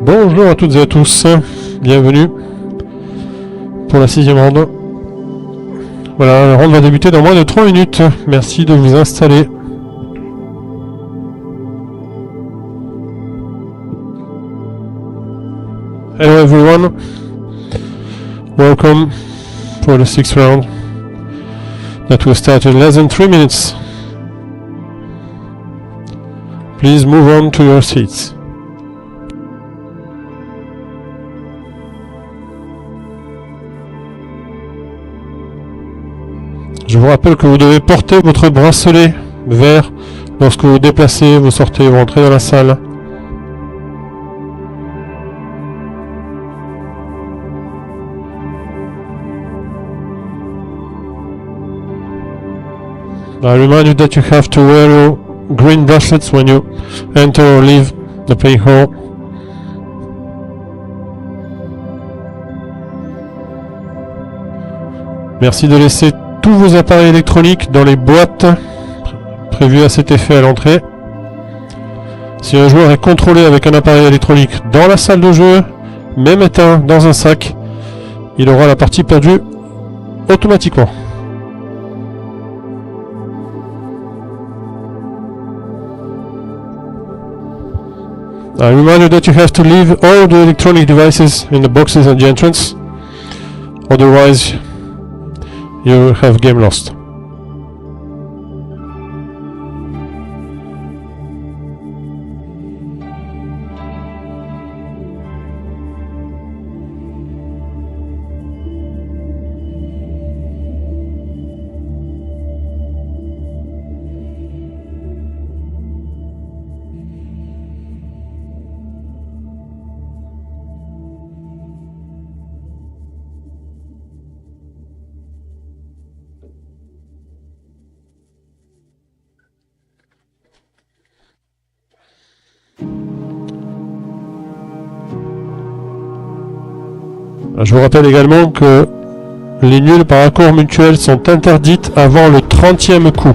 Bonjour à toutes et à tous, bienvenue pour la 6e ronde. Voilà, la ronde va débuter dans moins de 3 minutes. Merci de vous installer. Hello everyone, welcome for the 6th round that will start in less than 3 minutes. Please move on to your seats. Je vous rappelle que vous devez porter votre bracelet vert lorsque vous vous déplacez, vous sortez, vous rentrez dans la salle. I remind you that you have to wear your green bracelets when you enter or leave the playing hall. Merci de laisser tous vos appareils électroniques dans les boîtes prévues à cet effet à l'entrée. Si un joueur est contrôlé avec un appareil électronique dans la salle de jeu, même éteint dans un sac, il aura la partie perdue automatiquement. I remind you that you have to leave all the electronic devices in the boxes at the entrance, otherwise you have game lost. Je vous rappelle également que les nuls par accord mutuel sont interdites avant le 30e coup.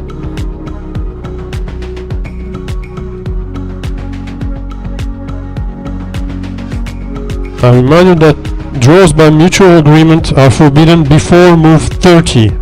I remind you that draws by mutual agreement are forbidden before move 30.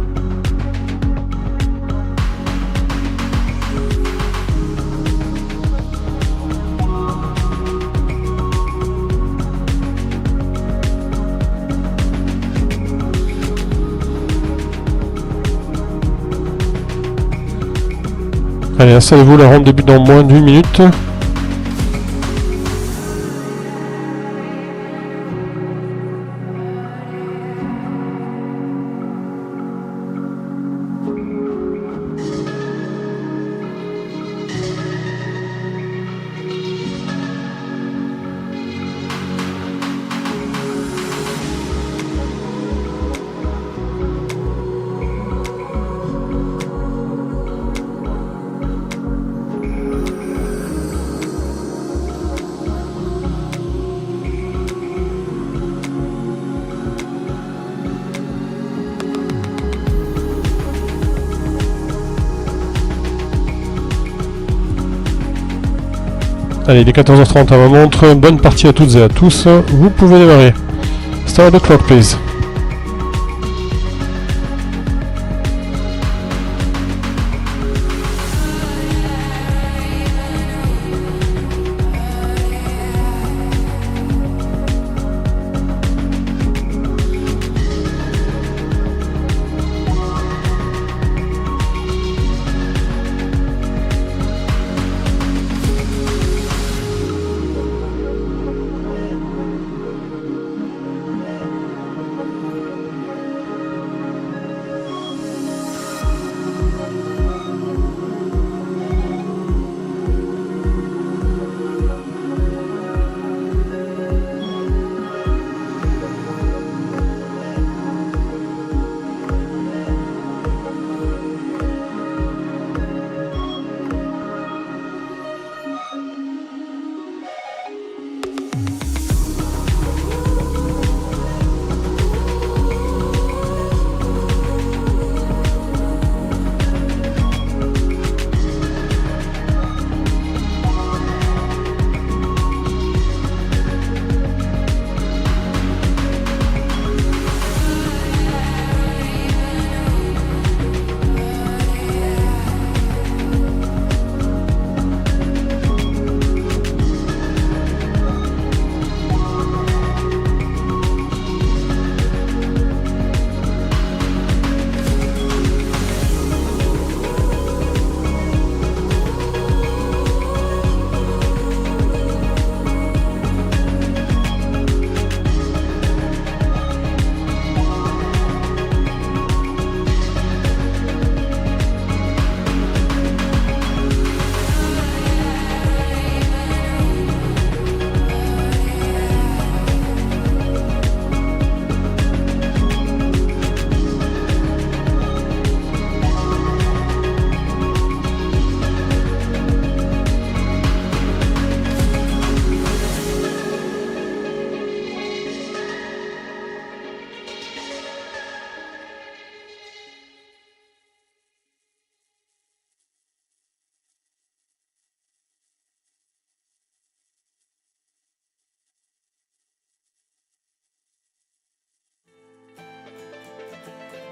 Allez, installez-vous, la ronde débute dans moins d'1 minute. Allez, il est 14h30 à ma montre. Bonne partie à toutes et à tous. Vous pouvez démarrer. Start the clock, please.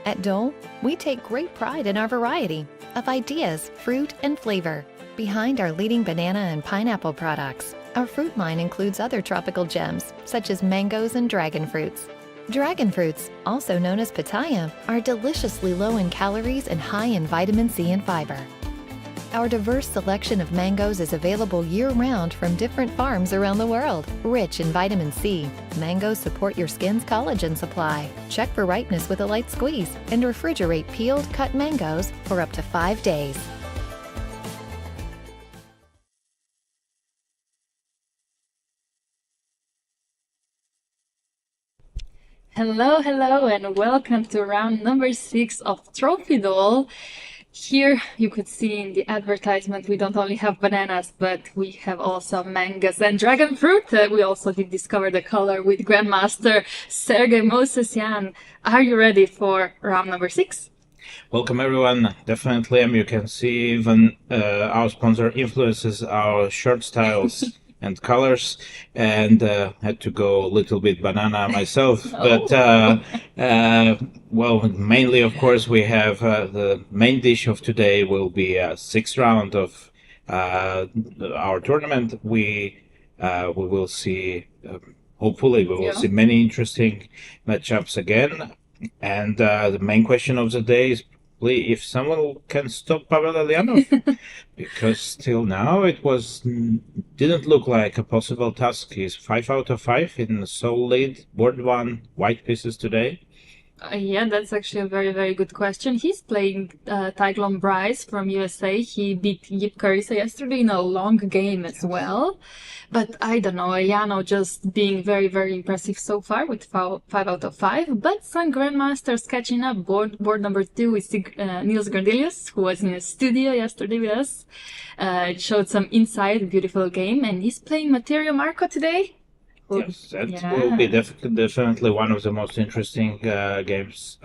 At Dole, we take great pride in our variety of ideas, fruit, and flavor. Behind our leading banana and pineapple products, our fruit line includes other tropical gems, such as mangoes and dragon fruits. Dragon fruits, also known as pitaya, are deliciously low in calories and high in vitamin C and fiber. Our diverse selection of mangoes is available year-round from different farms around the world. Rich in vitamin C, mangoes support your skin's collagen supply. Check for ripeness with a light squeeze and refrigerate peeled, cut mangoes for up to 5 days. Hello, hello, and welcome to round number 6 of Trophy Dole. Here you could see in the advertisement we don't only have bananas, but we have also mangoes and dragon fruit. We also did discover the color with Grandmaster Sergei Movsesian. Are you ready for round number 6? Welcome everyone, definitely. You can see even our sponsor influences our shirt styles and colors, and had to go a little bit banana myself. But well, mainly of course we have the main dish of today will be a 6th round of our tournament. We will see, hopefully we will see many interesting matchups again, and the main question of the day is if someone can stop Pavel Eljanov, because till now it didn't look like a possible task. He's 5 out of 5 in sole lead, board 1, white pieces today. Yeah, that's actually a very, very good question. He's playing Tyglon Bryce from USA. He beat Yip Carissa yesterday in a long game as well. But I don't know, Yano just being very, very impressive so far with 5 out of 5. But some grandmasters catching up. Board number 2 is Nils Grandelius, who was in the studio yesterday with us. It showed some insight, beautiful game. And he's playing Materia Marco today. Yes, that will be definitely one of the most interesting games.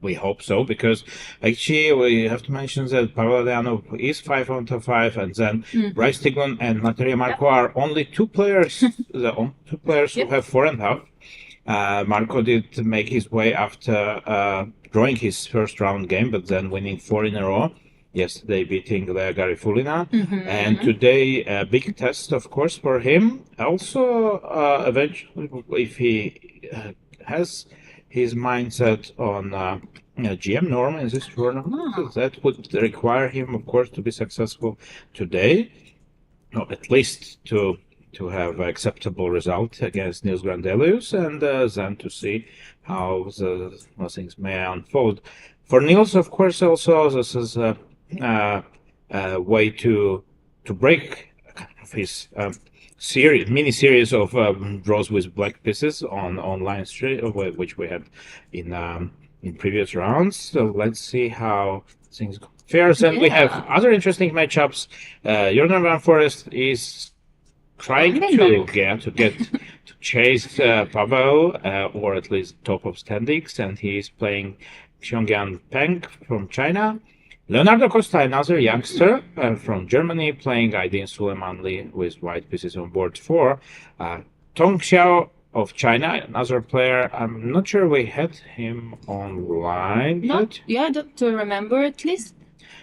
We hope so, because actually we have to mention that Pavel Eljanov is 5 out of 5, and then Bryce Tyglon and Materia Marco are only 2 players, the only 2 players who have 4.5. Marco did make his way after drawing his first round game, but then winning 4 in a row. Yesterday beating Lea Garifulina, and today a big test, of course, for him. Also, eventually, if he has his mindset on GM norm in this tournament, that would require him, of course, to be successful today, or at least to have an acceptable result against Nils Grandelius, and then to see how the things may unfold. For Nils, of course, also this is a way to break his mini series of draws with black pieces on online street, which we had in previous rounds. So let's see how things go. Fares, and we have other interesting matchups. Jorden Van Foreest is trying to chase Pavel, or at least top of standings, and he is playing Xiongyan Peng from China. Leonardo Costa, another youngster from Germany, playing Aydin Suleimanli with white pieces on board 4. Tong Xiao of China, another player. I'm not sure we had him online yet. Yeah, don't remember at least.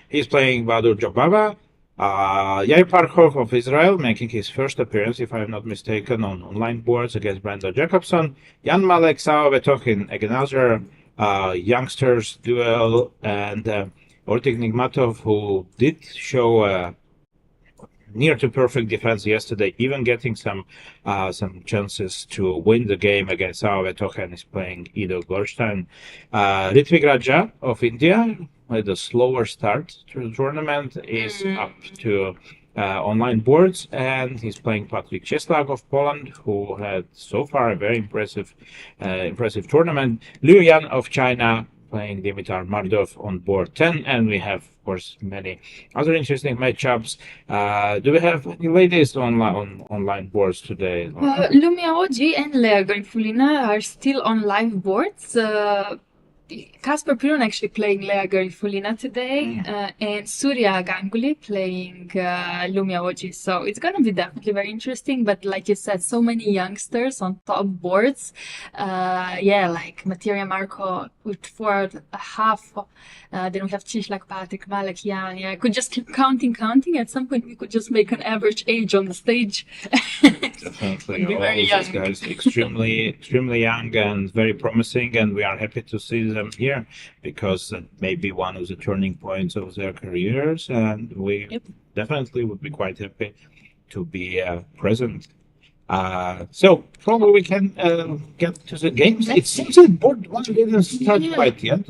He's playing Badur Jobaba. Yair Parkhov of Israel, making his first appearance, if I'm not mistaken, on online boards against Brando Jacobson. Jan Malek Saovetok in another youngsters duel, and Ortik Nigmatov, who did show near to perfect defense yesterday, even getting some chances to win the game against Saovetok, and is playing Ido Gorstein. Ritvik Raja of India, with a slower start to the tournament, is up to online boards, and he's playing Patrik Cieslak of Poland, who had so far a very impressive tournament. Liu Yan of China playing Dimitar Mardov on board 10, and we have, of course, many other interesting matchups. Do we have any ladies on online boards today? Lumia Oji and Lea Garifulina are still on live boards. Kasper Piron actually playing Lea Garifulina today, and Surya Ganguly playing Lumia Oji. So it's going to be definitely very interesting. But like you said, so many youngsters on top boards. Like Materia Marco with 4.5. Then we have Csislak, Patrick, Malek, Jan. Yeah, I could just keep counting. At some point, we could just make an average age on the stage. Definitely, all very these young. guys extremely young and very promising, and we are happy to see them here because that may be one of the turning points of their careers, and we definitely would be quite happy to be present. So probably we can get to the games. It seems that board one didn't start quite yet.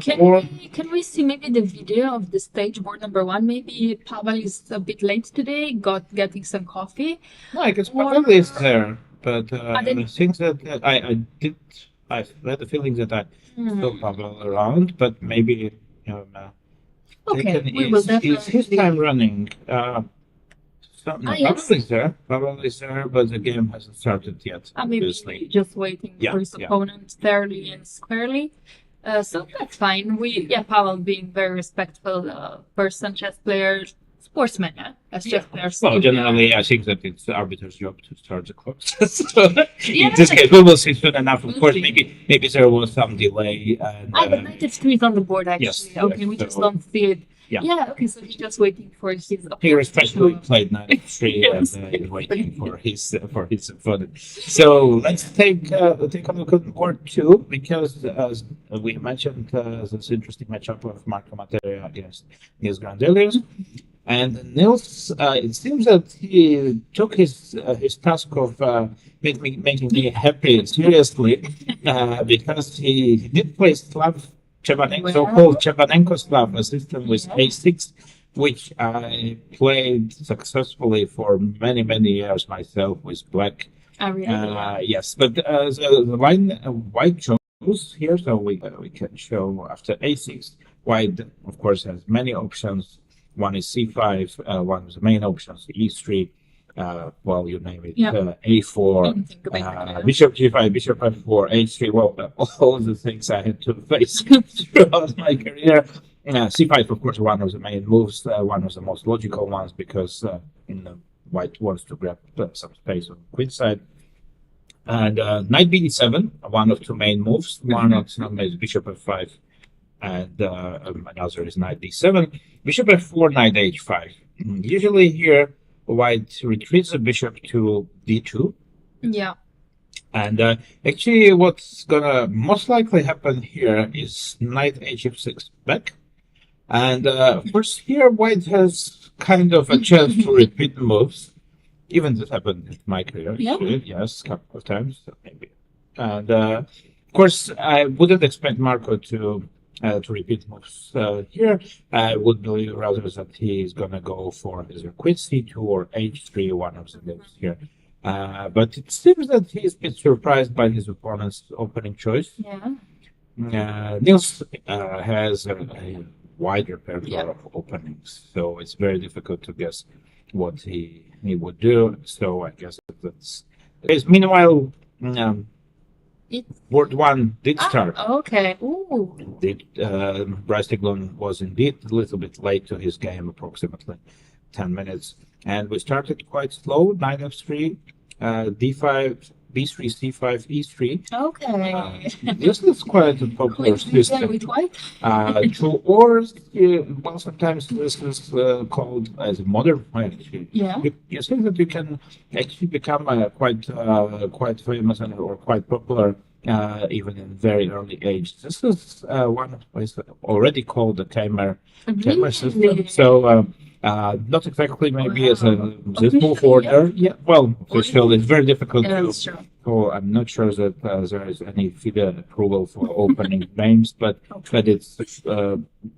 Can we see maybe the video of the stage board number 1? Maybe Pavel is a bit late today, getting some coffee. No, I guess Pavel is there, but I think that I had the feeling that I saw Pavel around, but maybe we will definitely. It's his time running. Pavel is there, but the game hasn't started yet. Maybe just waiting for his opponent fairly and squarely. So that's fine. Pavel being very respectful person, chess player, sportsman, as chess player. Well, generally, I think that it's the arbiter's job to start the clock. So in this case, we will see soon enough. Of course, maybe there was some delay. The knight f3 is on the board, actually. Yes, okay, we just don't see it. Okay, so he's just waiting for his opponent. He respectfully played knight f3 and he's waiting for his opponent. So let's take a look at board 2, because as we mentioned, this interesting matchup of Marco Materia against Nils Grandelius. And Nils, it seems that he took his task of making me happy seriously, because he did play Slav Chebanenko, so-called Chebanenko Slav, a system with A6, which I played successfully for many years myself with black. Yes, but the line white chose here, so we can show after A6. White, of course, has many options. One is C5, one of the main options, E3, you name it, A4, Bishop G5, Bishop F4, H3, all the things I had to face throughout my career. C5, of course, one of the main moves, one of the most logical ones, because white wants to grab some space on the queen side. And knight B7, one of two main moves. One of them is Bishop F5, and another is knight D7. Bishop F4, knight H5. Usually here, white retreats the bishop to D2. Yeah. And actually, what's gonna most likely happen here is knight H6 back. And of course, here white has kind of a chance to repeat the moves. Even this happened in my career. Yes, a couple of times, maybe. And of course, I wouldn't expect Marco to repeat moves here. I would believe rather that he is gonna go for either queen C2 or H3, one of the moves here. But it seems that he's a bit surprised by his opponent's opening choice. Yeah. Nils has a wide repertoire of openings, so it's very difficult to guess what he would do. So I guess that's the case. Meanwhile, board 1 did start. Okay. Ooh. Bryce Tiglon was indeed a little bit late to his game, approximately 10 minutes. And we started quite slow, knight F3, D5, B3, C5, E3. Okay. This is quite a popular system. With white? Or, sometimes this is called as a modern way. You see that you can actually become quite famous or quite popular even in very early age. This is one place already called the Khmer system. So not exactly maybe as this move order. Yeah, well, official it's very difficult to. So I'm not sure that there is any FIDE approval for opening names, but it's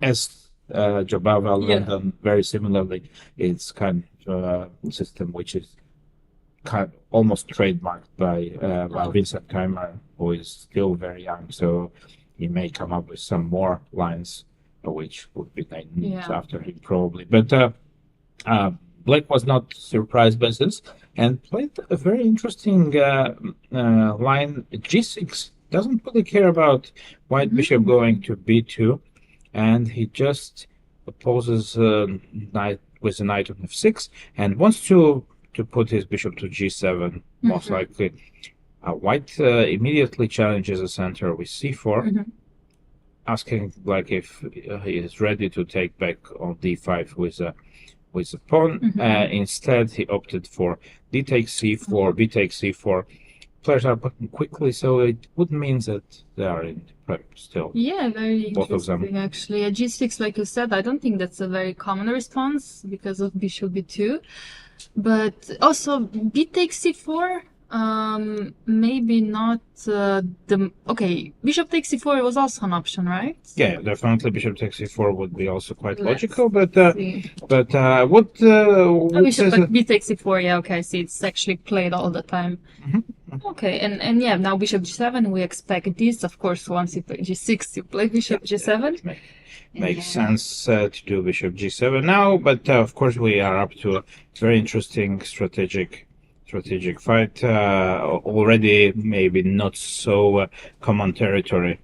as Jobava London very similarly. It's kind of a system which is almost trademarked by Vincent Khmer, who is still very young, so he may come up with some more lines which would be named after him probably. But Blake was not surprised by this and played a very interesting line G6 doesn't really care about white bishop going to b2, and he just opposes knight with the knight on f6 and wants to put his bishop to g7, most likely. White immediately challenges the center with c4, asking Black if he is ready to take back on d5 with a pawn. Instead, he opted for d takes c4, b takes c4. Players are button quickly, so it would mean that they are in prep still. Yeah, very both of them. interesting actually. A g6, like you said, I don't think that's a very common response because of bishop b2. But also b takes c4, maybe not bishop takes c4 was also an option, right? Yeah, definitely bishop takes c4 would be also quite logical, but bishop b takes c4, yeah, okay, I see it's actually played all the time. Okay, and yeah, now bishop g7, we expect this, of course. Once you play g6, you play bishop g7. Makes sense to do bishop g7 now, but of course we are up to a very interesting strategic fight, already maybe not so common territory,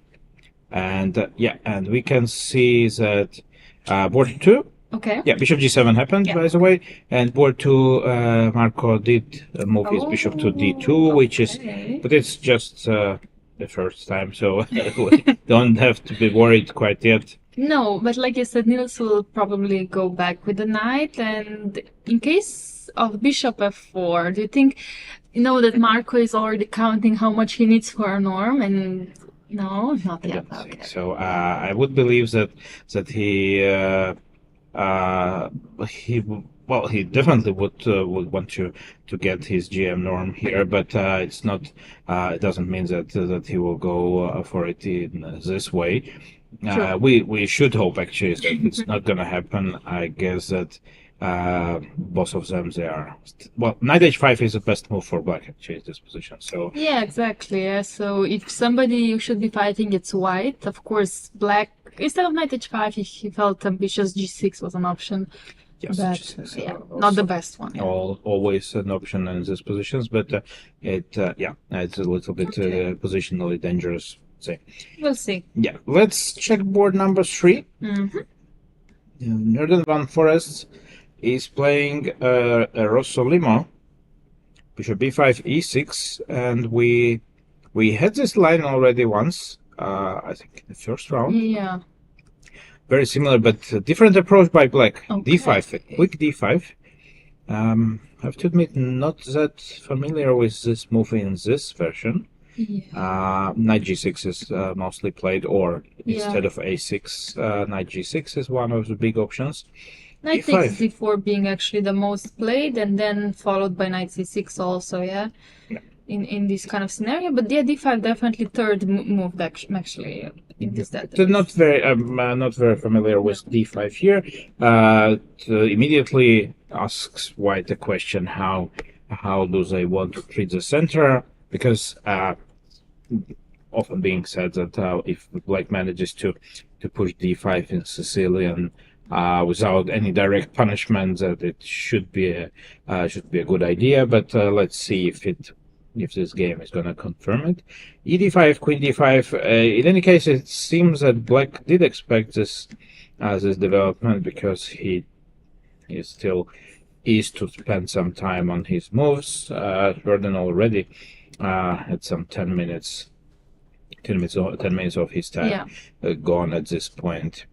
and and we can see that board 2. Okay. Yeah, bishop g7 happened, by the way, and board 2, Marco did move his bishop to d2, which is, but it's just the first time, so we don't have to be worried quite yet. No, but like I said, Nils will probably go back with the knight, and in case of bishop f4, do you think, that Marco is already counting how much he needs for a norm, and no, not yet. Okay. So I would believe that he definitely would want to get his GM norm here, but it's not. It doesn't mean that he will go for it in this way. Sure. We should hope actually that it's not going to happen. I guess that both of them, they are knight h5 is the best move for Black actually in this position. So yeah, exactly. Yeah. So if somebody you should be fighting, it's white. Of course, Black instead of knight h5, he felt ambitious g6 was an option. Yes, but not the best one. Yeah. Always an option in these positions, but it's a little bit positionally dangerous. We'll see. Yeah, let's check board number 3. Jorden Van Foreest is playing a Rosso Limo, bishop b5 e6, and we had this line already once, I think in the first round. Yeah. Very similar, but different approach by Black. Okay. d5, quick d5. I have to admit, not that familiar with this move in this version. Yeah. Knight g6 is mostly played, or instead of a6, knight g6 is one of the big options. Knight takes d4 being actually the most played, and then followed by knight c6 also, in this kind of scenario. But yeah, d5 definitely third move actually in this database. Not very familiar with d5 here. Immediately asks White the question, how do they want to treat the center? Because often being said that if Black manages to push d5 in Sicilian without any direct punishment, that it should be a good idea. But let's see if this game is going to confirm it. e5, queen d5. In any case, it seems that Black did expect this development, because he still is to spend some time on his moves. Jorden already had some 10 minutes of his time gone at this point.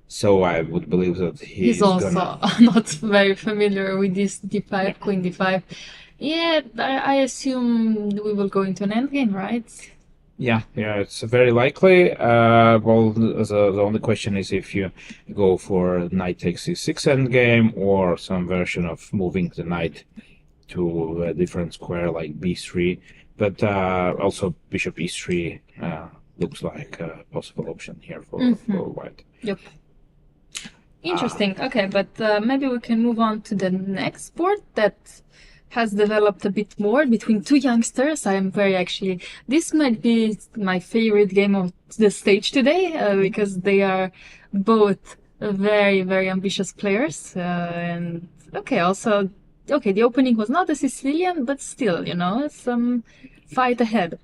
So I would believe that he's also not very familiar with this d5, queen d5. Yeah, I assume we will go into an endgame, right? Yeah, it's very likely. The only question is if you go for knight takes c6 endgame, or some version of moving the knight to a different square like b3. But also bishop e3 looks like a possible option here for White. Yep. Interesting. Okay, but maybe we can move on to the next board that has developed a bit more between two youngsters. I am this might be my favorite game of the stage today, because they are both very, very ambitious players. The opening was not a Sicilian, but still, some fight ahead.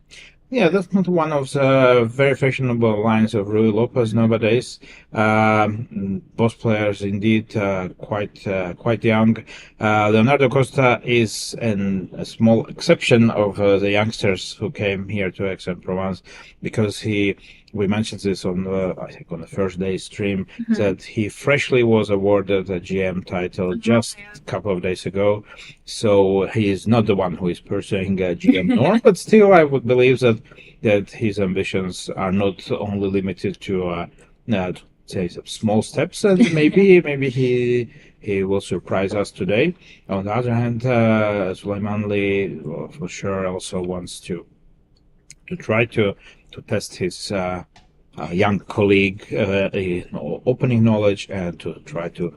Yeah, that's not one of the very fashionable lines of Rui Lopez nowadays. Both players indeed quite young. Leonardo Costa is a small exception of the youngsters who came here to Aix-en-Provence, because we mentioned this on I think on the first day stream, that he freshly was awarded a GM title just a couple of days ago. So he is not the one who is pursuing a GM norm, but still I would believe that his ambitions are not only limited to say some small steps, and maybe he will surprise us today. On the other hand, Suleiman Lee for sure also wants to try to test his young colleague opening knowledge, and to try to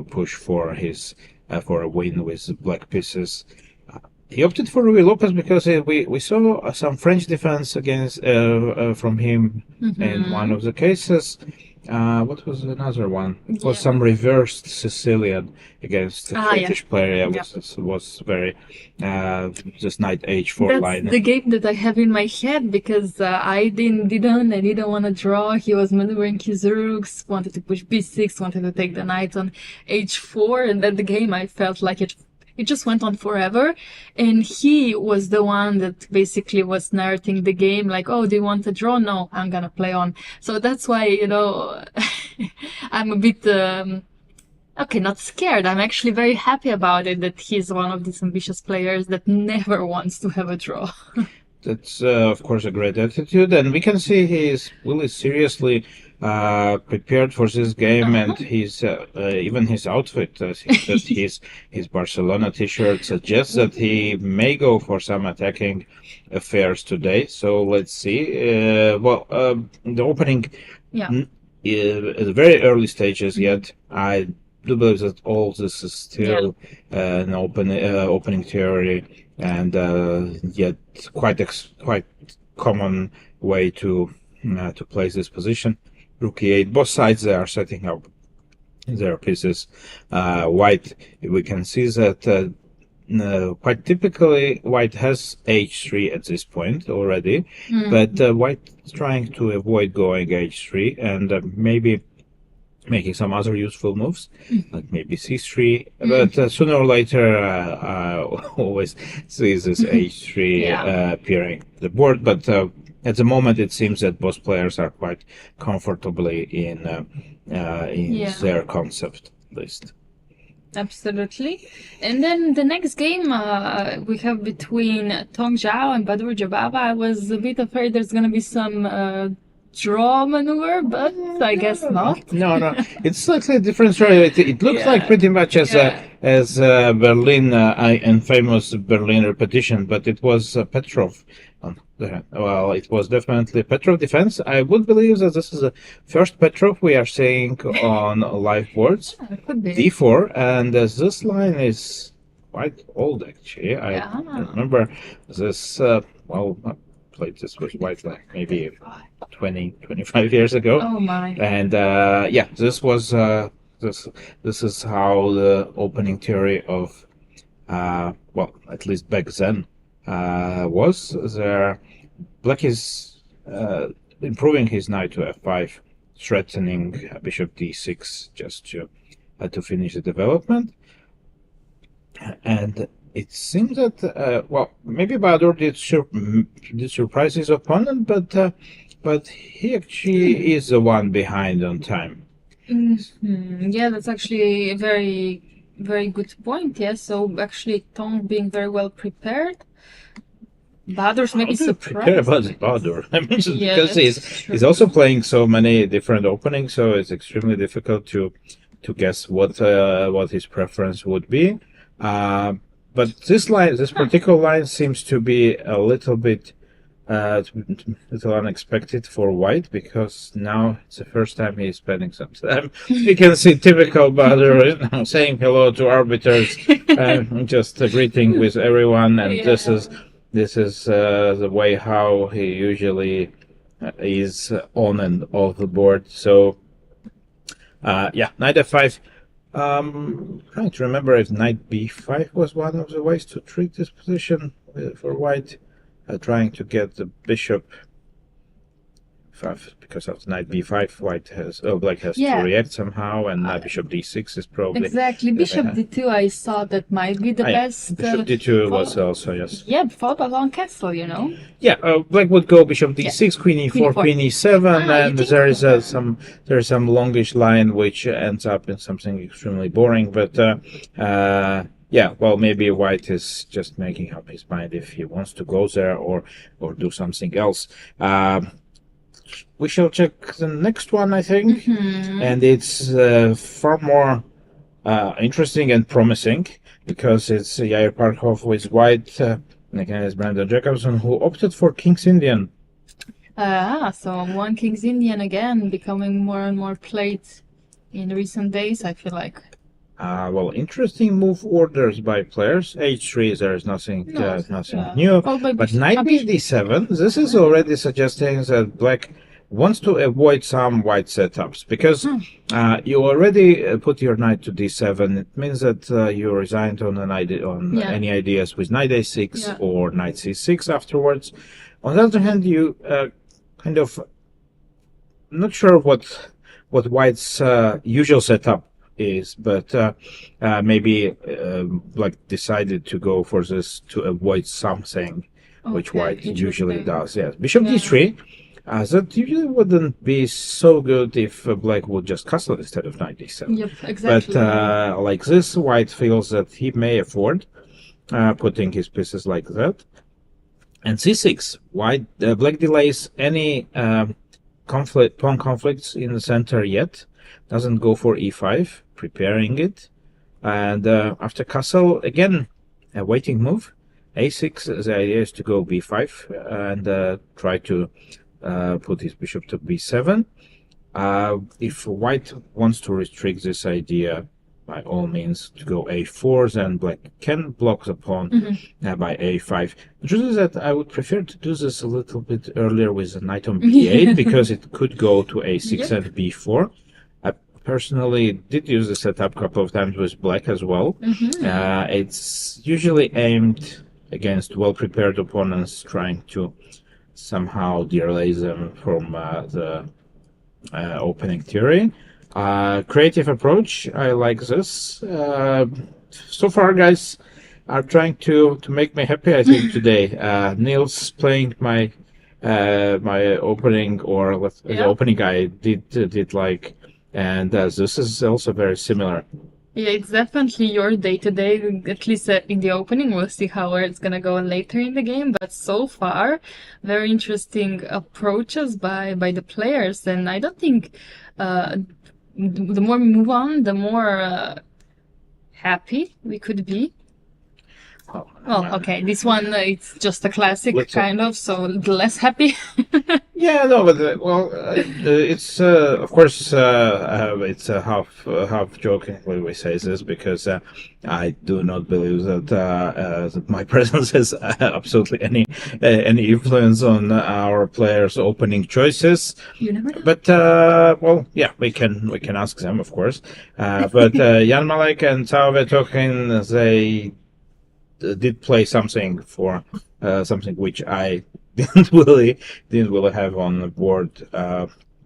push for his for a win with black pieces. He opted for Rui Lopez because we saw some French defense against from him in one of the cases. What was another one? It was some reversed Sicilian against the British player. Was very just knight h4 That's line. the game that I have in my head, because I didn't want to draw. He was maneuvering his rooks, wanted to push b6, wanted to take the knight on h4, and that the game I felt like it just went on forever, and he was the one that basically was narrating the game, like, oh, do you want to draw? No, I'm gonna play on. So that's why, I'm a bit, not scared. I'm actually very happy about it, that he's one of these ambitious players that never wants to have a draw. That's, of course, a great attitude, and we can see he is really seriously prepared for this game, and he's even his outfit. I think that his Barcelona T-shirt suggests that he may go for some attacking affairs today. So let's see. The opening at the very early stages yet. I do believe that all this is still an opening theory, and yet quite common way to place this position. Rook e8. Both sides they are setting up their pieces. White, we can see that quite typically White has h3 at this point already, but White is trying to avoid going h3 and maybe making some other useful moves, like maybe c3. But sooner or later, I always see this h3 appearing the board. But at the moment, it seems that both players are quite comfortably in their concept list. Absolutely. And then the next game we have between Tong Zhao and Badur Jababa. I was a bit afraid there's going to be some draw maneuver, but I guess not. No, it's slightly different story. It looks like pretty much as Berlin and famous Berlin repetition, but it was Petrov. Well, it was definitely Petrov defense. I would believe that this is the first Petrov we are seeing on live boards. Could be. D4, and this line is quite old actually. I remember this. I played this with White like maybe 25 years ago. Oh my! And this was this is how the opening theory of at least back then was there. Black is improving his knight to f5, threatening bishop d6 just to finish the development. And it seems that maybe Badur did surprise his opponent, but he actually is the one behind on time. Yeah, that's actually a very, very good point. Yes, so actually Tong being very well prepared. Badur's maybe surprised. About Badur. I mean, because he's also playing so many different openings, so it's extremely difficult to guess what his preference would be. But this particular line seems to be a little bit unexpected for White, because now it's the first time he's spending some time. You can see typical Badur saying hello to arbiters, just greeting with everyone, and this is the way how he usually is on and off the board. So knight f5. Trying to remember if knight b5 was one of the ways to treat this position for White. trying to get the bishop 5 because of knight b5. Black has to react somehow, and bishop d6 is probably exactly. Bishop d2. I saw that might be the best. Bishop d2 was also followed along castle. You know. Yeah, Black would go bishop d6, queen e4, queen e7, and there is some longish line which ends up in something extremely boring. But yeah, well, maybe White is just making up his mind if he wants to go there or do something else. We shall check the next one, I think, and it's far more interesting and promising because it's Yair Parkov with White against Brandon Jacobson, who opted for King's Indian. So one King's Indian again, becoming more and more played in recent days, I feel like. Well, interesting move orders by players. H3, there is nothing new. But knight d7, this is already suggesting that Black wants to avoid some white setups because you already put your knight to d7. It means that you resigned on any ideas with knight a6 or knight c6 afterwards. On the other hand, you kind of not sure what White's usual setup is, but maybe Black decided to go for this to avoid something which White usually does. Yes, bishop d3. That usually wouldn't be so good if Black would just castle instead of knight d7. Yep, exactly. But like this, White feels that he may afford putting his pieces like that. And c6, Black delays any pawn conflicts in the center yet. Doesn't go for e5, preparing it. And after castle, again, a waiting move. a6, the idea is to go b5 and try to put his bishop to b7. If White wants to restrict this idea, by all means, to go a4, then Black can block the pawn by a5. The truth is that I would prefer to do this a little bit earlier with the knight on b8 because it could go to a6 and b4. I personally did use the setup a couple of times with Black as well. It's usually aimed against well-prepared opponents trying to somehow delay them from the opening theory. Creative approach, I like this. So far, guys are trying to make me happy, I think, today. Nils playing my opening, or the opening I did like, and this is also very similar. Yeah, it's definitely your day today, at least in the opening. We'll see how it's gonna go later in the game, but so far, very interesting approaches by the players, and I don't think the more we move on, the more happy we could be. Well, okay, this one, it's just a classic, kind of, so the less happy. Yeah, no, but it's of course it's half jokingly we say this because I do not believe that my presence has absolutely any influence on our players' opening choices. You never know. But well, yeah, we can ask them, of course. But Jan Malek and Tauve Tokin, they did play something for something which I didn't really have on the board,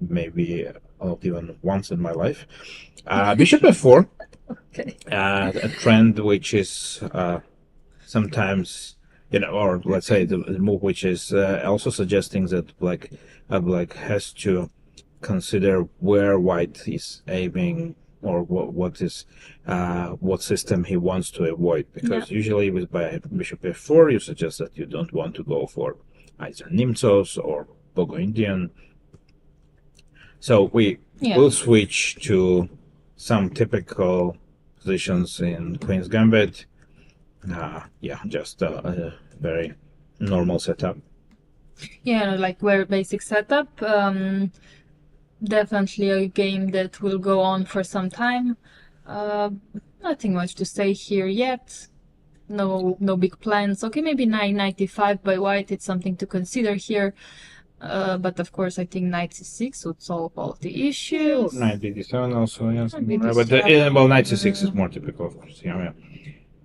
maybe not even once in my life. Bishop f4, Okay. a trend which is sometimes, or let's say the move which is also suggesting that Black has to consider where White is aiming, or what system he wants to avoid, because usually with bishop f4 you suggest that you don't want to go for either Nimzos or Bogo Indian. So we will switch to some typical positions in Queen's Gambit. Just a very normal setup. Yeah, like very basic setup. Definitely a game that will go on for some time. Nothing much to say here yet. No big plans. Okay, maybe knight 95 by White. It's something to consider here. But of course, I think knight c6 would solve all of the issues. Knight d7 also, yes. But knight c6 is more typical, of course.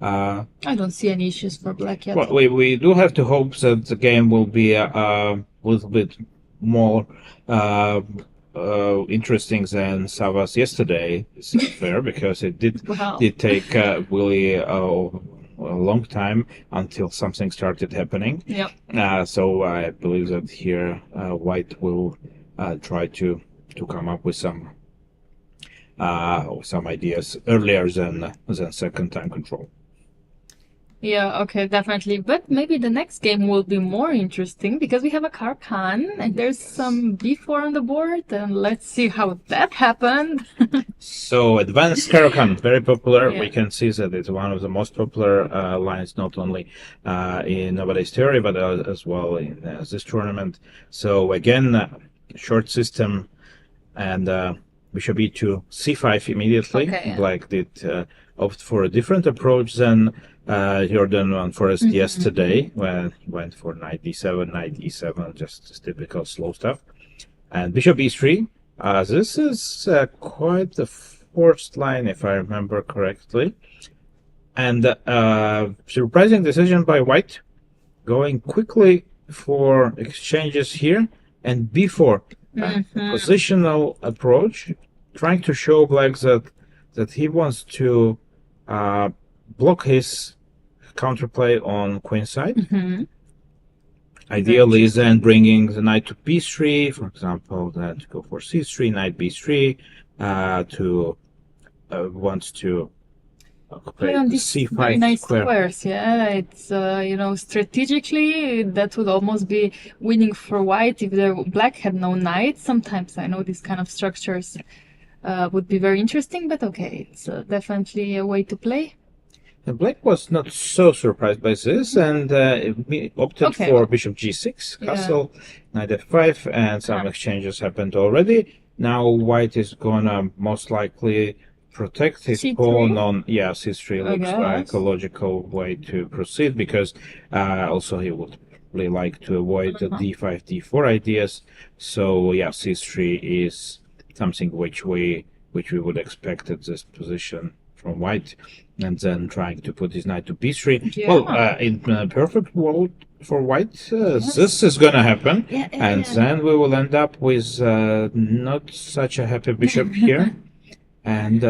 I don't see any issues for black yet. Well, we do have to hope that the game will be a little bit more interesting than Savas yesterday. It's not fair because it did take really a long time until something started happening. Yep. So I believe that here White will try to come up with some ideas earlier than second time control. Yeah, okay, definitely. But maybe the next game will be more interesting because we have a Karkan and there's some B4 on the board, and let's see how that happened. So, Advanced Karkan, very popular. Yeah. We can see that it's one of the most popular lines, not only in Nobody's Theory, but as well in this tournament. So, again, short system and Bishop E2, C5 immediately. Okay, yeah. Black did opt for a different approach than Jorden Van Foreest yesterday, when he went for knight d7, knight e7, just typical slow stuff. And Bishop e3. This is quite the forced line, if I remember correctly. And surprising decision by White, going quickly for exchanges here, and b4. Positional approach, trying to show Black that he wants to block his counterplay on queenside. Ideally, then bringing the knight to b3, for example, then to go for c3, knight b3, wants to play on the these c5 very nice square. squares. Yeah, it's strategically that would almost be winning for White if the Black had no knight. Sometimes I know these kind of structures would be very interesting, but okay, it's definitely a way to play. And Black was not so surprised by this, and we opted for Bishop g6, castle, knight f5, and some exchanges happened already. Now White is gonna most likely protect his pawn on c3 looks like a logical way to proceed, because also he would really like to avoid the d5, d4 ideas. So c3 is something which we would expect at this position from White, and then trying to put his knight to b3. Well, in a perfect world for White, this is gonna happen, and then we will end up with not such a happy bishop here. And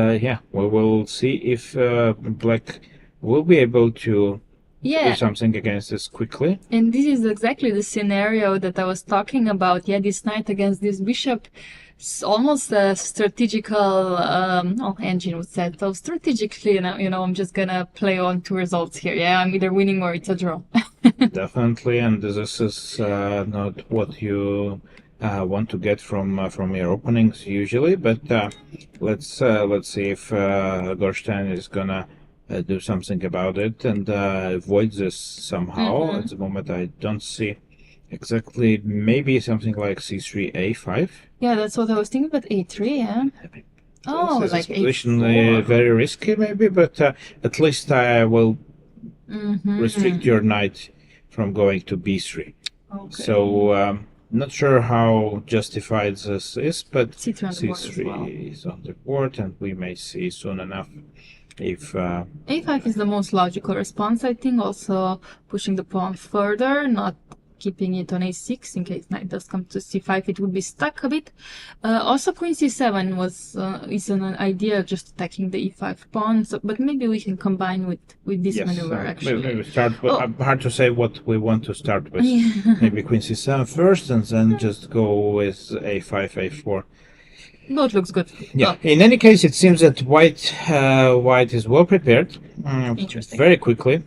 we will see if Black will be able to do something against this quickly. And this is exactly the scenario that I was talking about. This knight against this bishop. It's almost a strategical engine would say. So strategically, I'm just gonna play on two results here. I'm either winning or it's a draw. Definitely, and this is not what you want to get from your openings usually. But let's see if Gorstein is gonna do something about it and avoid this somehow. At the moment, I don't see exactly. Maybe something like c3, a5. Yeah, that's what I was thinking. But a3, This like position very risky, maybe. But at least I will restrict your knight from going to b3. Okay. So not sure how justified this is, but c3 is on the board, and we may see soon enough if a5 is the most logical response, I think. Also pushing the pawn further, not keeping it on a6 in case knight does come to c5. It would be stuck a bit. Also queen c7 is an idea, just attacking the e5 pawn, but maybe we can combine with this maneuver actually. Maybe start hard to say what we want to start with. Maybe queen c7 first, and then just go with a5, a4. Both looks good. In any case, it seems that White is well prepared. Interesting. Very quickly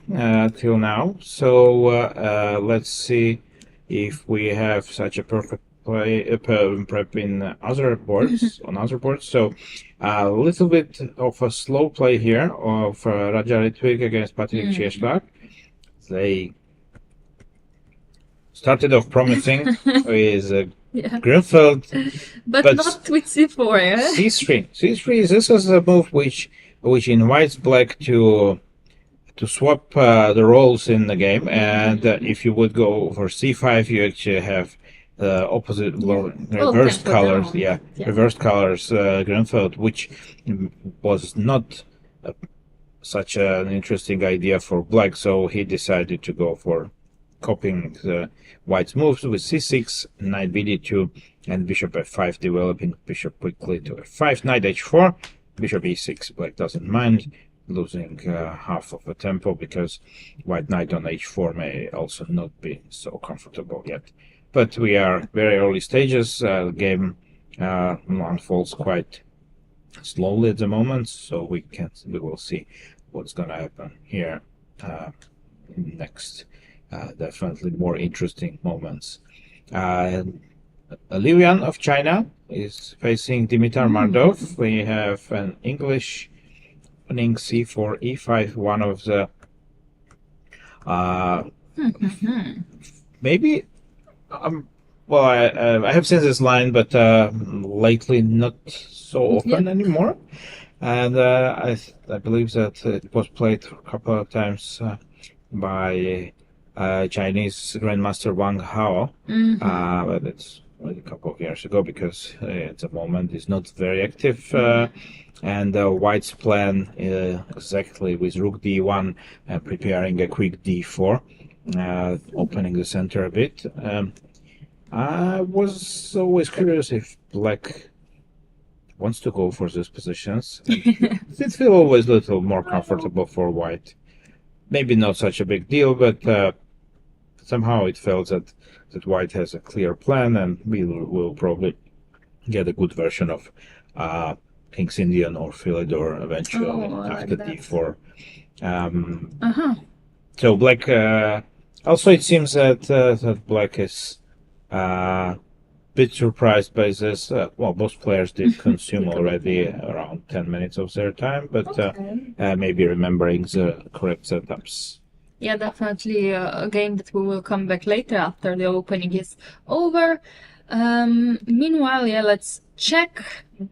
till now. So let's see if we have such a perfect prep in other boards on other boards. So a little bit of a slow play here of Raja Ritwik against Patrick Cieślak. They started off promising with Grünfeld, but not with c4. c3. C3. This is a move which invites Black to swap the roles in the game, and if you would go for c5, you actually have opposite reversed colors. Reversed colors Grünfeld, which was not such an interesting idea for black, so he decided to go for copying the white's moves with c6, knight bd2, and bishop f5, developing bishop quickly to f5, knight h4, bishop e6. Black doesn't mind losing half of a tempo because white knight on h4 may also not be so comfortable yet. But we are very early stages. The game unfolds quite slowly at the moment, so we will see what's gonna happen here next. Definitely more interesting moments. Liuyan of China is facing Dimitar Mardov. We have an English opening c4, e5, one of the maybe well, I have seen this line, but lately not so often anymore. And I believe that it was played a couple of times by Chinese Grandmaster Wang Hao, but it's a couple of years ago because at the moment is not very active. And White's plan exactly with Rook d1, preparing a quick d4, opening the center a bit. I was always curious if Black wants to go for these positions. It feels always a little more comfortable for White. Maybe not such a big deal, but somehow it felt that White has a clear plan, and we will probably get a good version of King's Indian or Philidor eventually after d4. So Black also, it seems that Black is bit surprised by this. Well, both players did consume already around 10 minutes of their time, but maybe remembering the correct setups. Yeah, definitely a game that we will come back later after the opening is over. Meanwhile, let's check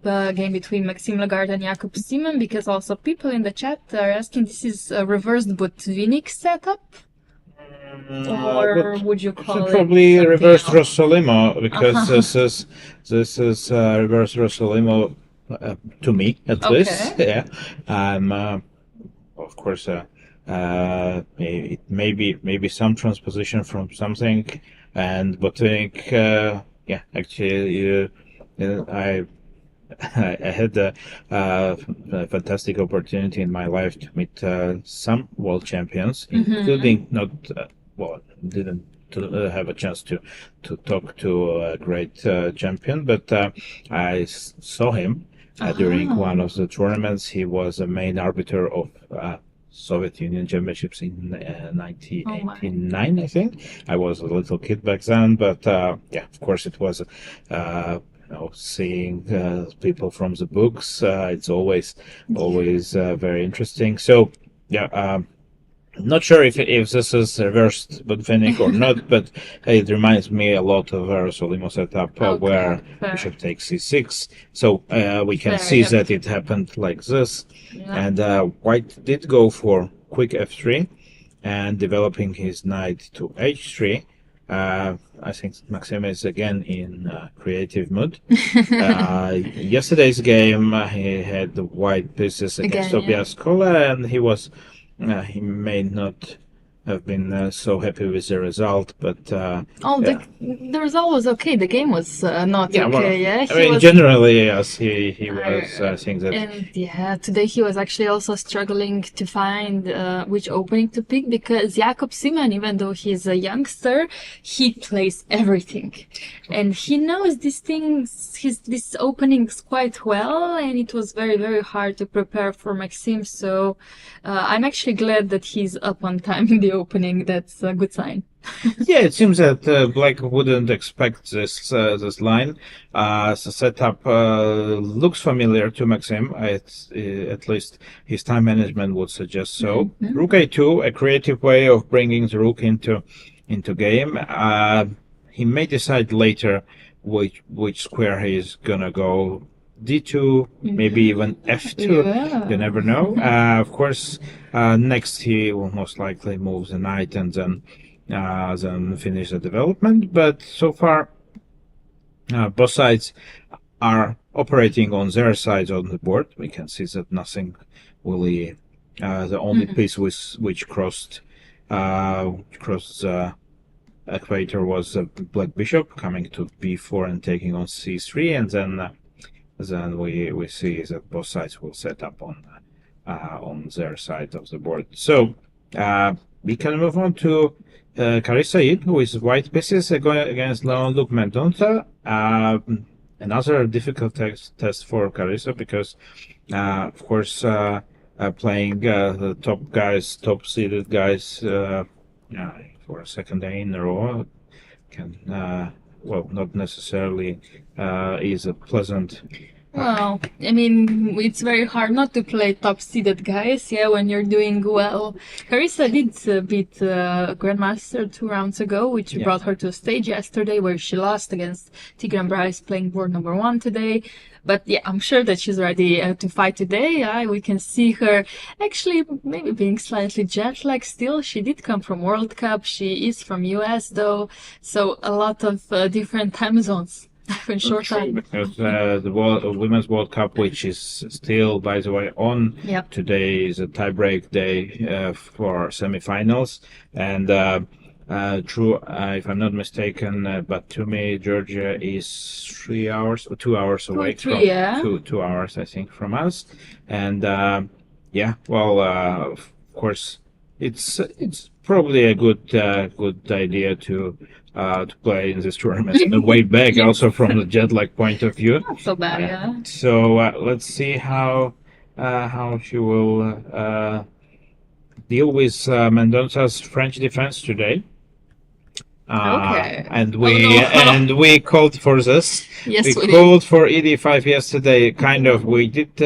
the game between Maxime Lagarde and Jakub Simon, because also people in the chat are asking, this is a reversed Botvinnik setup? Or would you call it probably reverse else? Rossolimo, because this is reverse Rossolimo to me at least. Yeah, of course, maybe some transposition from something, and Botvinnik. Yeah, actually, I had a fantastic opportunity in my life to meet some world champions, including not. Didn't have a chance to talk to a great champion, but I saw him during one of the tournaments. He was a main arbiter of Soviet Union championships in 1989, I think. I was a little kid back then, but yeah, of course it was seeing people from the books. It's always very interesting. So yeah. Not sure if this is reversed Botvinnik or not, but it reminds me a lot of a Rossolimo setup where bishop takes c6. So we can see that it happened like this. Yeah. And White did go for quick f3 and developing his knight to h3. I think Maxime is again in creative mood. Yesterday's game, he had the white pieces against Tobias Kola, and he may not have been so happy with the result, but the result was okay. The game was not okay. I mean, generally, yes, he was. I think that. And today he was actually also struggling to find which opening to pick, because Jakub Simon, even though he's a youngster, he plays everything, and he knows these things, these openings quite well, and it was very, very hard to prepare for Maxime. So I'm actually glad that he's up on time in the opening. That's a good sign. Yeah, it seems that Black wouldn't expect this line. The setup looks familiar to Maxime. At least his time management would suggest so. Rook a2, a creative way of bringing the rook into game. He may decide later which square he's gonna go. D2, maybe even F2, you never know. Of course, next he will most likely move the knight and then finish the development. But so far, both sides are operating on their sides on the board. We can see that nothing really The only piece which crossed equator was black bishop coming to b4 and taking on c3, and then we see that both sides will set up on their side of the board. So we can move on to Carissa Ip with white pieces going against Jean-Luc Mendonça. Another difficult test for Carissa because, of course, playing the top seeded guys for a second day in a row can, not necessarily is a pleasant. Well, I mean, it's very hard not to play top-seeded guys, when you're doing well. Carissa did beat Grandmaster 2 rounds ago, which brought her to a stage yesterday where she lost against Tigran Bryce playing board number 1 today. But I'm sure that she's ready to fight today. We can see her actually maybe being slightly jet-lagged still. She did come from World Cup. She is from US though, so a lot of different time zones. In short time. Because the Women's World Cup, which is still, by the way, on today, is a tie-break day for semi-finals. And if I'm not mistaken, Batumi, Georgia is 3 hours or 2 hours away from 2 hours, I think, from us. And of course, it's probably a good idea to play in this tournament on the way back, also from the jet lag point of view. Not so bad, So let's see how she will deal with Mendonça's French defense today. Okay. And we called for this. Yes, we called for ED5 yesterday. Kind of. We did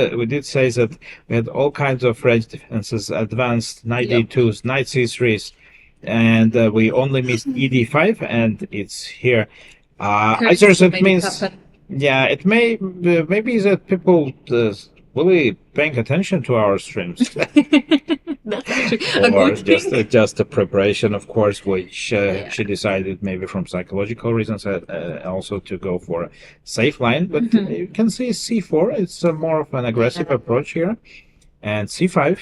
say that we had all kinds of French defenses, advanced knight d2s, knight c3s, and we only missed ED5, and it's here. I guess it means it maybe that people really paying attention to our streams. That's actually or just a preparation, of course, which she decided maybe from psychological reasons also to go for a safe line. But you can see c4. It's more of an aggressive approach here, and c5.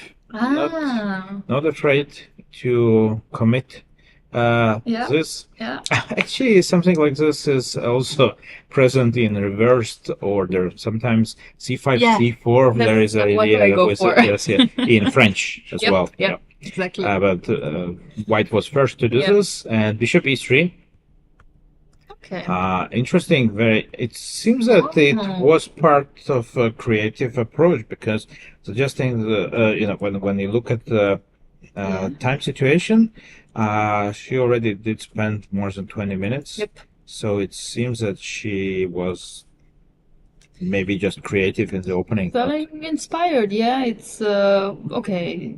Not afraid to commit this. Actually, something like this is also present in reversed order. Sometimes c5, c4. There is an idea with in French as well. Exactly. But white was first to do this, and bishop e3. Okay. Interesting. It seems that it was part of a creative approach because suggesting when you look at the time situation, she already did spend more than 20 minutes. So it seems that she was maybe just creative in the opening. Feeling inspired, it's okay.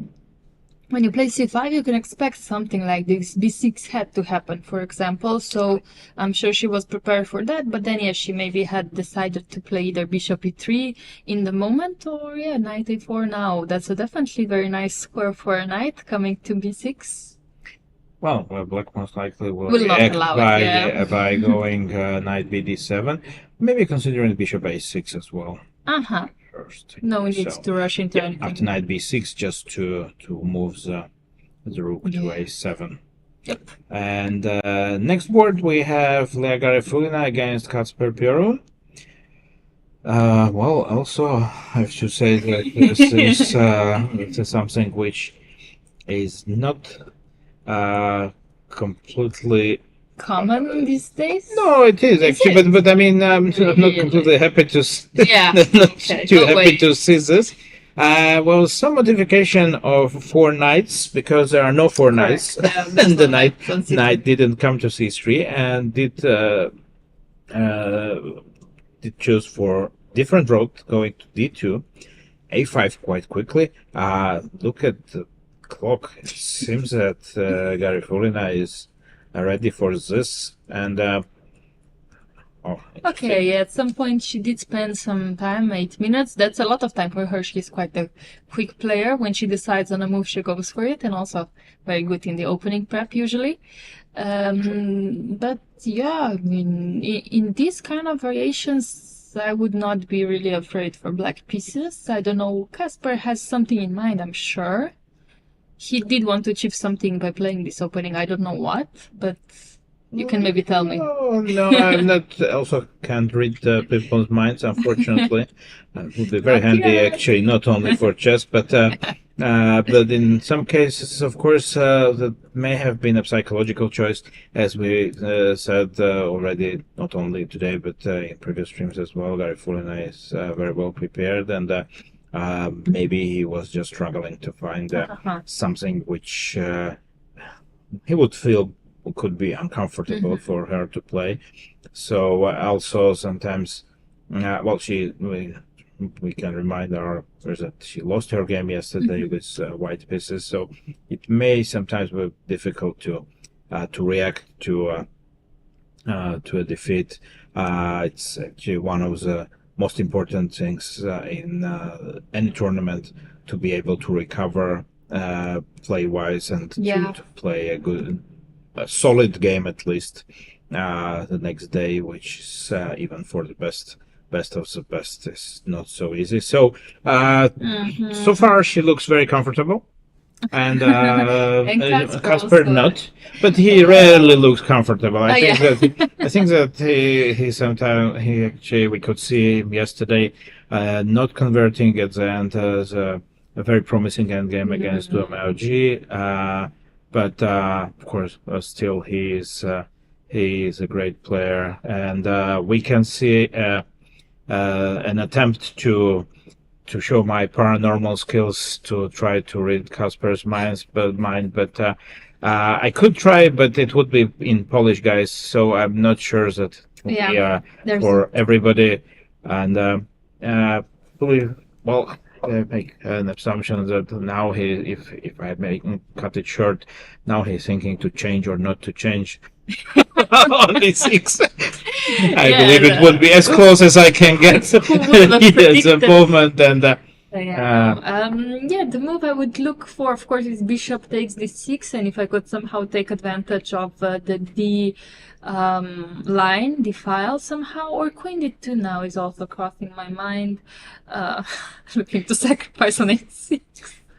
When you play c5, you can expect something like this. b6 had to happen, for example, so I'm sure she was prepared for that, but then she maybe had decided to play either bishop e3 in the moment, or knight a4 now. That's a definitely very nice square for a knight coming to b6. Well, black most likely will react by going knight bd7, maybe considering bishop a6 as well. First. No need to rush into anything. After knight b6, just to move the rook to a7. And next board we have Lea Garifulina against Kacper Piorun. Also I have to say that this is something which is not completely common these days. No, it is actually, but I mean, I'm not completely happy to. Happy to see this. Some modification of 4 knights because there are no 4 knights, and the knight didn't come to c3 and did choose for different route going to d2, a5 quite quickly. Look at the clock. It seems that Garifulina is ready for this, and at some point she did spend some time, 8 minutes. That's a lot of time for her. She's quite a quick player. When she decides on a move, she goes for it, and also very good in the opening prep usually. But I mean, in these kind of variations, I would not be really afraid for black pieces. I don't know. Kasper has something in mind, I'm sure. He did want to achieve something by playing this opening. I don't know what, but you can maybe tell me. No, I'm not. Also, can't read people's minds, unfortunately. It would be very handy, actually, not only for chess, but in some cases, of course, that may have been a psychological choice, as we said already, not only today, but in previous streams as well. Gary Fulina is very well prepared, and maybe he was just struggling to find something which he would feel could be uncomfortable for her to play. So also sometimes, we can remind our viewers that she lost her game yesterday with white pieces. So it may sometimes be difficult to react to a defeat. It's actually one of the most important things in any tournament, to be able to recover play-wise and to play a solid game at least the next day, which is even for the best of the best is not so easy. So so far she looks very comfortable, and Kasper not, but he rarely looks comfortable. I think that he actually, we could see him yesterday not converting at the end as a very promising endgame against MLG. But of course, still he is a great player, and we can see an attempt to show my paranormal skills to try to read Kasper's mind. But I could try, but it would be in Polish, guys. So I'm not sure that it would be for everybody. And I make an assumption that now if I may cut it short, now he's thinking to change or not to change on D6. I believe it would be as close as I can get at the moment. And the move I would look for, of course, is bishop takes d6, and if I could somehow take advantage of the d line, the file somehow, or queen d2 now is also crossing my mind. Looking to sacrifice on h6.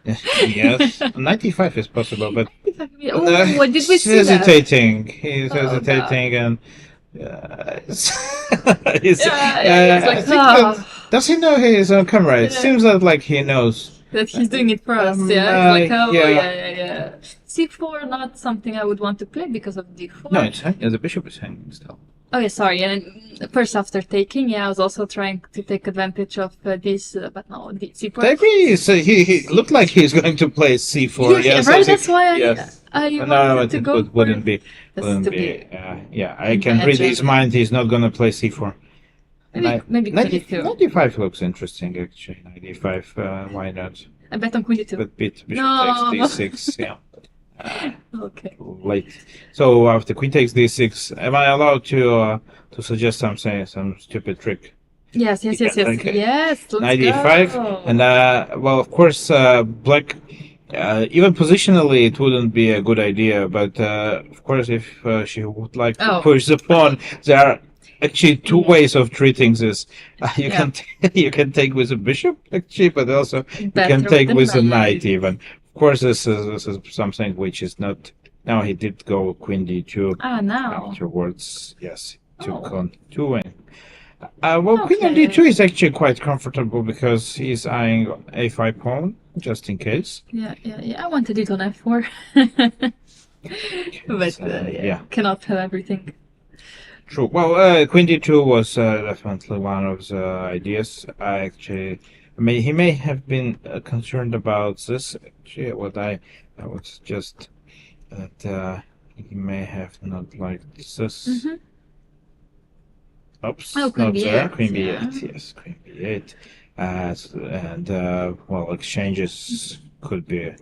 Yes, 95 is possible, but what did we see? Hesitating. He's hesitating, and does he know he is on camera? It seems that like he knows that he's doing it for us. C4, not something I would want to play because of d4. No, it's the bishop is hanging still. Oh yeah, sorry. And first after taking, I was also trying to take advantage of this, but no, C4. I agree. So he looked like he's going to play C4. Yes, right. That's why I wanted to go. Wouldn't be. I can read his mind. He's not going to play C4. Maybe 95 looks interesting, actually. 95, why not? I bet on queen d2. But bishop takes d6, Okay. Late. So after queen takes d6, am I allowed to suggest some stupid trick? Yes. Okay. Yes, let's 95, go. and of course, black. Even positionally, it wouldn't be a good idea. But of course, if she would like to push the pawn, there are actually two ways of treating this. You can take with a bishop, actually, but also you can take with a knight even. Of course, this is something which is not. Now he did go queen d2. Now. Afterwards, yes, took on 2. Queen on d2 is actually quite comfortable because he's eyeing a5 pawn, just in case. Yeah. I wanted it on f4. But cannot have everything. True. Well, queen d2 was definitely one of the ideas. He may have been concerned about this. Actually, I was just that he may have not liked this. Oops, not there. Queen b8. Yes, queen b8. And exchanges could be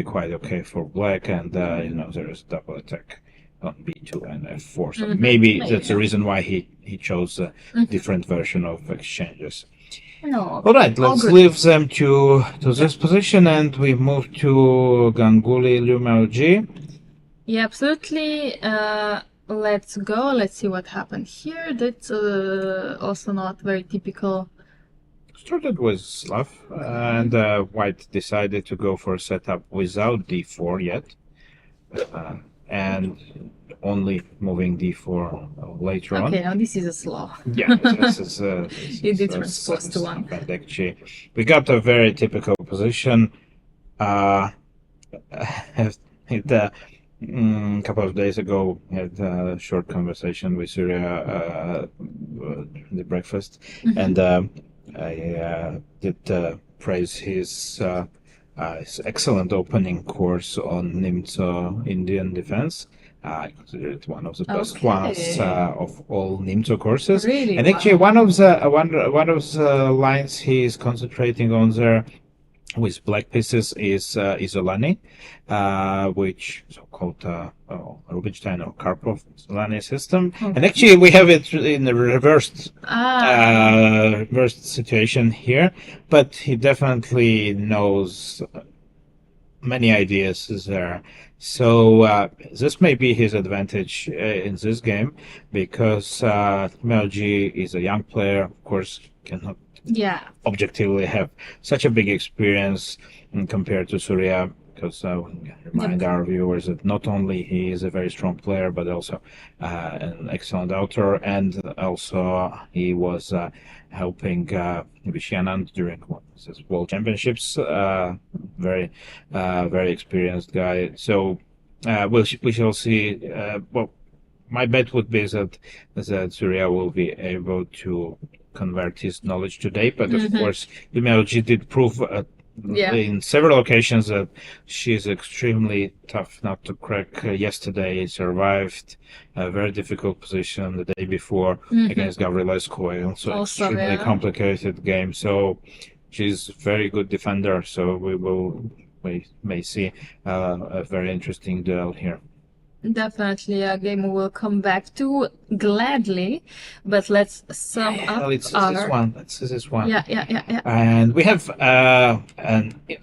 quite okay for black, and there is double attack on b2 and f4. So maybe that's the reason why he chose a different version of exchanges. No. All right, let's leave them to this position, and we move to Ganguly Lumel G. Yeah, absolutely. let's go. Let's see what happened here. That's also not very typical. Started with Slav, and White decided to go for a setup without d4 yet, and only moving d4 later on. Okay, now this is a slow. Yeah, this is You did transpose to one. And actually, we got a very typical position. A couple of days ago, I had a short conversation with Surya during the breakfast, and I did praise his excellent opening course on Nimzo Indian defense. I consider it one of the best ones of all Nimzo courses. Really? And actually, one of the lines he is concentrating on there with black pieces is Isolani, which so-called Rubinstein or Karpov Isolani system. Okay. And actually, we have it in the reversed situation here, but he definitely knows many ideas there. So this may be his advantage in this game, because MLG is a young player, of course, cannot objectively have such a big experience compared to Surya, because we remind our viewers that not only he is a very strong player, but also an excellent author, and also he was helping Vishanand during World Championships. Very experienced guy. So we shall see. Well, my bet would be that Surya will be able to convert his knowledge today, but of course, MLG did prove in several occasions that she is extremely tough not to crack. Yesterday, survived a very difficult position the day before against Gavrila Skoy, also extremely complicated game. So she's a very good defender. So we may see a very interesting duel here. Definitely a game we will come back to gladly, but let's sum up Let's see this one. Yeah. And we have a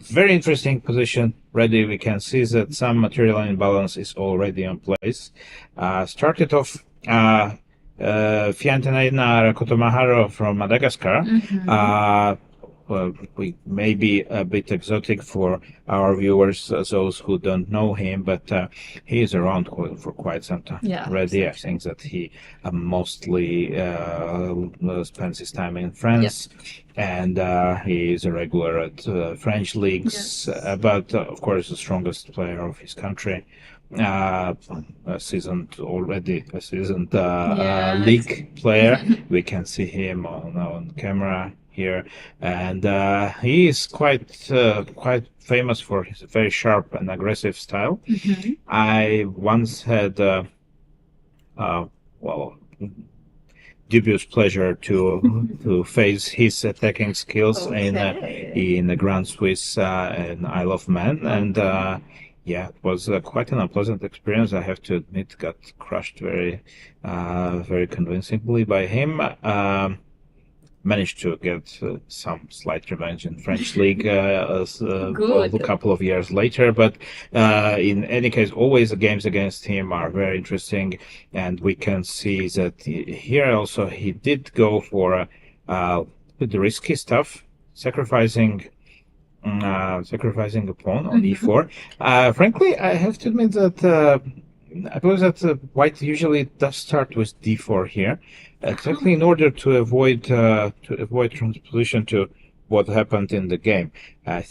very interesting position ready. We can see that some material imbalance is already in place. Started off Fiantenina Rakotomaharo from Madagascar. We may be a bit exotic for our viewers, those who don't know him, but he is around for quite some time already. I think that he mostly spends his time in France, and he is a regular at French leagues, but of course the strongest player of his country. A seasoned league player. We can see him on camera here, and he is quite famous for his very sharp and aggressive style. I once had dubious pleasure to face his attacking skills in the Grand Swiss and Isle of Man, and it was quite an unpleasant experience. I have to admit, got crushed very convincingly by him. Managed to get some slight revenge in French league a couple of years later, but in any case, always the games against him are very interesting, and we can see that here also he did go for the risky stuff, sacrificing a pawn on e4. Frankly, I have to admit that I believe that White usually does start with d4 here, exactly in order to avoid transposition to what happened in the game. I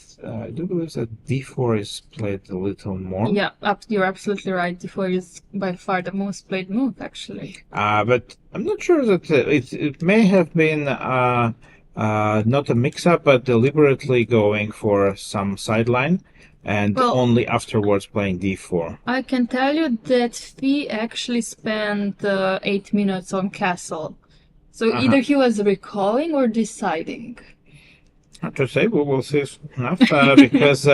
do believe that d4 is played a little more. Yeah, you're absolutely right. d4 is by far the most played move, actually. But I'm not sure that it may have been not a mix-up, but deliberately going for some sideline, and only afterwards playing d4. I can tell you that Fi actually spent 8 minutes on castle. So either he was recalling or deciding. Hard to say, we will see enough, because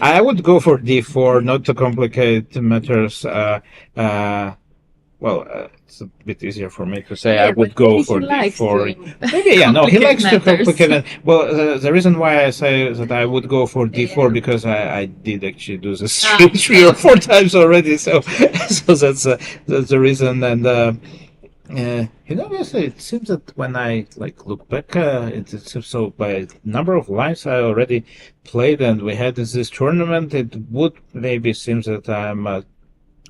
I would go for d4, not to complicate matters. it's a bit easier for me to say. I would go for d4. Maybe, he likes to complicate it. Well, the reason why I say that I would go for d4 because I did actually do this three or four times already. So that's the reason. And obviously, it seems that when I look back, it seems so by number of lines I already played, and we had this tournament, it would maybe seems that I'm a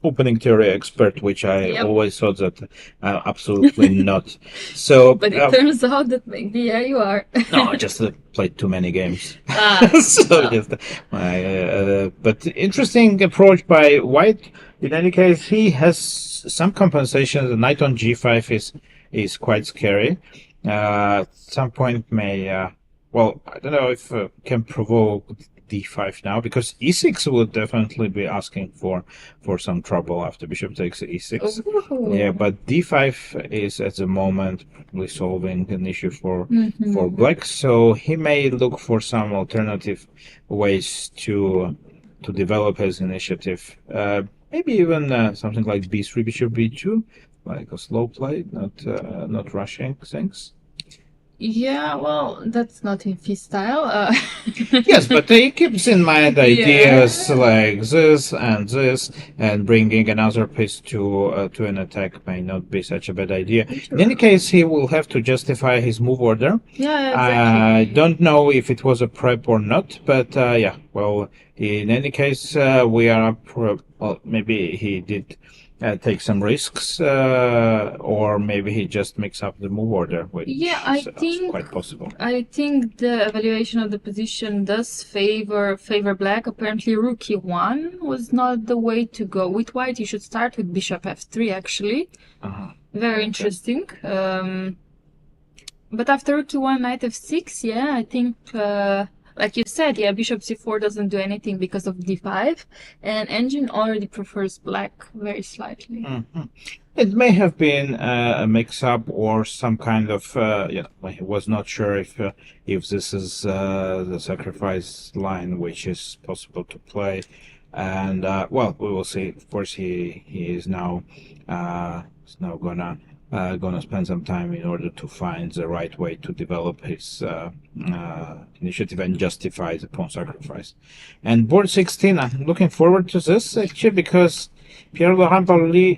opening theory expert, which I always thought that absolutely not. So, but it turns out that maybe you are. No, I just played too many games. But interesting approach by White. In any case, he has some compensation. The knight on g5 is quite scary. At some point may I don't know if can provoke d5 now, because e6 would definitely be asking for some trouble after bishop takes e6. Yeah, but d5 is at the moment probably solving an issue for black, so he may look for some alternative ways to develop his initiative. Maybe even something like b3 bishop b2, like a slow play, not rushing things. Yeah, well, that's not in his style. Yes, but he keeps in mind ideas like this, and bringing another piece to an attack may not be such a bad idea. In any case, he will have to justify his move order. Yeah, exactly. I don't know if it was a prep or not, but in any case, we are up. Maybe he did take some risks, or maybe he just mixed up the move order, which is quite possible. I think the evaluation of the position does favor black. Apparently, rook e1 was not the way to go with white. You should start with bishop f3, actually. Very interesting. But after rook e1, knight f6, I think... like you said, bishop c4 doesn't do anything because of d5, and engine already prefers black very slightly. It may have been a mix-up or some kind of, he was not sure if this is the sacrifice line which is possible to play, and we will see. Of course, he is now gonna spend some time in order to find the right way to develop his initiative and justify the pawn sacrifice. And board 16, I'm looking forward to this actually, because Pierre-Laurent Pauli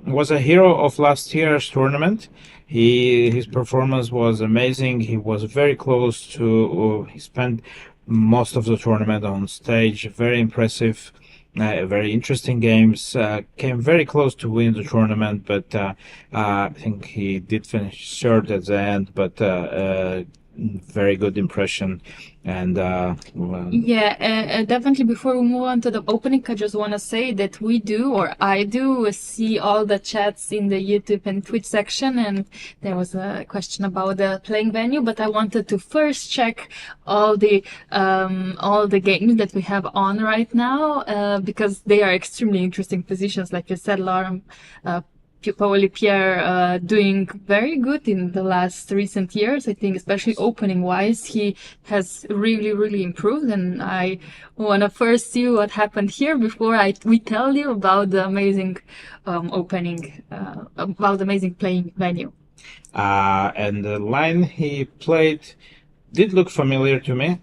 was a hero of last year's tournament. His performance was amazing. He was very close to. He spent most of the tournament on stage. Very impressive. Very interesting games. Came very close to win the tournament, but I think he did finish third at the end. But very good impression, and definitely. Before we move on to the opening, I just want to say that I do see all the chats in the YouTube and Twitch section, and there was a question about the playing venue, but I wanted to first check all the games that we have on right now, because they are extremely interesting positions, like you said, Laura. Paoli Pierre doing very good in the last recent years. I think especially opening wise, he has really, really improved, and I want to first see what happened here before we tell you about the amazing about the amazing playing venue. And the line he played did look familiar to me.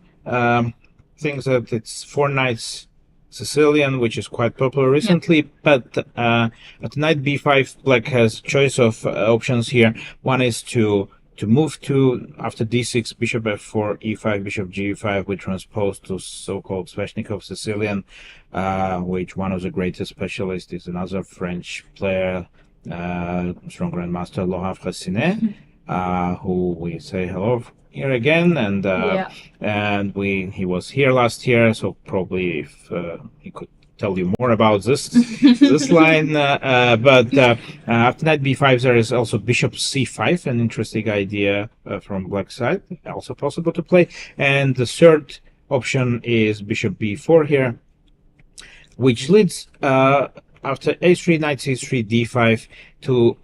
Things that it's 4 knights Sicilian, which is quite popular recently, but at knight b5, black has choice of options here. One is to move to, after d6, bishop f4, e5, bishop g5, we transpose to so-called Sveshnikov Sicilian, which one of the greatest specialists is another French player, strong grandmaster Laurent Fressinet, who we say hello here again, and he was here last year, so probably if he could tell you more about this line. But after knight b5, there is also bishop c5, an interesting idea from black side, also possible to play. And the third option is bishop b4 here, which leads after a3, knight c3, d5 to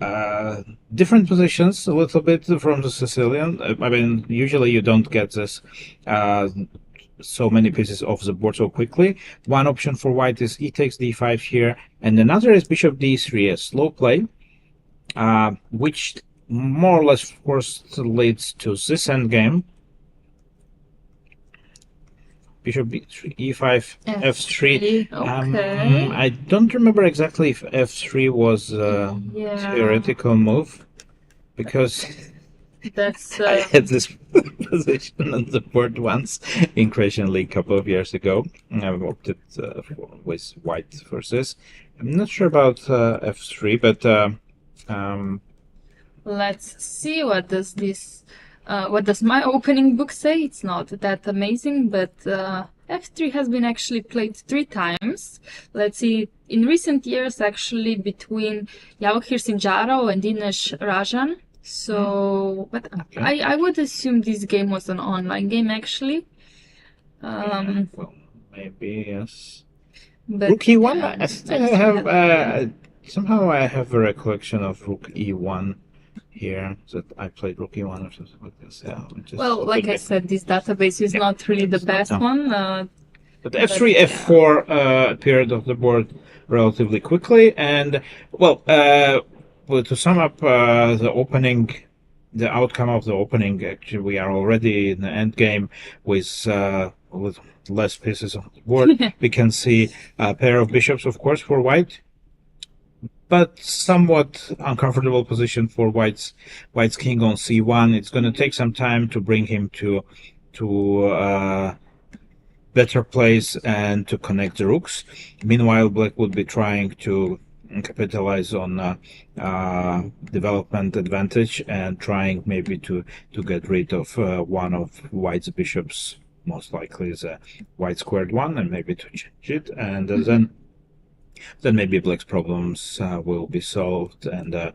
different positions a little bit from the Sicilian. I mean, usually you don't get this so many pieces off the board so quickly. One option for white is e takes d5 here, and another is bishop d3, a slow play, which more or less, of course, leads to this endgame. Bishop b3, e5, f3. Okay. I don't remember exactly if f3 was a theoretical move, because That's I had this position on the board once in Croatian League a couple of years ago. I opted with white versus. I'm not sure about f3, but let's see what does this. What does my opening book say? It's not that amazing, but f3 has been actually played 3 times. Let's see, in recent years, actually between Javokhir Sinjarov and Dinesh Rajan. So, but okay. I would assume this game was an online game actually. Well, maybe yes. But Rook e1. yeah, I still have somehow I have a recollection of Rook e1 here, that I played Rook e1 or something like this. Yeah. Well, like I said, this database is not really the best one. But f3, f4 appeared off the board relatively quickly, and well, to sum up the outcome of the opening, actually, we are already in the end game with less pieces on the board. We can see a pair of bishops, of course, for white, but somewhat uncomfortable position for white's king on c1. It's going to take some time to bring him to better place and to connect the rooks. Meanwhile, black would be trying to capitalize on development advantage and trying maybe to get rid of one of white's bishops. Most likely is a white squared one, and maybe to change it, and then maybe black's problems will be solved, and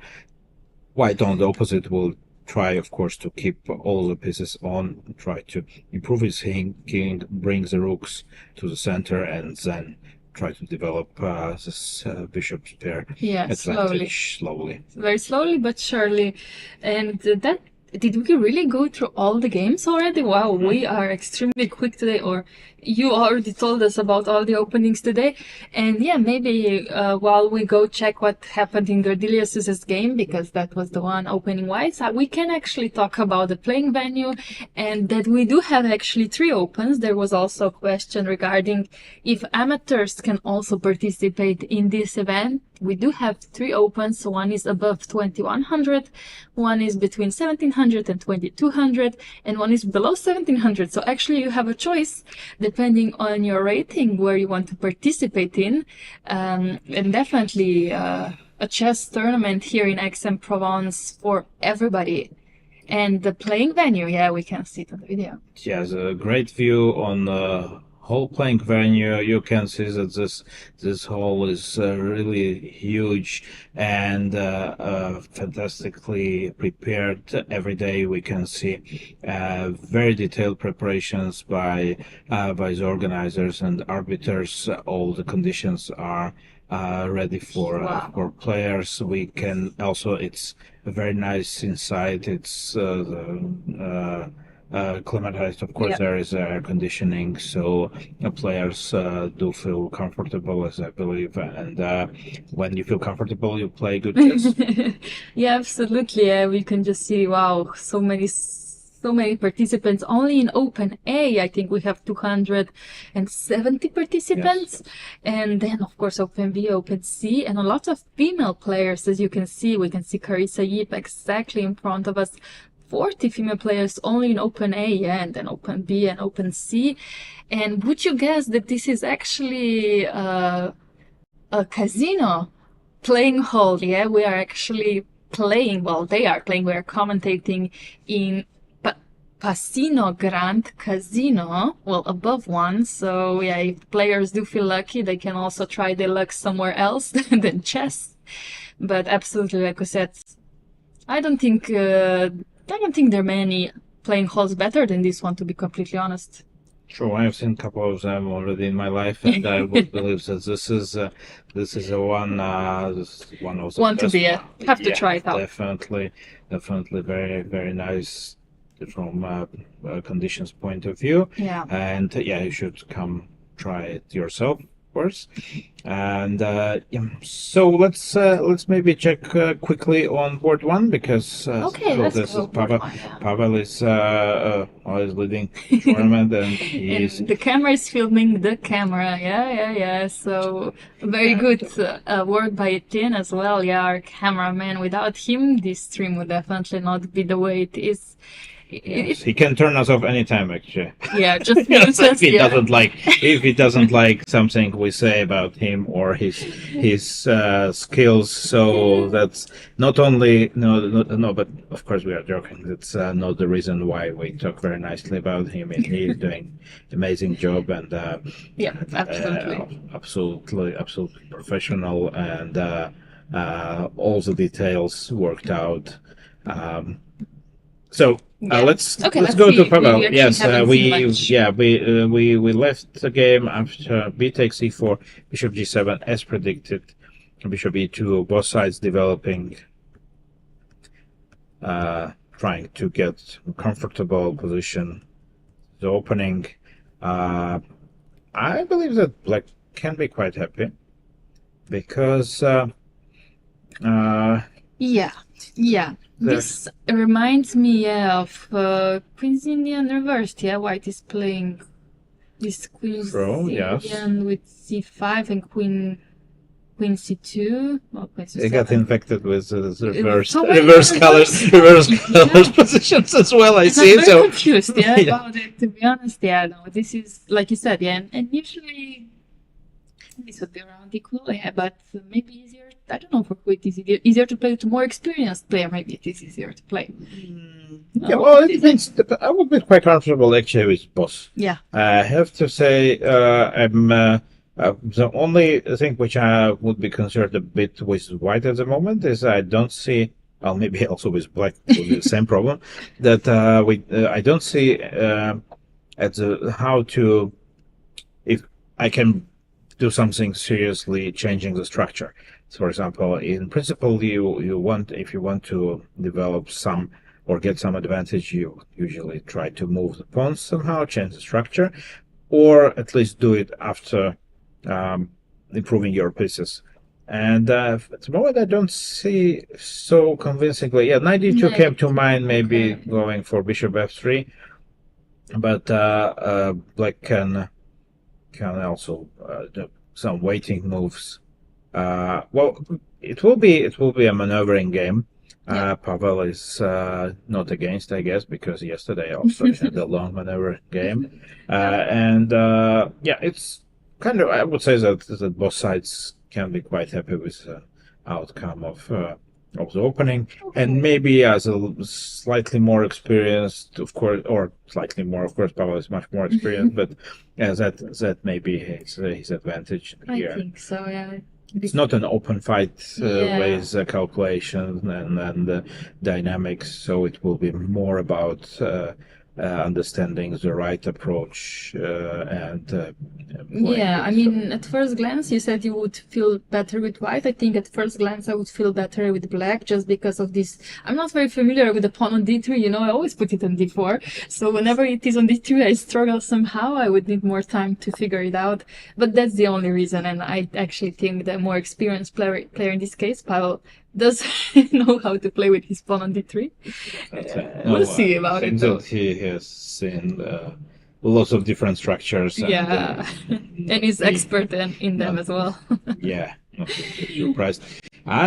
white on the opposite will try, of course, to keep all the pieces on, try to improve his king, bring the rooks to the center, and then try to develop this bishop's pair advantage slowly. Very slowly but surely. And that, did we really go through all the games already? Wow, we are extremely quick today, or you already told us about all the openings today. And yeah, maybe while we go check what happened in Grandelius's game, because that was the one opening white, we can actually talk about the playing venue, and that we do have actually 3 opens. There was also a question regarding if amateurs can also participate in this event. We do have 3 opens. One is above 2100, one is between 1700 and 2200, and one is below 1700. So actually you have a choice depending on your rating where you want to participate in. And definitely a chess tournament here in Aix-en-Provence for everybody. And the playing venue, yeah, we can see it on the video. Yeah, there's a great view on the whole playing venue. You can see that this hall is really huge and fantastically prepared. Every day we can see very detailed preparations by the organizers and arbiters. All the conditions are ready for players. We can also, it's very nice inside. It's climatized, of course. There is air conditioning, so players do feel comfortable, as I believe, and when you feel comfortable, you play good chess. Yeah, absolutely. Yeah, we can just see, wow, so many participants. Only in Open A, I think we have 270 participants. Yes. And then, of course, Open B, Open C, and a lot of female players, as you can see. We can see Carissa Yip exactly in front of us. 40 female players only in Open A, yeah, and then Open B and Open C. And would you guess that this is actually a casino playing hall? Yeah, we are actually playing, well, they are playing, we are commentating in Pasino Grand Casino, well, above one. So yeah, if players do feel lucky, they can also try their luck somewhere else than chess. But absolutely, like I said, I don't think there are many playing halls better than this one, to be completely honest. Sure, I have seen a couple of them already in my life, and I would believe that this is a one of the one to be best. Have to try it out. Definitely, very very nice conditions point of view. Yeah. And you should come try it yourself, of course. And so let's maybe check quickly on board one, because let's this go is Pavel. board one, yeah. Pavel is leading the tournament, and he's And the camera is filming the camera. Yeah. So very good work by Etienne as well. Yeah, our cameraman. Without him, this stream would definitely not be the way it is. Yes, he can turn us off anytime, actually. Yeah, just if he doesn't like something we say about him or his skills. So that's not only no, but of course we are joking. That's not the reason why we talk very nicely about him. And he's doing amazing job, and absolutely professional, and all the details worked out. Let's go to Pavel. Yes, we left the game after b takes e4, bishop g7 as predicted, bishop e2, both sides developing, trying to get a comfortable position. The opening, I believe that black can be quite happy, because This reminds me of Queen's Indian reversed. Yeah, white is playing this Queen's Indian with c5 and Queen c2. Well, Queen c7. They got infected with reverse colors positions as well. I see. I'm very confused. About it. To be honest, no. This is like you said, and usually this would be around equal. But maybe easier. I don't know for who it is easier to play. With a more experienced player, maybe it is easier to play. It depends. I would be quite comfortable actually with both. Yeah. I have to say, I'm the only thing which I would be concerned a bit with white at the moment is I don't see. Well, maybe also with black will be the same problem. That I don't see how to, if I can do something seriously changing the structure. So, for example, in principle, if you want to develop some or get some advantage, you usually try to move the pawns somehow, change the structure, or at least do it after improving your pieces. And at the moment, I don't see so convincingly. Yeah, knight d2 came to mind, maybe going for bishop f3, but black can also do some waiting moves. It will be a maneuvering game. Pavel is not against, I guess, because yesterday also had a long maneuver game, it's kind of, I would say that both sides can be quite happy with the outcome of the opening, and maybe as a slightly more experienced, of course, Pavel is much more experienced, but that may be his advantage here. I think so, yeah. It's not an open fight with calculation and dynamics, so it will be more about understanding the right approach I mean, at first glance you said you would feel better with white. I think at first glance I would feel better with black, just because of this. I'm not very familiar with the pawn on d3, I always put it on d4, so whenever it is on d3 I struggle somehow. I would need more time to figure it out, but that's the only reason. And I actually think the more experienced player in this case, Pavel, does know how to play with his pawn on d3. We'll see about it. That he has seen lots of different structures. And he's expert in them as well. Not surprised.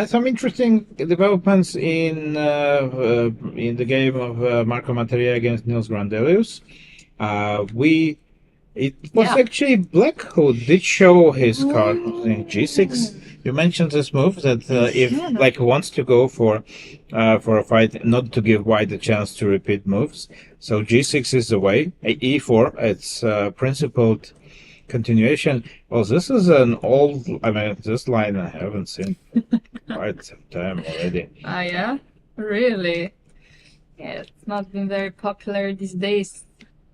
Some interesting developments in the game of Marco Materia against Nils Grandelius. It was actually black who did show his card in g6. You mentioned this move that if black wants to go for a fight, not to give white a chance to repeat moves, so g6 is the way. e4, it's principled continuation. Well, this is an old. This line I haven't seen quite some time already. Yeah, really. Yeah, it's not been very popular these days.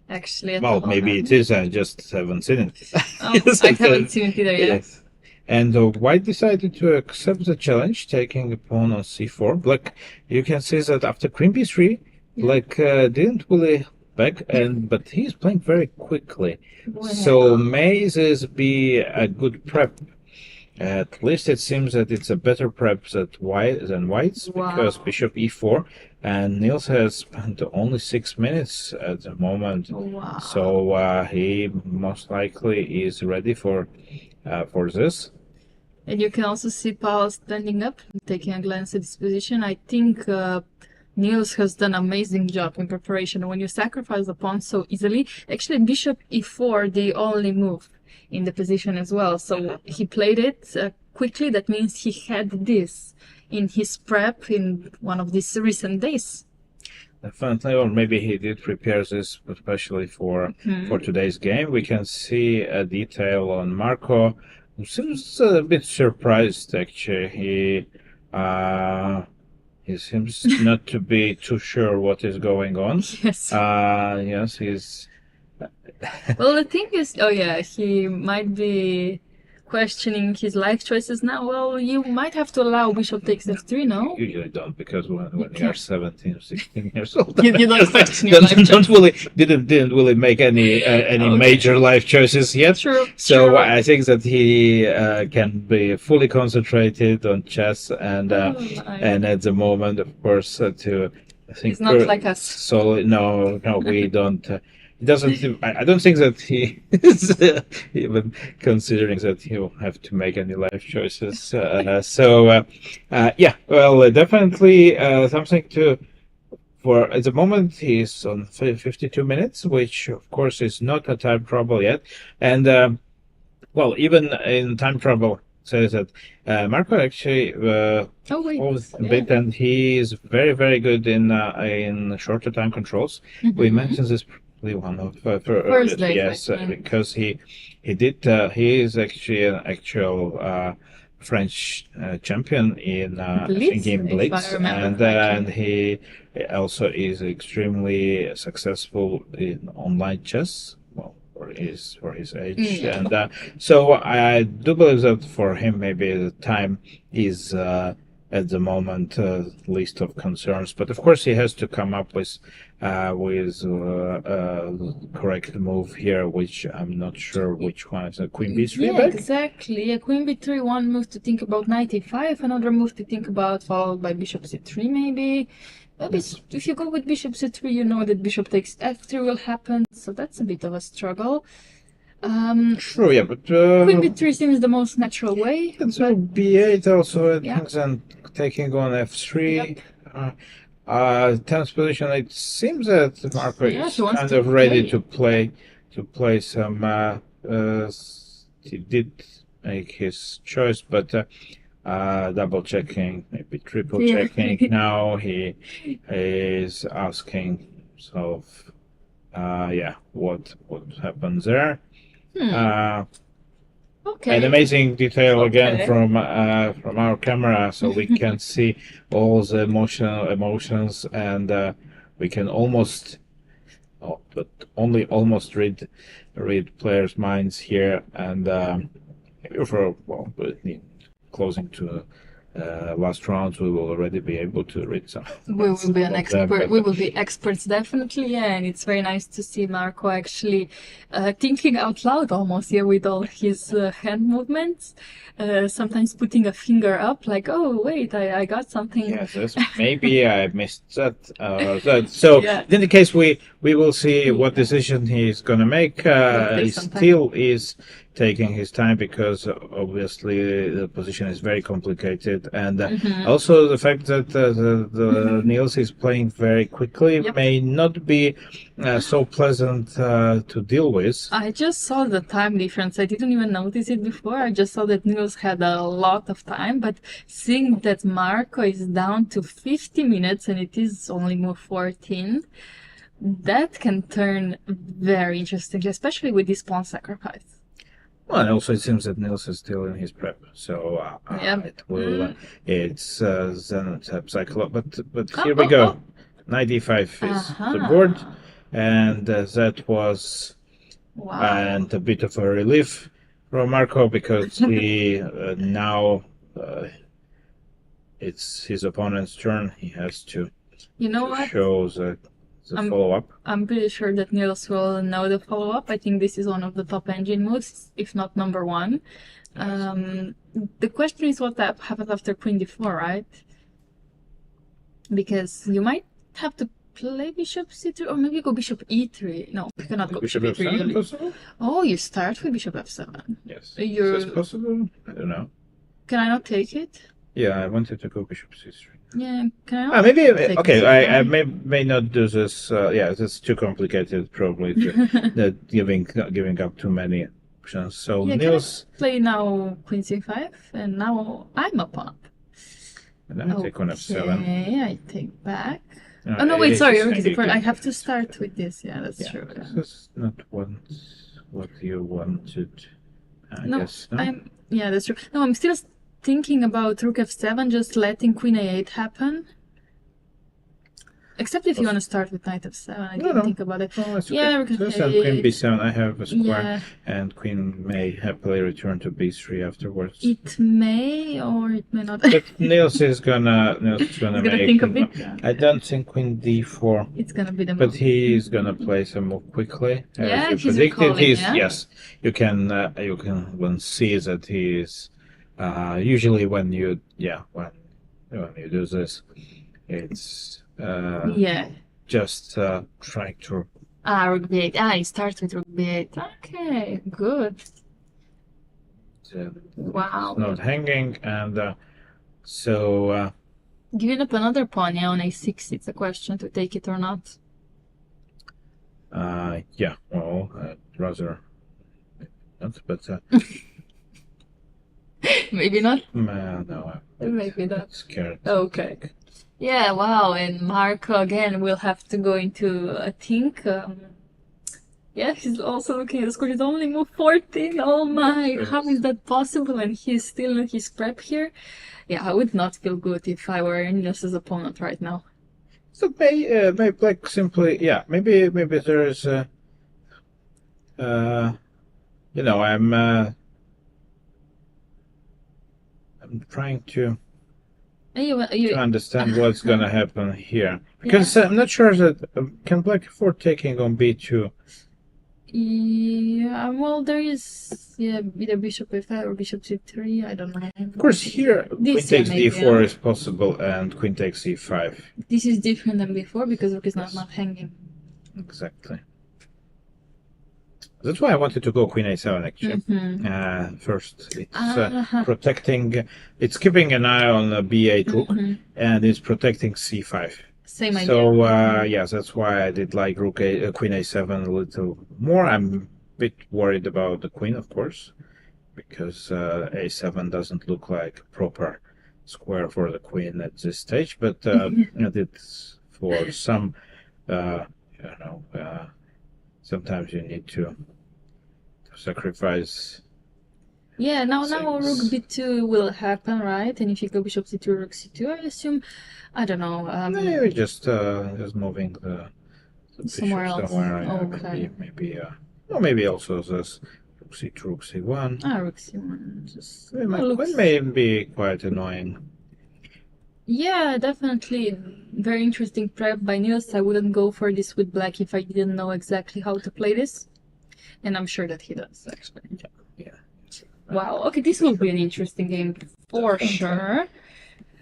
Actually, maybe it is. I just haven't seen it. I haven't seen it either yet. Yes. And white decided to accept the challenge, taking a pawn on c4. Black, you can see that after queen b3, didn't really back, but he's playing very quickly. Wow. So may this be a good prep? At least it seems that it's a better prep than White's, because Bishop e4, and Nils has spent only 6 minutes at the moment. Wow. So he most likely is ready for this. And you can also see Pavel standing up, taking a glance at this position. I think Nils has done an amazing job in preparation. When you sacrifice the pawn so easily, actually Bishop e4, the only move in the position as well. So he played it quickly. That means he had this in his prep in one of these recent days. Definitely, or maybe he did prepare this especially for today's game. We can see a detail on Marco, who seems a bit surprised actually. He seems not to be too sure what is going on. Yes. Yes, he's... Well, the thing is, he might be questioning his life choices now. Well, you might have to allow Bishop takes f3, no? Usually don't, because when you're 17 or 16 years old, you don't question your life choices. Didn't really make any major life choices yet. True. So true. I think that he can be fully concentrated on chess, and at the moment, of course, I think he's not like us. So no, we don't. He doesn't. I don't think that he is even considering that he'll have to make any life choices. Definitely something to. For at the moment, he's on 52 minutes, which of course is not a time trouble yet. And even in time trouble, says that Marco actually was a bit, and he is very, very good in shorter time controls. We mentioned this. One of first day, yes, because he is actually an actual French champion in game Blitz, and he also is extremely successful in online chess. Well, for his age, and so I do believe that for him maybe the time is at the moment least of concerns. But of course he has to come up with correct move here, which I'm not sure which one is. A queen b3 back? Exactly. A queen b3, one move to think about knight e5, another move to think about, followed by bishop c3 maybe. Maybe if you go with bishop c3, you know that bishop takes f3 will happen, so that's a bit of a struggle. Sure, yeah, but queen b3 seems the most natural way. And so b8 also, and taking on f3. Yep. Tenth position. It seems that Marco is kind of ready to play some. He did make his choice, but double checking, maybe triple checking. Now he is asking himself, what happens there? An amazing detail again from our camera, so we can see all the emotions, and we can almost, but only almost read players' minds here, and closing to last rounds, we will already be able to read some. We will be an expert. We will be experts, definitely, and it's very nice to see Marco actually thinking out loud almost here with all his hand movements. Sometimes putting a finger up, like, oh wait, I got something. Yes, maybe I missed that. So in the case, we will see what decision he's gonna make. He still is taking his time, because obviously the position is very complicated, and also the fact that the Nils is playing very quickly may not be so pleasant to deal with. I just saw the time difference. I didn't even notice it before. I just saw that Nils had a lot of time, but seeing that Marco is down to 50 minutes and it is only move 14, that can turn very interesting, especially with this pawn sacrifice. Well, and also it seems that Nils is still in his prep, so it will. It's Zen cycle, but here we go. Knight e5 is the board, and that was and a bit of a relief for Marco, because he now it's his opponent's turn. He has to You know what? Shows the follow-up. I'm pretty sure that Nils will know the follow-up. I think this is one of the top engine moves, if not number one. The question is what happens after Queen d4, right? Because you might have to play bishop c3, or maybe go bishop e3. No, you cannot go bishop e3. F7 possible? Oh, you start with bishop f7. Yes. Is this possible? I don't know. Can I not take it? Yeah, I wanted to go bishop c3. Yeah, can I not maybe, take okay, this? I may not do this. It's too complicated probably to giving up too many options. So Yeah, Nils... can I play now queen c5, and now I'm a pawn up. And then I take on f7. Okay, I take back. Oh no, wait, sorry, I have to start with this. Yeah, that's true. This is not what you wanted. I guess, no? Yeah, that's true. No, I'm still thinking about rook f7, just letting queen a8 happen. Except if you want to start with knight f7, I didn't think about it. No, it's yeah, okay. because queen b7, I have a square, and queen may happily return to b3 afterwards. It may or it may not. But Nils is gonna make. Think of it. I don't think queen d4. It's gonna be the move. But he is gonna play some move quickly. Yeah, as you he's predicted. recalling, Yes. You can see that he is usually when you do this, it's just trying to. Rook b8. He starts with rook b8. Okay, good. Wow. Not hanging, and so. Giving up another pawn, on a6, it's a question to take it or not. Well, rather not, but. Maybe not? No, maybe not. Scared. Okay. Yeah, wow, and Marco again will have to go into, I think, he's also looking at the score. He's only moved 14. Oh my, how is that possible? And he's still in his prep here. Yeah, I would not feel good if I were Nils' opponent right now. So may Black simply, maybe there is I'm trying to understand what's gonna happen here, because I'm not sure that can Black afford taking on b2. Yeah, well, there is either bishop a5 or bishop c3. I don't know. Of course, here queen takes d4 is possible, and queen takes e5. This is different than before because rook is not hanging. Exactly. That's why I wanted to go queen a7 actually. First, it's protecting. It's keeping an eye on b8 rook, and it's protecting c5. Same idea. So that's why I did like queen a7 a little more. I'm a bit worried about the queen, of course, because a7 doesn't look like a proper square for the queen at this stage. But it's for some, sometimes you need to sacrifice. Yeah, now rook b2 will happen, right? And if you go bishop c2, rook c2, I assume. I don't know. Maybe just moving the somewhere bishop else. somewhere. Okay. Maybe also this rook c2, rook c1. Rook c1. Just Queen may be quite annoying. Yeah, definitely. Very interesting prep by Nils. I wouldn't go for this with Black if I didn't know exactly how to play this. And I'm sure that he does, actually. Yeah. Wow, okay, this will be an interesting game for sure.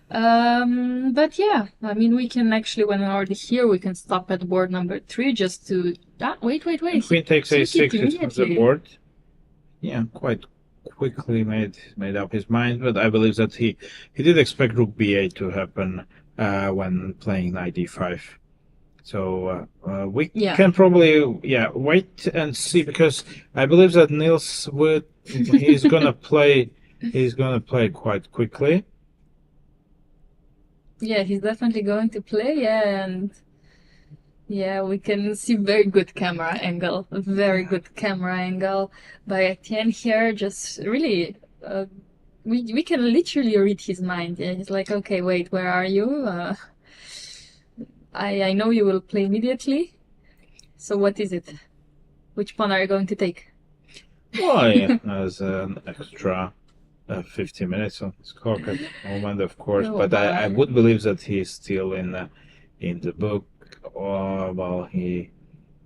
But yeah, I mean, we can actually, when we're already here, we can stop at board number 3 just to... wait. Queen takes a6 is on the board. Yeah, quite quickly made up his mind, but I believe that he did expect rook b8 to happen when playing knight d5. So we can probably wait and see, because I believe that Nils he's gonna play quite quickly. Yeah, he's definitely going to play, and we can see very good camera angle, a very good camera angle by Etienne here. Just really, we can literally read his mind. Yeah, he's like, okay, wait, where are you? I know you will play immediately. So what is it? Which pawn are you going to take? Well, there's an extra 50 minutes on his clock at the moment, of course. But I would believe that he's still in in the book. Or well,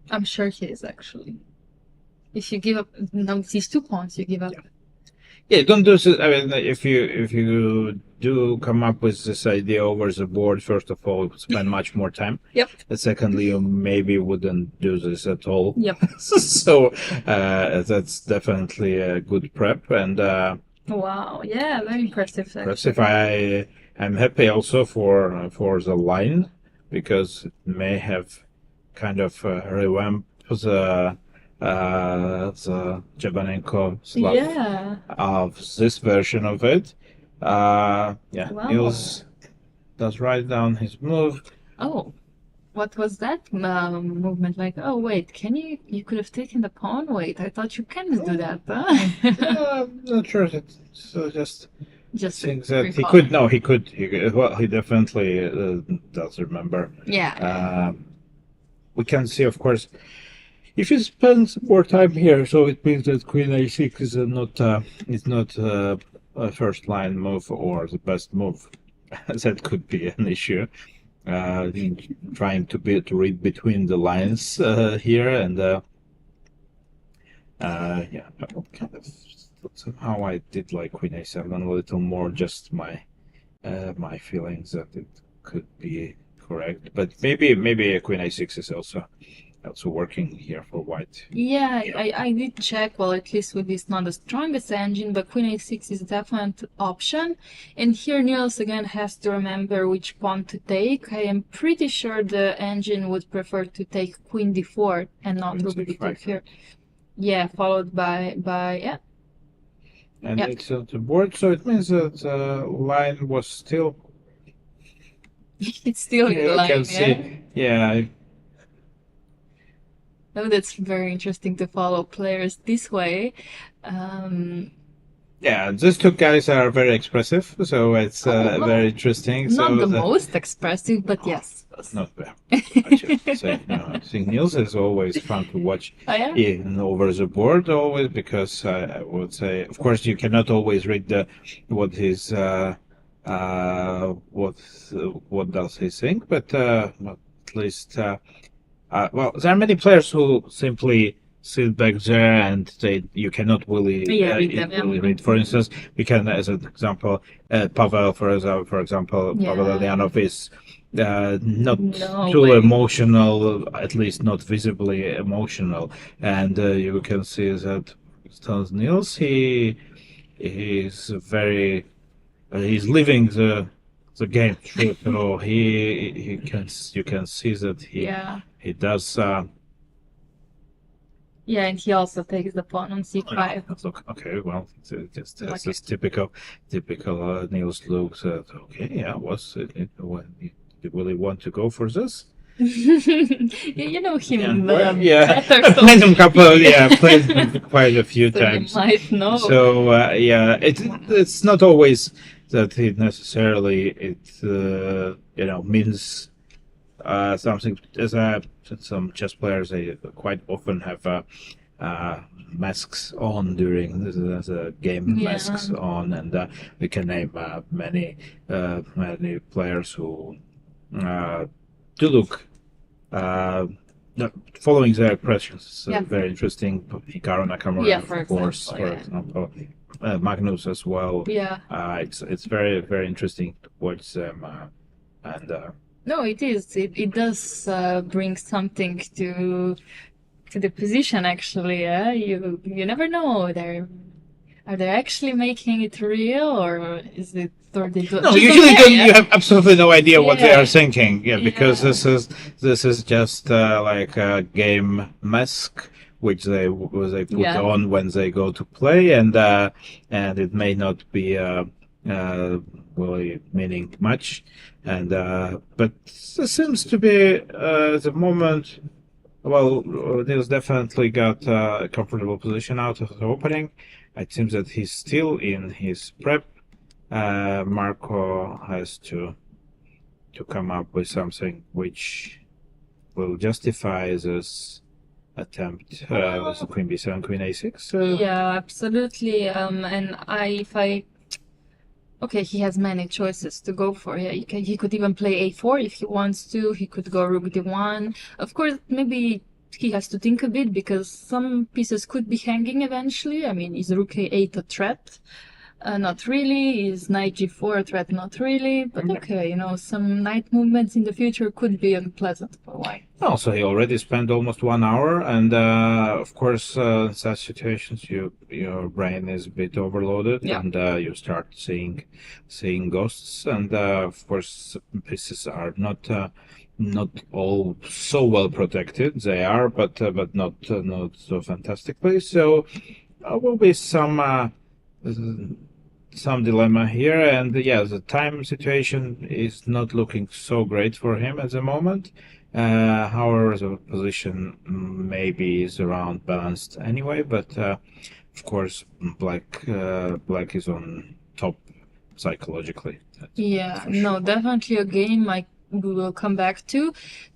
I'm sure he is actually. If you give up these 2 pawns, you give up. Yeah, don't do this. I mean, if you do come up with this idea over the board, first of all, spend much more time. Yep. And secondly, you maybe wouldn't do this at all. Yep. So that's definitely a good prep. And wow, yeah, very impressive. impressive. I'm happy also for the line, because it may have kind of revamped the Jabanenko Slav of this version of it. Wow. Nils does write down his move. Oh, what was that movement like? Oh, wait, you could have taken the pawn? Wait, I thought you can do that, huh? I'm not sure. So just things that he could. Well, he definitely does remember. Yeah. We can see, of course, if he spends more time here, so it means that Queen A6 is not a first line move or the best move. That could be an issue. Trying to read between the lines here, and somehow I did like Queen A7 a little more. Just my feelings that it could be correct, but maybe a Queen A6 is also working here for white. Yeah, I did check. Well, at least with this, not the strongest engine, but Queen A6 is a definite option. And here Nils again has to remember which pawn to take. I am pretty sure the engine would prefer to take Queen D4 and not Ruby D2 here. Yeah, followed by yeah. And it's on the board, so it means that the line was still. It's still in the line. You can see. Yeah. Oh, that's very interesting to follow players this way. Yeah, these two guys are very expressive, so it's very interesting. Not the most expressive, but yes. Not bad. I think Nils is always fun to watch in over the board, always, because I would say, of course, you cannot always read what does he think, but at least. Well, there are many players who simply sit back there and you cannot really read. For instance, we can, as an example, Pavel, for example, Pavel Eljanov is not too emotional, at least not visibly emotional, and you can see that Nils, he's very, he's living the game through. So you can see that he does. Yeah, and he also takes the pawn on c5. Okay, well, it's just typical Nils looks at. Okay, yeah, was it when you really want to go for this? You know him. Played him played him quite a few times. You might know. So it's not always that it necessarily means something. As some chess players, they quite often have masks on during the game. Masks on, and we can name many players who do look following their expressions. Very interesting. Hikaru Nakamura, of course, for example. Magnus as well. It's very, very interesting to watch them, and no, it is. It does bring something to the position. Actually, you never know. Are they actually making it real, or is it? Or they do? No, usually you have absolutely no idea what they are thinking. Because this is just like a game mask, which they put on when they go to play, and it may not be really meaning much, and but there seems to be the moment. Well, Nils definitely got a comfortable position out of the opening. It seems that he's still in his prep. Marco has to come up with something which will justify this attempt with Queen B7, Queen A6. Yeah, absolutely. And okay, he has many choices to go for. Yeah, he could even play a4 if he wants to. He could go rook d1. Of course, maybe he has to think a bit because some pieces could be hanging eventually. I mean, is rook a8 a threat? Not really. Is knight g4 a threat? Not really. But okay, some knight movements in the future could be unpleasant for white. Also, he already spent almost 1 hour, and of course, in such situations, your brain is a bit overloaded, and you start seeing ghosts, and of course, pieces are not all so well protected. They are, but not so fantastically. So, will be some dilemma here, and the time situation is not looking so great for him at the moment. However, the position maybe is around balanced anyway, but of course, black is on top psychologically. Definitely a game we will come back to.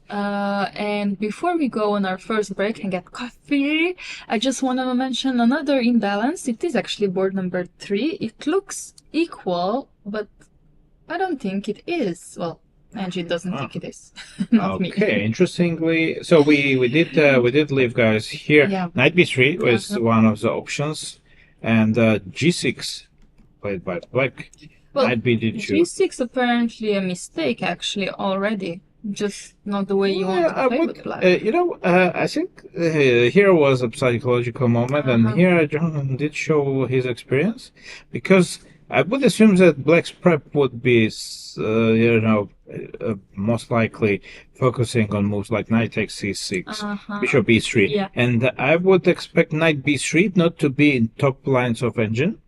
And before we go on our first break and get coffee, I just want to mention another imbalance. It is actually board number 3. It looks equal, but I don't think it is. Well, Angie doesn't think it is. Not me. Okay, interestingly, so we did leave guys here. Knight b3 was one of the options, and g6 played by black. Well, Knight b d2. g6 apparently a mistake actually already. Just not the way you want to play with black. I think here was a psychological moment, and here Jorden did show his experience, because I would assume that black's prep would be, most likely focusing on moves like knight takes c6, bishop b3, and I would expect knight b3 not to be in top lines of engine.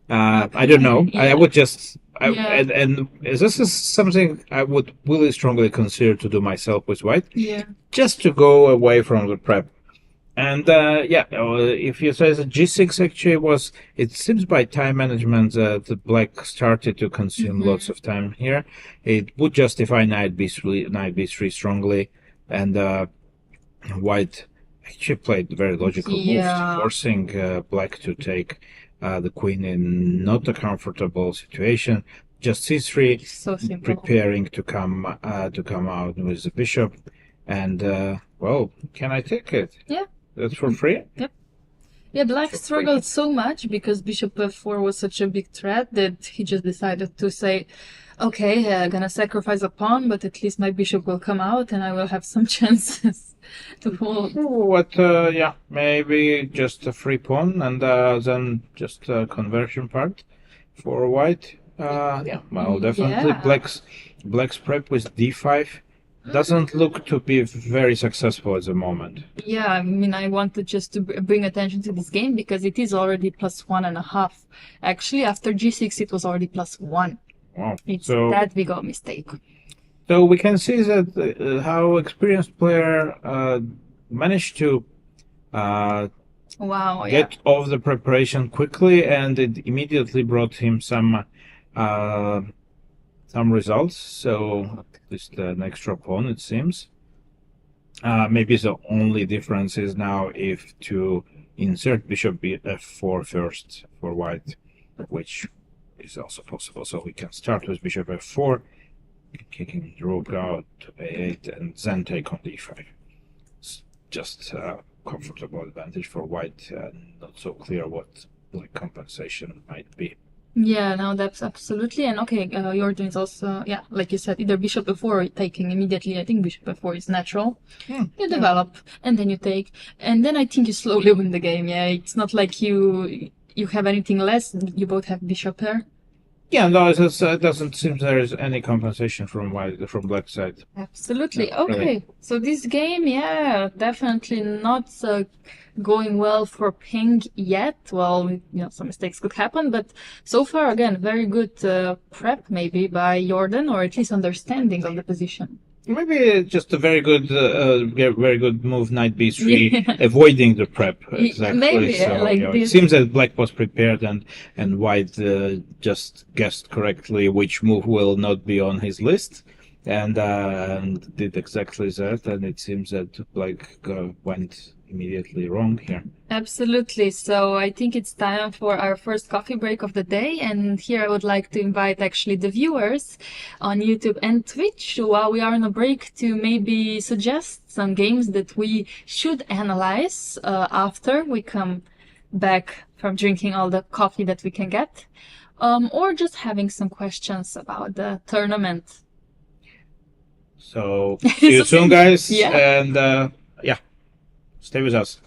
I don't know. I would just. And this is something I would really strongly consider to do myself with white. Just to go away from the prep. And if you say that g6 actually was, it seems by time management that the black started to consume lots of time here. It would justify knight b3 strongly, and white actually played very logical moves, forcing black to take the queen in not a comfortable situation. Just c3, so preparing to come out with the bishop, and can I take it? That's for free. Black struggled so much because bishop f4 was such a big threat that he just decided to say, okay, I'm gonna sacrifice a pawn, but at least my bishop will come out and I will have some chances to hold. Maybe just a free pawn, and then just a conversion part for white. Definitely black's prep with d5 doesn't look to be very successful at the moment. I mean, I wanted just to bring attention to this game because it is already +1.5. Actually, after g6 it was already +1. Wow. It's that big of a mistake. So we can see that how experienced player managed to get off the preparation quickly, and it immediately brought him some results. So just an extra pawn, it seems. Maybe the only difference is now if to insert bishop f4 first for white, which is also possible. So we can start with bishop f4, kicking the rook out to a8, and then take on d5. It's just a comfortable advantage for white, and not so clear what black compensation might be. That's absolutely. And Jorden is also, like you said, either bishop f4 or taking immediately. I think bishop f4 is natural. You develop, and then you take, and then I think you slowly win the game. It's not like you have anything less. You both have bishop pair. It doesn't seem there is any compensation from black side. Absolutely. Really. So this game, definitely not going well for ping yet. Well, some mistakes could happen, but so far, again, very good prep maybe by Jorden, or at least understanding of the position. Maybe just a very good move, knight b3, avoiding the prep. Exactly. Maybe, it seems that black was prepared, and white just guessed correctly which move will not be on his list, and did exactly that. And it seems that black went immediately wrong here. Absolutely. So I think it's time for our first coffee break of the day. And here I would like to invite actually the viewers on YouTube and Twitch while we are on a break to maybe suggest some games that we should analyze after we come back from drinking all the coffee that we can get, or just having some questions about the tournament. So see you soon, guys. Yeah. And yeah, stay with us.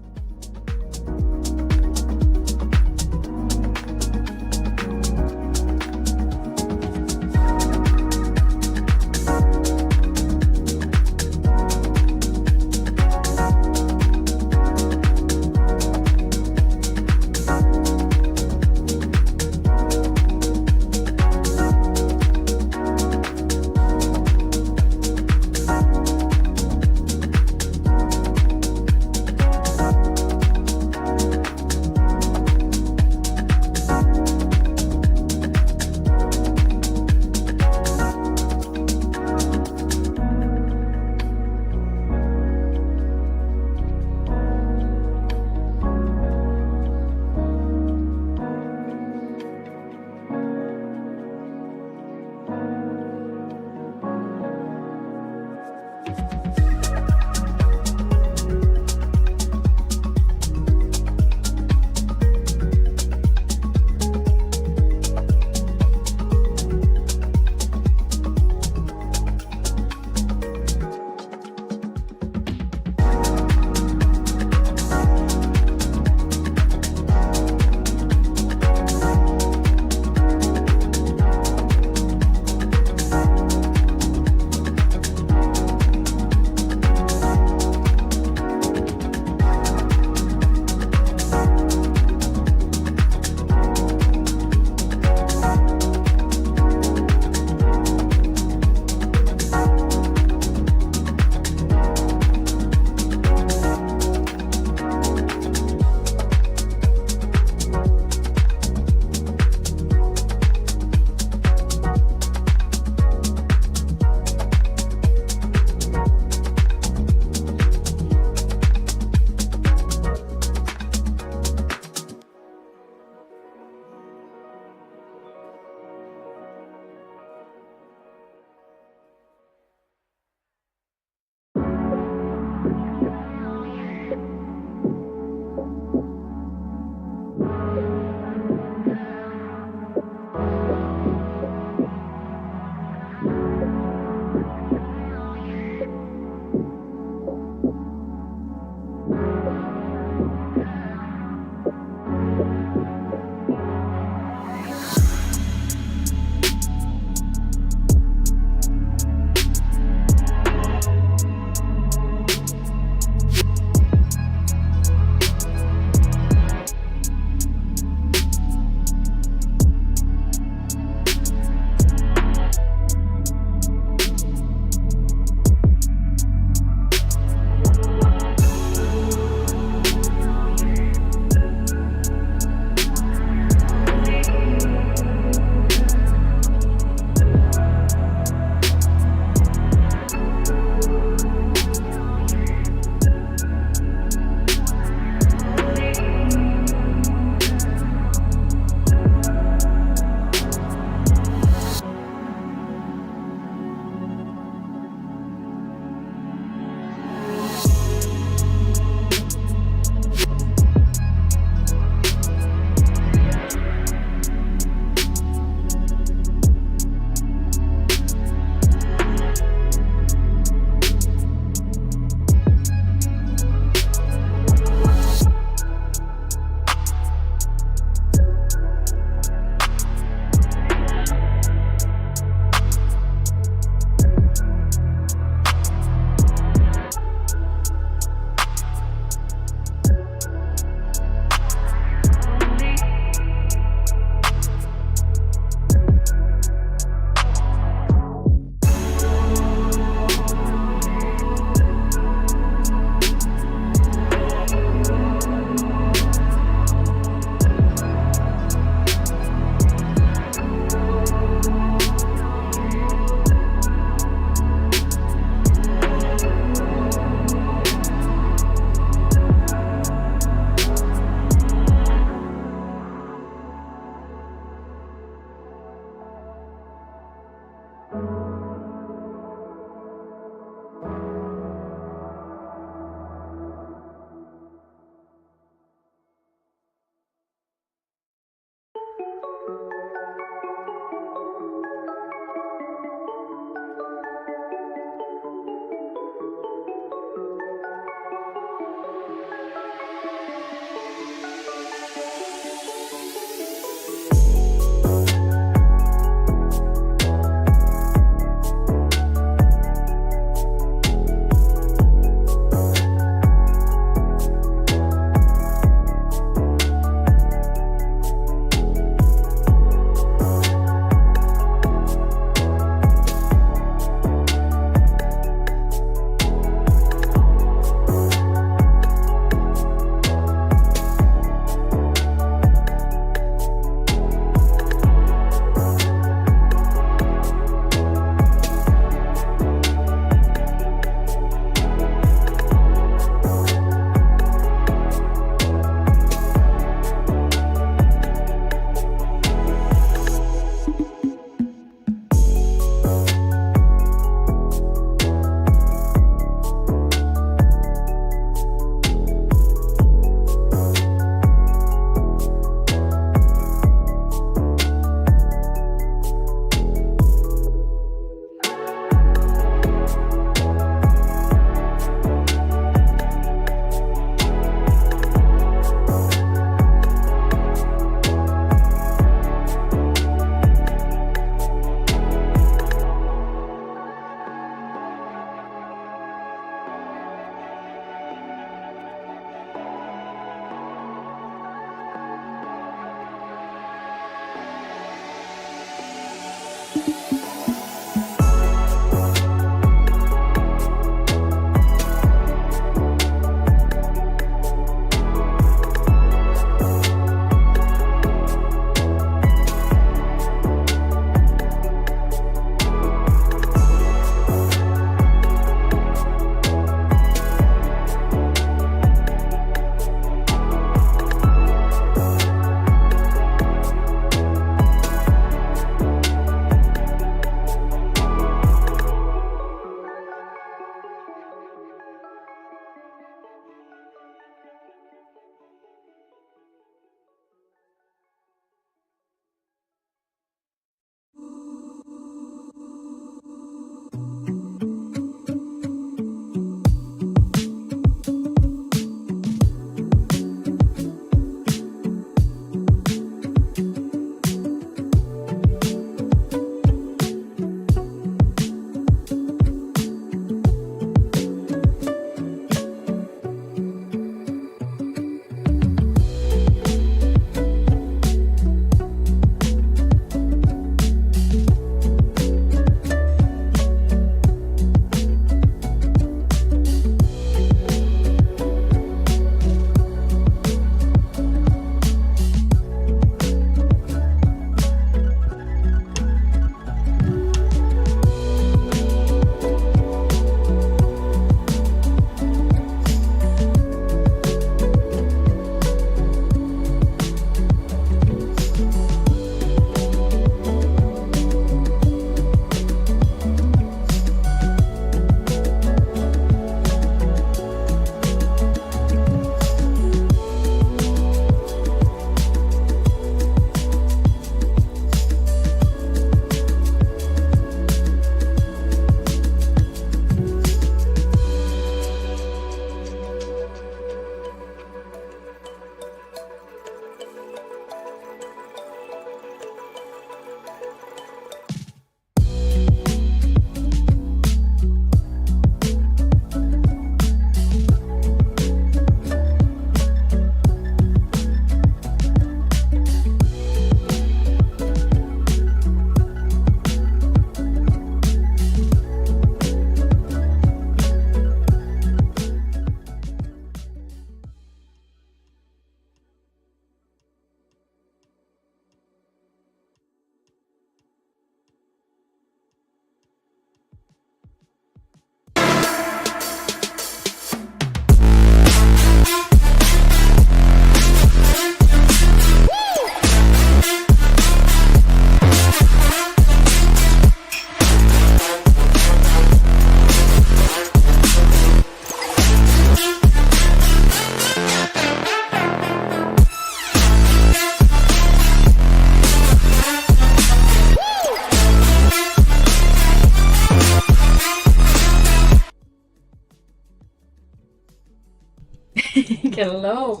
Hello,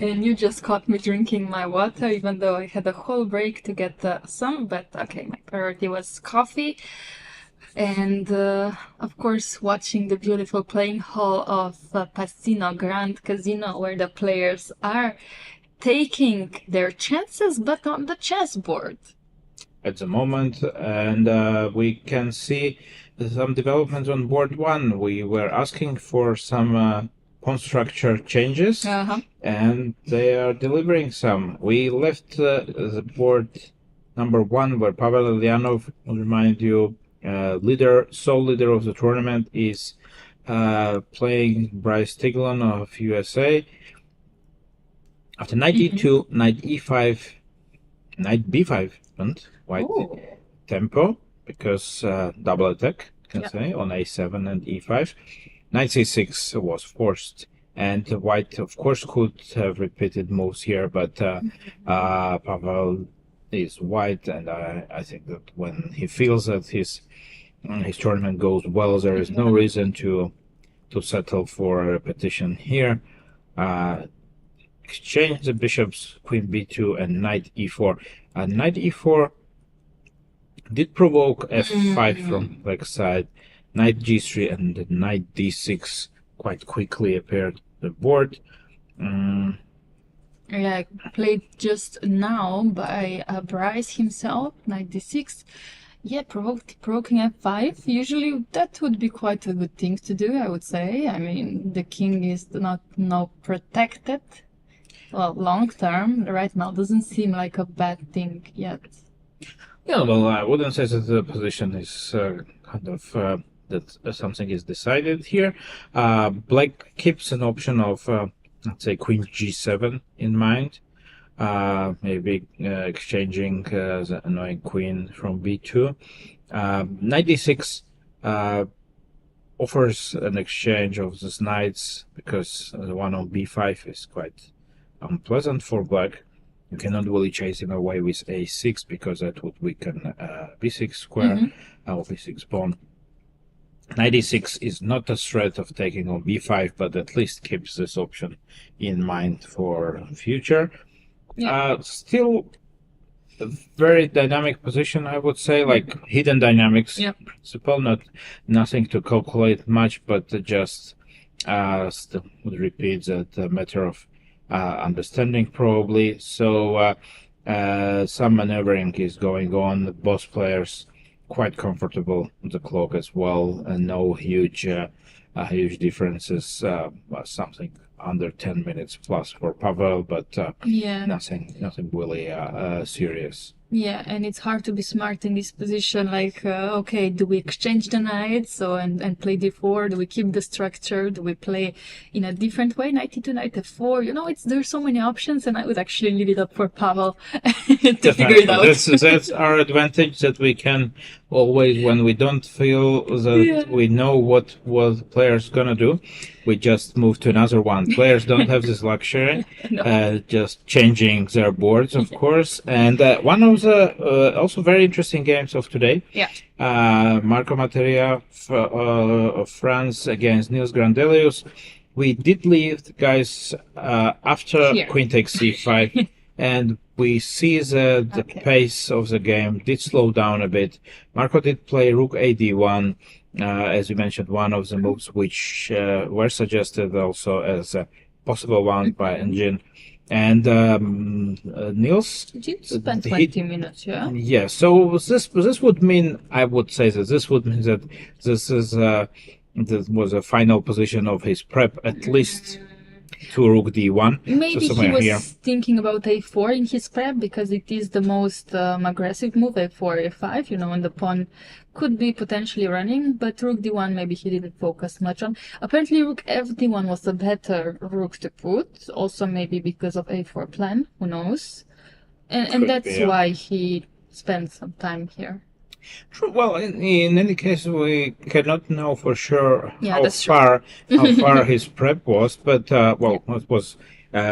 and you just caught me drinking my water, even though I had a whole break to get some, but okay, my priority was coffee. And of course, watching the beautiful playing hall of Pasino Grand Casino, where the players are taking their chances, but on the chessboard. At the moment, and we can see some developments on board one. We were asking for some pawn structure changes, and they are delivering some. We left the board number one, where Pavel Eljanov, I'll remind you, sole leader of the tournament, is playing Bryce Tiglon of USA. After knight e2, knight e5, knight b5, and white tempo, because double attack, you can say, on a7 and e5. Knight c6 was forced, and white, of course, could have repeated moves here, but Pavel is white, and I think that when he feels that his tournament goes well, there is no reason to settle for a repetition here. Exchange the bishops, queen b2, and knight e4. Knight e4 did provoke f5 from black side. Knight g3 and knight d6 quite quickly appeared the board. Yeah, played just now by Bryce himself, knight d6. Yeah, provoking f5. Usually that would be quite a good thing to do, I would say. I mean, the king is not now protected. Well, long term, right now doesn't seem like a bad thing yet. Yeah, well, I wouldn't say that the position is kind of that something is decided here. Black keeps an option of, let's say, Queen G7 in mind. Maybe exchanging the annoying queen from B2. Knight D6 offers an exchange of these knights because the one on B5 is quite unpleasant for black. You cannot really chase him away with A6 because that would weaken B6 square or B6 pawn. Knight D6 is not a threat of taking on B5, but at least keeps this option in mind for future. Yeah. Still a very dynamic position, I would say, like hidden dynamics principle, nothing to calculate much, but just still would repeat that matter of understanding probably. So some maneuvering is going on. Both players quite comfortable with the clock as well, and no huge differences. Something under 10 minutes plus for Pavel, but nothing really serious. Yeah, and it's hard to be smart in this position. Like, okay, do we exchange the knights and play d4? Do we keep the structure? Do we play in a different way? Knight e2, knight f4. You know, there's so many options, and I would actually leave it up for Pavel to figure it out. That's our advantage, that we can always, when we don't feel that we know what players gonna do, we just move to another one. Players don't have this luxury, just changing their boards, of course. And one of the also very interesting games of today, Marco Materia of France against Nils Grandelius. We did leave the guys after Queen takes c5, and we see the pace of the game did slow down a bit. Marco did play Rook ad1, as you mentioned, one of the moves which were suggested also as a possible one by Engine. And Nils did spend 20 minutes, Yeah, so this would mean, I would say that this would mean that this is this was a final position of his prep, at least to Rook d1. Maybe he was thinking about a4 in his prep because it is the most aggressive move, a4, a5, you know, and the pawn could be potentially running, but Rook d1 maybe he didn't focus much on. Apparently Rook f d1 was a better rook to put, also maybe because of a4 plan, who knows. And that's why he spent some time here. True. Well, in any case, we cannot know for sure how far his prep was, but it was.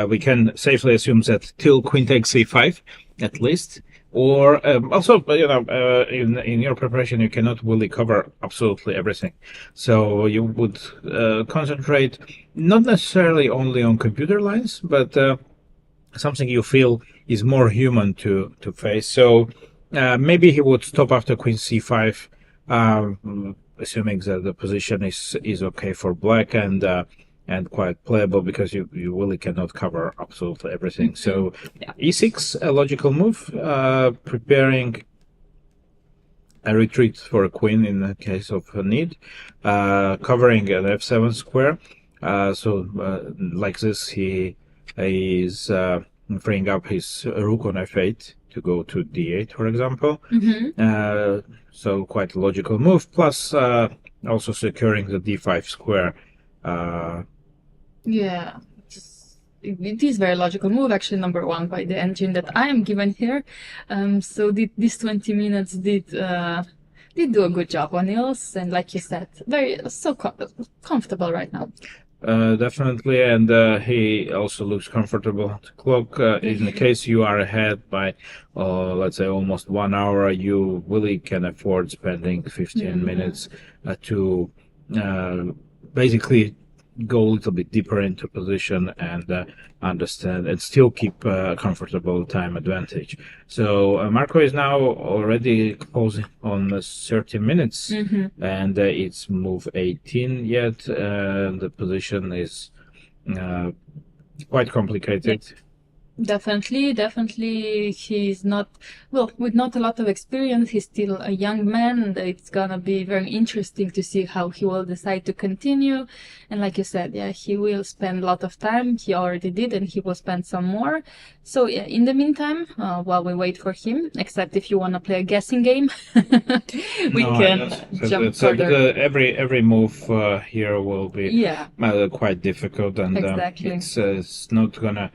We can safely assume that till Queen takes c5, at least. Or also, you know, in your preparation, you cannot really cover absolutely everything. So you would concentrate not necessarily only on computer lines, but something you feel is more human to face. So. Maybe he would stop after Queen c5, assuming that the position is okay for black and quite playable, because you really cannot cover absolutely everything. So e6, a logical move, preparing a retreat for a queen in the case of a need, covering an f7 square. Like this, he is freeing up his rook on f8 to go to d8, for example. So quite a logical move, plus also securing the d5 square. It is very logical move, actually number one by the engine that I am given here. So these 20 minutes did do a good job on Nils, and like you said, so comfortable right now. Definitely, and he also looks comfortable at the clock. In the case you are ahead by, let's say, almost 1 hour, you really can afford spending 15 minutes to basically go a little bit deeper into position and understand and still keep comfortable time advantage. So Marco is now already closing on 30 minutes, and it's move 18 yet. The position is quite complicated. Definitely. He's not, well, with not a lot of experience. He's still a young man, and it's gonna be very interesting to see how he will decide to continue. And like you said, yeah, he will spend a lot of time. He already did, and he will spend some more. So yeah, in the meantime, while we wait for him, except if you want to play a guessing game, we can jump further. Every move here will be quite difficult, and Exactly. it's not gonna.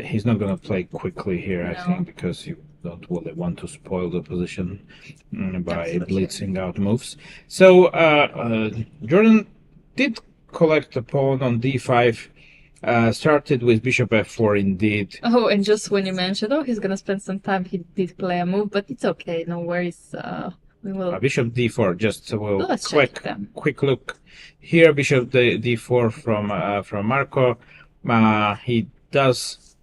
He's not going to play quickly here, I think, because you don't really want to spoil the position by blitzing out moves. So Jordan did collect a pawn on d5, started with bishop f4 indeed. Oh, and just when you mentioned, he's going to spend some time, he did play a move, but it's okay, no worries. We will... Bishop d4, just quick look here. Bishop d4 from Marco. He does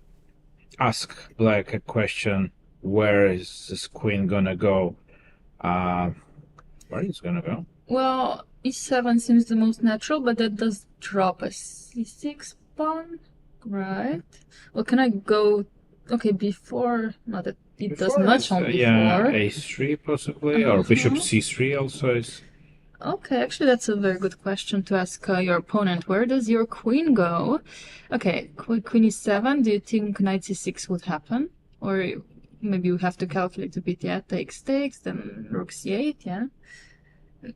ask black a question: where is this queen gonna go? Where is it gonna go? Well, e7 seems the most natural, but that does drop a c6 pawn, right? Well, can I go? Okay, b4. Not that it does much on b4. Yeah, a3 possibly, or bishop c3 also is. Okay, actually that's a very good question to ask your opponent. Where does your queen go? Okay, queen e7. Do you think knight c6 would happen? Or maybe you have to calculate a bit, yeah? Takes, then rook c8, yeah?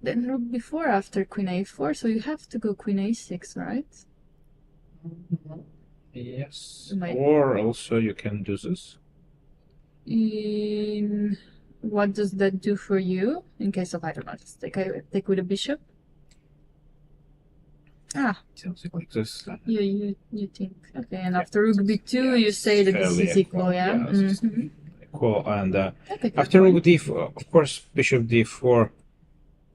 Then rook b4 after queen a4, so you have to go queen a6, right? Yes, or also you can do this. What does that do for you in case of, I don't know, just take with a bishop? Something like this. You think, okay, and after rook b2 you say that this is equal, yeah? Equal, and after rook d4, of course, bishop d4,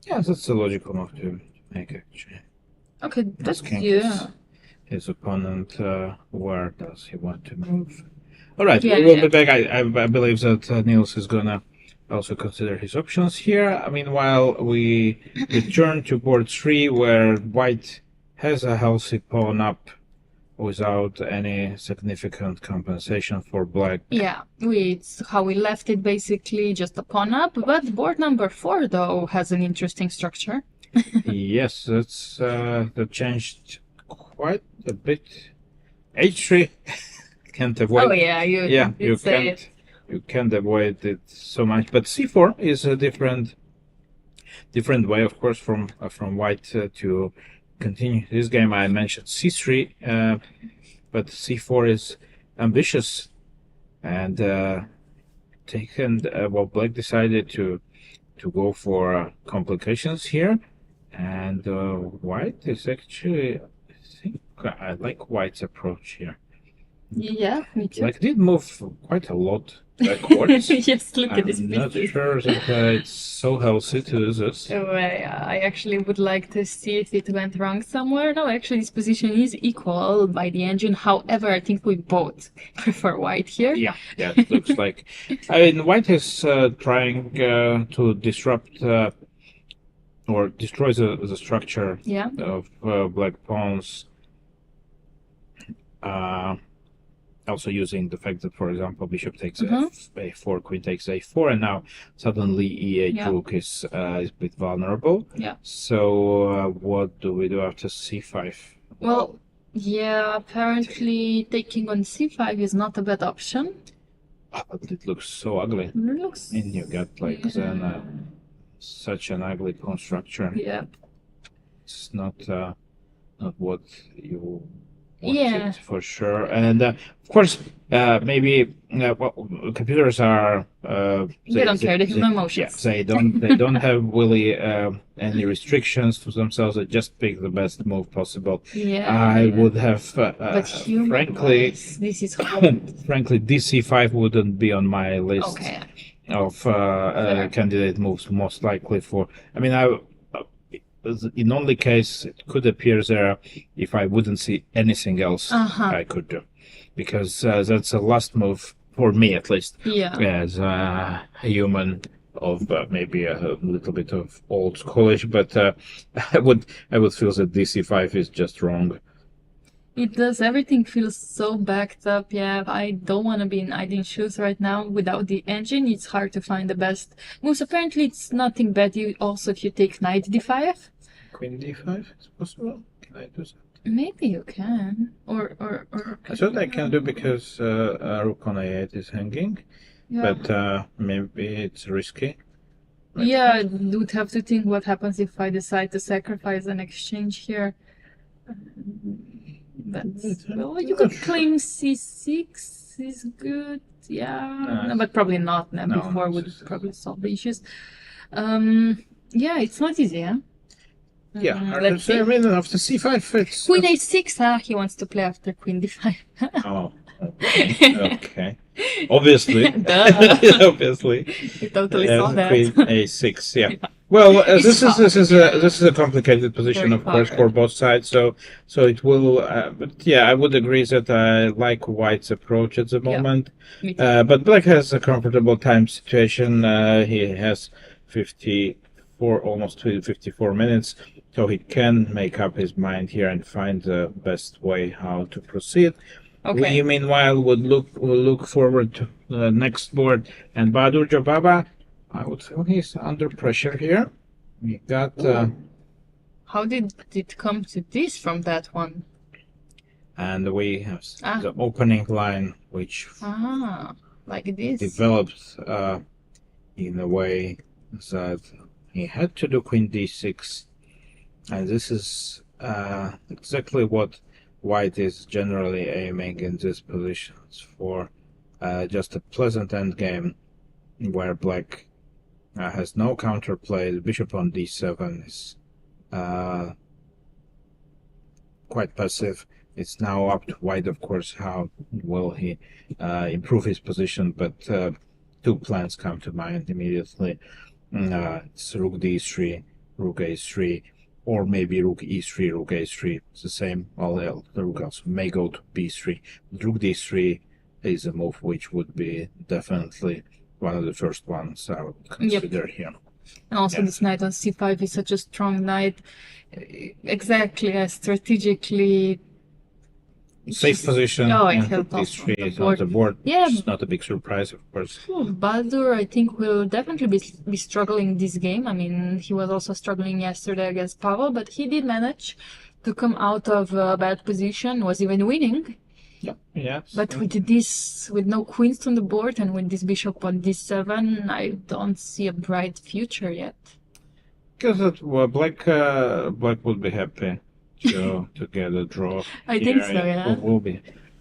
that's a logical move to make, actually. Okay, that's, his opponent, where does he want to move? Alright, we will be back. I believe that Nils is gonna also consider his options here. Meanwhile, we return to board 3, where white has a healthy pawn up without any significant compensation for black. Yeah, it's how we left it, basically, just a pawn up. But board number 4, though, has an interesting structure. Yes, that changed quite a bit. H3 can't avoid. Oh yeah, you can't avoid it so much. But c4 is a different way, of course, from white to continue this game. I mentioned c3, but c4 is ambitious, and black decided to go for complications here, and white is actually, I like white's approach here. Yeah, me too. Black did move quite a lot backwards. Yes, look at this. I'm not sure that it's so healthy to do this. I actually would like to see if it went wrong somewhere. No, actually, this position is equal by the engine. However, I think we both prefer white here. Yeah, it looks like. White is trying to disrupt or destroy the structure of black pawns. Also using the fact that, for example, bishop takes a4, queen takes a4, and now suddenly e8 rook is a bit vulnerable. Yeah. So what do we do after c5? Well, apparently taking on c5 is not a bad option. But it looks so ugly. And you got then such an ugly pawn structure. Yeah. It's not what you wanted for sure. And of course, maybe computers are they don't care. They have no emotions. They don't have really any restrictions to themselves. They just pick the best move possible. I would have, but frankly, this is hard. Frankly, dc5 wouldn't be on my list of candidate moves. Most likely for. In only case it could appear there if I wouldn't see anything else I could do, because that's a last move for me, at least, as a human of maybe a little bit of old schoolish, but I would feel that dc5 is just wrong. It does. Everything feels so backed up. Yeah, I don't want to be in Aydin's shoes right now. Without the engine, it's hard to find the best moves. Apparently, it's nothing bad. You also, if you take knight d5. Queen d5 is possible. Can I do that? Maybe you can. Or That's what I can do because rook on a8 is hanging. yeah. But maybe it's risky. Yeah, I would have to think what happens if I decide to sacrifice an exchange here. That's, well, you could claim c6 is good. Yeah, no, but probably not. Now No, before would probably solve the issues. Yeah, it's not easy, huh? Yeah, Let's see. I mean, after c5, it's... Queen a6, he wants to play after queen d5. Oh, okay. Obviously. Duh. Obviously. You totally saw that. Queen a6, yeah. Well, It's this is a complicated position, Very of course, hard. for both sides. So it will. But yeah, I would agree that I like White's approach at the Yeah. moment. Me too. But Black has a comfortable time situation. He has 54, almost 54 minutes, so he can make up his mind here and find the best way how to proceed. Okay. We, meanwhile, will look forward to the next board, and Bahadur Jababa, I would say he's under pressure here. We got, How did it come to this from that one? and we have Ah. the opening line, which Like this. developed in a way that he had to do Queen d6, and this is exactly what White is generally aiming in these positions for, just a pleasant endgame where Black has no counterplay. The bishop on d7 is quite passive. It's now up to White, of course, how will he improve his position, but two plans come to mind immediately. It's rook d3, rook a3, or maybe rook e3, rook a3. It's the same. Well, the rook also may go to b3. Rook d3 is a move which would be definitely one of the first ones I would consider here. And also Yeah. this knight on c5 is such a strong knight. Exactly, strategically. Safe position. Oh, it and helped rook also d3 on is the on the board. Yeah. It's not a big surprise, of course. Bahadur, I think, will definitely be struggling this game. I mean, he was also struggling yesterday against Pavel, but he did manage to come out of a bad position, was even winning. Yeah. But with this, with no queens on the board and with this bishop on d7, I don't see a bright future yet. Because Black would be happy to get a draw. I think so, yeah.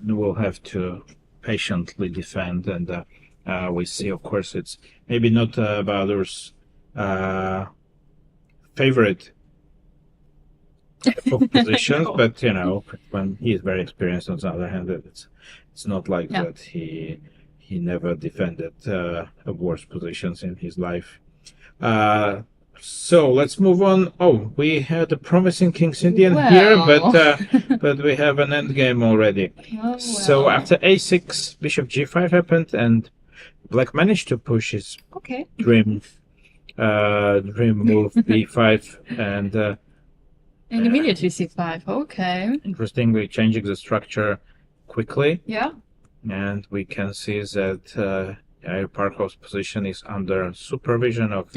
We'll have to patiently defend, and we see, of course, it's maybe not Bahadur's favorite of positions, No. but when he is very experienced. On the other hand, it's not like Yeah. that he never defended worse positions in his life. So let's move on. Oh, we had a promising King's Indian here, but we have an endgame already. Oh, So well. after a6, bishop g5 happened, and Black managed to push his Okay. dream move b5, and And immediately c5. Okay. interestingly changing the structure quickly, Yeah. and we can see that Yair Parkov's position is under supervision of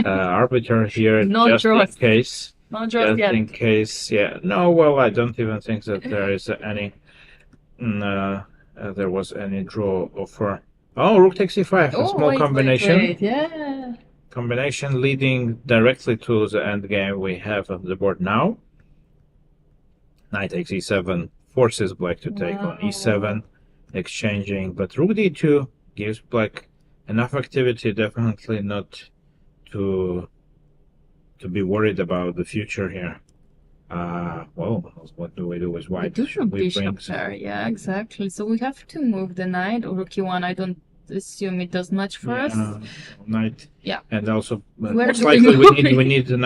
arbiter here, No just draws. in case. Not just Just yet. in case, yeah. No, well, I don't even think that there is any. There was any draw offer. Oh, rook takes e5. A small wait, combination. wait. Yeah. Combination leading directly to the end game we have on the board now. Knight takes e7 forces Black to take on e7, exchanging, but rook d2 gives Black enough activity, definitely not to be worried about the future here. Well, what do we do with We White? do Should have we bishop bring there. Yeah, exactly. So we have to move the knight or rook e1. I don't assume it does much for us. Knight? Yeah. And also, Where most do we likely move we need the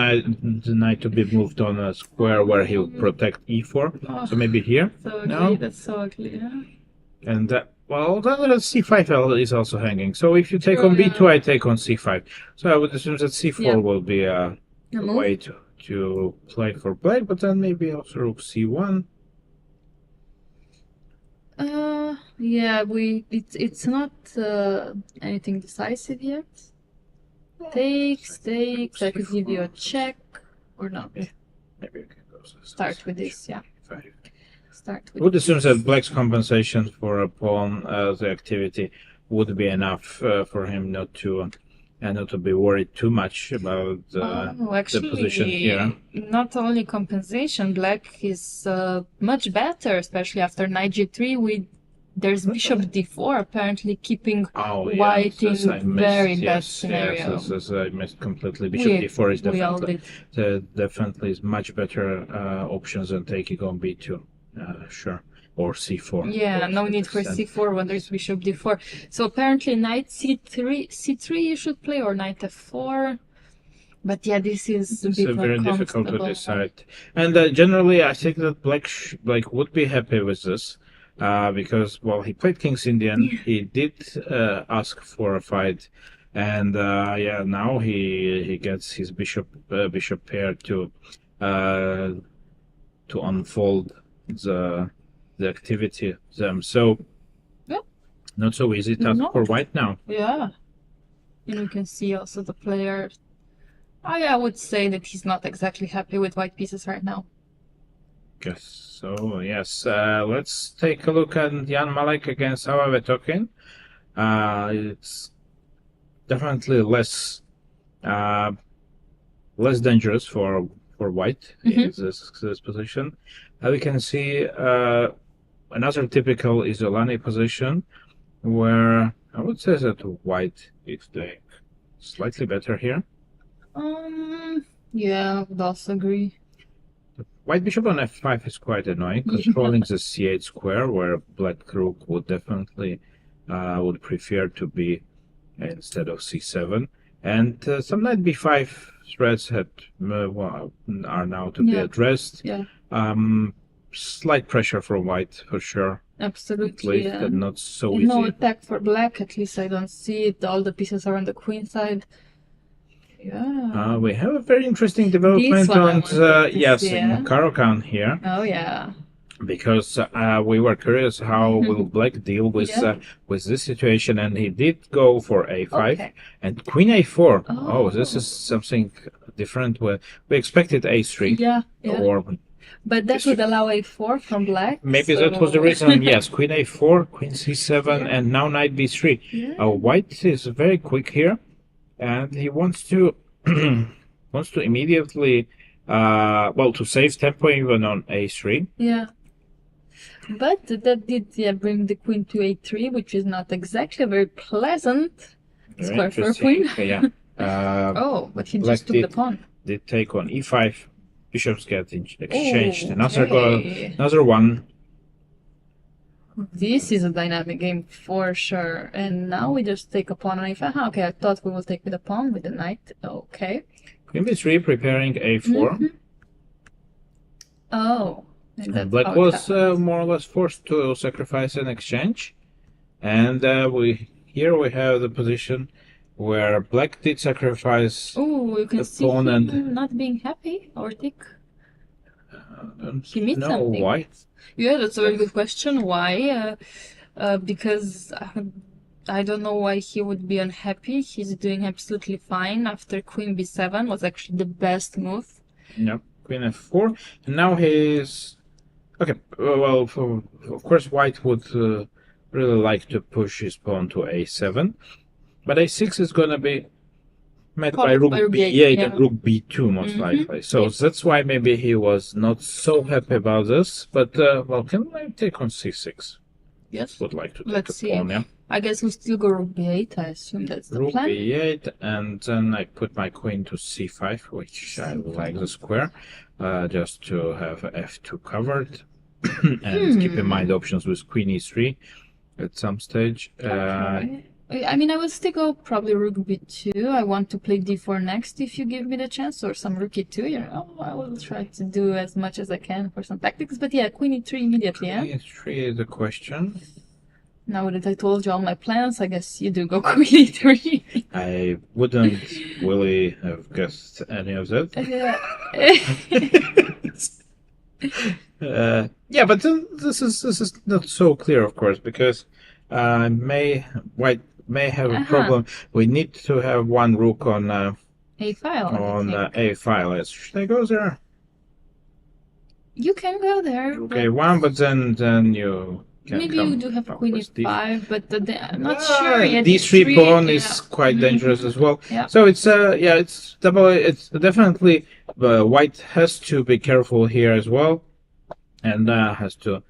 knight to be moved on a square where he will protect e4. Oh, So maybe here. so ugly. No? That's so ugly. Yeah. And well, then c5 is also hanging. So if you take True, on b2, yeah. I take on c5. So I would assume that c4 Yeah. will be a move. way to play for Black, but then maybe also rook c1. Yeah, it's not anything decisive yet. Takes. I could give you a check or not. Maybe we can go Start with this, yeah. Start with Would assume that black's compensation for a pawn, the activity, would be enough for him not to be worried too much about the position here. Not only compensation, black is much better, especially after knight g3 there's bishop d4 apparently keeping white in very bad scenario. Yes, I missed completely. Bishop d4 is definitely is much better options than taking on b2. Sure. Or c4. Yeah, no need for c4 when there's bishop d4. So apparently knight c3 you should play, or knight f4. But yeah, this is a bit very difficult to decide. And generally, I think that black would be happy with this. Because, well, he played King's Indian, he did ask for a fight, and now he gets his bishop pair to unfold the activity them. So not so easy task for white now. Yeah, and we can see also the player. I would say that he's not exactly happy with white pieces right now. Guess so, yes. Let's take a look at Jan Malek against Sava Vetokin. It's definitely less dangerous for white in this position. We can see another typical Isolani position where I would say that white is doing slightly better here. Yeah, I would also agree. White bishop on f5 is quite annoying, controlling the c8 square, where black rook would definitely would prefer to be instead of c7. And some knight b5 threats are now to be addressed. Yeah. Slight pressure from white, for sure. Absolutely, but not so easy. No attack for black, at least I don't see it. All the pieces are on the queen side. Yeah. We have a very interesting development on Caro-Kann here. Oh yeah. Because we were curious how will black deal with this situation, and he did go for a5 and queen a4. Oh, this is something different. We expected a3. Yeah. But that would allow a4 from black. Maybe that was the reason. Yes, queen a4, queen c7, and now knight b3. Yeah. White is very quick here. And he wants to immediately to save tempo even on a3. Yeah. But that did bring the queen to a3, which is not exactly a very pleasant square for a queen. Yeah. But he just took the pawn. Did take on e5. Bishops get exchanged. Another one. This is a dynamic game for sure. And now we just take a pawn on a5. Okay, I thought we will take with a pawn with the knight. Okay. Queen b3 preparing a4. Oh. And black was more or less forced to sacrifice an exchange. And we have the position where black did sacrifice you can see pawn him not being happy or tick. He missed something. Why? Yeah, that's a very good question. Why? Because I don't know why he would be unhappy. He's doing absolutely fine after queen b7 was actually the best move. Yep, queen f4. And now he's... Okay, well, of course white would really like to push his pawn to a7. But a6 is going to be met by rook b8 and rook b2 most likely. So that's why maybe he was not so happy about this. But, can I take on c6? Yes. Would like to take the pawn, yeah. I guess we still go rook b8. I assume that's the plan. Rook b8, and then I put my queen to c5, which I like the square, just to have f2 covered. And keep in mind options with queen e3 at some stage. I mean, I will still go probably rook b2. I want to play d4 next if you give me the chance, or some rook e2. I will try to do as much as I can for some tactics. But yeah, queen e3 immediately, yeah? Queen e3 is the question. Now that I told you all my plans, I guess you do go queen e3. I wouldn't really have guessed any of that. Yeah, but this is not so clear, of course, because white may have a problem. We need to have one rook on A file. on a file. Should I go there? You can go there. Okay, one, but then you can maybe come you do have up queen with e5, but I'm not sure yet. D3 pawn is quite dangerous as well. Yeah. So it's it's double. It's definitely white has to be careful here as well, and has to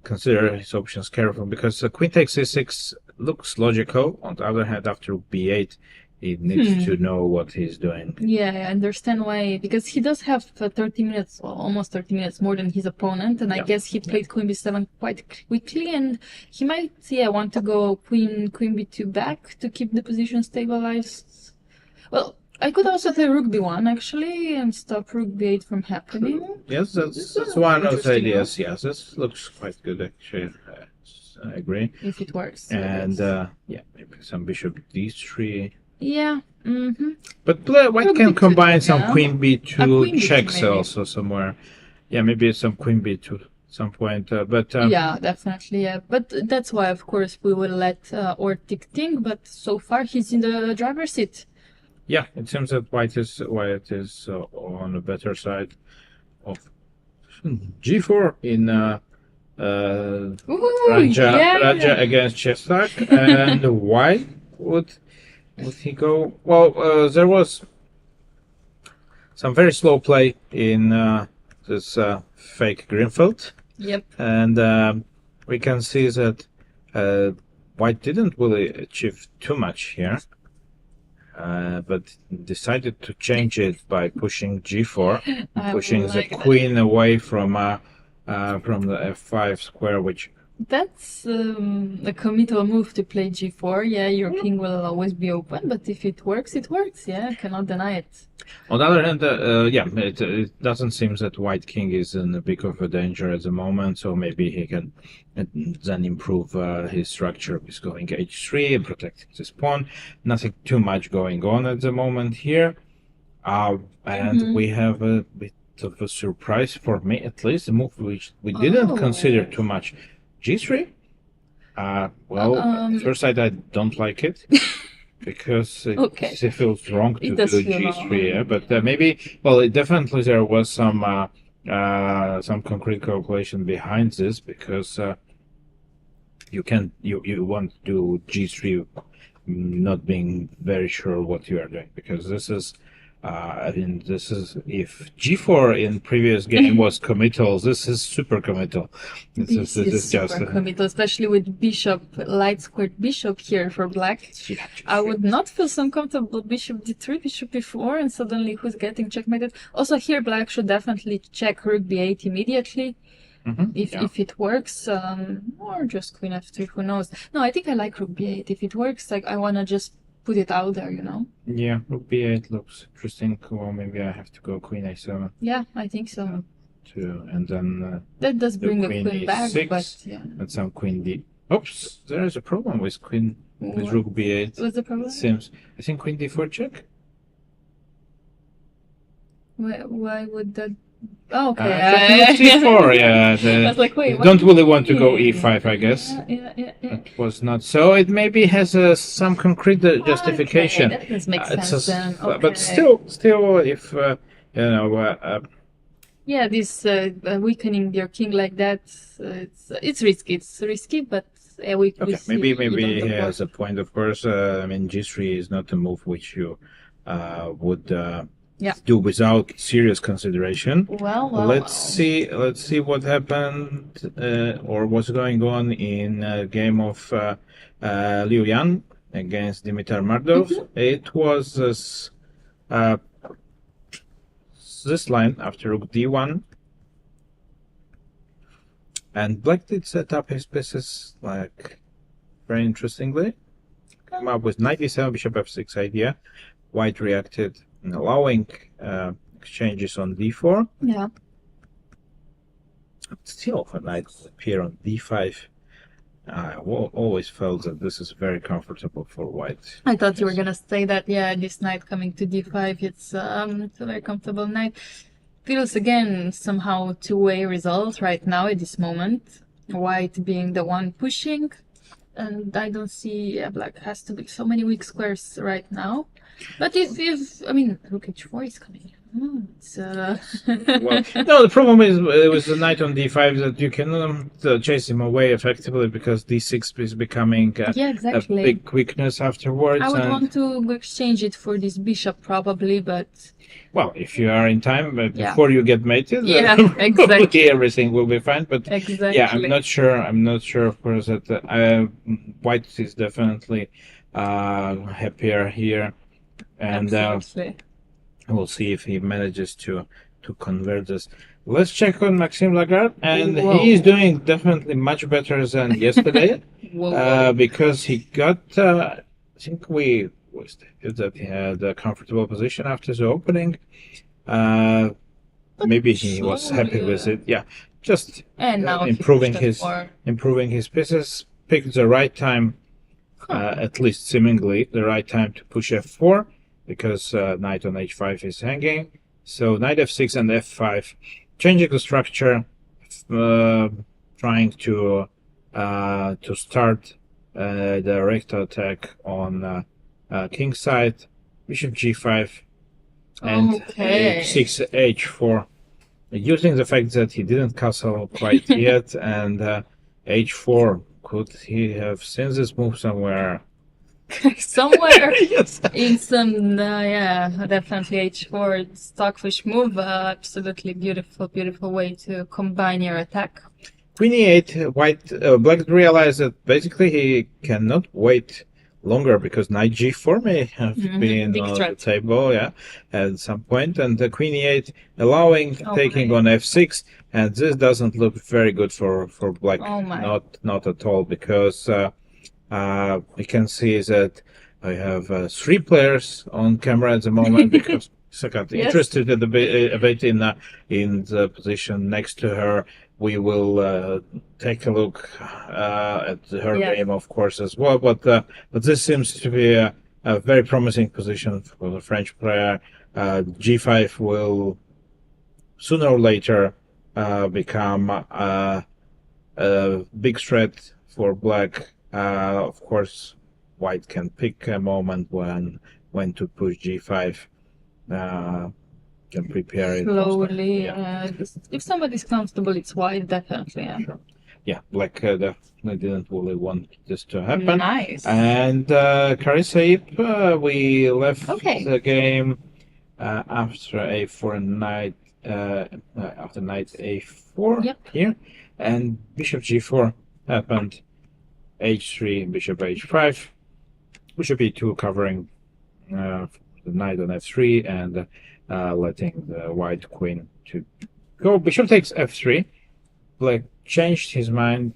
consider his options careful, because queen takes c6 looks logical. On the other hand, after b8, he needs to know what he's doing. Yeah, I understand why, because he does have 30 minutes, or almost 30 minutes more than his opponent, and I guess he played queen b7 quite quickly, and he might, want to go queen b2 back to keep the position stabilized. Well, I could also play rook b1 actually and stop rook b8 from happening. Yes, that's one of the ideas. Yes, this looks quite good actually. I agree. If it works. And maybe some bishop d3. Yeah. But white can combine some queen b2 queen checks b2 also somewhere. Yeah, maybe some queen b2 at some point. But yeah, definitely. Yeah, but that's why, of course, we will let Ortik think. But so far, he's in the driver's seat. Yeah, it seems that white is on the better side of g4 in Raja against Chestak. And why would he go? Well, there was some very slow play in this fake Greenfield. Yep. And we can see that white didn't really achieve too much here. But decided to change it by pushing g4, pushing the queen away from the f5 square, which... That's a committal move to play g4. Yeah, your king will always be open, but if it works, it works. Yeah, I cannot deny it. On the other hand, it doesn't seem that white king is in a big of a danger at the moment, so maybe he can then improve his structure with going h3 and protecting this pawn. Nothing too much going on at the moment here. And we have a bit of a surprise, for me at least, a move which we didn't consider too much. g3. First sight, I don't like it. Because it feels wrong to do g3, yeah? But maybe, definitely there was some concrete calculation behind this, because you want to do g3 not being very sure what you are doing, because this is if g4 in previous game was committal, this is super committal. This is super committal, especially with bishop, light squared bishop here for black. I would not feel so comfortable bishop d3, bishop b4, and suddenly who's getting checkmated. Also here black should definitely check rook b8 immediately. If it works, or just queen f3, who knows. No, I think I like rook b8. If it works, I want to just put it out there, Yeah, rook b8 looks interesting. Well, maybe I have to go queen a7. Yeah, I think so. And then that does bring a queen back, but and some queen d. Oops, there is a problem with queen with rook b8. What's the problem? It seems. I think queen d4 check. Why would that? Oh, okay. d4, yeah. I was like, wait, don't really want to go e5, I guess. Yeah. It was not so. It maybe has some concrete justification. Okay, that does make sense then. Okay. But still, if yeah, this weakening your king like that, it's risky. It's risky, but maybe he has a point. Of course, I mean, g3 is not a move which you would do without serious consideration. Well, let's see what happened or what's going on in a game of Liu Yan against Dimitar Mardov. It was this line after rook d1, and black did set up his pieces very interestingly. Came up with knight e7, bishop f6 idea. White reacted, allowing exchanges on d4. Yeah. Still, a knight appear on d5. I always felt that this is very comfortable for white. I thought you were gonna say that. Yeah, this knight coming to d5, it's a very comfortable knight. feels again somehow two-way result right now at this moment. White being the one pushing, and I don't see black has to be so many weak squares right now. But if I mean, rook h4 is coming. It's Well, no, the problem is with the knight on d5 that you cannot chase him away effectively because d6 is becoming yeah, a exactly. big weakness afterwards. I would and, want to exchange it for this bishop probably, but well, if you are in time, but Yeah. before you get mated, Yeah, probably exactly. everything will be fine. But exactly. yeah, I'm not sure. I'm not sure, of course, that white is definitely happier here, and Absolutely. we'll see if he manages to convert this. Let's check on Maxime Lagarde, and Whoa. he is doing definitely much better than yesterday Whoa. because he got. I think we stated that he had a comfortable position after the opening. Maybe he was happy with it. Yeah, just And now he improving pushed his f4. improving his pieces. Picked the right time, at least seemingly the right time to push f4 because knight on h5 is hanging. So knight f6 and f5, changing the structure, trying to start the recto attack on king side, bishop g5, and Okay. h6 h4, using the fact that he didn't castle quite yet, and h4. Could he have seen this move somewhere? Somewhere Yes. in some, yeah, definitely h4 stockfish move. Absolutely beautiful way to combine your attack. Queen e8, black realized that basically he cannot wait longer because knight g4 may have been Big on threat. the table, yeah, at some point, and the queen e8 allowing taking on f6, and this doesn't look very good for black. Oh my. Not at all, because we can see that I have 3 players on camera at the moment because Second Yes. interested a bit in the position next to her. We will take a look at her Yes. game, of course, as well. But this seems to be a very promising position for the French player. G5 will sooner or later become a big threat for black. Of course, white can pick a moment when to push G5. Can prepare it Slowly. Yeah. If somebody's comfortable, it's white, definitely. Yeah. Yeah, black definitely didn't really want this to happen. Nice. And Carissa Ip, we left Okay. the game after a4 knight, after knight a4 Yep. here, and bishop g4 happened. H3, bishop h5, bishop e2 covering the knight on f3 and letting the white queen to go. Bishop takes f3. Black changed his mind.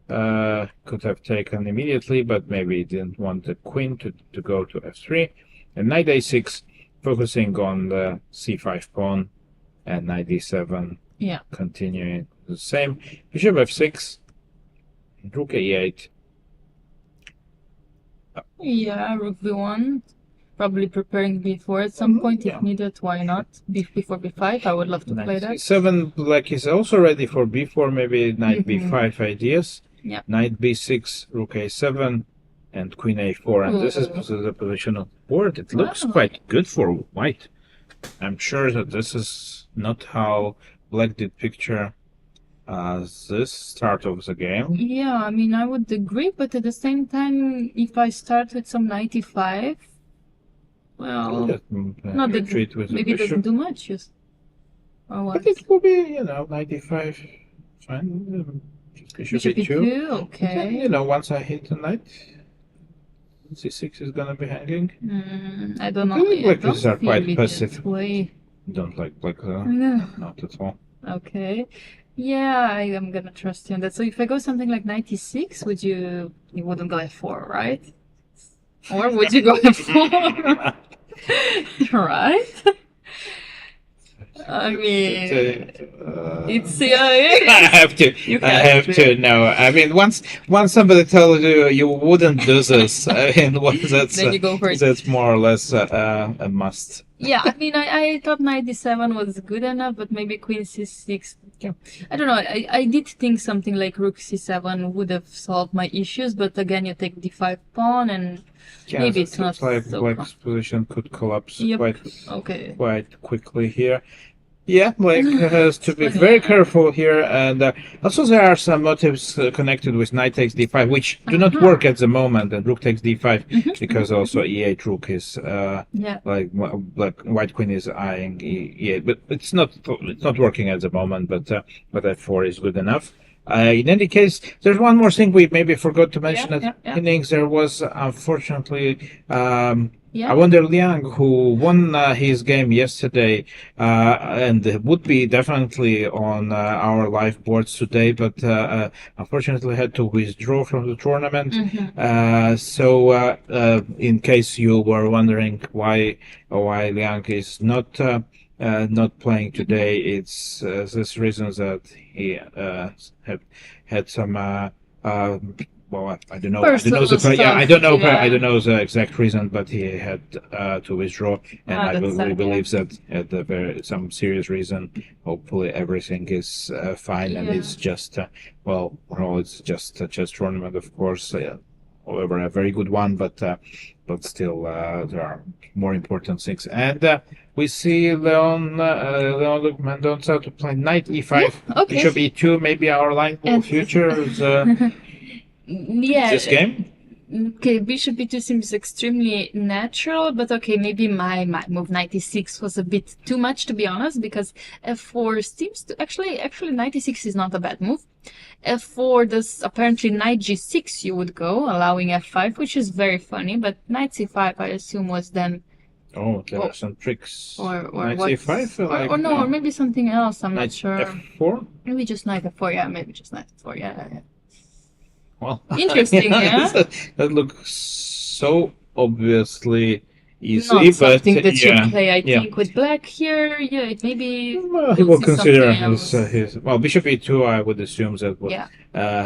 Could have taken immediately, but maybe he didn't want the queen to go to f3. And knight a6, focusing on the c5 pawn, and knight d7, Yeah. continuing the same. Bishop f6, rook a8. Yeah, rook b1. Probably preparing b4 at some point Yeah. if needed. Why not? Before b5. I would love to play that. c7, black is also ready for b4, maybe knight Mhm. b5 ideas. Yeah. Knight b6, rook a7, and queen a4. And this is the position of the board. It looks Wow. quite good for white. I'm sure that this is not how black did picture this start of the game. Yeah, I mean, I would agree, but at the same time, if I start with some 95, well, not that Retreat with the maybe it doesn't bishop. do much. Just or what? But it will be, 95. Fine. Bishop Bishop e2. e2, Then, okay. once I hit the knight, c6 is gonna be hanging. I don't know. I think I black don't pieces are feel quite it passive. that way. Don't like black, No. not at all. Okay. Yeah, I am gonna trust you on that. So if I go something like 96, you wouldn't go f4, right? Or would you go f4? Right? I mean, it's I have to. You I have to know. I mean, once somebody tells you you wouldn't do this, I mean, then you go for it. that's more or less a must. Yeah, I mean, I thought knight d7 was good enough, but maybe queen c6. Yeah. I don't know. I did think something like rook c7 would have solved my issues, but again, you take d5 pawn, and Yeah, maybe it it's not looks like so Black's position could collapse Yep. quite Okay. quickly here. Yeah, Black has to be funny, very yeah. careful here, and also there are some motives connected with knight takes d5, which do not work at the moment, and rook takes d5 because also e8 rook is Yeah. like white queen is eyeing e8, but it's not working at the moment. But f4 is good enough. In any case, there's one more thing we maybe forgot to mention at yeah. innings. There was unfortunately Yeah. I wonder Liang, who won his game yesterday, and would be definitely on our live boards today, but unfortunately had to withdraw from the tournament. So, in case you were wondering why Liang is not playing today, it's this reason that he had some. Well, I don't know. I don't know the Personal I don't know. stuff, yeah. I don't know the exact reason, but he had to withdraw, and That's sad, we yeah. believe that at some serious reason. Hopefully, everything is fine, and Yeah. it's just it's just a chess tournament, of course. However, a very good one, but still, there are more important things. And we see Leon Mendonça to play knight e5, Yeah, okay. bishop e2. Maybe our line for And- future is Yeah. this game. Okay, bishop e2 seems extremely natural, but okay, maybe my move knight e6 was a bit too much, to be honest, because f4 seems to actually knight e6 is not a bad move. f4 does apparently knight g6 you would go, allowing f5, which is very funny, but knight c5 I assume was then Oh, there are some tricks. or Knight what? c5, like, or no, or maybe something else. I'm knight not sure. f4. Maybe just knight f4. Yeah, maybe just knight f4. Yeah. Well, Interesting, yeah? that looks so obviously easy, Not but something that yeah, you play, I yeah. think, with black here. Yeah, it maybe. Well, he will see consider something his well, bishop e2. I would assume that would Yeah.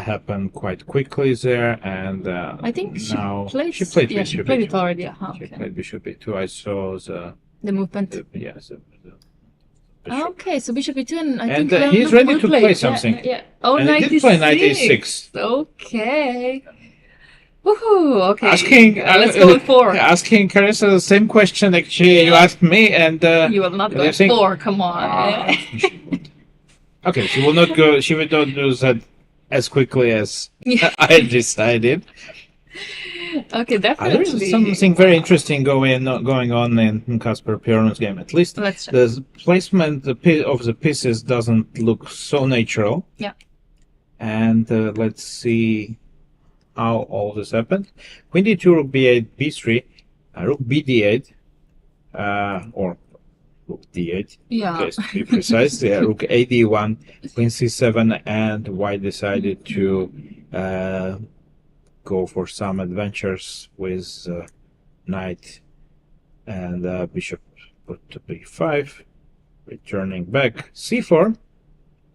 happen quite quickly there, and I think she now played. she played Yeah, bishop she played e2. it already. She Okay. played bishop e2. I saw The movement. the bishop. Okay, so bishop e2, and I And, think he's Leonov ready will to play something. Yeah. Oh, And knight he did play knight e6. e6. Okay. Woohoo! Okay. Asking, Let's go with 4. Asking Carissa the same question actually you asked me, and You will not go I with think- 4. Come on. okay, she will not go. She will not do that as quickly as Yeah. I decided. Okay, There definitely. is something very interesting going on in Kasper Piron's game. At least Let's check. the placement of the pieces doesn't look so natural. Yeah. And let's see how all this happened. Queen d2, rook b8, b3, rook b d8, or rook d8. Yeah. Okay, to be precise, yeah, rook a d1, queen c7, and white decided to go for some adventures with knight and bishop put to b5, returning back c4.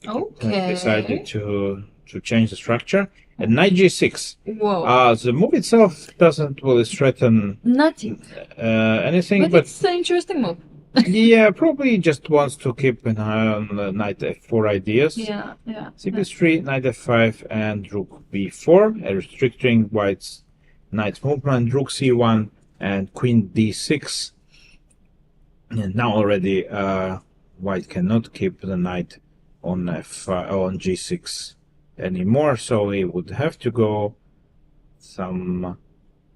Okay. Decided to change the structure, and knight g6. Whoa. The move itself doesn't really threaten Nothing. anything, But it's an interesting move. yeah, probably just wants to keep an eye on the knight f4 ideas. Yeah. cb3, knight f5, and rook b4, restricting white's knight movement, rook c1, and queen d6. And now already white cannot keep the knight on on g6 anymore, so he would have to go some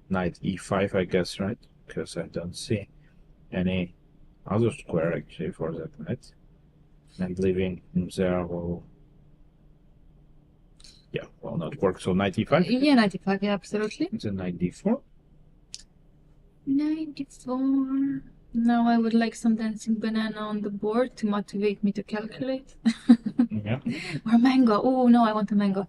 knight e5, I guess, right? Because I don't see any other square actually for that knight, and leaving him there will not work. So knight e5. Yeah, 95. Yeah, absolutely. It's a knight d4. 94. Now I would like some dancing banana on the board to motivate me to calculate. Yeah. Or mango. Oh no, I want a mango.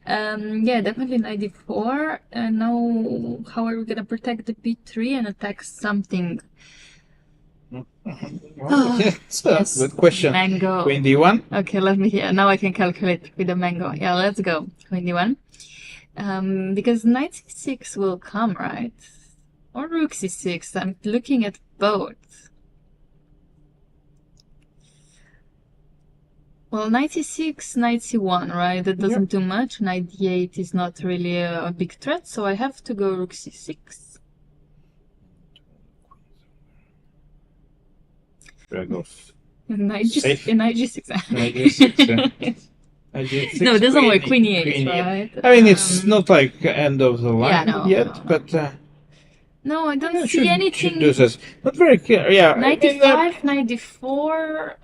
Yeah, definitely 94. And now how are we gonna protect the b3 and attack something? It's a Yes, good question. mango. Queen D1? Okay, let me hear. Now I can calculate with the mango. Yeah, let's go. Queen D1. Because knight c6 will come, right? Or rook c6. I'm looking at both. Well, knight c6, knight c1, right? That doesn't do much. Knight d8 is not really a big threat, so I have to go rook c6. Knight g6. Knight G6. No, it doesn't work. Queen e8, right? I mean, it's not like end of the line yet, but no, I don't see anything. Do this. Not very clear. Yeah. Knight d5, knight d4.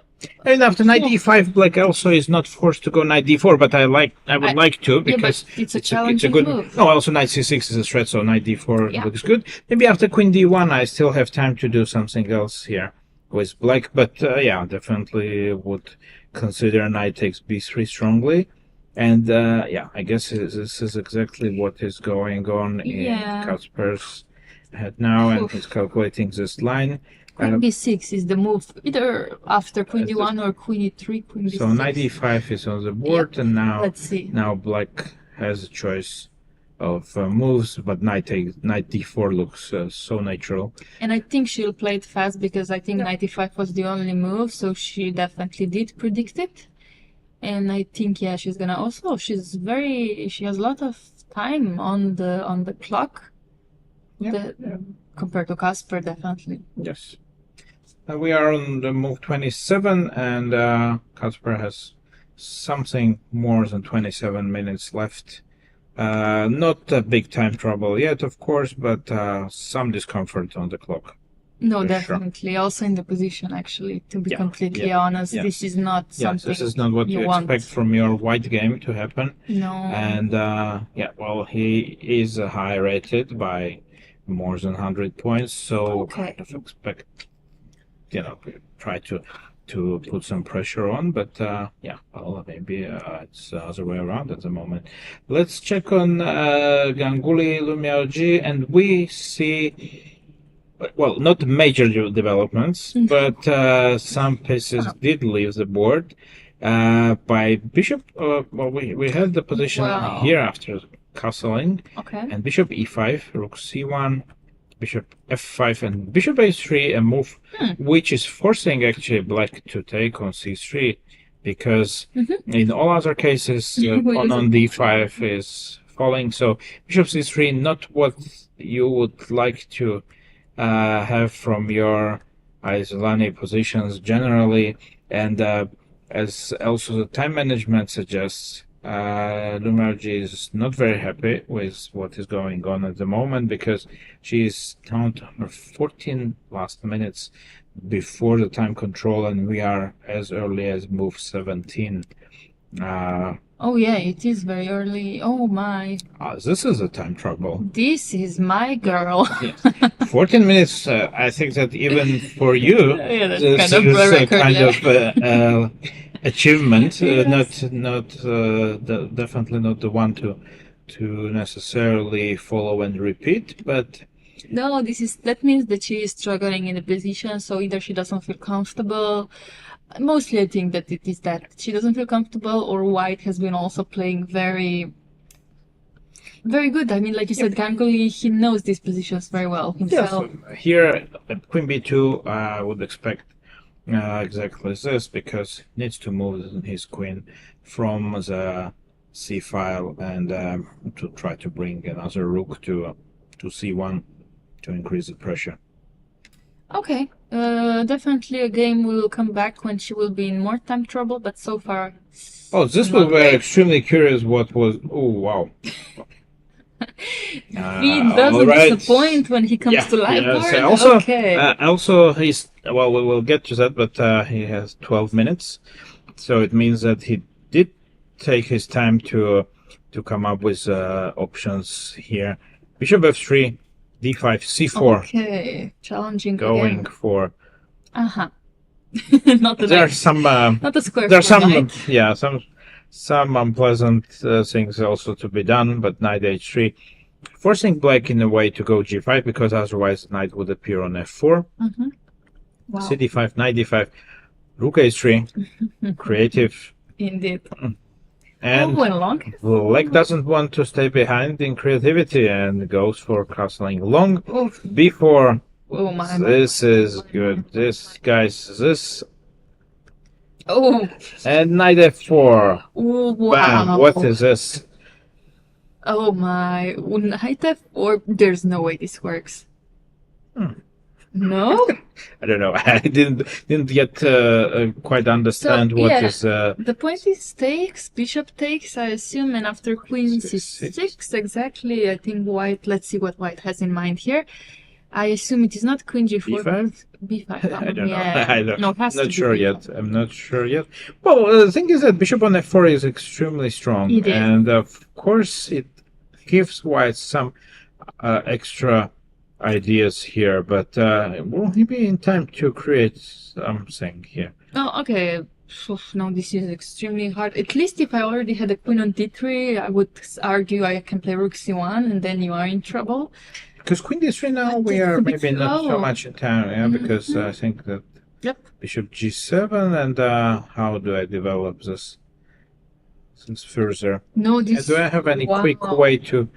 I mean, after knight d5, black also is not forced to go knight d4, but I would like to because it's a challenging good move. No, also knight c6 is a threat, so knight d4 looks good. Maybe after queen d1, I still have time to do something else here with black, but yeah, definitely would consider knight takes b3 strongly. And yeah, I guess this is exactly what is going on in Kasper's head now, and he's calculating this line. Queen b6 is the move, either after queen d1 or queen e3, queen b6. So knight e5 is on the board, and now let's see. Now black has a choice of moves, but knight d4 looks so natural. And I think she'll play it fast because I think knight e5 was the only move, so she definitely did predict it. And I think she's gonna also she has a lot of time on the clock. Compared to Kasper, definitely. Yes. We are on the move 27, and Kasper has something more than 27 minutes left. Not a big time trouble yet, of course, but some discomfort on the clock. No, definitely. Sure. Also in the position, actually, to be completely honest. This is not something this is not what you expect from your white game to happen. No. And well, he is high rated by more than 100 points, so kind of expect, try to put some pressure on, but well, maybe it's the other way around at the moment. Let's check on Ganguly Lumière, and we see, well, not major developments, but some pieces did leave the board. By bishop, well, we had the position here after castling, and bishop e5, rook c1, bishop f5, and bishop a3, a move which is forcing actually black to take on c3, because in all other cases pawn on d5 is falling, so bishop c3 not what you would like to have from your Isolani positions generally, and as also the time management suggests, Lumière is not very happy with what is going on at the moment, because she is down to her 14 last minutes before the time control, and we are as early as move 17. Oh yeah, it is very early. Oh my. This is a time trouble. This is my girl. Yes. 14 minutes, I think that even for you, that's this kind of is a record, of achievement, definitely not the one to necessarily follow and repeat, but no, that means that she is struggling in the position, so either she doesn't feel comfortable. Mostly I think that it is that she doesn't feel comfortable, or white has been also playing very, very good. I mean, like you said, Ganguly, he knows these positions very well himself. Yes. Here at queen b2, I would expect exactly this, because he needs to move his queen from the c file and to try to bring another rook to c1 to increase the pressure. Okay, definitely a game we will come back when she will be in more time trouble, but so far... Oh, this was very extremely curious what was... Oh, wow. He doesn't disappoint when he comes to live board? Also, he's... Well, we will get to that, but he has 12 minutes. So it means that he did take his time to come up with options here. Bishop f3, d5, c4. Okay, challenging going again. For... Not the there are some... not the square. There are some... Yeah, some unpleasant things also to be done, but knight h3, forcing black in a way to go g5, because otherwise knight would appear on f4. Wow. CD5, knight d5, rook a3, creative. Indeed. And went long. black doesn't want to stay behind in creativity and goes for castling long. Oof. b4. Oh my. This is good. This, guys, this. Oh. And knight f4. Oh, wow. Bam. What is this? Oh my. Knight f4. There's no way this works. No? I don't know. I didn't yet quite understand what is. The point is takes, bishop takes, I assume, and after queen c6, exactly. I think white. Let's see what white has in mind here. I assume it is not queen g4. b5. b5. I don't know. I don't. No, it has I'm to not be sure b5. yet. I'm not sure yet. Well, the thing is that bishop on f4 is extremely strong, It is. and of course it gives white some extra ideas here, but will he be in time to create something here? Oh, okay. So now this is extremely hard. At least if I already had a queen on d3, I would argue I can play rook c1, and then you are in trouble. Because queen d3 now But we it's are a bit maybe not so slow. much in time, yeah, because I think that Yep. bishop g7, and how do I develop this further? No, this. Do I have any quick way to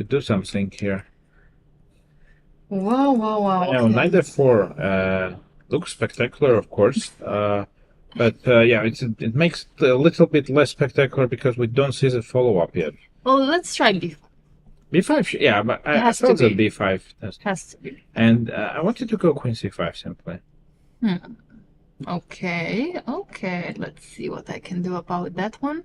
do something here? Wow, wow, wow. No, Okay. knight f4 looks spectacular, of course, but yeah, it makes it a little bit less spectacular because we don't see the follow-up yet. Well, let's try b5. b5, yeah, but I has to felt that be. b5, Has to be. and I wanted to go queen c5 simply. Okay, okay. Let's see what I can do about that one.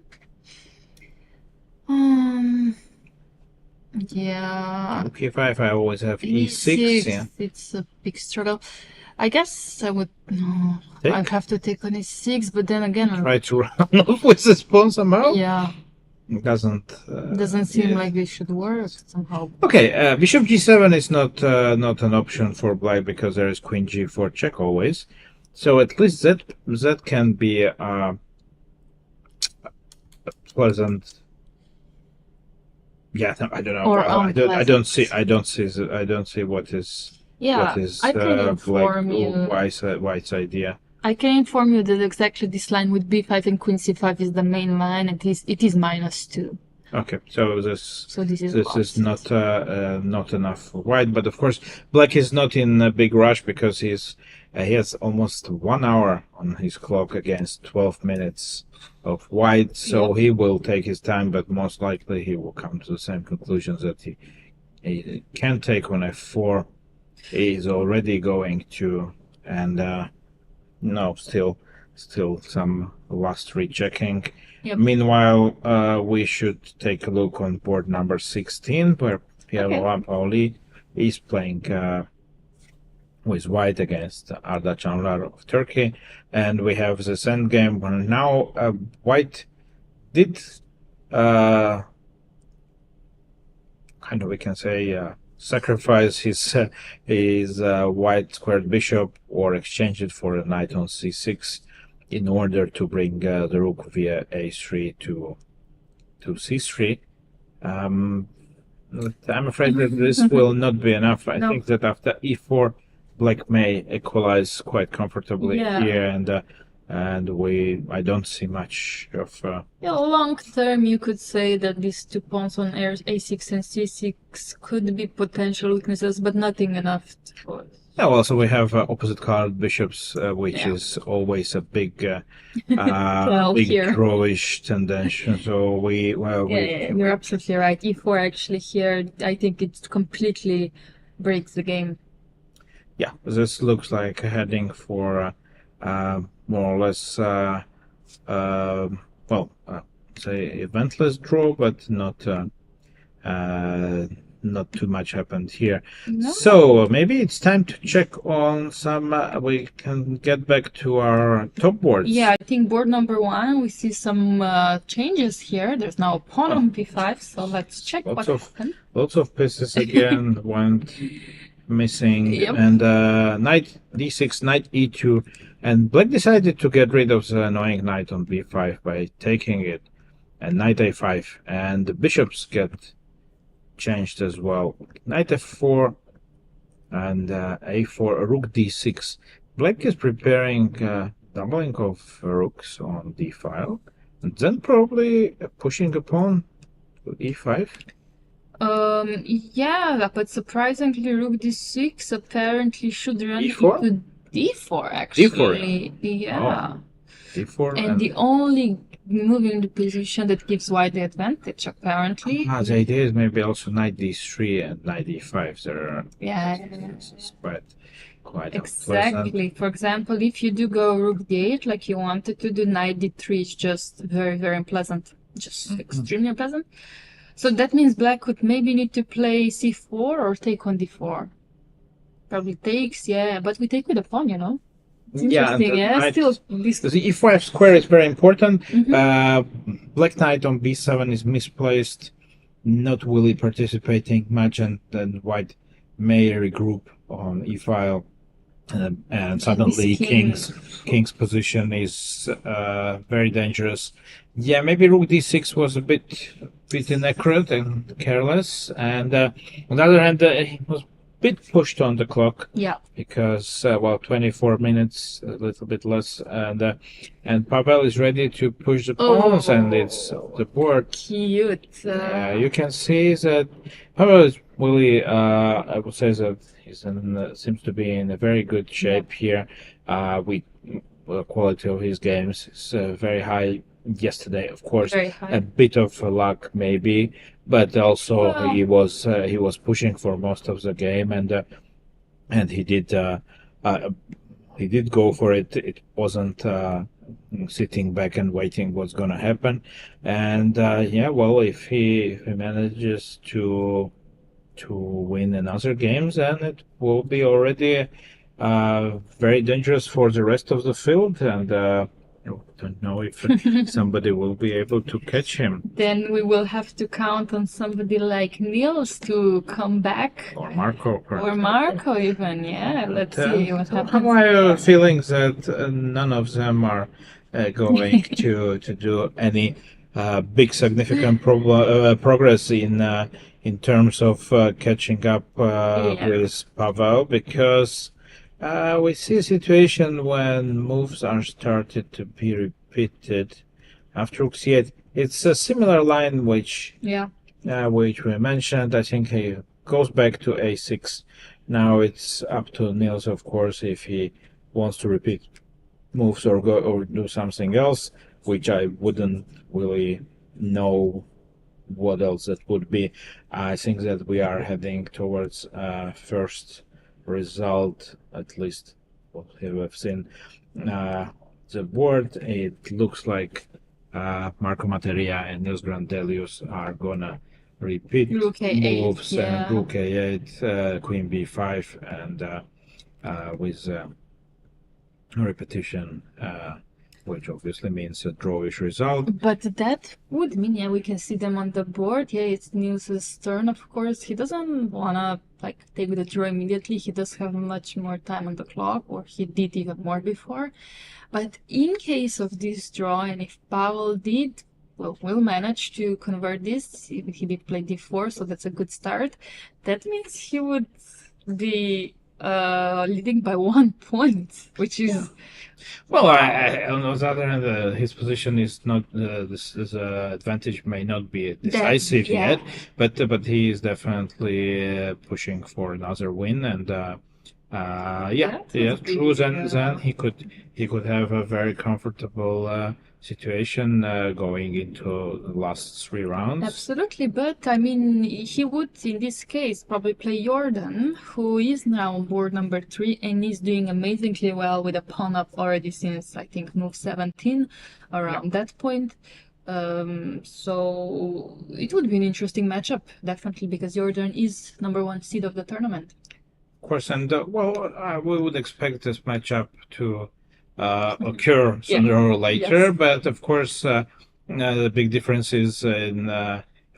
Yeah. Rook e5, I always have e6, yeah. It's a big struggle. I guess I would. No, Take? I'd have to take on e6, but then again, Try to run off with this pawn somehow. yeah, It doesn't. doesn't seem yeah. like they should work somehow. Okay, bishop g7 is not an option for black because there is queen g4 check always. So at least that can be a pleasant. Yeah, no, I don't know. Or I don't see what is Yeah, what is I can inform you. White's idea. I can inform you that exactly this line with b5 and queen c5 is the main line, and it is -2. Okay, so this This is not enough for white, but of course black is not in a big rush because he has almost 1 hour on his clock against 12 minutes of white, so he will take his time, but most likely he will come to the same conclusions that he can take on f4. He is already going to, and no, still some last rechecking. Yep. Meanwhile, we should take a look on board number 16, where Pierre Pauli is playing with white against Arda Canlar of Turkey, and we have this endgame where now white did kind of, we can say, sacrifice his white squared bishop or exchange it for a knight on c6 in order to bring the rook via a3 to c3. I'm afraid that this will not be enough. I think that after e4, black may equalize quite comfortably here, and I don't see much of. Long term, you could say that these two pawns on a6 and c6 could be potential weaknesses, but nothing enough for. Yeah, also we have opposite colored bishops, which is always a big, big drawish tendency. So you're absolutely right. e4 actually here, I think it completely breaks the game. Yeah, this looks like heading for more or less, say eventless draw, but not too much happened here. No. So maybe it's time to check on some. We can get back to our top boards. Yeah, I think board number 1, we see some changes here. There's now a pawn on b5, so let's check what happened. Lots of pieces again went missing, and knight d6, knight e2, and black decided to get rid of the annoying knight on b5 by taking it, and knight a5, and the bishops get changed as well. Knight f4 and a4, rook d6. Black is preparing doubling of rooks on d file, and then probably pushing upon e5. Yeah, but surprisingly, rook d6 apparently should run E4? into d4, actually. D4. Yeah. d4 And the only move in the position that gives white the advantage, apparently. the idea is maybe also knight d3 and knight d5. There are Yeah. quite Exactly. unpleasant. For example, if you do go rook d8 like you wanted to do, knight d3 is just very, very unpleasant. Just extremely unpleasant. So that means black would maybe need to play c4 or take on d4. Probably takes, yeah, but we take with a pawn, you know? It's interesting, yeah. Still, this... The e5 square is very important. Mm-hmm. Black knight on b7 is misplaced, not really participating much, and then white may regroup on e file. And suddenly king's position is very dangerous. Yeah, maybe rook d6 was a bit inaccurate and careless, and on the other hand, he was a bit pushed on the clock. Yeah. Because 24 minutes, a little bit less, and Pavel is ready to push the pawns, and it's the board. Cute. You can see that Pavel is really, I would say that he's seems to be in a very good shape here. The quality of his games is very high. Yesterday, of course, a bit of luck maybe, but also he was pushing for most of the game, and he did go for it. It wasn't sitting back and waiting what's gonna happen. And if he manages to win another game, then it will be already very dangerous for the rest of the field, and I don't know if somebody will be able to catch him. Then we will have to count on somebody like Nils to come back. Or Marco. Or Marco even, yeah. Let's see what happens. My feeling that none of them are going to do any big significant progress in terms of catching up with Pavel, because we see a situation when moves are started to be repeated after rook c8. It's a similar line which we mentioned. I think he goes back to a6. Now it's up to Nils, of course, if he wants to repeat moves or go or do something else, which I wouldn't really know what else that would be. I think that we are heading towards first result, at least what we have seen. The board, it looks like Marco Materia and Nils Grandelius are gonna repeat rook A8, moves, and rook a8, queen b5, and with repetition, which obviously means a drawish result. But that would mean, we can see them on the board. It's Nils's turn, of course. He doesn't wanna take the draw immediately. He does have much more time on the clock, or he did even more before. But in case of this draw, and if Pavel will manage to convert this, he did play d4, so that's a good start. That means he would be leading by 1 point, which is... Well, on the other hand, his position is not this advantage may not be decisive yet, but he is definitely pushing for another win, and true. Then he could have a very comfortable situation going into the last 3 rounds. Absolutely, but I mean, he would in this case probably play Jorden, who is now on board number 3 and is doing amazingly well with a pawn up already since I think move 17, around that point. So it would be an interesting matchup, definitely, because Jorden is number 1 seed of the tournament. Of course, and we would expect this matchup to occur sooner or later, but of course the big difference is in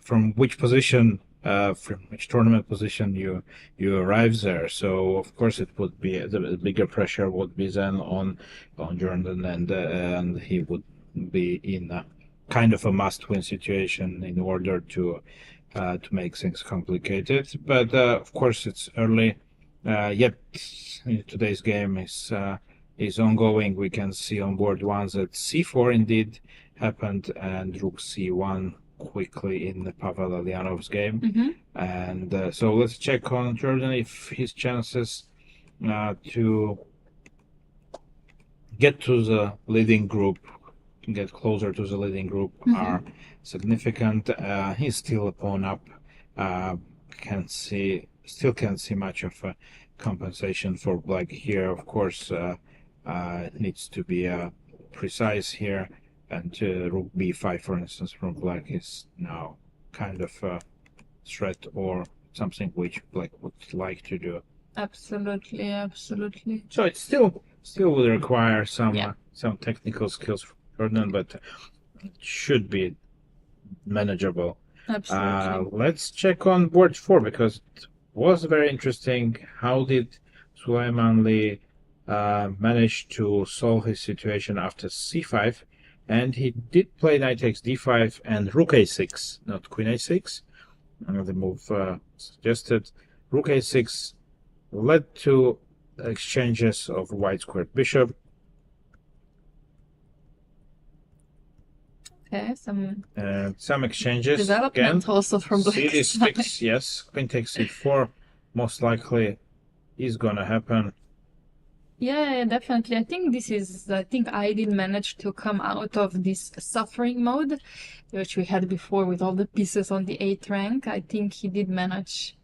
from which position, from which tournament position you arrive there. So of course it would be the bigger pressure would be then on Jorden, and he would be in a kind of a must-win situation in order to make things complicated. But of course it's early. Yet today's game is is ongoing. We can see on board ones that c4 indeed happened, and rook c1 quickly in the Pavel Eljanov's game. And so let's check on Jordan if his chances to get to the leading group, get closer to the leading group, are significant. He's still a pawn up. Still can't see much of a compensation for black here. Of course, it needs to be precise here, and rook b5, for instance, from black is now kind of a threat or something which black would like to do. Absolutely, absolutely. So it still will require some technical skills from Jordan, but it should be manageable. Absolutely. Let's check on board 4, because it was very interesting. How did Sulaimanli manage to solve his situation after c5? And he did play knight takes d5 and rook a6, not queen a6. The move suggested. Rook a6 led to exchanges of white squared bishop. Okay, some exchanges. Development again, also from black c6, yes. Queen takes c4, most likely is gonna happen. Yeah, definitely. I think I did manage to come out of this suffering mode, which we had before with all the pieces on the 8th rank. I think he did manage.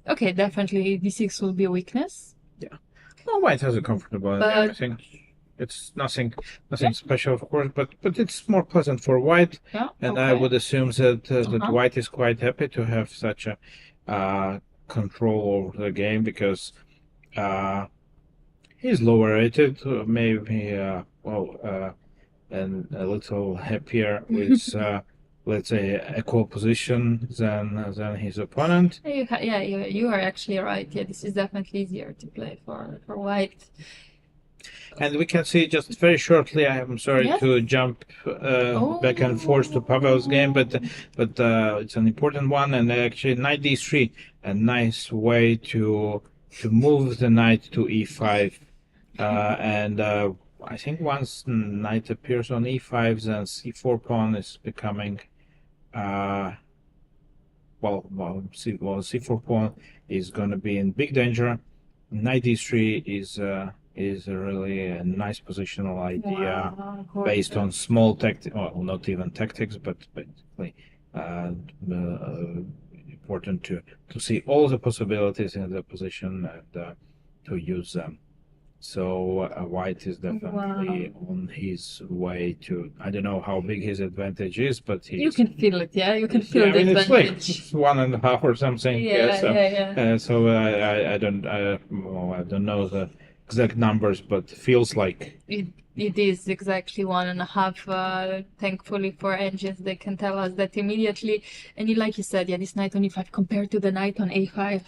Okay, definitely d6 will be a weakness. Yeah. Well, white has a comfortable everything. It's nothing special, of course, but it's more pleasant for white. Yeah, and I would assume that white is quite happy to have such a control over the game, because he's lower rated, maybe and a little happier with let's say equal position than his opponent. You are actually right. Yeah, this is definitely easier to play for white. And we can see just very shortly, I'm sorry to jump back and forth to Pavel's game, but it's an important one. And actually knight d3, a nice way to move the knight to e5. And I think once knight appears on e5, then c4 pawn is becoming c4 pawn is going to be in big danger. Knight d3 is really a nice positional idea. Based on small tactics, well, not even tactics, but basically important to see all the possibilities in the position and to use them. So white is definitely on his way to, I don't know how big his advantage is, but you can feel it, you can feel the advantage. It's like 1.5 or something. So I don't know the exact numbers, but feels like it is exactly 1.5. Thankfully for engines, they can tell us that immediately. And like you said, this knight on e5 compared to the knight on a5,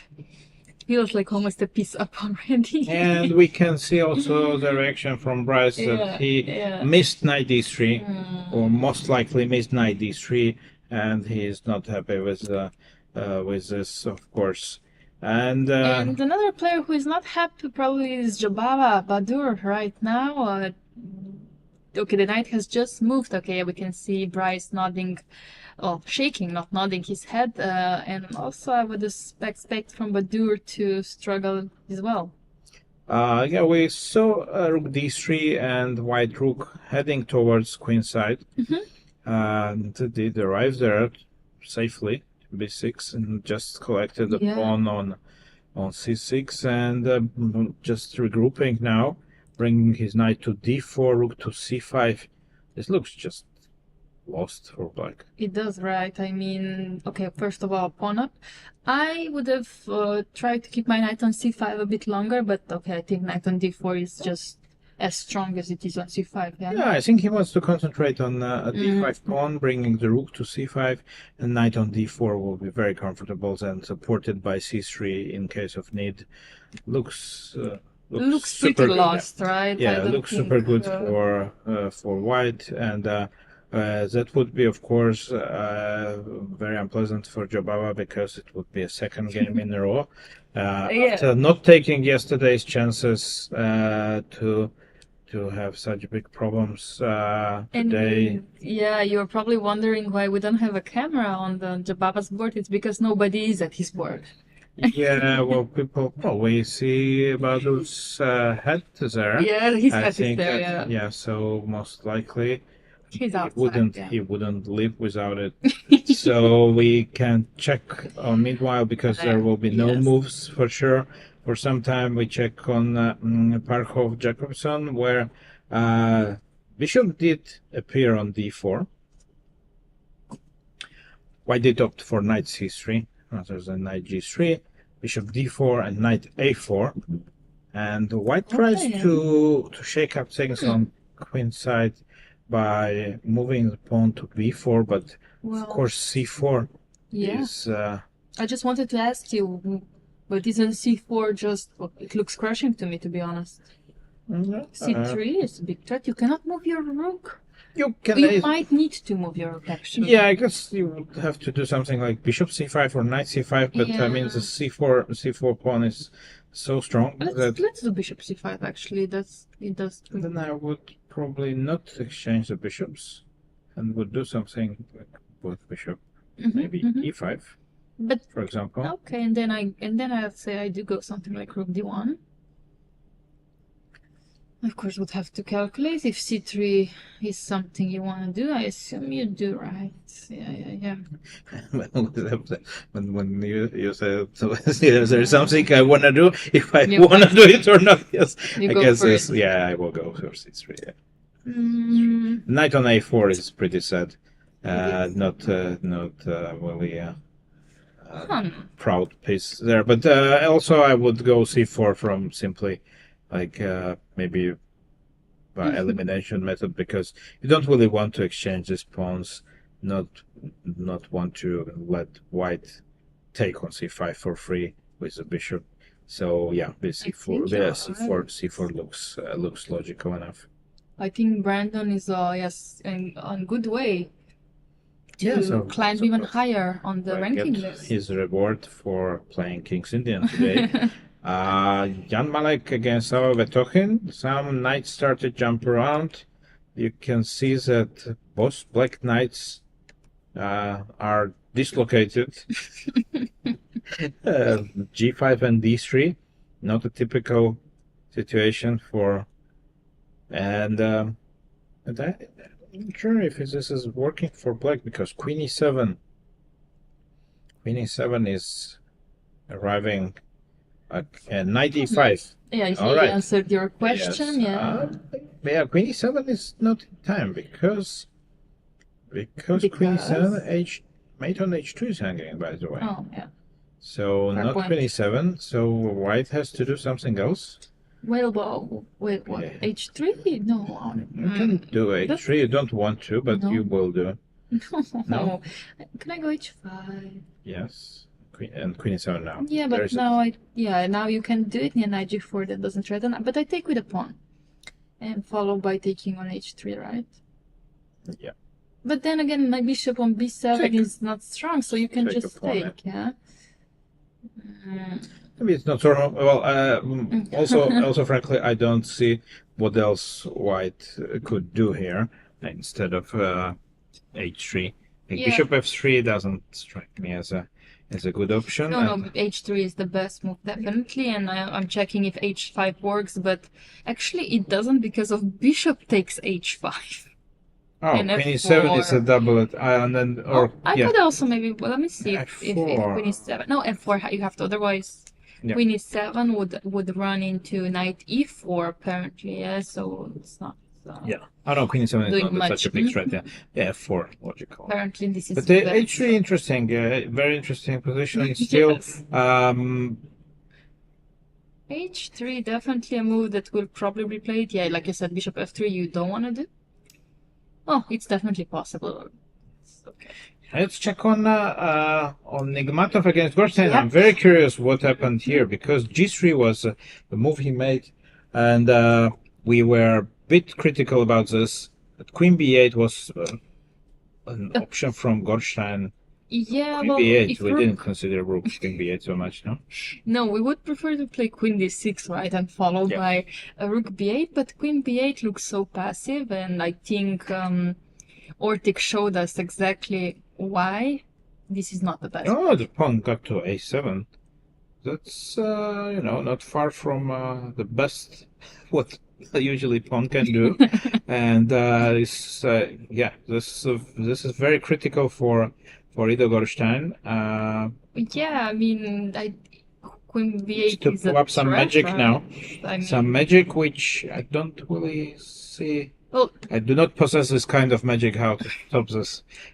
feels like almost a piece up already. And we can see also the reaction from Bryce that he missed knight d3, or most likely missed knight d3, and he is not happy with this, of course. And another player who is not happy probably is Jababa Badur right now. Okay, the knight has just moved. Okay, we can see Bryce nodding, shaking, not nodding his head. And also I would expect from Badur to struggle as well. We saw rook d3 and white rook heading towards queenside. And did arrive there safely. b6 and just collected the pawn on c6 and just regrouping now, bringing his knight to d4, rook to c5. This looks just lost for black. It does, right? I mean, okay, first of all, pawn up. I would have tried to keep my knight on c5 a bit longer, but okay, I think knight on d4 is just as strong as it is on c5. Yeah, I think he wants to concentrate on a d5 pawn, bringing the rook to c5, and knight on d4 will be very comfortable, then supported by c3 in case of need. Looks pretty lost, right? Yeah, looks super good for white, and That would be, of course, very unpleasant for Jobava because it would be a second game in a row. After not taking yesterday's chances to have such big problems today. And you're probably wondering why we don't have a camera on the Jobava's board. It's because nobody is at his board. Yeah, well, people probably see about those head there. Yeah, his I head is think there. that, Yeah, so most likely he's outside. he wouldn't live without it. So we can check on meanwhile because there will be no moves for sure. For some time we check on Parkhoff Jacobson where Bishop did appear on d4. White did opt for knight c3 rather than knight g3, bishop d4 and knight a4. And White tries to shake up things on queen side by moving the pawn to b4, but of course c4 is... I just wanted to ask you, but isn't c4 just... it looks crushing to me, to be honest. c3 is a big threat. You cannot move your rook. You might need to move your rook, actually. Yeah, I guess you would have to do something like bishop c5 or knight c5, but I mean the c4 pawn is so strong that... Let's do bishop c5, actually. It does... Then I would probably not exchange the bishops and would do something like with bishop, maybe e5, but, for example. Okay, and then I'd say I do go something like rook d1. Of course, would have to calculate if c3 is something you want to do. I assume you do, right? Yeah. When you said is there something I want to do, if I want to do it or not, yes. I guess yes, I will go for c3. Yeah. Knight on a4 is pretty sad. Not really proud piece there. But also I would go c4 from simply like maybe by elimination method, because you don't really want to exchange these pawns, not want to let White take on c5 for free with the bishop. So yeah, c4 looks logical enough. I think Brandon is on good way to climb even higher on the ranking list. His reward for playing King's Indian today. Jan Malek against Sava Vetochin. Some knights started jump around. You can see that both black knights are dislocated. G5 and D3, not a typical situation for... And I'm not sure if this is working for black, because Queen E7 is arriving at Knight E5. Yeah, he answered your question. Yes. Queen E7 is not in time because Queen E7 mate on H2 is hanging, by the way. Oh, yeah. So fair not point. Queen E7, so White has to do something else. Wait, what? H3? No. You can do H3. You don't want to, but you will do. No. Can I go H5? Yes. And Queen E7 now. Yeah, but now you can do it in Knight G4. That doesn't threaten. But I take with a pawn, and follow by taking on H3, right? Yeah. But then again, my bishop on B7 is not strong, so you can just take. Yeah. Maybe it's not so wrong. Well, also, frankly, I don't see what else White could do here instead of H3. Bishop F3 doesn't strike me as a good option. No, H3 is the best move, definitely, and I'm checking if H5 works, but actually it doesn't, because of bishop takes H5. Oh, Queen E7 is a doublet, and then I could also maybe. Well, let me see if Queen E7. No, F4 you have to. Otherwise, Queen E7 would run into Knight E4 apparently. Yeah, so it's not. Oh no, Queen E7 is not such a big threat. Yeah, F4 logical. Apparently, this is. But H3 interesting, very interesting position still. H3 definitely a move that will probably be played. Yeah, like I said, Bishop F3 you don't want to do. Oh, it's definitely possible. Okay. Let's check on Nigmatov against Gorstein. Yep. I'm very curious what happened here, because G3 was the move he made, and we were a bit critical about this. But Queen B8 was an option from Goldstein. Yeah, Queen well, b8. if We rook... didn't consider rook Queen b8 so much, no? No, we would prefer to play Queen d6, right, and followed by a rook b8, but Queen b8 looks so passive, and I think Ortic showed us exactly why this is not the best. Oh, the pawn got to a7. That's, not far from the best what usually pawn can do. And this is very critical for Ido Goldstein. Yeah, I mean, Queen b8 to is pull a up some threat, magic right? now. I mean, Some magic which I don't really see. well, I do not possess this kind of magic how to stop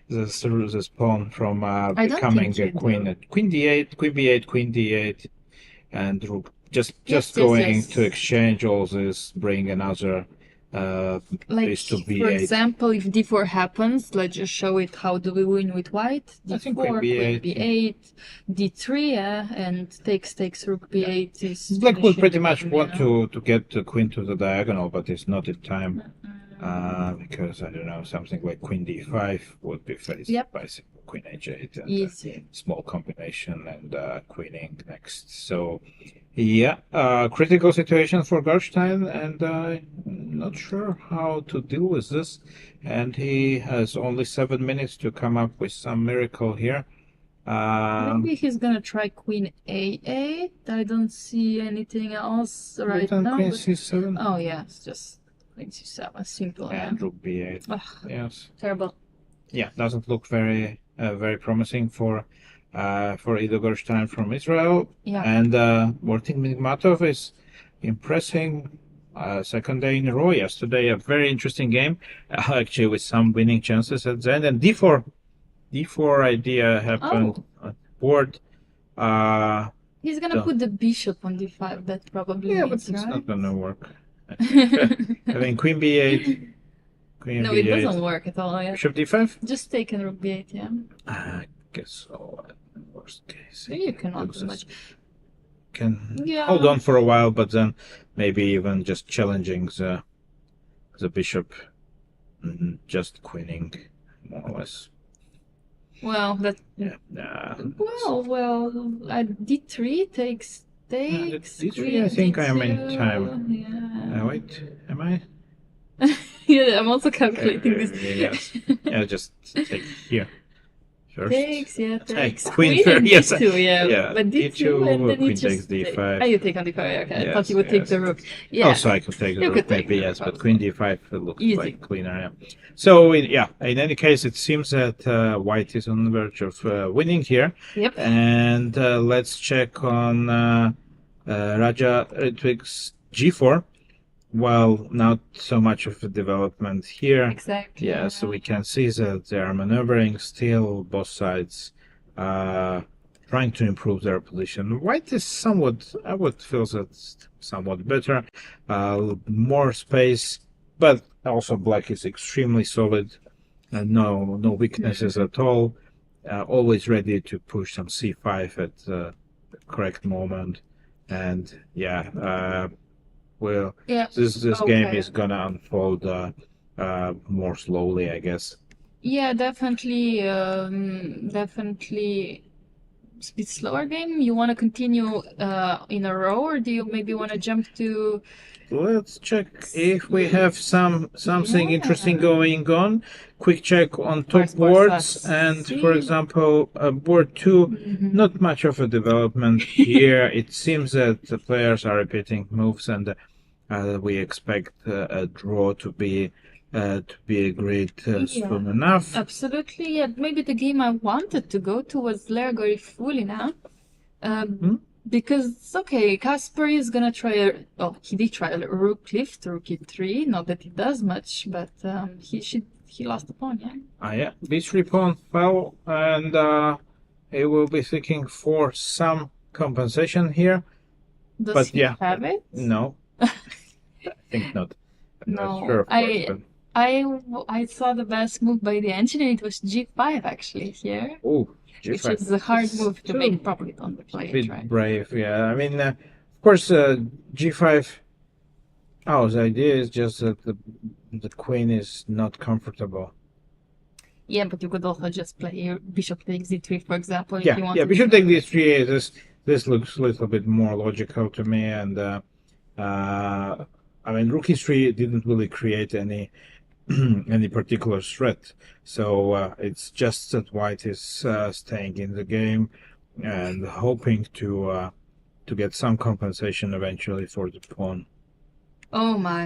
this pawn from don't becoming think a you queen. do. At Queen d8, Queen b8, Queen d8, and rook. Just Yes, going yes. to exchange all this, bring another Like, piece to for b8. example, if d4 happens, let's just show it. How do we win with white? I think d4, Queen Queen b8. b8, d3, yeah, and takes rook b8 is Black will finishing pretty the much game, want you know? to get the queen to the diagonal, but it's not in time. Because I don't know, something like Queen d5 would be faced Yep. by simple Queen h8 and Easy. small combination and queening next. So, yeah, critical situation for Goldstein, and not sure how to deal with this. And he has only 7 minutes to come up with some miracle here. Maybe he's gonna try Queen a8. I don't see anything else right Queen now. But... c7 Oh yeah, it's just Queen c7. Simple. Yeah. and rook b8. Ugh, Yes. terrible. Yeah, doesn't look very promising for Ido Goldstein from Israel. Yeah. And Martin Nigmatov is impressing. Second day in a row. Yesterday, a very interesting game, actually with some winning chances at the end. And D4 idea happened on board. He's gonna put the bishop on d5. That probably Yeah, but means, it's right? not gonna work. I mean, Queen b8. Queen No, b8. it doesn't work at all. Yeah. Bishop d5. Just take and rook b8. Yeah. I guess so. Worst case. You cannot do much. Can Yeah. hold on for a while, but then maybe even just challenging the bishop, just queening more or less. Well, that. Yeah. Well. D3 takes. D3, I think I am in D2, time. Yeah. Wait, am I? Yeah, I'm also calculating this. Yes. Yeah, just take here. First. Takes. Queen and first, yes. D2, Yeah, But D2, D2, and then queen you just takes D5. take. Oh, you take on D5. Okay, I Yes, thought you would take yes. the rook. Yeah. Also, I could take the You rook, could take maybe, the yes, rook but Queen d5 looks Easy. like cleaner. Yeah. So, in any case, it seems that White is on the verge of winning here. Yep. And let's check on Raja Ritwik's g4. Well, not so much of a development here. Exactly. Yeah, so we can see that they are maneuvering still, both sides trying to improve their position. White is somewhat, I would feel that somewhat better, more space, but also black is extremely solid, no weaknesses at all, always ready to push some c5 at the correct moment, and well, Yeah. this Okay. game is gonna unfold more slowly, I guess. Yeah, definitely. Definitely. It's a bit slower game. You want to continue in a row, or do you maybe want to jump to? Let's check if we have something Yeah. interesting going on. Quick check on top Vice versa. boards, and for example, board 2, not much of a development here. It seems that the players are repeating moves, and we expect a draw to be agreed soon enough. Absolutely, yeah. Maybe the game I wanted to go to was Lergori Fulina. Because, okay, Kasper is gonna try he did try a rook lift, rook e3. Not that it does much, but he lost the pawn, yeah? Yeah, b3 pawn fell, and he will be seeking for some compensation here. Does he have it? No. I think not. I'm not sure, of course, but... I saw the best move by the engineer. It was g5 actually here. Oh, g5. Which is a hard move to make. Probably don't play it, right? Brave, yeah. I mean, of course, g5. Oh, the idea is just that the queen is not comfortable. Yeah, but you could also just play bishop takes d3, for example, if Yeah, you want. yeah. Bishop takes d3. This looks a little bit more logical to me, and I mean, rook e3 didn't really create any any particular threat, so it's just that white is staying in the game and hoping to get some compensation eventually for the pawn. Oh my.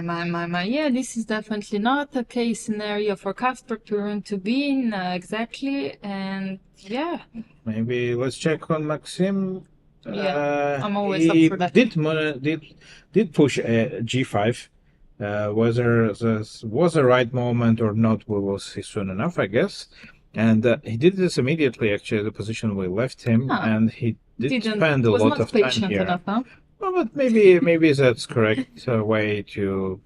Yeah, this is definitely not a case scenario for Kasper Turin to be in, exactly, and yeah. Maybe let's check on Maxime. Yeah, I'm always he up for that. did push g5. Whether this was the right moment or not, we will see soon enough, I guess. And he did this immediately, actually, the position we left him, and he did spend a lot of time here. Enough, huh? Well, but maybe that's correct way to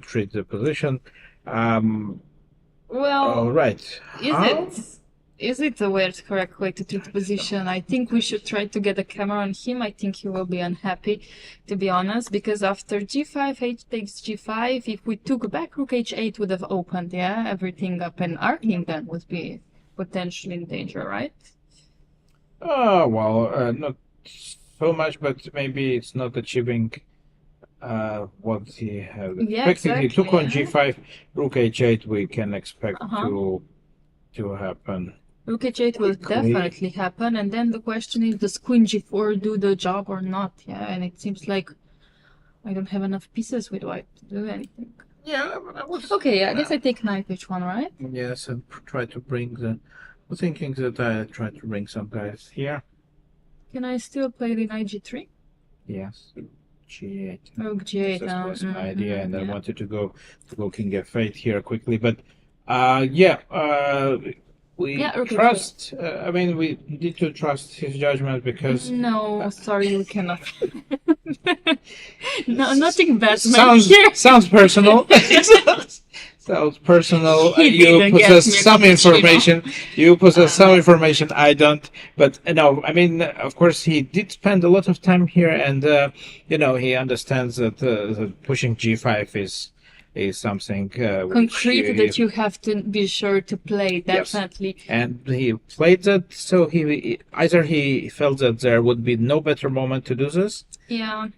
treat the position. Well, right. Is it the correct way to treat the position? I think we should try to get a camera on him. I think he will be unhappy, to be honest, because after g5, h takes g5, if we took back, rook h8 would have opened, yeah, everything up, and our king then would be potentially in danger, right? Well, not so much, but maybe it's not achieving what he had expected. He took on g5, rook h8. We can expect to happen. Rook h8 will definitely happen, and then the question is, does queen g4 do the job or not? Yeah, and it seems like I don't have enough pieces with white to do anything. Yeah, okay. I guess I take knight h1, right? Yes, and try to bring the. I'm thinking that I try to bring some guys here. Can I still play the knight g3? Yes. G8. Rook g8. That was my idea, and I wanted to go king f8 here quickly, but we trust. I mean, we need to trust his judgment because. No, sorry, we cannot. No, nothing bad. Sounds personal. Sounds personal. You possess some information. You possess some information. I don't. But no, I mean, of course, he did spend a lot of time here, and he understands that pushing g5 is something concrete that you have to be sure to play, definitely. Yes. And he played that, so either he felt that there would be no better moment to do this. Yeah.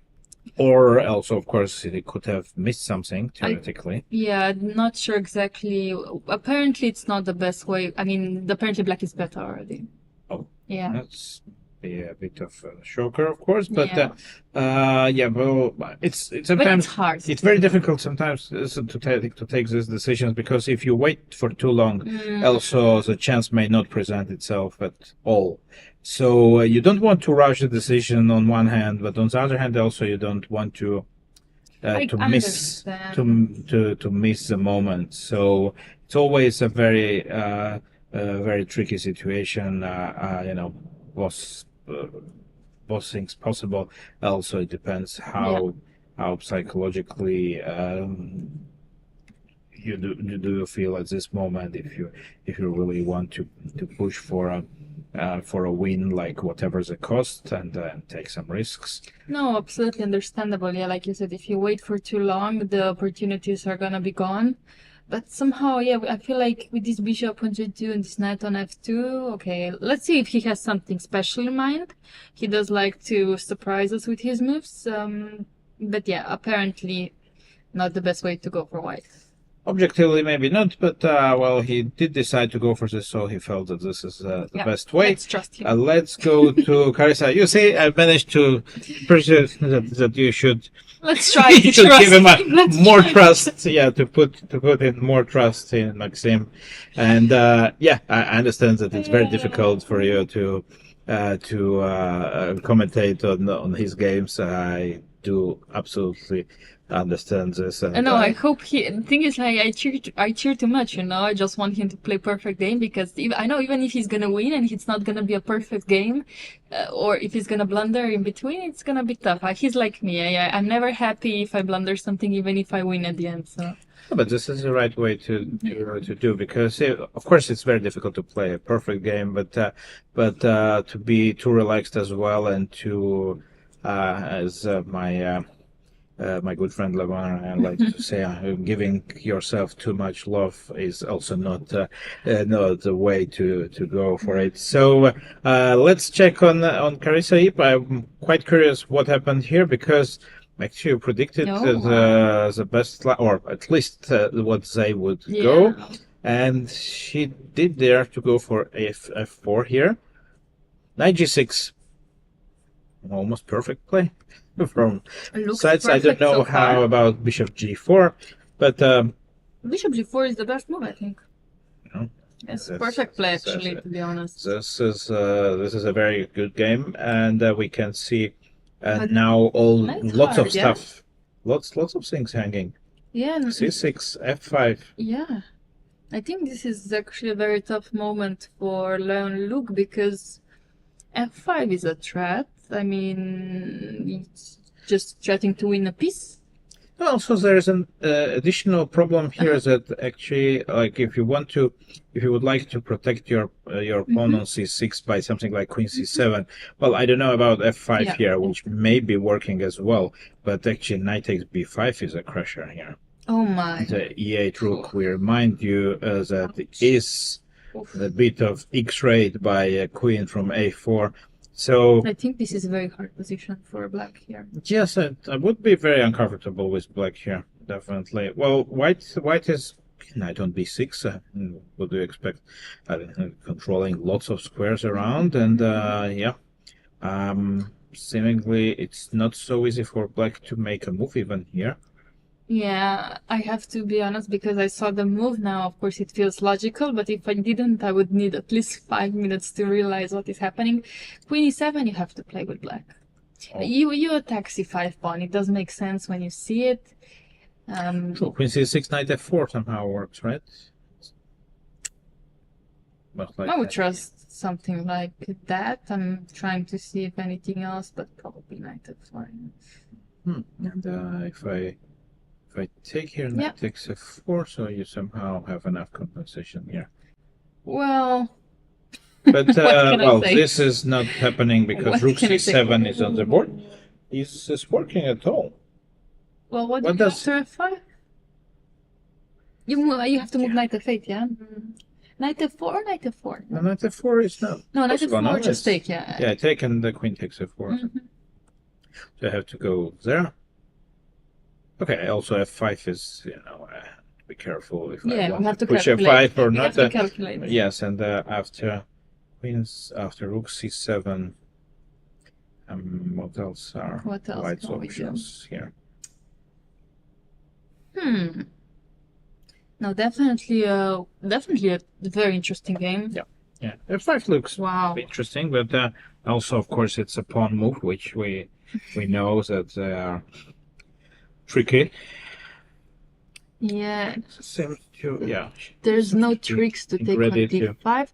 Or also, of course, he could have missed something, theoretically. Not sure exactly. Apparently, it's not the best way. I mean, apparently black is better already. Oh. Yeah. That's a bit of a shocker, of course, but well, it's sometimes hard. It's very difficult sometimes to take these decisions, because if you wait for too long, also the chance may not present itself at all. So you don't want to rush the decision on one hand, but on the other hand, also you don't want to miss the moment. So it's always a very very tricky situation. Both things possible. Also, it depends how psychologically you feel at this moment. If you really want to push for a win, like whatever the cost, and take some risks. No, absolutely understandable. Yeah, like you said, if you wait for too long, the opportunities are gonna be gone. But somehow, I feel like with this bishop on g2 and this knight on f2, okay, let's see if he has something special in mind. He does like to surprise us with his moves. But yeah, apparently not the best way to go for white. Objectively, maybe not, but well, he did decide to go for this, so he felt that this is the best way. Let's trust him. Let's go to Carissa. You see, I managed to appreciate that you should. Let's try to should trust give him more trust. Yeah, to put in more trust in Maxime, and I understand that it's very difficult for you to commentate on his games. I do absolutely understand this. And, no, I hope the thing is, like, I cheer too much, I just want him to play perfect game, because I know even if he's gonna win and it's not gonna be a perfect game, or if he's gonna blunder in between, it's gonna be tough. He's like me. I'm never happy if I blunder something, even if I win at the end. So. But this is the right way to do, because of course it's very difficult to play a perfect game, but to be too relaxed as well, and to as my my good friend Levon, I like to say, giving yourself too much love is also not the way to go for it. So let's check on Carissa Ip. I'm quite curious what happened here, because actually you predicted the best, or at least what they would go, and she did dare to go for f4 here. Knight g6, almost perfect play from sides. I don't know how about bishop g4, but bishop g4 is the best move, I think. It's perfect play, actually, to be honest. This is a very good game, and we can see now lots of stuff, lots of things hanging. Yeah, c6, f5. Yeah, I think this is actually a very tough moment for Leon Luke, because f5 is a threat. I mean, it's just threatening to win a piece. Also, there's an additional problem here that actually, like, if you would like to protect your pawn on c6 by something like queen c7, well, I don't know about f5 here, which may be working as well, but actually knight takes b5 is a crusher here. Oh my! The e8 rook. We remind you that it is a bit of x-rayed by a queen from a4. So I think this is a very hard position for black here. Yes, I would be very uncomfortable with black here, definitely. Well, white is knight on b6. What do you expect? Controlling lots of squares around, and seemingly it's not so easy for black to make a move even here. Yeah, I have to be honest, because I saw the move now. Of course, it feels logical, but if I didn't, I would need at least 5 minutes to realize what is happening. Queen e7, you have to play with black. You attack c5 pawn. It does make sense when you see it. So queen c6, knight f4 somehow works, right? Like I would trust something like that. I'm trying to see if anything else, but probably knight f4. And if I take here, knight takes f4, so you somehow have enough compensation here. Well, but this is not happening because rook c7 is on the board. Is this working at all? Well, what do you after f5? You have to move knight f8, yeah? Knight f4 or knight f4? No, knight f4 is not. No, knight f4 just take, yeah. Yeah, take and the queen takes f4. So I have to go there. Okay, also f5 is, be careful if I want to push f5 or not. Have to calculate. Yes, and after rook c7, what else are white's options here? No, definitely a very interesting game. Yeah. F5 looks interesting, but also, of course, it's a pawn move, which we know that they are tricky. Yeah. Seems to, There's no tricks to take on d5.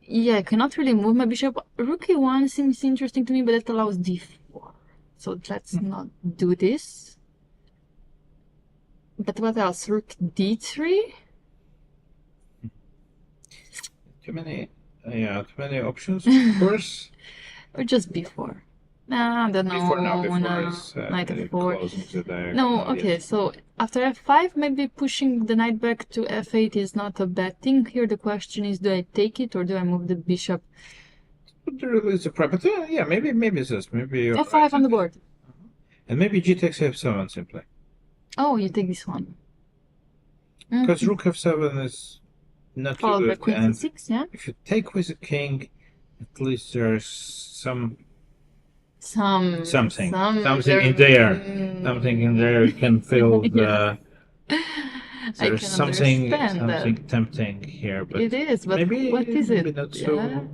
Yeah, I cannot really move my bishop. Rook e1 seems interesting to me, but that allows d4. So let's not do this. But what else? Rook d3? Too many options, of course. Or just b4. I don't know. Before is knight f4. No, okay, so after f5, maybe pushing the knight back to f8 is not a bad thing. Here the question is, do I take it or do I move the bishop? It's a prep, but maybe it's this. Maybe f5 on the board. And maybe g takes f7 simply. Oh, you take this one. Because rook f7 is not too good. Queen and c6, yeah? if you take with the king, at least there's something in there. Something in there you can feel there's something tempting here. But it is, but maybe, what is it? Maybe not so.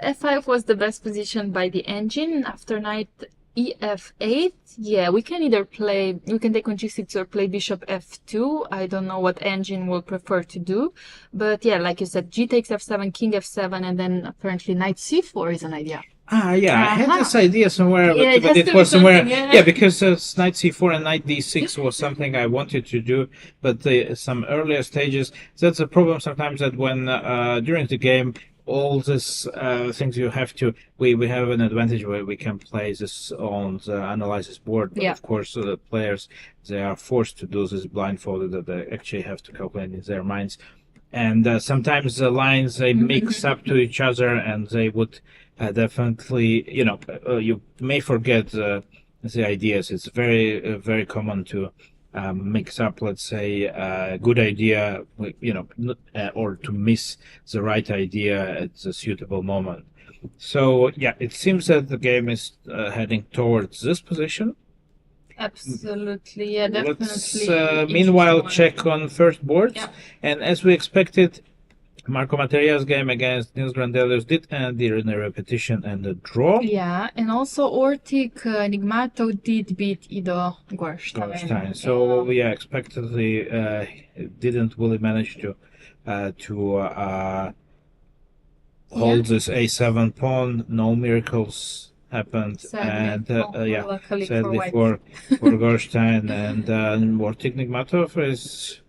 F5 was the best position by the engine. After knight ef8, we can either take on g6 or play bishop f2. I don't know what engine will prefer to do, but like you said, g takes f7, king f7, and then apparently knight c4 is an idea. I had this idea somewhere, but it was somewhere. Because knight c4 and knight d6 was something I wanted to do, but some earlier stages, that's a problem sometimes, that when during the game all these things you have to. We have an advantage where we can play this on the analysis board. But of course, the players, they are forced to do this blindfolded, that they actually have to calculate in their minds. And sometimes the lines, they mix up to each other, and they would definitely, you may forget the ideas. It's very common to mix up, let's say, a good idea, or to miss the right idea at the suitable moment. So, yeah, it seems that the game is heading towards this position. Absolutely, yeah, definitely. Let's meanwhile check on first boards. Yeah. And as we expected, Marco Materia's game against Nils Grandelius did end in a repetition and a draw. Yeah, and also Ortic Enigmato did beat Ido Gorstein. So, expectedly, didn't really manage to hold this A7 pawn. No miracles happened, sadly for Gorstein, and Ortic Enigmatov is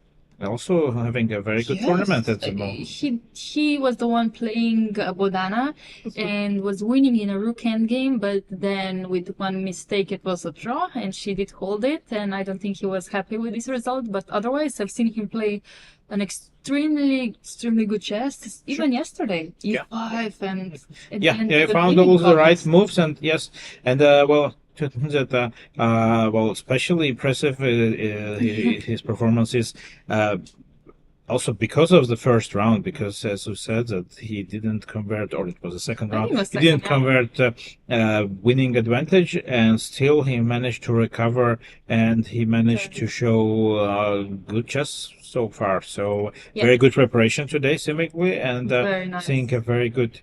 also having a very good tournament at the moment. He was the one playing Bodana and was winning in a rook endgame, but then with one mistake it was a draw, and she did hold it, and I don't think he was happy with this result. But otherwise, I've seen him play an extremely good chess, even yesterday. E5 and he found all the right moves, and especially impressive his performances. Also because of the first round, because as you said that he didn't convert, or it was the second round, he didn't convert winning advantage, and still he managed to recover, and he managed to show good chess so far. So very good preparation today, seemingly, and seeing a very good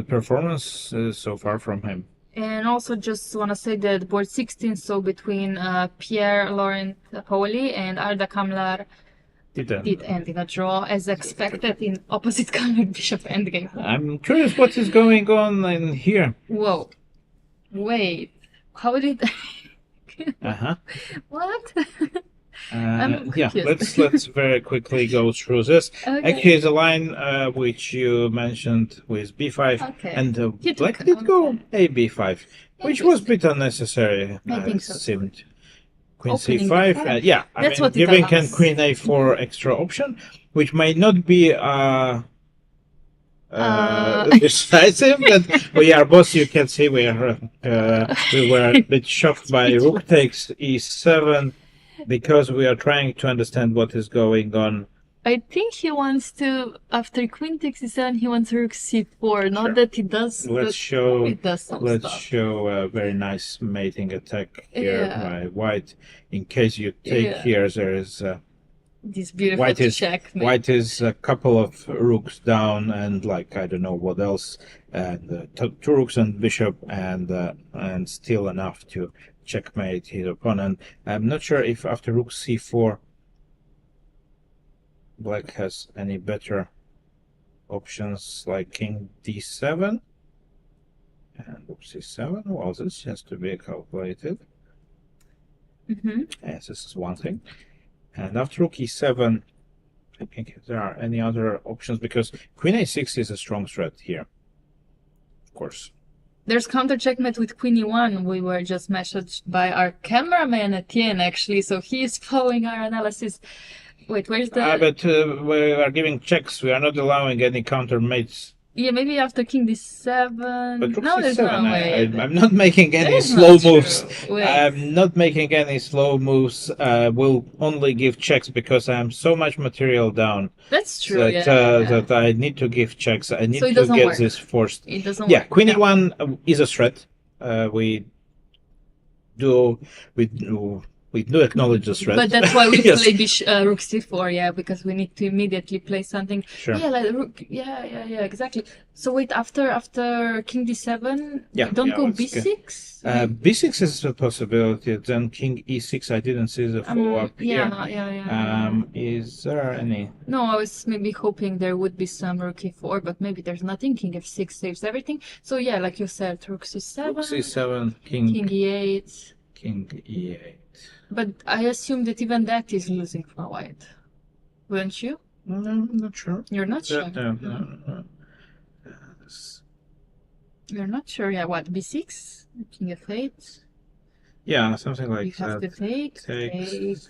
performance so far from him. And also just want to say that board 16, so between Pierre-Laurent Paoli and Arda Kamlar, did end in a draw, as expected, in opposite colored bishop endgame. I'm curious what is going on in here. Whoa. Wait. How did... What? Let's very quickly go through this. Okay. Actually, the line which you mentioned with b5, and black did go a b5, which was a bit unnecessary. I think so. Seemed. Queen c5, giving and queen a4 extra option, which may not be decisive, but we are both, you can see, we were a bit shocked by rook takes e7, because we are trying to understand what is going on. I think he wants to, after queen takes e7, he wants rook c4. Not that he does. Let's show a very nice mating attack here by white. In case you take here, there is this beautiful check. White is a couple of rooks down, and I don't know what else, and two rooks and bishop, and still enough to checkmate his opponent. I'm not sure if after rook c4 black has any better options, like king d7 and rook c7. Well, this has to be calculated. Yes, this is one thing. And after rook e7, I think if there are any other options, because queen a6 is a strong threat here, of course. There's counter checkmate with queen e1. We were just messaged by our cameraman Etienne, actually, so he is following our analysis. Wait, where's the... but we are giving checks. We are not allowing any counter mates. Yeah, maybe after king d7. But no, there's no way. I'm not making any slow moves. I'm not making any slow moves. Will only give checks because I am so much material down. That's true, that I need to give checks. I need to get this forced. It doesn't work. Queen e1 is a threat. We do acknowledge the threat. But that's why we play rook c4, because we need to immediately play something. Sure. Yeah, like rook. Yeah, exactly. So wait, after king d7, don't go b6? B6 is a possibility. Then king e6. I didn't see the follow-up here. Is there any? No, I was maybe hoping there would be some rook e4, but maybe there's nothing. King f6 saves everything. So like you said, rook c7. Rook c7, king e8. King e8. But I assume that even that is losing for white. Wouldn't you? No, I'm not sure. You're not sure? No. this. You're not sure, yeah, what, b6? King f8? Yeah, something like You have that. to take. Takes.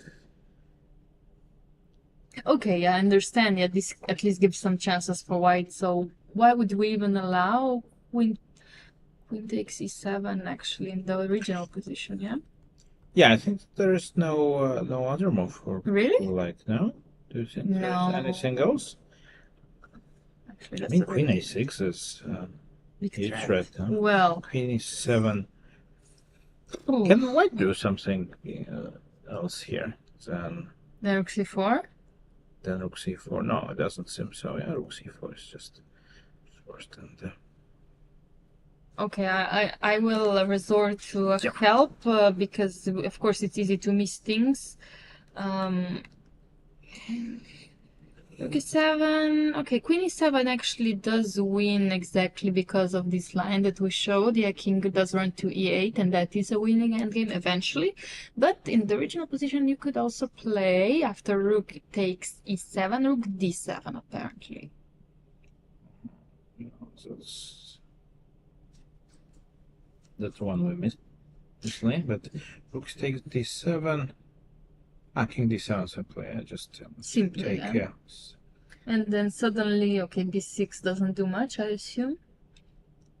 Okay, yeah, I understand. Yeah, this at least gives some chances for white. So why would we even allow queen takes e7 actually in the original position? Yeah. Yeah, I think there is no other move for Really? like no. Do you think No. there's anything else? Actually, I that's mean, a queen really a6 is big huge threat. threat. Huh? Well, Queen e7. ooh, Can white do something else here? Then rook c4. rook c4. No, it doesn't seem so. Yeah, rook c4 is just first and. Okay, I will resort to help because of course it's easy to miss things. Rook e7. Okay, queen e7 actually does win exactly because of this line that we showed. Yeah, king does run to e8, and that is a winning endgame eventually. But in the original position, you could also play after rook takes e7, rook d7 apparently. So that's one we missed this lane, but rook takes d7. King d7 simply. I just Simply, take yeah. And then suddenly, okay, b6 doesn't do much, I assume.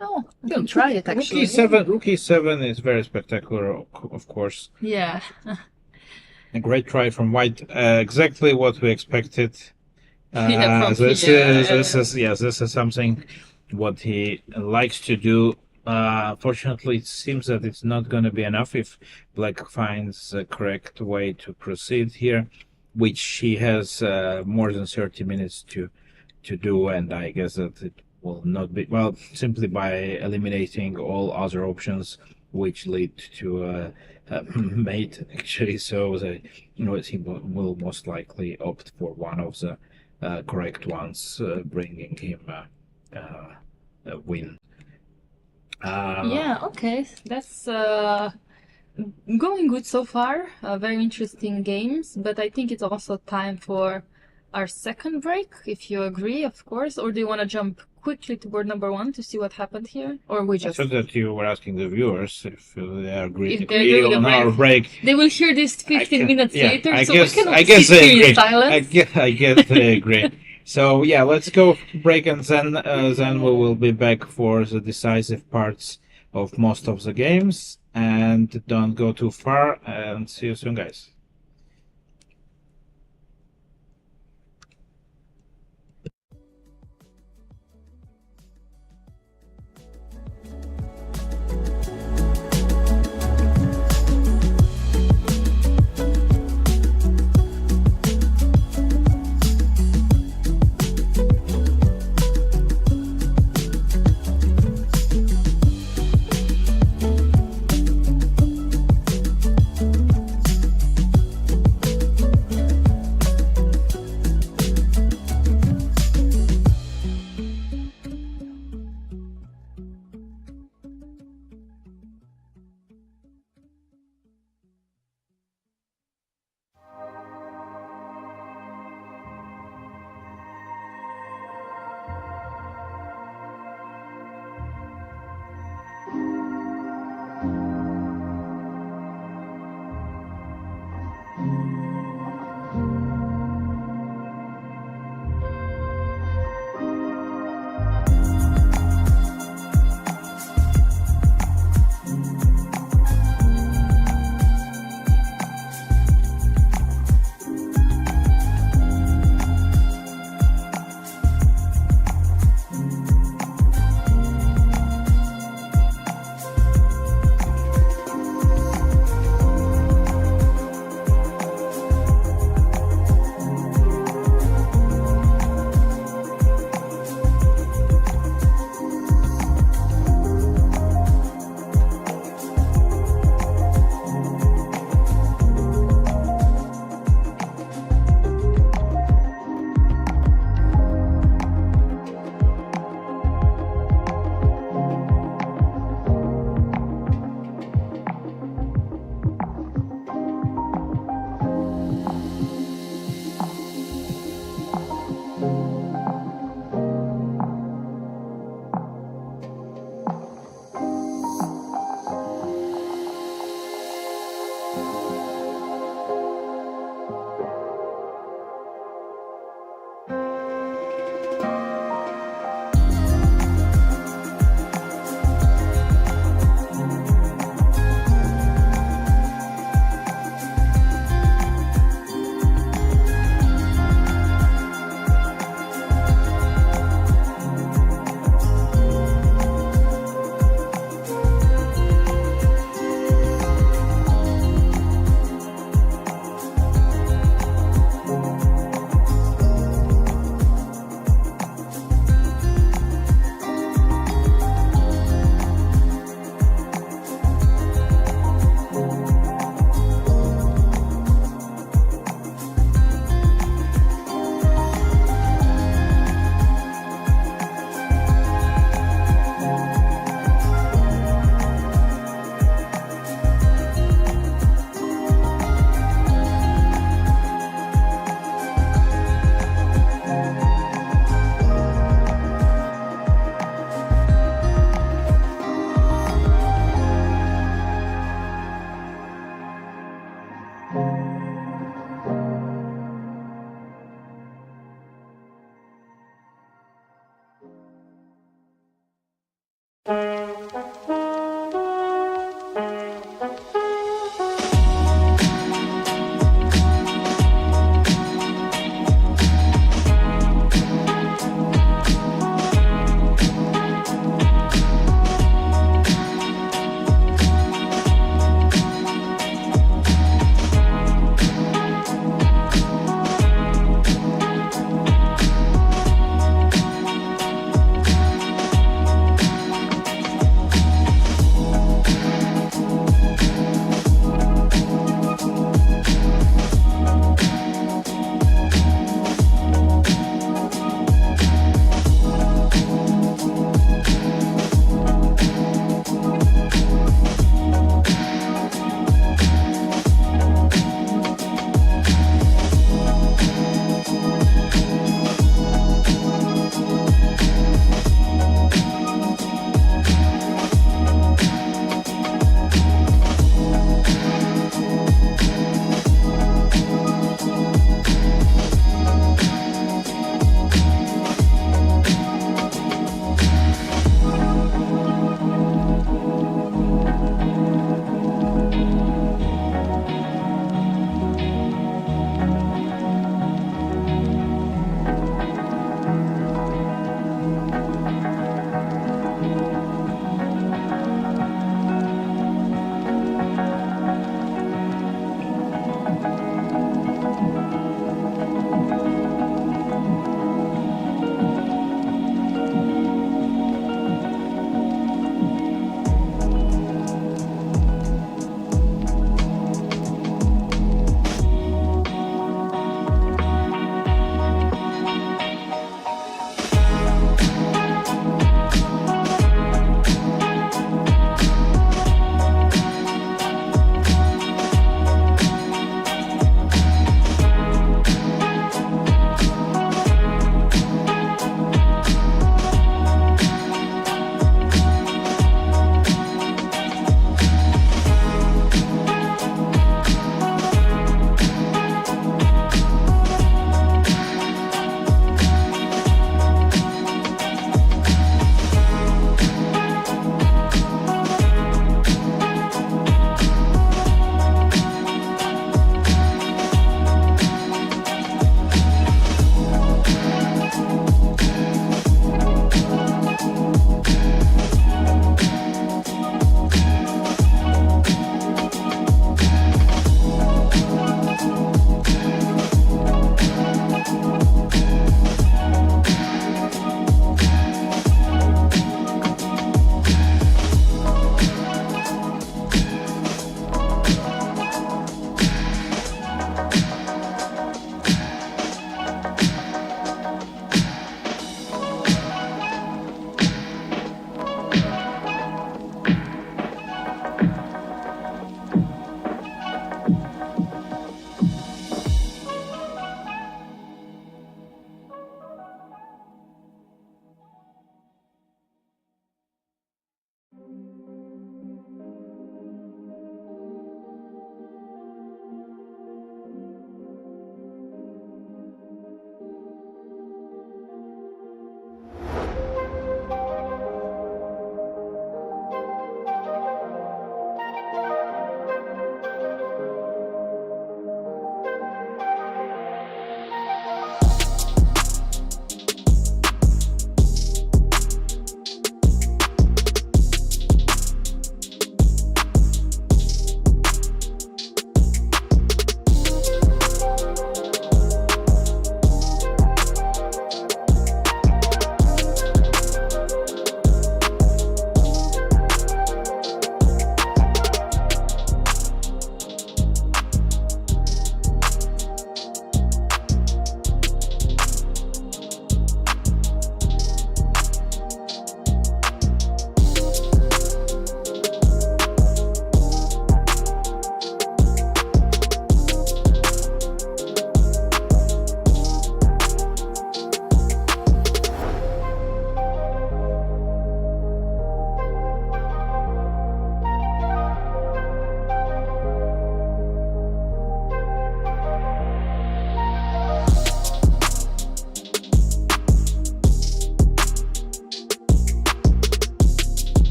Oh, you can try it actually. Rook e7 is very spectacular, of course. Yeah. A great try from white. Exactly what we expected. Yeah, this is something what he likes to do. Fortunately, it seems that it's not going to be enough if black finds the correct way to proceed here, which he has more than 30 minutes to do, and I guess that it will not be, well, simply by eliminating all other options which lead to mate, actually. So he will most likely opt for one of the correct ones, bringing him a win. Yeah, okay, that's going good so far. Very interesting games, but I think it's also time for our second break, if you agree, of course. Or do you want to jump quickly to board number 1 to see what happened here? Or we just... I thought that you were asking the viewers if they agree on our break. They will hear this 15 minutes later, I so guess, we cannot I guess sit they here agree. in silence. I guess they agree. So yeah, let's go break, and then we will be back for the decisive parts of most of the games. And don't go too far, and see you soon, guys.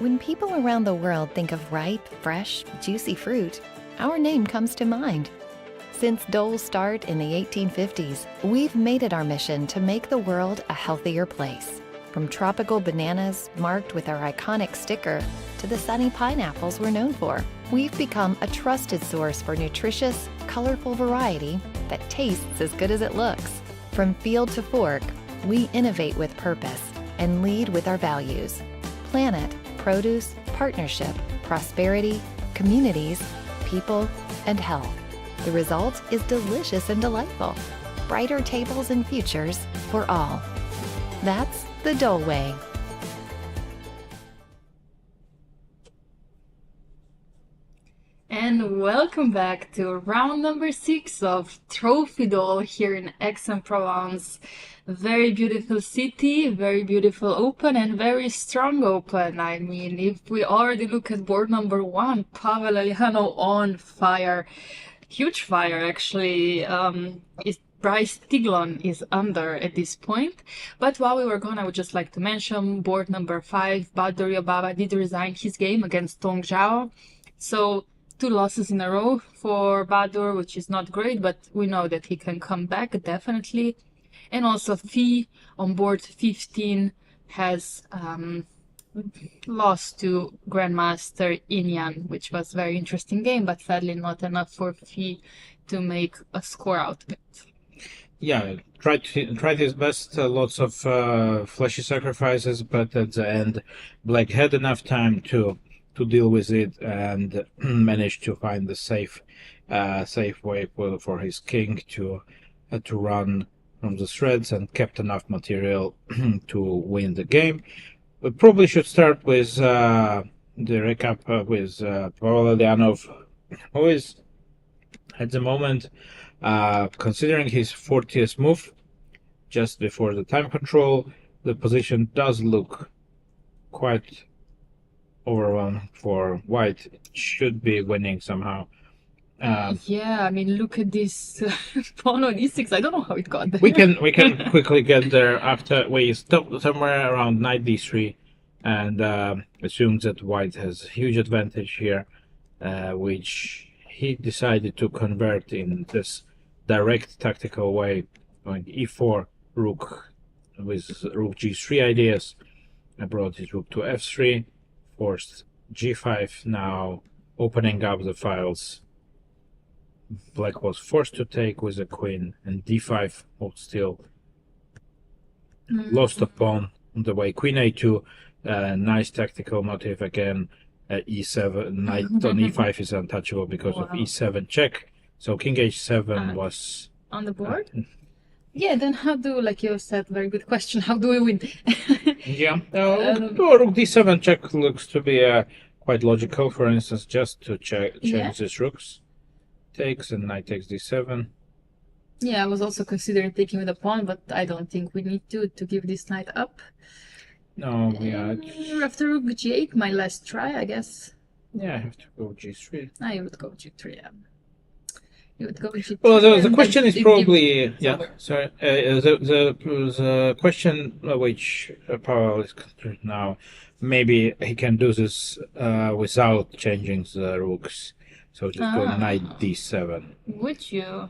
When people around the world think of ripe, fresh, juicy fruit, our name comes to mind. Since Dole's start in the 1850s, we've made it our mission to make the world a healthier place. From tropical bananas marked with our iconic sticker to the sunny pineapples we're known for, we've become a trusted source for nutritious, colorful variety that tastes as good as it looks. From field to fork, we innovate with purpose and lead with our values: planet, produce, partnership, prosperity, communities, people, and health. The result is delicious and delightful. Brighter tables and futures for all. That's the Dole way. And welcome back to round number 6 of Trophy Dole here in Aix-en-Provence. Very beautiful city, very beautiful open, and very strong open. I mean, if we already look at board number 1, Pavel Eljanov on fire. Huge fire, actually. Bryce Tiglon is under at this point. But while we were gone, I would just like to mention board number 5, Badur Yobaba did resign his game against Tong Zhao. So 2 losses in a row for Badur, which is not great, but we know that he can come back, definitely. And also Fee on board 15 has lost to Grandmaster Inyan, which was a very interesting game, but sadly not enough for Fee to make a score out of it. Yeah, tried his best, lots of flashy sacrifices, but at the end, Black had enough time to deal with it and managed to find the safe way for his king to run from the threads and kept enough material to win the game. We probably should start with the recap with Pavel Eljanov, who is at the moment considering his 40th move just before the time control. The position does look quite overwhelming for white. It should be winning somehow. Yeah, I mean, look at this pawn on e6. I don't know how it got there. We can quickly get there after we stop somewhere around knight d3 and assumes that white has a huge advantage here, which he decided to convert in this direct tactical way, going e4, rook with rook g3 ideas. I brought his rook to f3, forced g5, now opening up the files. Black was forced to take with a queen, and d5 hold still. Lost a pawn on the way. Queen a2, nice tactical motive again. E7, knight on e5 is untouchable because of e7 check. So king h7 was on the board. Yeah, then how do, like you said, very good question. How do we win? Yeah, rook d7 check looks to be quite logical. For instance, just to change these rooks. Takes and knight takes d7. Yeah, I was also considering taking with a pawn, but I don't think we need to give this knight up. No, yeah. After rook g8, my last try, I guess. Yeah, I have to go g3. I would go g3. Yeah. You would go g3. Well, the question is probably Sorry. The question which Pavel is concerned now, maybe he can do this without changing the rooks. So just go knight d7. Would you?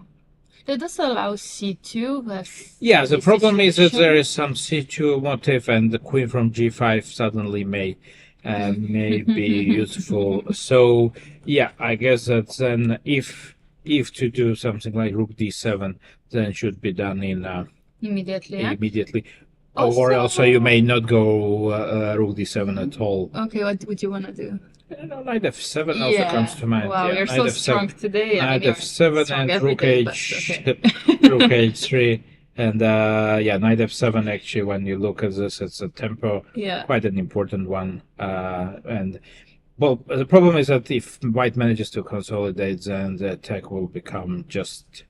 That does allow c2. Yeah, the problem is that there is some c2 motive, and the queen from g5 suddenly may be useful. So yeah, I guess that then if to do something like rook d7, then it should be done in immediately. Yeah? Immediately. Or also you may not go rook d7 at all. Okay, what would you want to do? Knight f7 also comes to mind. Wow, you're so strong today. Knight f7 and rook rook h3, and knight f7. Actually, when you look at this, it's a tempo, quite an important one. And well, the problem is that if white manages to consolidate, then the attack will become just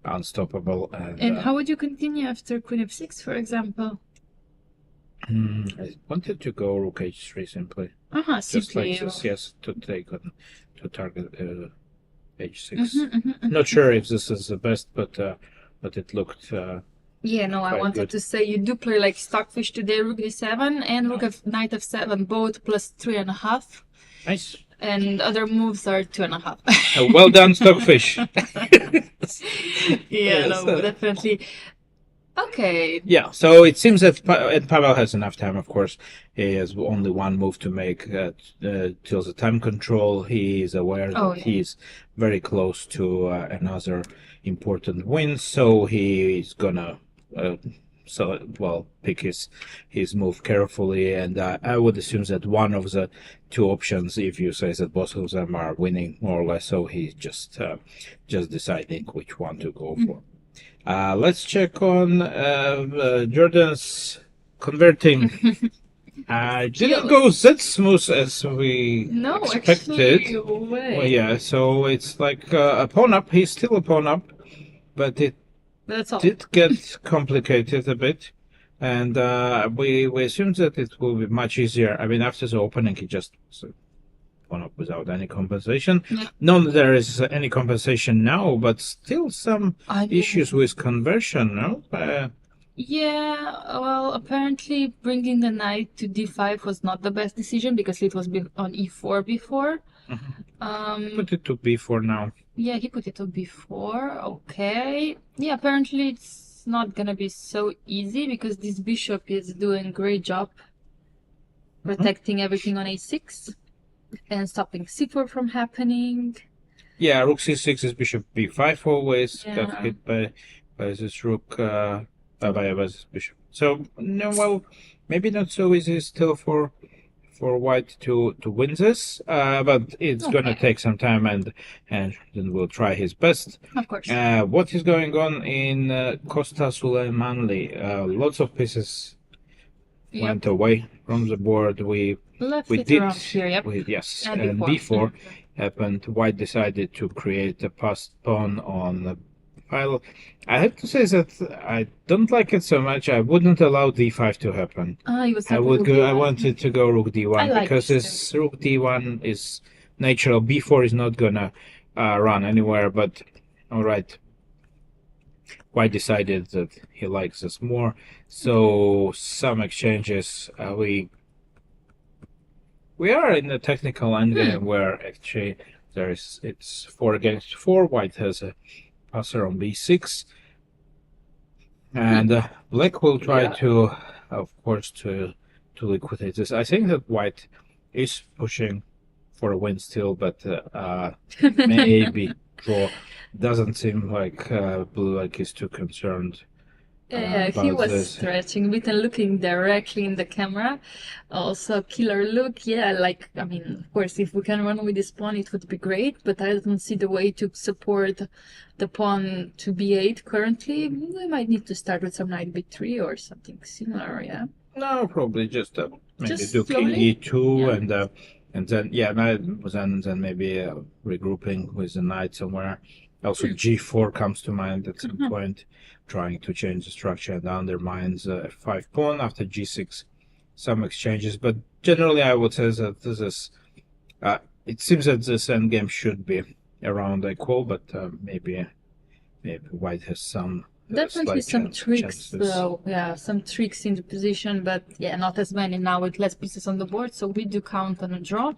unstoppable. And how would you continue after queen f6, for example? I wanted to go rook h3 simply. Just like this, yes, to take on, to target h6. Not sure if this is the best, but it looked Yeah, no, I wanted to say you do play like Stockfish today, Rook D7 and Rook of Knight F7, both plus 3.5. Nice. And other moves are 2.5. Well done, Stockfish. Yeah, no, definitely. Okay. Yeah, so it seems that Pavel has enough time, of course. He has only one move to make till the time control. He is aware that he's very close to another important win, so he is gonna pick his move carefully. And I would assume that one of the two options, if you say that both of them are winning more or less, so he's just deciding which one to go for. Let's check on Jordan's converting. Didn't go that smooth as we expected. Actually, Well, yeah, so it's like a pawn up. He's still a pawn up, but it did get complicated a bit. And we assume that it will be much easier. I mean, after the opening, he just pawn up without any compensation. Yeah. None there is any compensation now, but still some issues with conversion, no? Yeah, well, apparently bringing the knight to d5 was not the best decision because it was on e4 before. Put it to b4 now. Yeah, he put it to b4. Okay. Yeah, apparently it's not gonna be so easy because this bishop is doing a great job protecting everything on a6 and stopping c4 from happening. Yeah, rook c6 is bishop b5 always. Got hit by this rook. By this bishop. So no, well, maybe not so easy still for white to win this, but it's gonna take some time, and then we'll try his best. Of course. What is going on in Costa Suleymanli? Lots of pieces went away from the board. We did around here, yep. Yes, and b4 happened. White decided to create a passed pawn on the file. I have to say that I don't like it so much. I wouldn't allow d5 to happen. I wanted to go rook d1 because this rook d1 is natural. b4 is not gonna run anywhere. But all right, White decided that he likes this more. So some exchanges. We are in a technical endgame where actually it's 4 against 4. White has a passer on b6, and black will try to, of course, to liquidate this. I think that white is pushing for a win still, but maybe draw. Doesn't seem like blue is too concerned. Yeah, he was stretching a bit and looking directly in the camera. Also, killer look. Yeah, I mean, of course, if we can run with this pawn, it would be great, but I don't see the way to support the pawn to b8 currently. We might need to start with some knight b3 or something similar, yeah? No, probably just maybe do king e2 and then maybe regrouping with the knight somewhere. Also, g4 comes to mind at some point, trying to change the structure and undermines f5 pawn after g6. Some exchanges, but generally I would say that this is. It seems that this endgame should be around equal, but maybe white has some. Definitely some tricks, though. Yeah, some tricks in the position, but yeah, not as many now with less pieces on the board. So we do count on a draw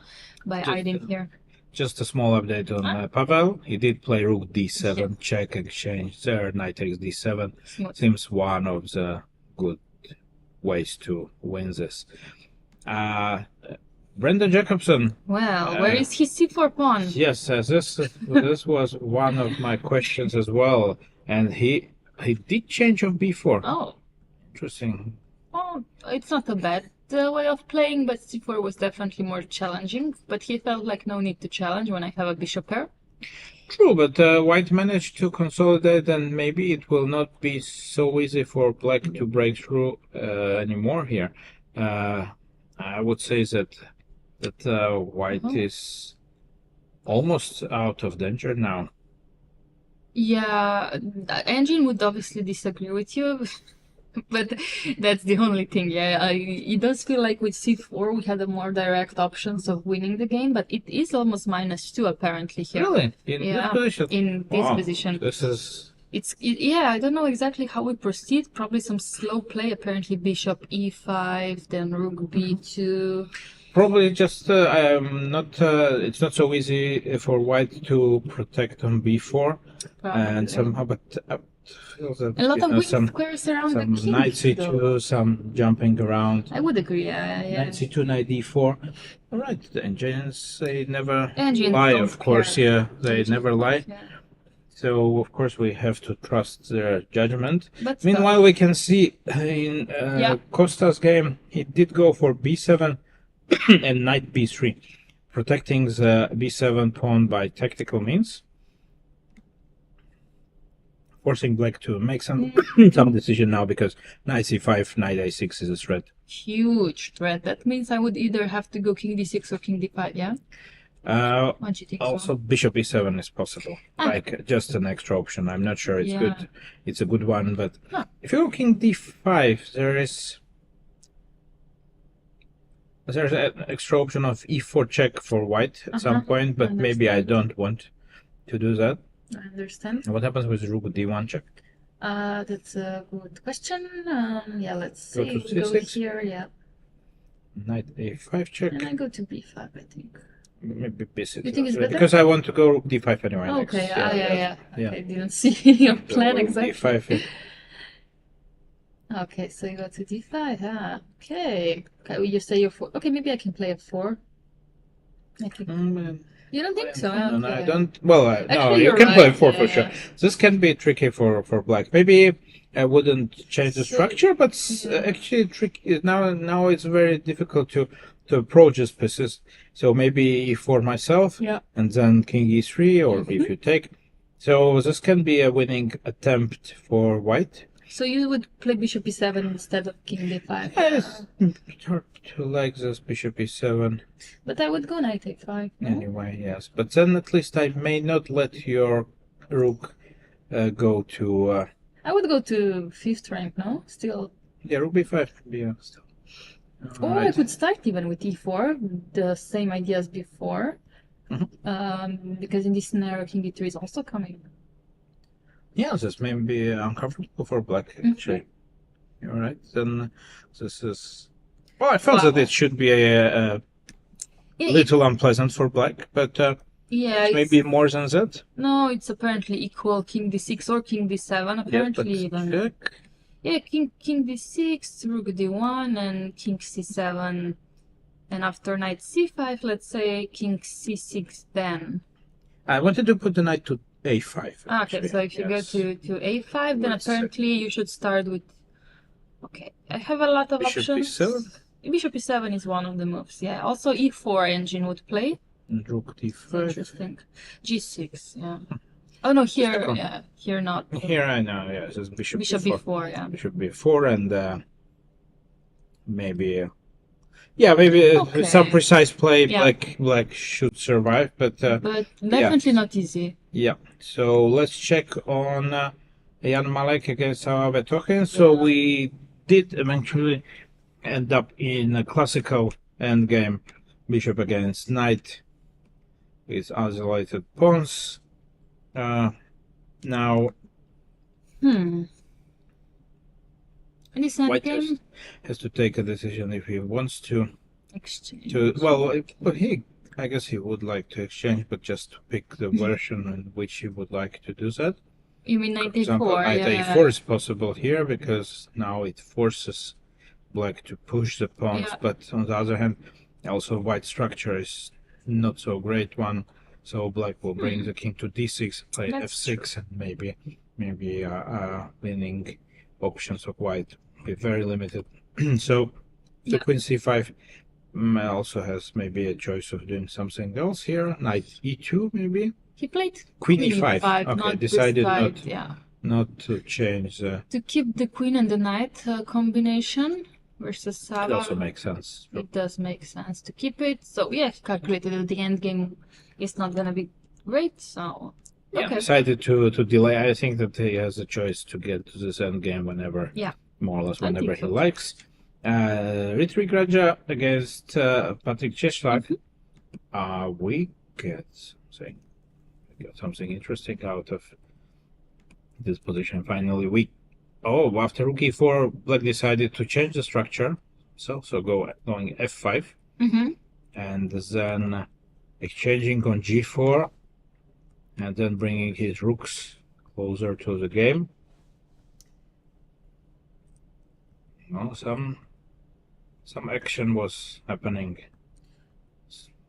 by hiding here. Just a small update on Pavel. He did play rook d7, check, exchange there, knight takes d7. Smooth. Seems one of the good ways to win this. Brendan Jacobson. Well, where is his c4 pawn? Yes, this was one of my questions as well. And he did change on b4. Oh. Interesting. Oh, it's not a bad way of playing, but c4 was definitely more challenging. But he felt like no need to challenge when I have a bishop pair. True, but white managed to consolidate, and maybe it will not be so easy for black to break through anymore here. I would say that white is almost out of danger now. Yeah, Engine would obviously disagree with you. But that's the only thing, yeah. It does feel like with c4 we had a more direct options of winning the game, but it is almost -2 apparently here. Really? In this position? In this position. This is Yeah, I don't know exactly how we proceed. Probably some slow play. Apparently, bishop e5, then rook b2. Probably just not. It's not so easy for white to protect on b4, and somehow, but feels that, a lot of wing some squares around the some king. knight c2, though. some jumping around. I would agree. Yeah. Knight c2, knight d4. All right, the engines they never Engines lie. don't Of course, care. yeah, they never lie. Yeah. So of course we have to trust their judgment. But Meanwhile, we can see in Costa's game he did go for b7 and knight b3, protecting the b7 pawn by tactical means, forcing black to make some decision now, because knight c5, knight a6 is a threat. Huge threat. That means I would either have to go king d6 or king d5. Yeah. What do you think? Also, bishop e7 is possible, like just an extra option. I'm not sure it's good. It's a good one, but if you go king d5, there's an extra option of e4 check for white at some point, but maybe I don't want to do that. I understand. What happens with rook d1 check? That's a good question. Yeah, let's see. Go to c6. Go here. Yeah. Knight a5 check. And I go to b5, I think. Maybe b6. You think it's better? Because I want to go d5 anyway. Okay, next. yeah. I didn't see your plan exactly. d5. Okay, so you go to d5. Okay. You say you're 4. Okay, maybe I can play a 4. I think. You don't think so? No, Okay. I don't. Well, Actually, no, you you're can play right, 4 for sure. This can be tricky for black. Maybe I wouldn't change the structure, but actually tricky. Now it's very difficult to approach these pieces. So maybe e4 myself, and then king e3, or if you take. So this can be a winning attempt for white. So you would play bishop e7 instead of king d5? Yes, hard to like this bishop e7. But I would go knight a5. No? Anyway, yes. But then at least I may not let your rook go to... I would go to 5th rank, no? Still. Yeah, rook b5. Yeah, still. Or I could start even with e4, the same idea as before. Because in this scenario, king e3 is also coming. Yeah, this may be uncomfortable for black, actually. You're right. Then this is... Well, I felt that it should be a little unpleasant for black, but yeah, it's maybe more than that. No, it's apparently equal king d6 or king d7. Apparently even... Check. Yeah, king d6, rook d1, and king c7. And after knight c5, let's say king c6 then. I wanted to put the knight to a5. Okay, so if you go to a5, then apparently you should start with... Okay, I have a lot of options. Bishop b7? Bishop e7 is one of the moves, yeah. Also e4 engine would play. And rook d5. Interesting. g6, yeah. Oh no, here, yeah, here not. Here I know, yeah, it's bishop b4, yeah. Bishop b4 and maybe... maybe some precise play black should survive, but definitely not easy. Yeah, so let's check on Jan Malek against our Betoken. So we did eventually end up in a classical endgame, bishop against knight with isolated pawns. Now white has to take a decision if he wants to exchange. I guess he would like to exchange, but just to pick the version in which he would like to do that. You mean knight For example, a4? knight a4 is possible here because now it forces black to push the pawns, but on the other hand, also white structure is not so great one, so black will bring the king to d6, play f6, and maybe winning options of white be very limited. So the queen c5 also has maybe a choice of doing something else here. Knight e2 maybe. He played queen e5. Okay, decided not to change the... To keep the queen and the knight combination versus Sava. It also makes sense. It does make sense to keep it. So yeah, he calculated that the end game is not gonna be great. So decided to delay. I think that he has a choice to get to this end game whenever. More or less whenever he likes. Ritri Graja against Patrick Cieślak. We get something interesting out of this position. Finally, after rook e4, black decided to change the structure, so going f5, and then exchanging on g4, and then bringing his rooks closer to the game. Well, some action was happening.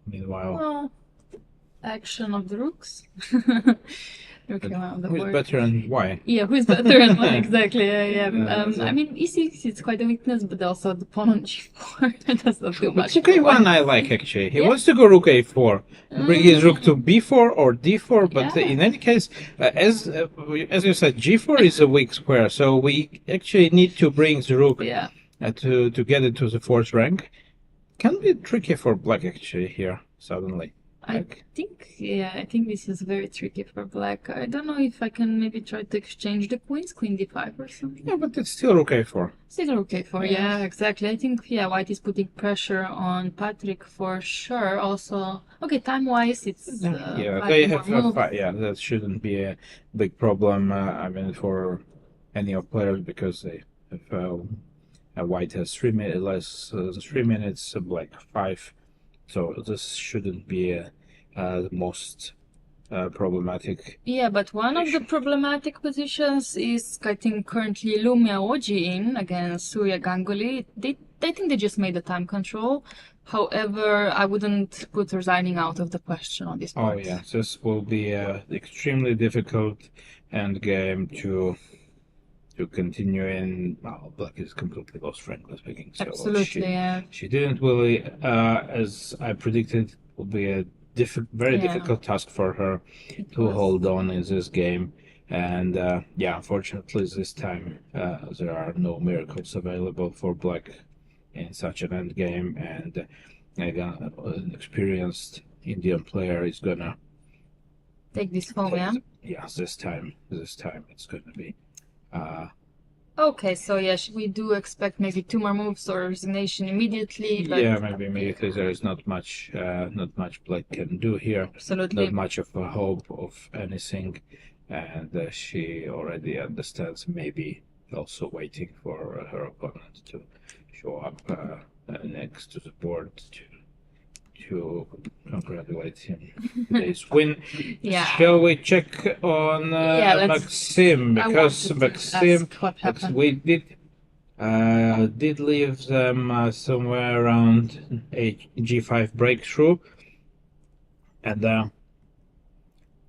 Meanwhile, Well, action of the rooks. who's better and why? Yeah, who's better and why, exactly. Yeah. I mean, e6 is quite a weakness, but also the pawn on g4 does not do much. Rook a1 I like, actually. He wants to go rook a4, bring his rook to b4 or d4, but in any case, as you said, g4 is a weak square, so we actually need to bring the rook to get it to the 4th rank. Can be tricky for black, actually, here, suddenly. I think this is very tricky for black. I don't know if I can maybe try to exchange the queens, queen d5 or something. Yeah, but it's still rook a4. Still rook a4, yeah, exactly. I think, white is putting pressure on Patrick for sure. Also, okay, time-wise, it's they have that shouldn't be a big problem. I mean, for any of players, because they have white has 3 minutes, 3 minutes, black 5. So this shouldn't be the most problematic. Yeah, but one of the problematic positions is, I think, currently Lumia Oji in against Surya Ganguly. I think they just made the time control. However, I wouldn't put resigning out of the question on this point. Oh yeah, this will be an extremely difficult endgame to continue in. Well, black is completely lost, frankly speaking. So absolutely, she didn't really, as I predicted, will be a very difficult task for her to hold on in this game. And unfortunately, this time there are no miracles available for black in such an end game. And an experienced Indian player is gonna take this home. Yeah, this time it's gonna be. Okay, so we do expect maybe 2 more moves or resignation immediately. But yeah, maybe immediately. There is not much black can do here. Absolutely. Not much of a hope of anything, and she already understands. Maybe also waiting for her opponent to show up next to the board to congratulate him for his win. Shall we check on Maxime? Because Maxime, we did leave them somewhere around a g5 breakthrough, and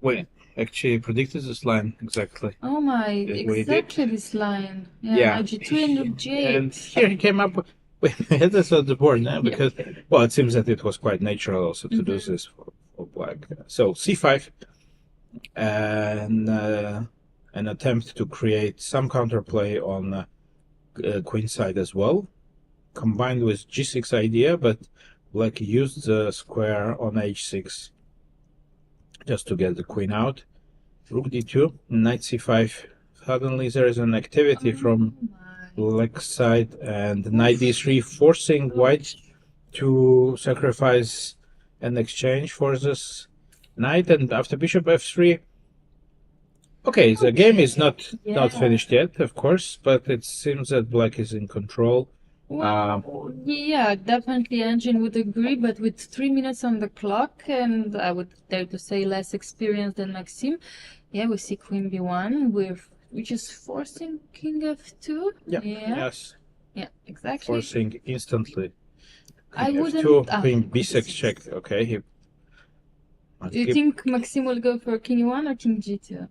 we actually predicted this line exactly. Oh my, exactly this line. Yeah, g2 and g8. And here he came up with. We had this on the board now because, well, it seems that it was quite natural also to do this for black. So c5, and an attempt to create some counterplay on queen side as well, combined with g6 idea, but black used the square on h6 just to get the queen out. Rook d2, knight c5. Suddenly there is an activity from black side, and knight d3, forcing white to sacrifice an exchange for this knight. And after bishop f3, okay, the game is not finished yet, of course, but it seems that black is in control. Well, yeah, definitely Engine would agree, but with 3 minutes on the clock, and I would dare to say less experience than Maxime, we see queen b1 which is forcing king f2. Yes. Yeah, exactly. Forcing instantly. I wouldn't. F2, queen b6 check. Okay. Do you think Maxime will go for king e1 or king g2?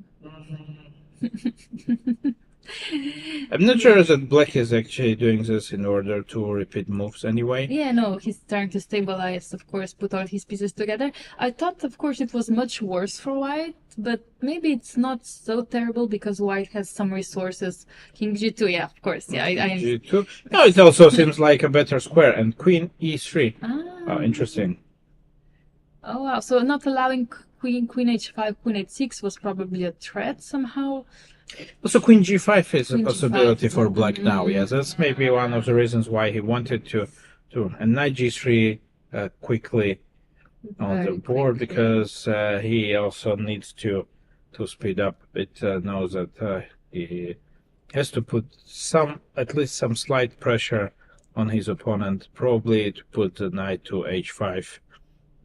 I'm not sure that black is actually doing this in order to repeat moves anyway. Yeah, no, he's trying to stabilize, of course, put all his pieces together. I thought, of course, it was much worse for white, but maybe it's not so terrible because white has some resources. King g2, yeah, of course, yeah. G2. No, it also seems like a better square. And queen e3. Oh, interesting. Oh, wow. So not allowing queen h5, queen h6 was probably a threat somehow. Also, queen g5 is a possibility for black now. Yes, that's maybe one of the reasons why he wanted to and knight g3 quickly on the board, because he also needs to to speed up. It knows that he has to put at least some slight pressure on his opponent, probably to put the knight to h5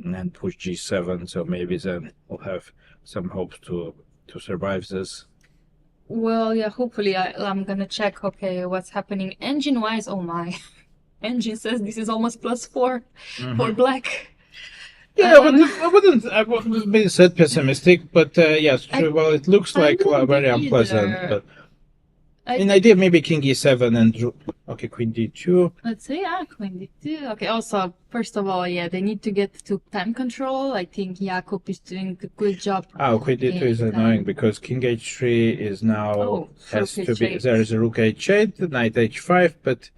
and then push g7. So maybe then we'll have some hopes to survive this. Well, yeah, hopefully I'm gonna check, okay, what's happening engine-wise. Oh my. Engine says this is almost +4 for black. Yeah, I wouldn't be that pessimistic, but yes, well, it looks like very unpleasant. But in idea, maybe king e7 and okay, queen d2. Let's see, queen d2. Okay, also, first of all, yeah, they need to get to time control. I think Jakub is doing a good job. Oh, queen d2 is annoying because king h3 is now has to be. There is a rook h8, knight h5, but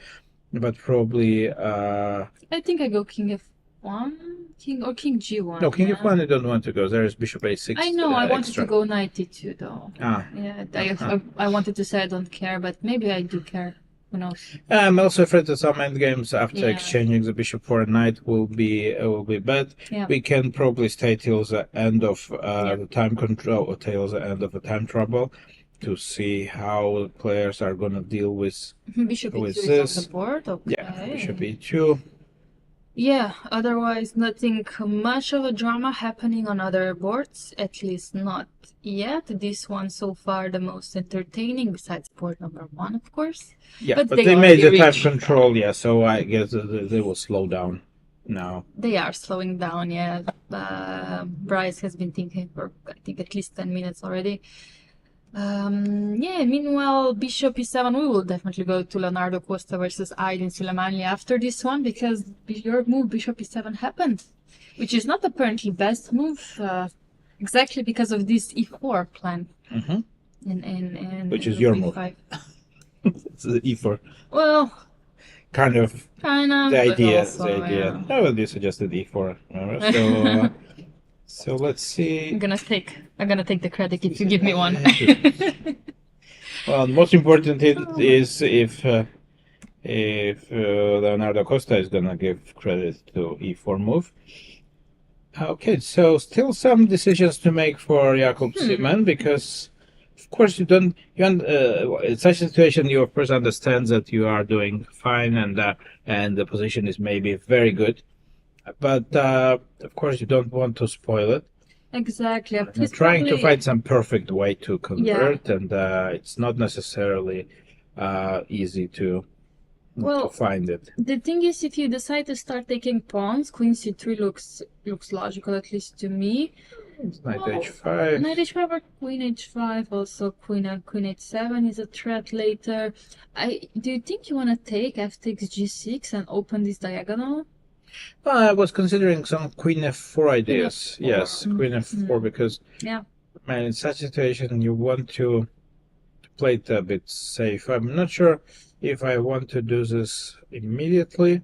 probably. I think I go king f1. King g1. No, king f1 I don't want to go. There is bishop a6. I know, I wanted to go knight d2 though. Yeah, I wanted to say I don't care, but maybe I do care. Who knows? I'm also afraid that some endgames after exchanging the bishop for a knight will be bad. Yeah. We can probably stay till the end of the time control, or till the end of the time trouble, to see how players are going to deal with bishop e2 this. is on the board. Okay. Yeah, bishop e2. Yeah, otherwise nothing much of a drama happening on other boards, at least not yet. This one so far the most entertaining, besides board number 1, of course. Yeah, but they made the time control, so I guess they will slow down now. They are slowing down, yeah. Bryce has been thinking for, I think, at least 10 minutes already. Meanwhile, bishop e7, we will definitely go to Leonardo Costa versus Aydin Süleymanli after this one, because your move bishop e7 happened, which is not apparently best move, exactly because of this e4 plan. Which is your move. It's the e4. Well, kind of the idea. Also, the idea. Yeah. You suggested e4. So. So let's see. I'm gonna take the credit if you give me one. Well, the most important is if Leonardo Costa is gonna give credit to e4 move. Okay, so still some decisions to make for Jakub Seeman, because of course in such a situation you of course understand that you are doing fine and the position is maybe very good. But of course, you don't want to spoil it. Exactly. You're trying to find some perfect way to convert, and it's not necessarily easy to find it. The thing is, if you decide to start taking pawns, queen c3 looks logical, at least to me. It's knight h5. Knight h5 or queen h5. Also, queen h7 is a threat later. Do you think you want to take f takes g6 and open this diagonal? I was considering some queen f4 ideas. Queen F4. Yes, queen f4, because in such a situation you want to play it a bit safe. I'm not sure if I want to do this immediately.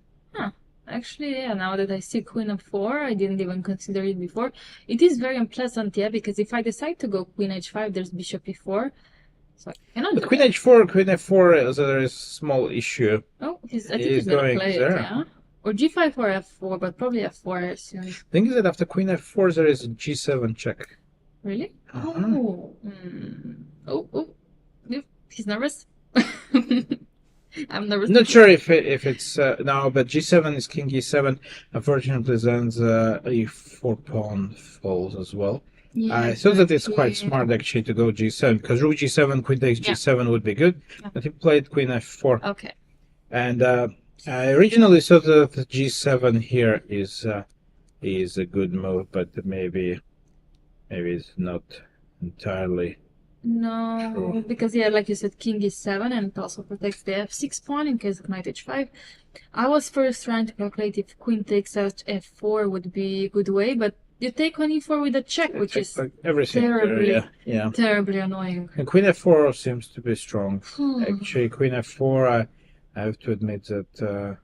Actually, now that I see queen f4, I didn't even consider it before. It is very unpleasant, because if I decide to go queen h5, there's bishop e4. So I cannot do queen f4, there is a small issue. Oh, I think he's going to play there. Yeah? Or g5 or f4, but probably f4, I assume. The thing is that after queen f4, there is a g7 check. Really? He's nervous. I'm nervous. Not sure if it's no, but g7 is king e7. Unfortunately, then the e4 pawn falls as well. Yeah, I thought that it's quite smart actually to go g7, because rook g7, queen takes g7 would be good, but he played queen f4. Okay. And I originally thought that the g7 here is a good move, but maybe it's not entirely. No, true. Because like you said, king e7, and it also protects the f6 pawn in case of knight h5. I was first trying to calculate if queen takes f4 would be a good way, but you take on e4 with a check, which is like everything terribly annoying. And queen f4 seems to be strong. Actually, queen f4, I have to admit that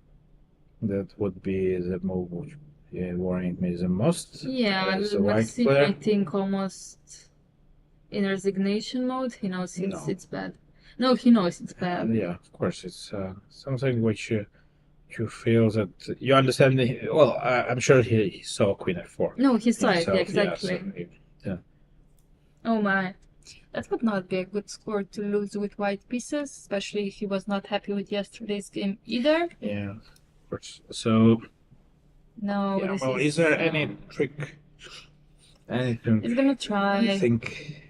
that would be the move which worried me the most. Yeah, Maxime, I think, almost in resignation mode. He knows it's bad. No, he knows it's bad. Yeah, of course, it's something which you feel that you understand. I'm sure he saw queen f4. No, he saw it, exactly. Oh my. That would not be a good score to lose with white pieces, especially if he was not happy with yesterday's game either. Yeah, of course. So, No, yeah, this well, is there any trick? Anything He's gonna you try think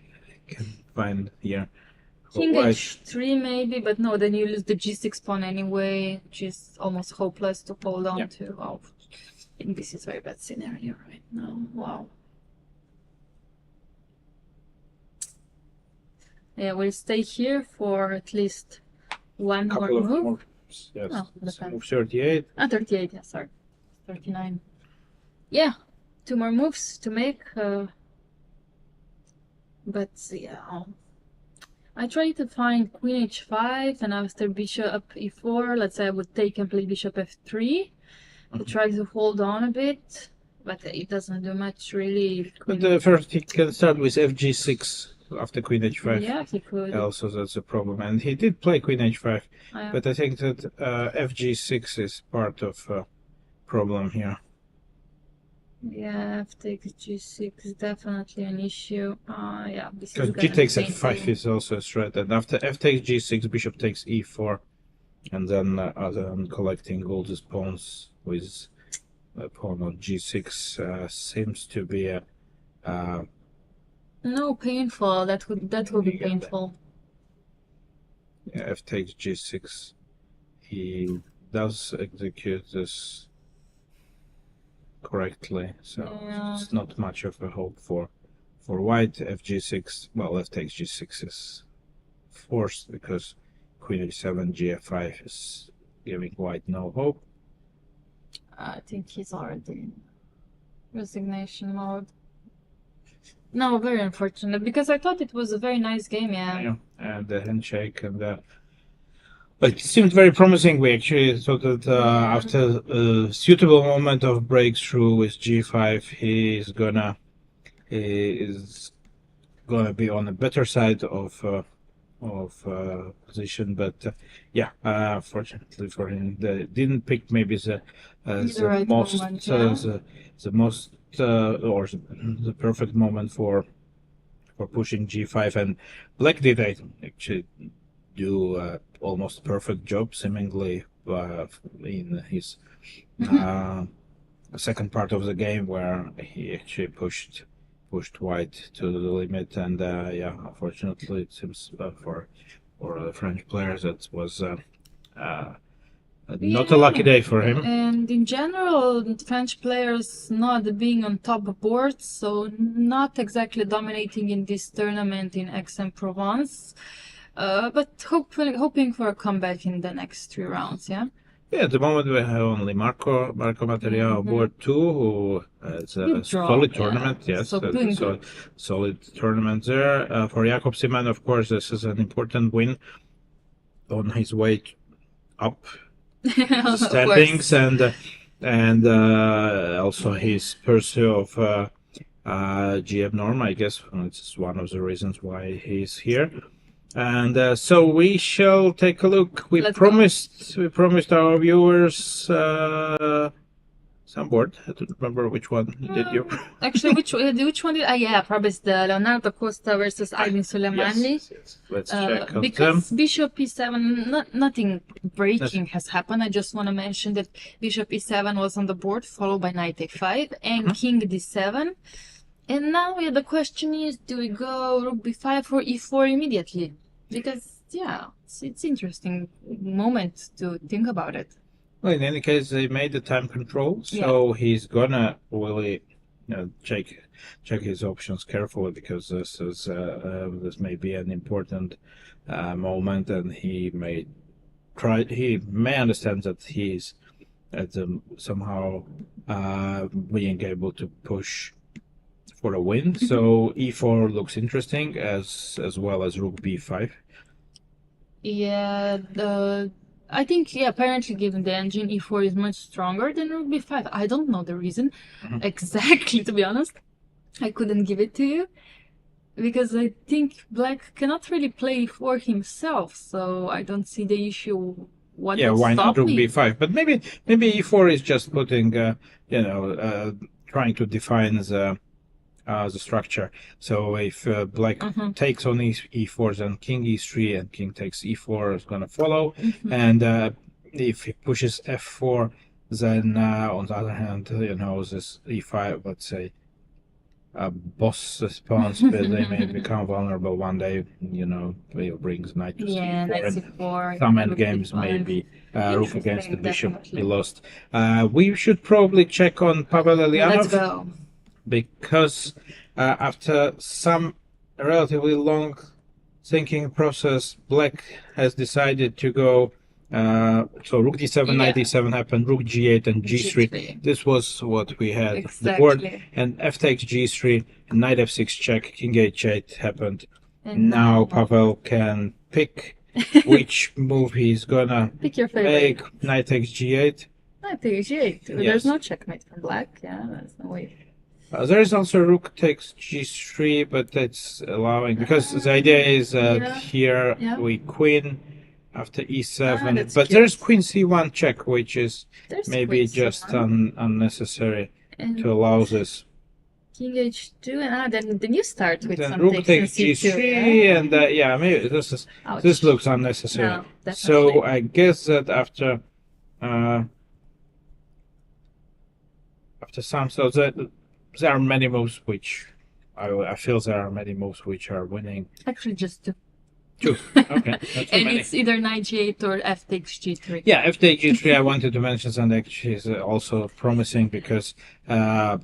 I can find here? King White. h3 maybe, but no, then you lose the g6 pawn anyway, which is almost hopeless to hold on to. Oh, I think this is a very bad scenario right now. Wow. Yeah, we'll stay here for at least one more Couple of move. moves. Yes. Oh, So move 38. 38, yeah, sorry. 39. Yeah, 2 more moves to make. But yeah, I try to find queen h5 and after bishop e4, let's say I would take and play bishop f3 to try to hold on a bit, but it doesn't do much really. But first he can start with fg6 after queen h5. Yeah, he could. Also, that's a problem. And he did play queen h5, Yeah. but I think that fg6 is part of problem here. Yeah, f takes g6 is definitely an issue. Yeah, this is Because gonna g be takes painful. f5 is also a threat, and after f takes g6, bishop takes e4, and then collecting all these pawns with a pawn on g6 seems to be a No, painful. That would be painful. yeah, f takes g6. He does execute this correctly, so Yeah. it's not much of a hope for white. fg6, well, f takes g6 is forced because queen h7, gf5 is giving white no hope. I think he's already in resignation mode. No, very unfortunate, because I thought it was a very nice game, yeah. And the handshake and but it seemed very promising. We actually thought that after a suitable moment of breakthrough with g5, he is gonna be on the better side of position, but fortunately for him, they didn't pick maybe the right most moment, yeah. the most or the perfect moment for pushing g5, and black did actually do almost perfect job seemingly in his second part of the game, where he actually pushed white to the limit, and unfortunately it seems for the French players that was not a lucky day for him. And in general, French players not being on top board, so not exactly dominating in this tournament in Aix-en-Provence, but hoping for a comeback in the next 3 rounds, yeah? Yeah, at the moment we have only Marco Materia on board too, who it's a solid tournament. Yes, So solid tournament there. For Jakob Siman, of course, this is an important win on his way up the standings, and also his pursuit of GM Norm. I guess it's one of the reasons why he's here. And so we shall take a look. We promised our viewers some board. I don't remember which one did you. Actually, which one did I? Yeah, promised the Leonardo Costa versus Ivan Soleimani. Yes. Let's check on because them. Bishop e7, nothing breaking has happened. I just want to mention that Bishop e7 was on the board, followed by Knight a5 and King d7. And now the question is, do we go Rook b5 or e4 immediately? Because, yeah, it's interesting moment to think about it. Well, in any case, they made the time control, so he's gonna really check his options carefully, because this may be an important moment, and he may understand that he's somehow being able to push for a win. So e4 looks interesting, as well as Rook b5. Yeah, I think, apparently given the engine, e4 is much stronger than Rook b5. I don't know the reason exactly, to be honest. I couldn't give it to you, because I think black cannot really play e4 himself, so I don't see the issue. Why not Rook b5? But maybe e4 is just putting, trying to define the structure. So if black takes on e4, then king e3 and king takes e4 is going to follow. And if he pushes f4, then on the other hand, this e5, let's say, boss response, but they may become vulnerable one day. He brings knight to c4. Knight c4. Some end games maybe rook against the bishop be lost. We should probably check on Pavel Eljanov. Let's go. Because after some relatively long thinking process, black has decided to go. So rook d7, knight d7 happened, rook g8 and g3. This was what we had the board. And f takes g3, knight f6 check, king h8 happened. And now Pavel can pick which move he's gonna pick your favorite. Make. Knight takes g8. Knight takes g8. Yes. There's no checkmate for black. Yeah, there's no way. There is also rook takes g3, but that's allowing, because the idea is here we queen after e7, but there's queen c1 check, which is maybe just unnecessary to allow this. King h2, and then you start with then some rook takes g3, and maybe this looks unnecessary. No, so I guess that after some, so that there are many moves which I feel there are many moves which are winning. Actually, just two. Two. Okay. And it's either knight g8 or f takes g3. Yeah, f takes g3 I wanted to mention, and actually is also promising because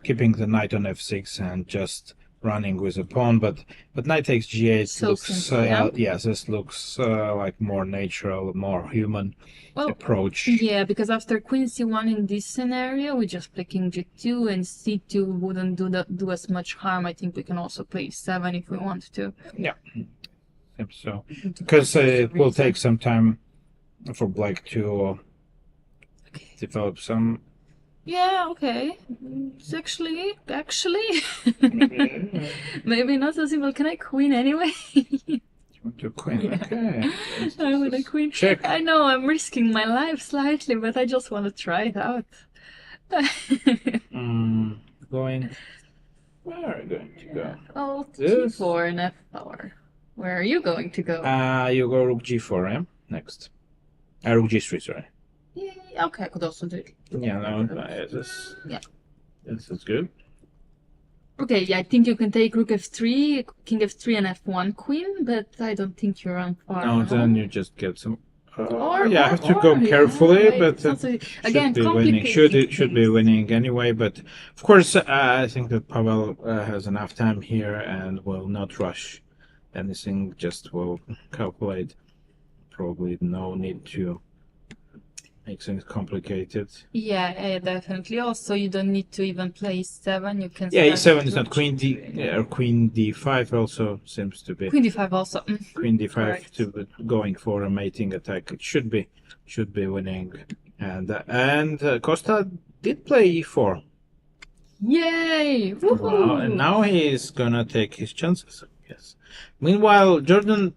keeping the knight on f6 and just running with a pawn, but knight takes g8 looks simple, this looks like more natural, more human approach. Yeah, because after queen c1 in this scenario, we just play king g2, and c2 wouldn't do as much harm. I think we can also play 7 if we want to. Yeah. So, because it will take some time for black to develop some. Yeah, okay. It's actually, maybe not so simple. Can I queen anyway? You want to queen? Okay. I want to queen. Check. I know I'm risking my life slightly, but I just want to try it out. Going. Where are you going to go? Oh, g4 and f4. Where are you going to go? You go rook g4, yeah? Next. Rook g3, sorry. Yeah, okay, I could also do it. Yeah, no, this is good. Okay, yeah, I think you can take rook f3, king f3 and f1 queen, but I don't think you run far. No, then you just get some... I have to go carefully, but again, should be winning. Should be winning anyway, but of course I think that Pavel has enough time here and will not rush anything, just will calculate. Probably no need to make things complicated. Yeah, definitely. Also, you don't need to even play 7. You can. Yeah, e7 is not queen d or queen d5 also seems to be. Queen d5 also. Queen d5 Correct. to going for a mating attack. It should be winning, and Costa did play e4. Yay! Woohoo! Wow, and now he is gonna take his chances. Yes. Meanwhile, Jorden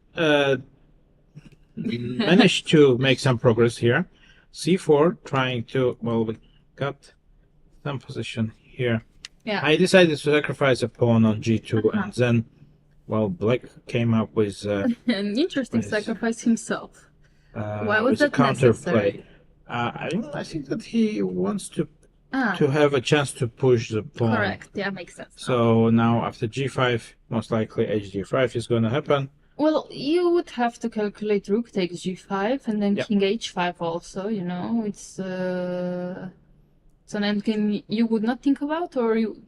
managed to make some progress here. c4, trying to, we got some position here. Yeah. I decided to sacrifice a pawn on g2, and then, black came up with an interesting sacrifice himself. Why was that counterplay? I think that he wants to have a chance to push the pawn. Correct. Yeah, makes sense. So now after g5, most likely hg5 is going to happen. Well, you would have to calculate rook takes g5 and then king h5 also, it's an endgame you would not think about, or you...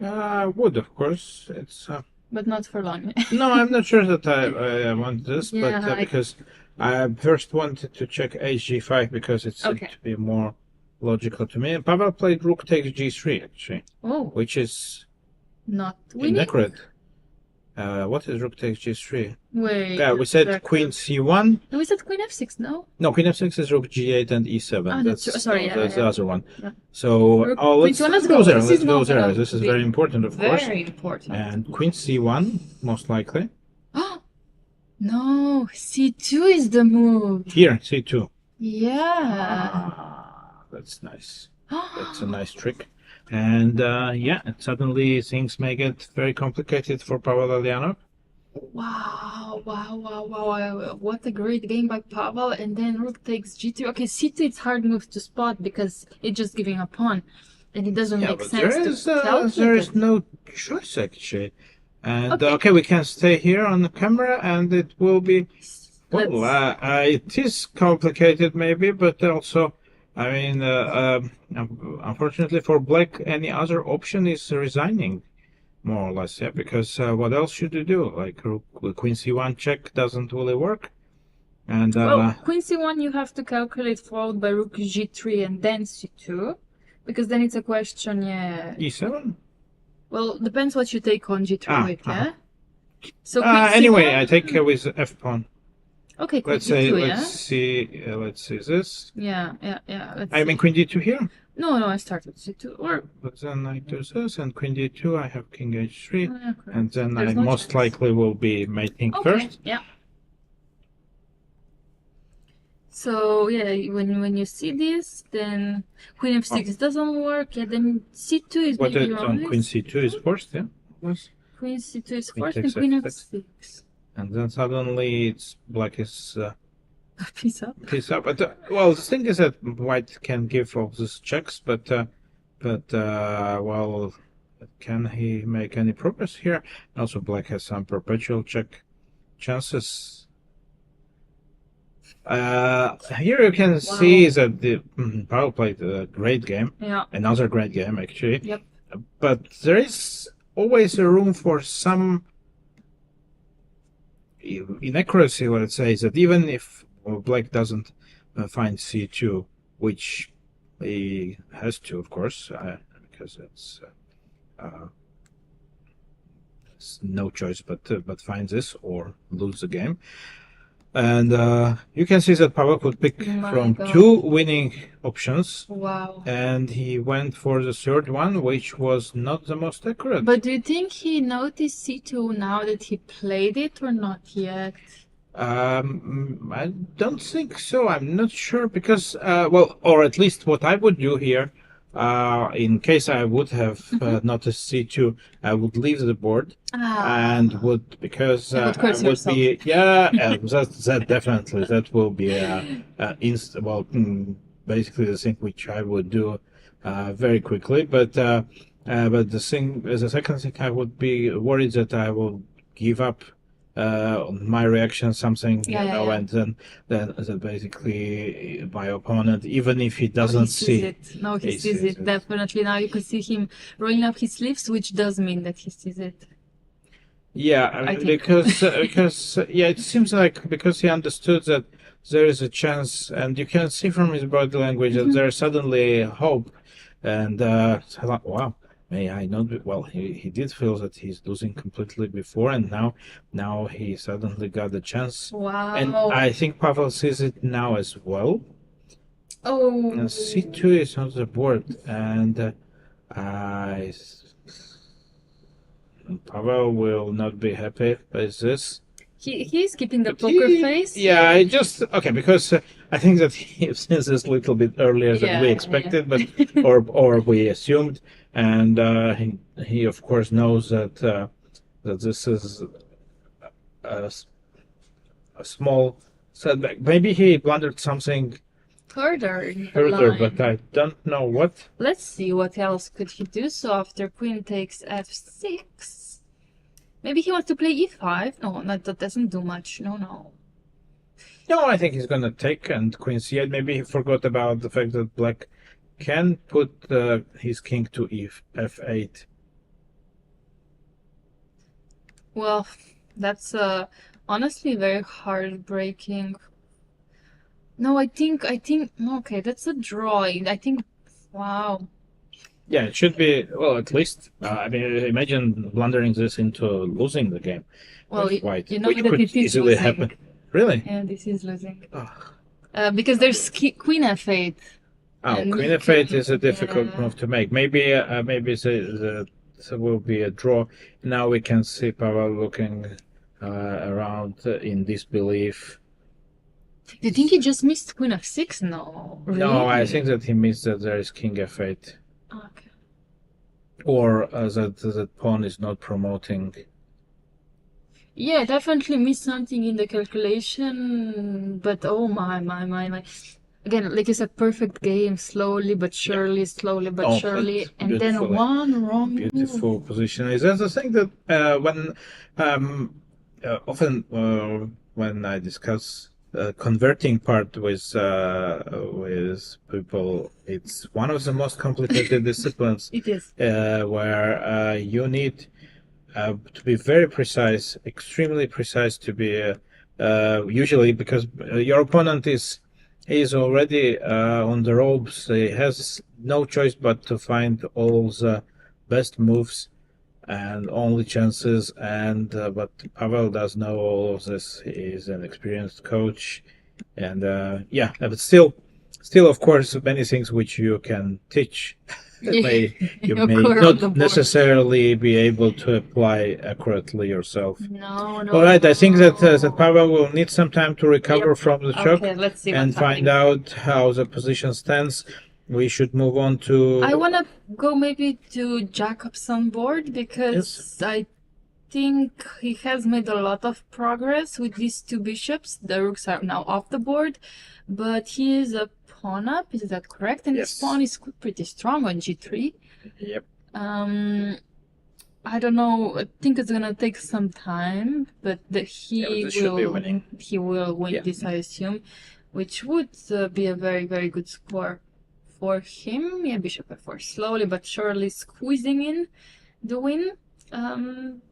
would, of course. It's but not for long. No, I'm not sure that I want this, but because I first wanted to check hg5 because it seemed to be more logical to me. And Pavel played rook takes g3, actually. Oh. Which is... not winning. Inaccurate. What is rook takes g3? Wait. Yeah, we said queen c1. No, we said queen f6, no? No, queen f6 is rook g8 and e7. That's the other one. Yeah. So, let's go there. Let's go there. This is very important, of course. Very important. And queen c1, most likely. No, c2 is the move. Here, c2. Yeah. That's nice. That's a nice trick. And yeah, suddenly things may get very complicated for Pavel Eljanov. Wow, wow, wow, wow. What a great game by Pavel. And then rook takes g2. Okay, c2 it's hard move to spot because it's just giving a pawn. And it doesn't Yeah, make but sense to calculate there is it. no choice actually. And Okay. okay, we can stay here on the camera, and it will be. Well, Let's- it is complicated maybe, but also, I mean, unfortunately for Black, any other option is resigning, more or less, yeah. Because what else should you do? Like Queen C1 check doesn't really work, and Well, Queen c1 you have to calculate followed by rook g3 and then c2. Because then it's a question, yeah. E7. Well, depends what you take on g3 with, yeah? So Queen Anyway, c1? I take with F pawn. Okay, Queen Let's say, d2, yeah? let's see this. Yeah. Let's I see. mean Queen D2 here. No, I started c2. Or But then I do this, and Queen D2, I have King H3, okay. and then There's I no most chance. likely will be mating Okay, first. yeah. So yeah, when you see this, then Queen f6 doesn't work. Yeah, then c2 is What maybe on right. Queen C2 is first, yeah? Yes. Queen c2 is Queen first, and takes Queen f6. f6. And then suddenly it's Black is Piece up. piece up. But well, the thing is that White can give all these checks, but well, can he make any progress here? Also, Black has some perpetual check chances. Here you can see that the Pavel played a great game, Yeah. another great game actually. Yep. But there is always a room for some inaccuracy, let's say, that even if Black doesn't find C2, which he has to, of course, because it's no choice but find this or lose the game. And you can see that Pavel could pick My from God. 2 winning options, Wow. and he went for the third one, which was not the most accurate. But do you think he noticed c2 now that he played it or not yet? I don't think so. I'm not sure because, well, or at least what I would do here, in case I would have noticed C2, I would leave the board and would, because You would I curse would be, yeah, that definitely, that will be basically the thing which I would do very quickly. But the second thing, I would be worried that I will give up my reaction, something, Yeah. and then that basically my opponent, even if he doesn't he sees see it. No, he he sees sees it. Definitely. Now you can see him rolling up his sleeves, which does mean that he sees it. Yeah, I think. because yeah, it seems like because he understood that there is a chance, and you can see from his body language that there's suddenly hope, and so I thought, wow, may I not be, well, he did feel that he's losing completely before, and now he suddenly got the chance, Wow. and I think Pavel sees it now as well. Oh. And C2 is on the board, and Pavel will not be happy with this. He's keeping the But poker he- face. Yeah, I just okay because I think that he sees this a little bit earlier than we Yeah, expected, but or we assumed, and he of course knows that that this is a small setback. Maybe he blundered something Further in the further, line. but I don't know what. Let's see what else could he do. So after queen takes f6, maybe he wants to play e5. No, that doesn't do much. No. No, I think he's gonna take and queen c8. Maybe he forgot about the fact that black can put his king to f8. Well, that's honestly very heartbreaking. No, I think okay, that's a draw. I think, wow. Yeah, it should be, well, at least, I mean, imagine blundering this into losing the game. Well, with white, you know which that could it is easily losing. happen. Really? Yeah, this is losing. Oh, Because there's queen f8. And queen he f8 can- is a difficult yeah. move to make. Maybe there will be a draw. Now we can see Pavel looking around in disbelief. Do you think he just missed queen f6? No. Really? No, I think that he missed that there is king f8. Okay. or that pawn is not promoting. Yeah, definitely missed something in the calculation, but oh my. Again, like you said, perfect game, slowly but surely, slowly but Oh, surely, it's and then beautifully- one wrong move. Beautiful position. Is that the thing that when often when I discuss converting part with people, it's one of the most complicated disciplines. It is. Where you need to be very precise, extremely precise to be usually because your opponent is already on the ropes. He has no choice but to find all the best moves and only chances. And but Pavel does know all of this. He is an experienced coach, and but still, of course, many things which you can teach. You may not necessarily be able to apply accurately yourself. No. All right, I think that Pavel will need some time to recover from the shock Let's see and find out how the position stands. We should move on to. I want to go maybe to Jacobson board because I think he has made a lot of progress with these two bishops. The rooks are now off the board, but he is a pawn up. Is that correct? And his pawn is pretty strong on g3. Yep. I don't know. I think it's gonna take some time, but he will win this, I assume, which would be a very, very good score for him. Yeah, bishop f4, slowly but surely squeezing in the win.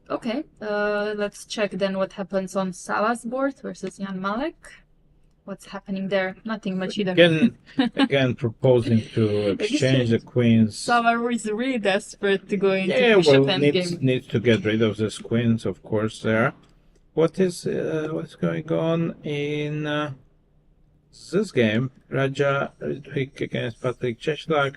Okay, let's check then what happens on Salah's board versus Jan Malek. What's happening there? Nothing much either. Again, proposing to exchange the queens. Salah is really desperate to go into bishop endgame. Needs to get rid of these queens, of course. There. What's going on in this game? Raja Ritwik against Patrick Czeslak.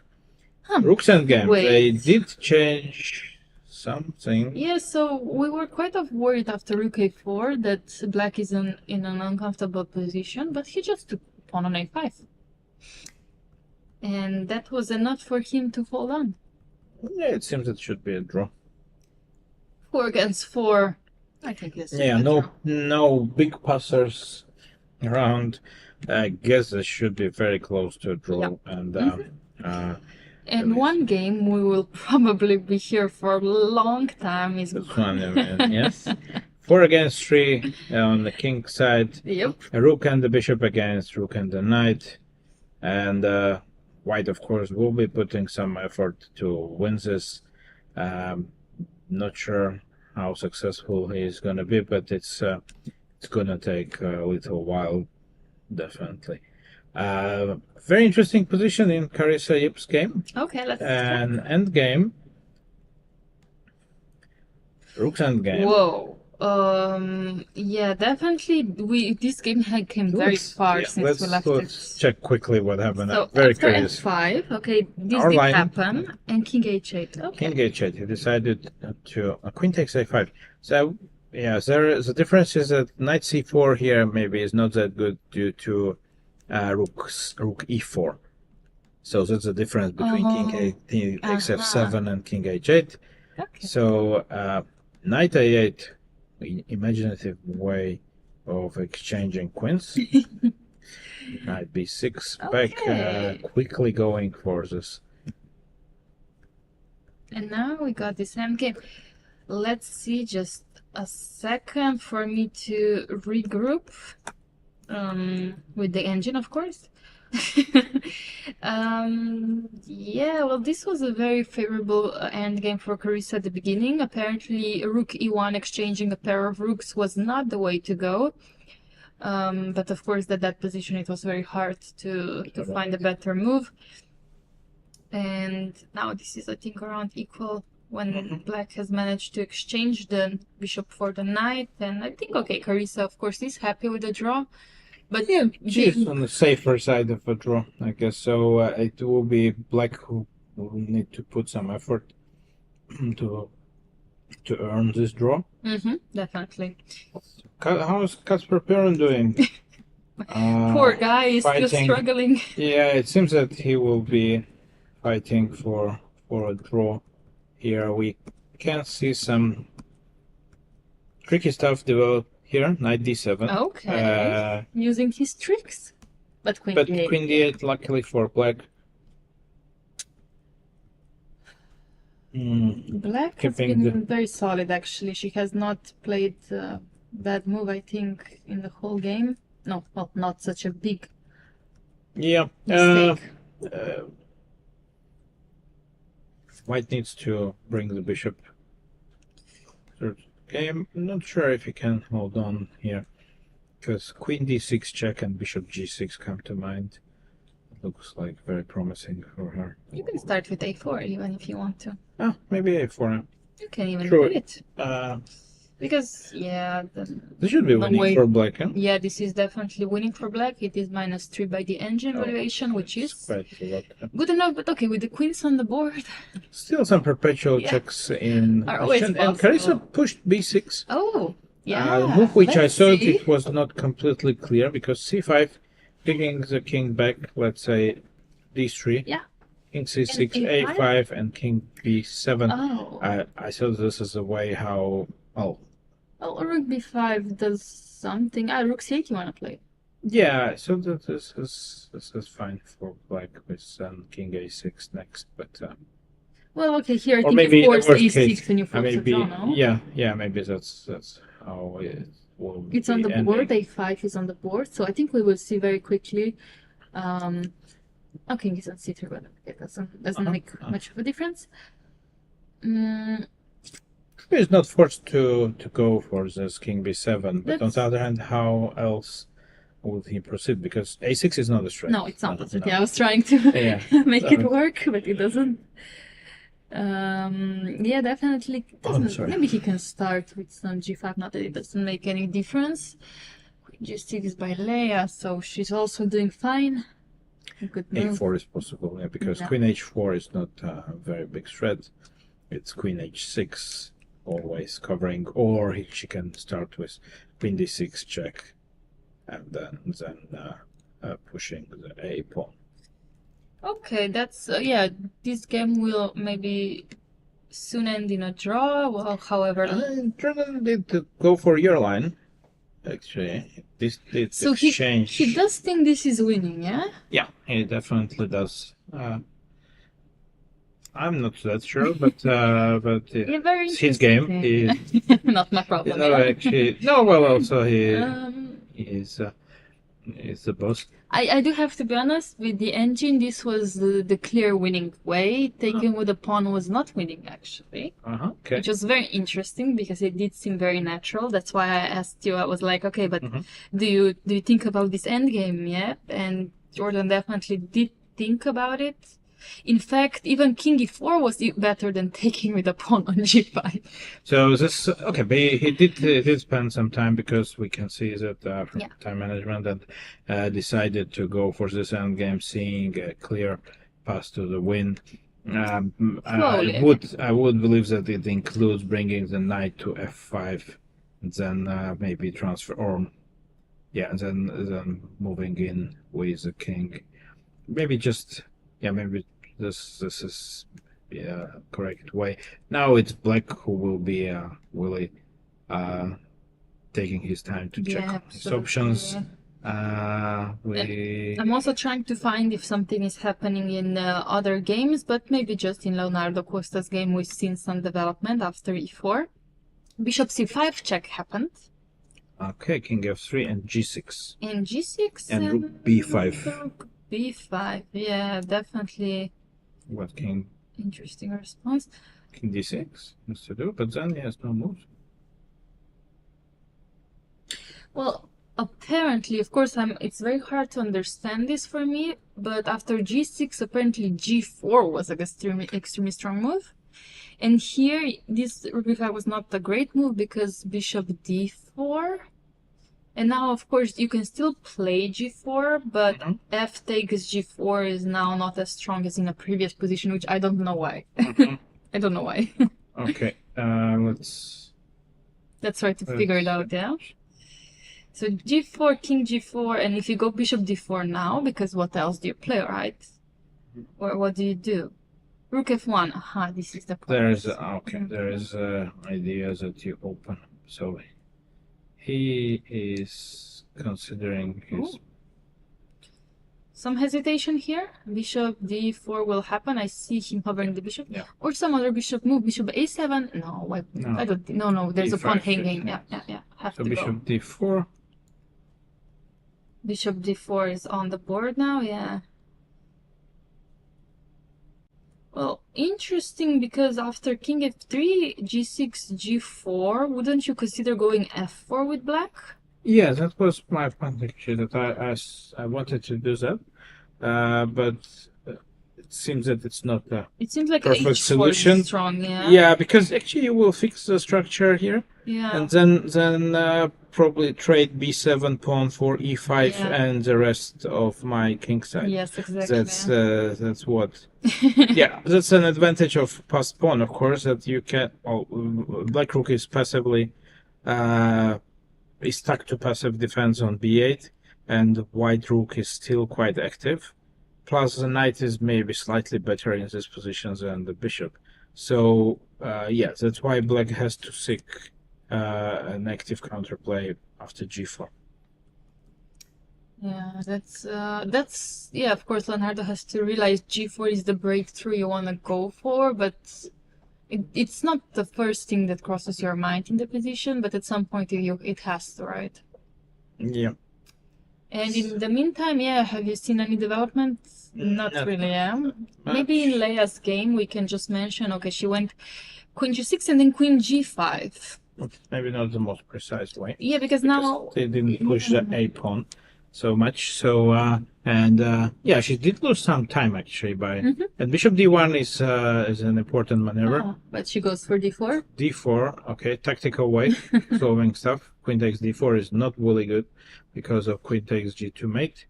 Rooks endgame. They did change something. Yeah, so we were quite worried after rook a4 that black is in an uncomfortable position, but he just took pawn on a5. And that was enough for him to hold on. Yeah, it seems it should be a draw. 4 against 4. I think yes. Yeah, no big passers around. I guess it should be very close to a draw. And and one game we will probably be here for a long time is this one. Yes. 4 against 3 on the king side. Yep. A rook and the bishop against rook and the knight. And white, of course, will be putting some effort to win this. Not sure how successful he is going to be, but it's going to take a little while, definitely. Very interesting position in Carissa Yip's game. Okay, let's An end game. Rook's end game. Whoa. Yeah, definitely. This game came very far since we left it. Let's check quickly what happened. So Very after curious. f5, okay, this Our did line- happen, and king h8. Okay. King h8. He decided to queen takes a5. So yeah, the difference is that knight c4 here maybe is not that good due to rook e4. So that's the difference between king takes f7 and king h8. Okay. So knight a8, imaginative way of exchanging queens. Knight b6 back, quickly going for this. And now we got this endgame. Let's see, just a second for me to regroup with the engine, of course. Yeah, well, this was a very favorable endgame for Carissa at the beginning. Apparently, rook e1 exchanging a pair of rooks was not the way to go. But of course, at that position, it was very hard to find a better move. And now this is, I think, around equal when black has managed to exchange the bishop for the knight. And I think, okay, Carissa, of course, is happy with the draw. But yeah, she's on the safer side of a draw, I guess. So it will be black who will need to put some effort to earn this draw. Definitely. How's Kasper Perrin doing? Poor guy is still struggling. Yeah, it seems that he will be fighting for a draw here we can see some tricky stuff develop here. Knight d7. Okay. Using his tricks. But queen d8. Queen d8, luckily for black. Black has been very solid, actually. She has not played that move, I think, in the whole game. No, well, not such a big mistake. White needs to bring the bishop. Okay, I'm not sure if he can hold on here, because queen d6 check and bishop g6 come to mind. Looks like very promising for her. You can start with a4 even if you want to. Oh, maybe a4. You can even do it. Because, this should be winning for black, huh? Yeah, this is definitely winning for black. It is -3 by the engine valuation, which is quite a lot. Good enough, but okay, with the queens on the board. Still some perpetual checks in. Are always and possible. Carissa pushed b6. Oh, yeah. Move which I thought see. it was not completely clear, because c5, taking the king back, let's say d3. Yeah. King c6, And a5, and king b7. Oh. I thought this is a way how. Well, rook b5 does something. Rook c8 you want to play. Yeah, so that this is fine for black with king a6 next, but. Well, okay, here I Or think maybe you force the worst e6 case, and you force maybe, a draw, no? yeah, maybe that's how it will It's be on the ending. board, a5 is on the board, so I think we will see very quickly. King is on c3, but it doesn't make much of a difference. He's not forced to go for this king b7, but on the other hand, how else would he proceed? Because a6 is not a threat. No, it's not a threat. Yeah, I was trying to make it work, but it doesn't. Yeah, definitely. Maybe he can start with some g5, not that it doesn't make any difference. Queen g6 is by Leia, so she's also doing fine. Good move. a4 is possible, yeah, because queen h4 is not a very big threat. It's queen h6 always covering, or she can start with queen d6 check, and then pushing the a pawn. Okay, that's this game will maybe soon end in a draw. Well, however, Jordan did go for your line. Actually, this did change. he does think this is winning, yeah? Yeah, he definitely does. I'm not that sure, but Very it's his game. Not my problem. Also he is the boss. I do have to be honest, with the engine, this was the clear winning way. Taking with a pawn was not winning, actually. Okay. Which was very interesting, because it did seem very natural. That's why I asked you, I was like, okay, but do you think about this endgame yet? And Jordan definitely did think about it. In fact, even king e4 was better than taking with a pawn on g5. So this but he did spend some time, because we can see that from time management, and decided to go for this endgame, seeing a clear path to the win. I would believe that it includes bringing the knight to f5, then maybe transfer, or then moving in with the king. Maybe just. Yeah, maybe this is correct way. Now it's black who will be really taking his time to check his options. I'm also trying to find if something is happening in other games, but maybe just in Leonardo Costa's game we've seen some development after e4. Bishop c5 check happened. Okay, king f3 and g6. And g6 and rook b5. Rook b5, yeah, definitely. What king? Interesting response. King d6 needs to do, but then he has no moves. Well, apparently, of course, it's very hard to understand this for me, but after g6, apparently g4 was an extremely strong move. And here, this rook b5 was not a great move, because bishop d4. And now, of course, you can still play g4, but f takes g4 is now not as strong as in a previous position, which I don't know why. I don't know why. Okay, let's try to figure it out, yeah? So g4, king g4, and if you go bishop d4 now, because what else do you play, right? Or what do you do? Rook F1. Aha, this is the point. There is okay. There is ideas that you open. So he is considering his. Ooh. Some hesitation here. Bishop D4 will happen. I see him hovering the bishop. Yeah. Or some other bishop move. Bishop A7. No, I don't think. No. There's a pawn hanging. Yeah. Have So to bishop go. D4. Bishop D4 is on the board now. Yeah. Well, interesting, because after King F3, G6, G4, wouldn't you consider going F4 with black? Yeah, that was my point actually. That I wanted to do that, but it seems that it's not the It seems like perfect H4 solution. is strong, yeah. Yeah, because actually you will fix the structure here, Yeah. and then probably trade B7 pawn for E5 and the rest of my king side. Yes, exactly. That's what. Yeah, that's an advantage of passed pawn, of course, that you can. Oh, black rook is passively. Is stuck to passive defense on b8, and white rook is still quite active. Plus, the knight is maybe slightly better in this position than the bishop. So, yeah, that's why black has to seek an active counterplay after g4. Yeah, that's yeah. Of course, Leonardo has to realize G4 is the breakthrough you want to go for, but it's not the first thing that crosses your mind in the position. But at some point, it has to, right? Yeah. And in the meantime, yeah, have you seen any developments? Not really, yeah. Maybe in Leia's game we can just mention. Okay, she went Queen G6 and then Queen G5. Maybe not the most precise way. Yeah, because now they didn't push the A pawn so much. So yeah, she did lose some time actually by and Bishop D1 is an important maneuver. But she goes for D4. D4, okay, tactical way, solving stuff. Queen takes D4 is not really good because of Queen takes G2 mate,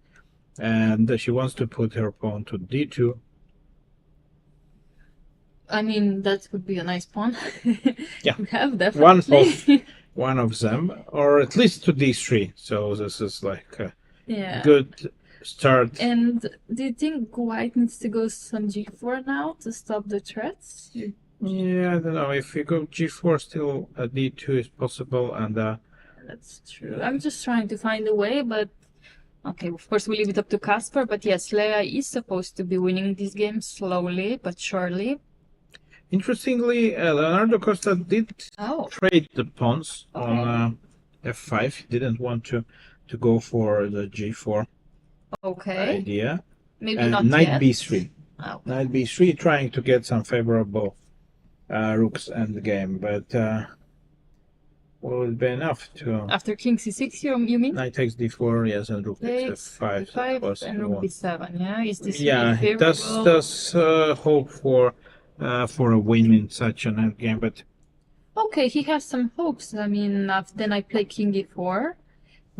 and she wants to put her pawn to D2. I mean, that would be a nice pawn. Yeah, we have definitely one of them, or at least to D3. So this is like a good start. And do you think white needs to go some G4 now to stop the threats? Yeah, I don't know. If you go G4, still a D2 is possible, and that's true. I'm just trying to find a way, but okay, of course we leave it up to Kasper. But yes, Leia is supposed to be winning this game slowly but surely. Interestingly, Leonardo Costa did trade the pawns on F5. He didn't want to go for the G4 idea. Maybe and not Knight yet. B3. Knight B3, trying to get some favorable rooks endgame, but will it be enough to... After King C6, you mean? Knight takes D4, yes, and rook takes F5. F5 and rook B7, yeah? Is this he does hope for a win in such an endgame, but... Okay, he has some hopes. I mean, then I play King E4,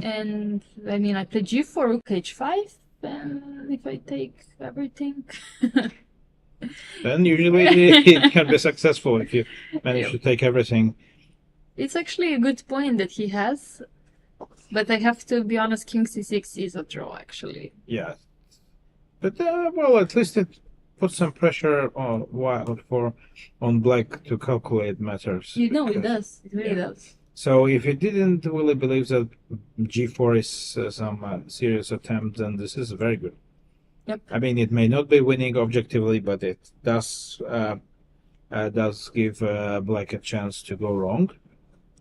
and I mean, I play G4, rook H5, and if I take everything... Then usually it can be successful if you manage to take everything. It's actually a good point that he has, but I have to be honest, King C6 is a draw, actually. Yeah. But, well, at least it puts some pressure on black to calculate matters. You know, it does. It really does. So if you didn't really believe that G4 is some serious attempt, then this is very good. Yep. I mean, it may not be winning objectively, but it does give black a chance to go wrong.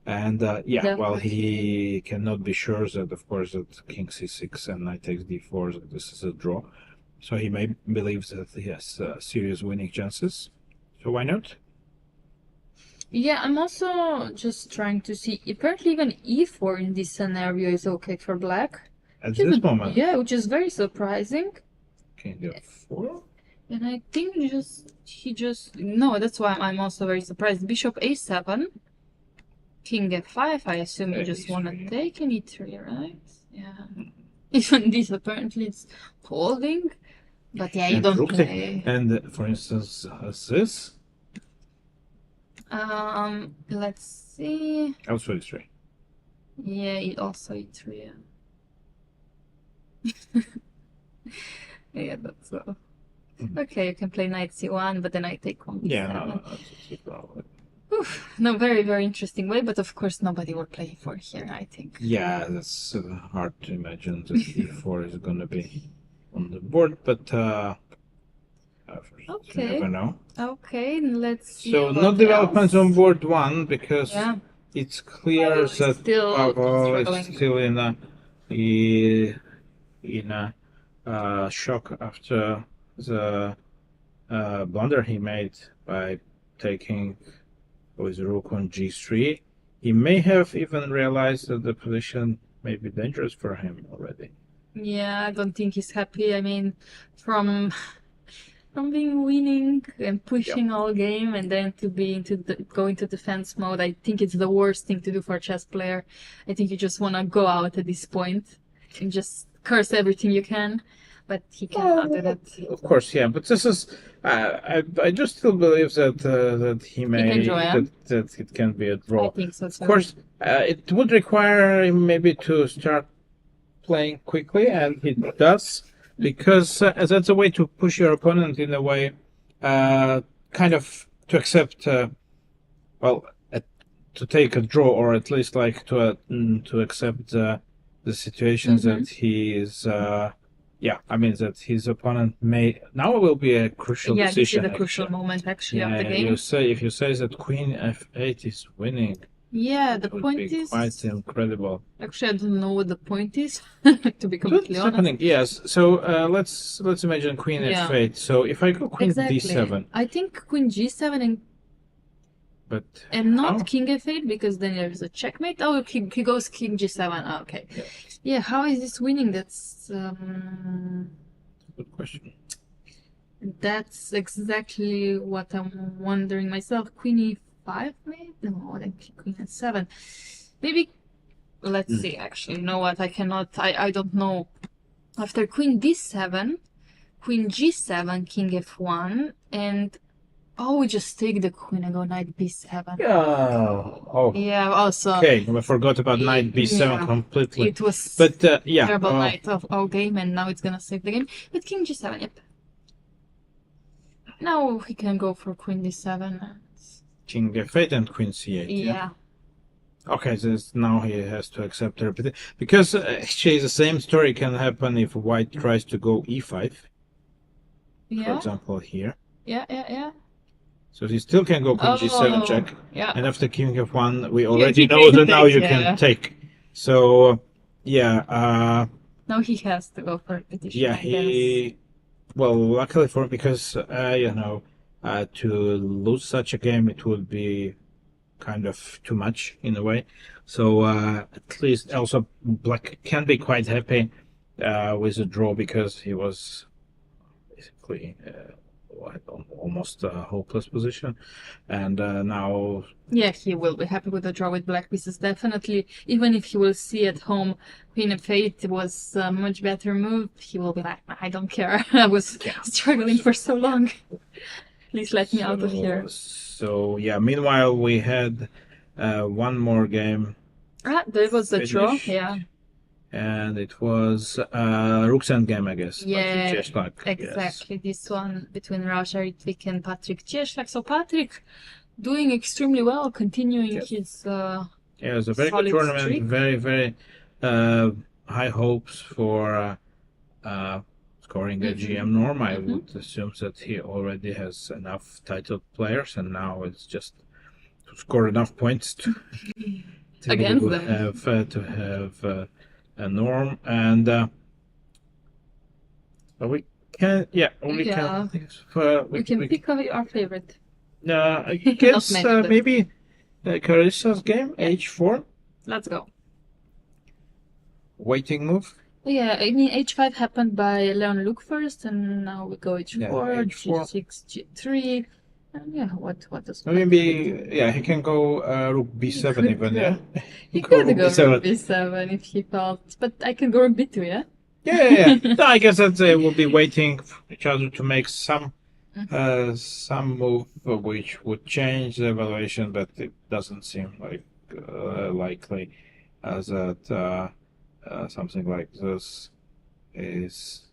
And well, he cannot be sure that, of course, that King C6 and Knight takes D4, that this is a draw. So he may believe that he has serious winning chances. So why not? Yeah, I'm also just trying to see. Apparently, even E4 in this scenario is okay for black. At this moment. Yeah, which is very surprising. King F4? And I think no, that's why I'm also very surprised. Bishop A7, King F5. I assume you just want to take an E3, right? Yeah. Even this apparently it's holding, but yeah, you don't play. And for instance, this. Let's see. Also E3. Yeah, also E3. Yeah. Yeah, that's Okay, you can play knight c1, but then I take on b7. Yeah, no, that's probably. Oof, no, very, very interesting way, but of course nobody will play e4 here, I think. Yeah, that's hard to imagine that e4 is going to be on the board, but you never know. Okay, let's see. So, what no developments else. on board 1 because Yeah. it's clear Pavel is that still Pavel is struggling. still in a shock after the blunder he made by taking with rook on g3. He may have even realized that the position may be dangerous for him already. Yeah, I don't think he's happy. I mean, from being winning and pushing all game and then to be go into defense mode, I think it's the worst thing to do for a chess player. I think you just want to go out at this point and just curse everything you can, but he cannot do that. Of course, yeah, but this is I do still believe that he may can draw, yeah? that it can be a draw. I think so too. Of course, it would require him maybe to start playing quickly, and he does, because that's a way to push your opponent in a way, kind of to accept, to take a draw, or at least like to accept the situations that he is. I mean that his opponent may now will be a crucial decision. This is a crucial moment actually of the game. If you say that Queen f8 is winning. Yeah, the it would point be is quite incredible. Actually, I don't know what the point is. To be completely What's honest. happening? Yes. So let's imagine Queen f8. So if I go Queen d7, I think Queen g7 and not King f8 because then there's a checkmate. Oh, he goes King g7. Oh, okay. Yeah. How is this winning? That's good question. That's exactly what I'm wondering myself. Queen e5 maybe? No, then Queen f7. Maybe. Let's see. Actually, you know what? I cannot. I don't know. After Queen d7, Queen g7, King f1, and we just take the Queen and go Knight b7. Yeah. Oh. Yeah. Also. Okay, I forgot about Knight b7 completely. It was. But terrible night of all game, and now it's gonna save the game. But King g7. Yep. Now he can go for Queen d7. King f8 and Queen c8. Yeah. Okay, so now he has to accept everything. Because actually the same story can happen if White tries to go e5. For example, here. Yeah. So he still can go Queen g7 check. Yeah. And after King f1, we already know that now you can take. So, yeah. Now he has to go for petition. Yeah, well, luckily for him, because, to lose such a game, it would be kind of too much in a way. So at least also Black can be quite happy with a draw because he was basically almost a hopeless position, and now he will be happy with the draw with Black pieces, definitely. Even if he will see at home Queen f8 was a much better move, he will be like, I don't care. I was struggling for so long. Please let me out of here. So yeah, meanwhile we had one more game. There was a draw, yeah. And it was Rook's Endgame, I guess. Yeah, exactly. Yes. This one between Raja Ritvik and Patrick Cieślak. So Patrick doing extremely well, continuing his it was a very good tournament. Streak. Very, very high hopes for scoring a GM norm. I would assume that he already has enough titled players, and now it's just to score enough points to against them. have a norm, and we can pick our favorite. I guess maybe Carissa's game h4. Let's go. Waiting move. Yeah, I mean h5 happened by Leon Luke first, and now we go h4, g6, g3, and what does? Maybe he can go rook b7 even. Yeah, he could go rook b7 if he felt, but I can go rook b2. Yeah. No, I guess that they will be waiting for each other to make some move which would change the evaluation, but it doesn't seem like likely as that something like this is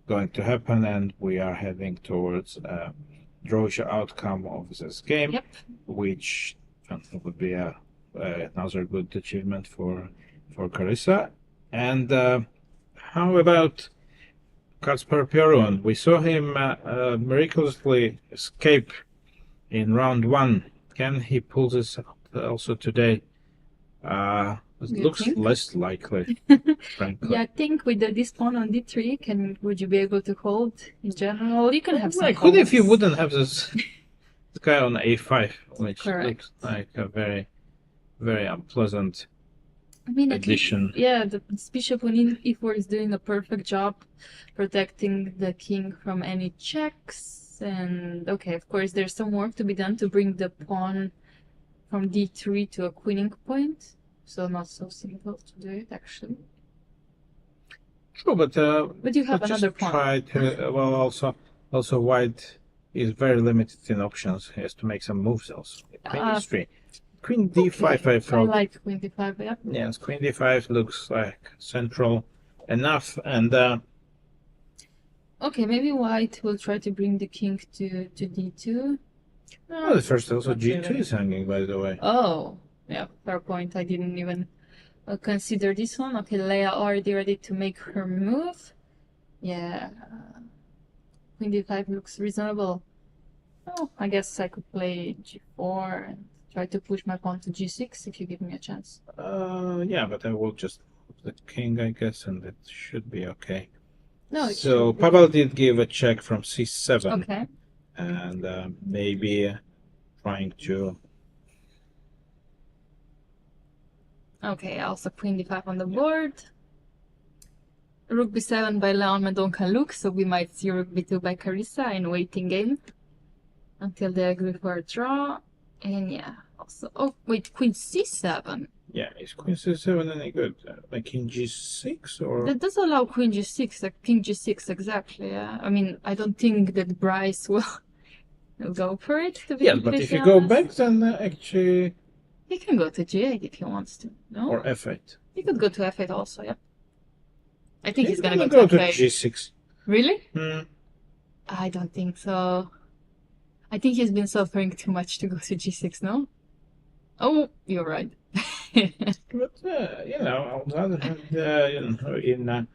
going to happen, and we are heading towards a drawish outcome of this game, Yep. which would be another good achievement for Carissa. And how about Kacper Piorun? We saw him miraculously escape in round 1. Can he pull this out also today? It You looks think? less likely, frankly. Yeah, I think with this pawn on d3, would you be able to hold in general? You can have some Like, what if you calls. wouldn't have this guy on a5, which Correct. looks like a very, very unpleasant I mean, at least, addition. yeah, this bishop on e4 is doing a perfect job protecting the king from any checks. And okay, of course, there's some work to be done to bring the pawn from d3 to a queening point. So not so simple to do it, actually. True, but But you have just another pawn. try to. Well, also white is very limited in options. He has to make some moves also. Queen d3, queen d5. Okay, I felt. I like queen d5, yeah. Yes, queen d5 looks like central enough, and Okay, maybe white will try to bring the king to d2. well, the first also Not g2 really. is hanging, by the way. Oh, yeah, fair point. I didn't even consider this one. Okay, Leia already ready to make her move. Yeah, queen d5 looks reasonable. Oh, I guess I could play g4 and try to push my pawn to g6 if you give me a chance. Yeah, but I will just move the king, I guess, and it should be okay. No, it So should be. Pavel did give a check from c7, Okay. and maybe trying to. Okay, also queen d5 on the board. Rook b7 by Leon Mendonca-Luc, so we might see rook b2 by Carissa in waiting game until they agree for a draw. And yeah, also, oh wait, queen c7. Yeah, is queen c7 any good? Like king g6 or? That does allow queen g6, like king g6 exactly. Yeah, I mean, I don't think that Bryce will go for it. To be Yeah, but if completely you go honest. back, then actually, He can go to g8 if he wants to. No, or f8. he could go to f8 also. Yeah, I think he's He's gonna gonna go to to f8. g6. Really? Hmm. I don't think so. I think he's been suffering too much to go to g6, no? Oh, you're right. But on the other hand, in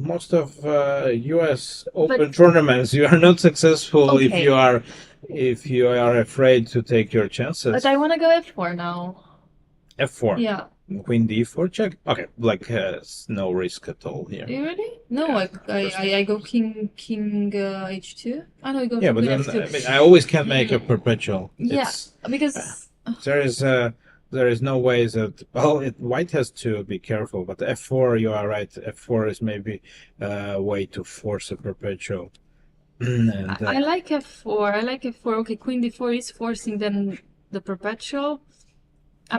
most of U.S. Open But- tournaments, you are not successful if Okay. you are afraid to take your chances. But I want to go f4 now. f4, Yeah. queen d4 check. Okay, like no risk at all here. You ready? No, Yeah, I go king h2. I know you go Yeah, to but queen then f2. I always can make a perpetual. Yeah, because There is no way that white has to be careful, but f4 you are right. f4 is maybe a way to force a perpetual. And, I like f4. I like f4. Okay, queen d4 is forcing then the perpetual.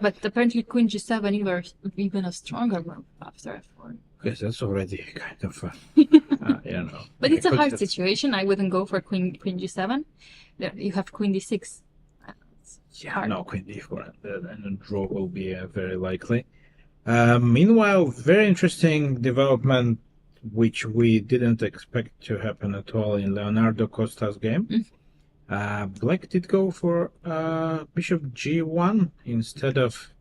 But apparently queen g7 even a stronger move after f4. okay, that's already kind of But it's a could hard have- situation. I wouldn't go for queen g7. There you have queen d6. Yeah, hard. no, queen d4, and the draw will be very likely. Meanwhile, very interesting development, which we didn't expect to happen at all in Leonardo Costa's game. Black did go for bishop g1 instead of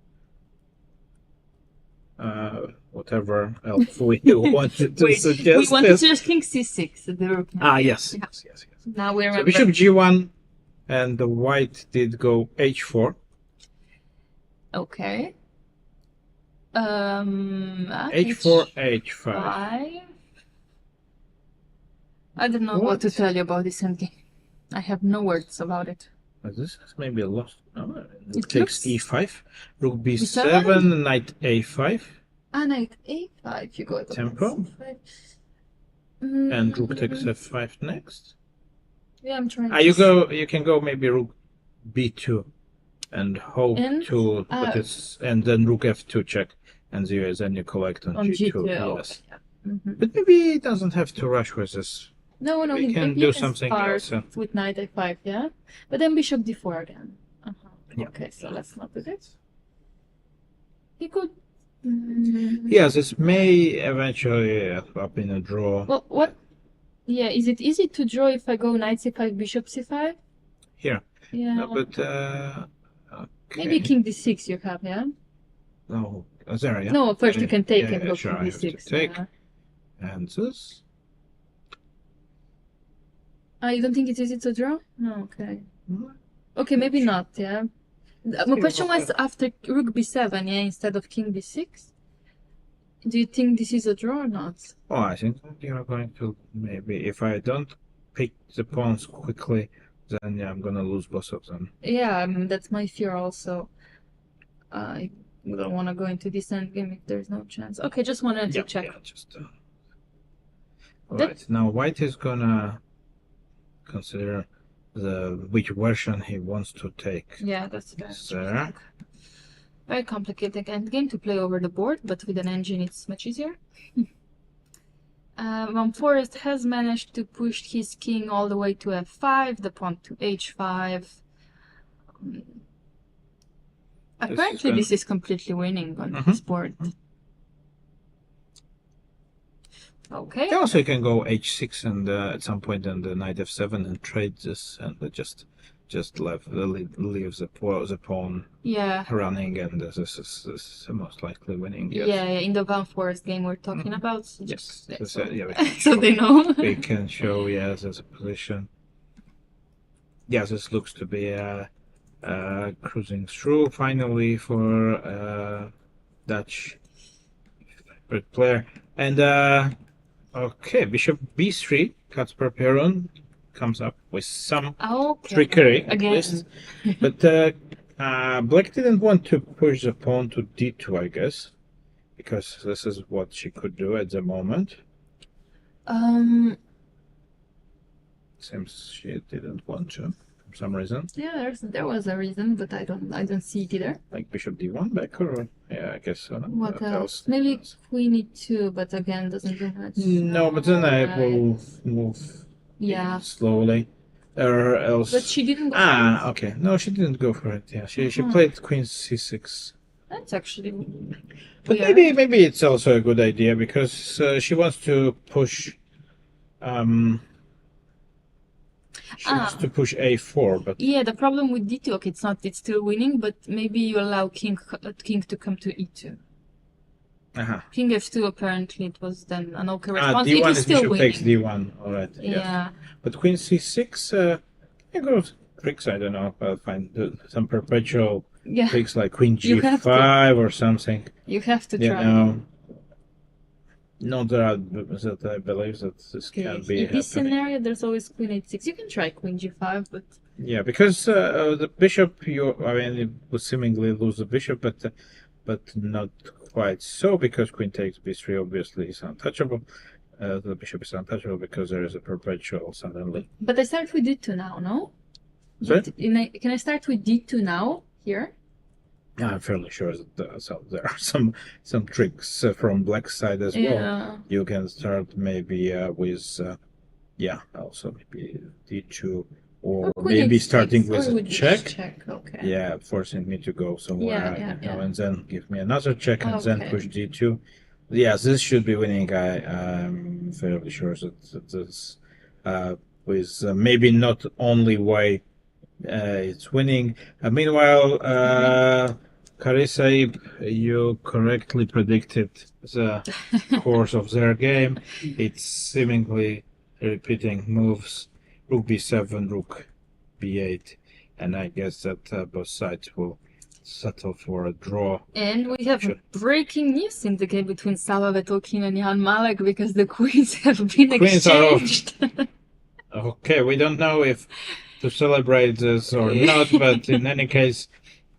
whatever else we wanted to suggest. We wanted to just king c6. The rook. Yes. Yeah. Yes. Now we So remember. bishop g1, and the white did go h4. Okay. h4, h5. H5. I don't know what What? to tell you about this endgame. I have no words about it. This is maybe a lost. No, It rook takes looks- e5, rook b7, B7? knight a5, Knight a5. You go to Tempo. c5. and rook takes f5 next. Yeah, I'm trying. You can go maybe rook b2 and hope And? to, but and then rook f2 check, and then you collect on, on g2. g2. Yes, Okay. Mm-hmm. but maybe he doesn't have to rush with this. No, We he can he do something start else, yeah. with knight a5, yeah? But then bishop d4 again. Yeah. Okay, so let's not do this. He could... Yes, this may eventually end up in a draw. Well, what Yeah, is it easy to draw if I go knight c5, bishop c5? Here. Yeah. No, but Maybe king d6 you have, yeah? no, there, yeah. No, first you can take yeah, and go sure, king I have to d6. take. Yeah. And this. You don't think it's easy to draw? No, okay. Mhm. Okay, maybe not, yeah. My question was after rook b7, yeah, instead of king b6. Do you think this is a draw or not? Oh, I think you're going to maybe, if I don't pick the pawns quickly, then yeah, I'm gonna lose both of them. Yeah, I mean, that's my fear also. I don't want to go into this endgame if there's no chance. Okay, just wanted to check. Yeah, just. Alright, now white is gonna consider which version he wants to take. Yeah, that's There. very complicated endgame to play over the board, but with an engine it's much easier. Van Foreest has managed to push his king all the way to f5, the pawn to h5. Apparently this is completely winning on this board. Okay. Also, you can go h6 and at some point then the knight f7 and trade this and just leave the pawn running, and this is most likely winning. Yes. Yeah, in the Van Foreest game we're talking about. So Yes. So they know. We can show, yes, as a position. Yes, this looks to be cruising through finally for Dutch favorite player. And okay, bishop b3, Kacper Peron comes up with some trickery at least. But Black didn't want to push the pawn to d2, I guess, because this is what she could do at the moment. Seems she didn't want to, for some reason. Yeah, there was a reason, but I don't see it either. Like bishop d1 back, or yeah, I guess so. No? What else? Maybe queen e2, but again doesn't do much. No, but then I will move slowly, or else. But she didn't. Okay. No, she didn't go for it. Yeah, she played queen c6. That's actually. But maybe it's also a good idea because she wants to push. She wants to push a4, but yeah, the problem with d2, okay, it's still winning, but maybe you allow king to come to e2. King f2, apparently it was then an okay response. d1 it was is still bishop winning. takes d1. All right. Yeah. Yes. But queen c6. You go tricks. I don't know. I'll find some perpetual tricks like queen g5 or something. You have to try. No, that I believe that this can be in this scenario, there's always queen h6. You can try queen g5, but yeah, because the bishop, it would seemingly lose the bishop, but not quite so, because queen takes b3 obviously is untouchable. The bishop is untouchable because there is a perpetual suddenly. But I start with d2 now, no? Sorry? Can I start with d2 now here? I'm fairly sure that there are some tricks from black side as well. You can start maybe with also maybe d2, or maybe starting with a check. Okay. Yeah, forcing me to go somewhere and then give me another check and then push d2. Yes, this should be winning. I'm fairly sure that this with maybe not only way it's winning. Meanwhile, Karisaib, you correctly predicted the course of their game. It's seemingly repeating moves: rook b7, rook b8, and I guess that both sides will settle for a draw. And we have breaking news in the game between Sava Vetolkin and Jan Malek, because the queens have been exchanged. Okay, we don't know if to celebrate this or not, but in any case,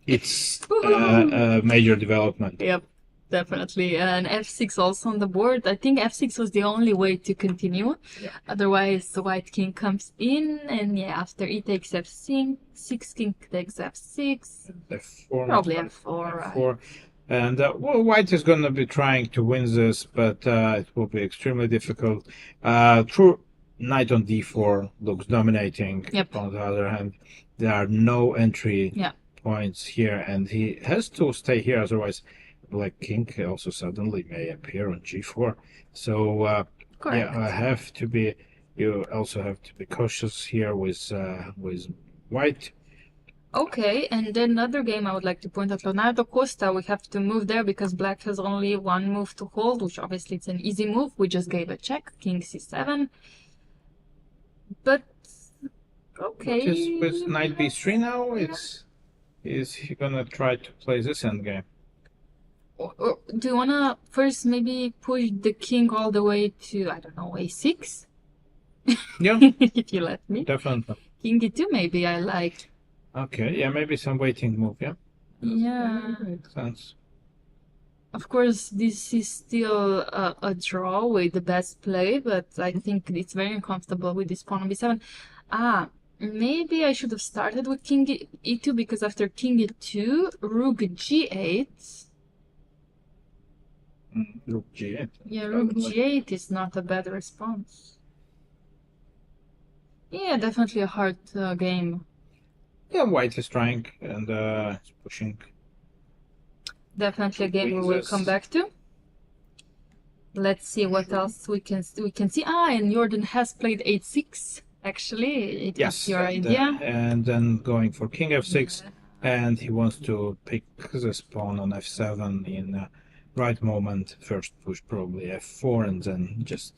it's a major development. Yep, definitely. And f6 also on the board. I think f6 was the only way to continue. Yeah. Otherwise, the white king comes in, and after e takes f6, king takes f6. f4. Probably f4. F4. And white is going to be trying to win this, but it will be extremely difficult. True, knight on d4 looks dominating. Yep. On the other hand, there are no entry points here, and he has to stay here, otherwise black king also suddenly may appear on g4. So I have to be you also have to be cautious here with white. Okay, and then another game I would like to point out, Leonardo Costa, we have to move there because black has only one move to hold, which obviously it's an easy move. We just gave a check, king c7. But, okay. But with knight b3 now, is he gonna try to play this endgame? Or do you wanna first maybe push the king all the way to, I don't know, a6? Yeah, If you let me. definitely. King e2 maybe I like. Okay, yeah, maybe some waiting move, yeah? Yeah. Makes sense. Of course, this is still a draw with the best play, but I think it's very uncomfortable with this pawn on b7. Maybe I should have started with king e2 because after king e2, rook g8. Rook g8. Yeah, rook g8 is not a bad response. Yeah, definitely a hard game. Yeah, white is trying and it's pushing. Definitely a game we will come back to. Let's see what else we can see. And Jorden has played h6. Actually, it was your idea. And then going for king f6, and he wants to pick this pawn on f7 in right moment. First push probably f4, and then just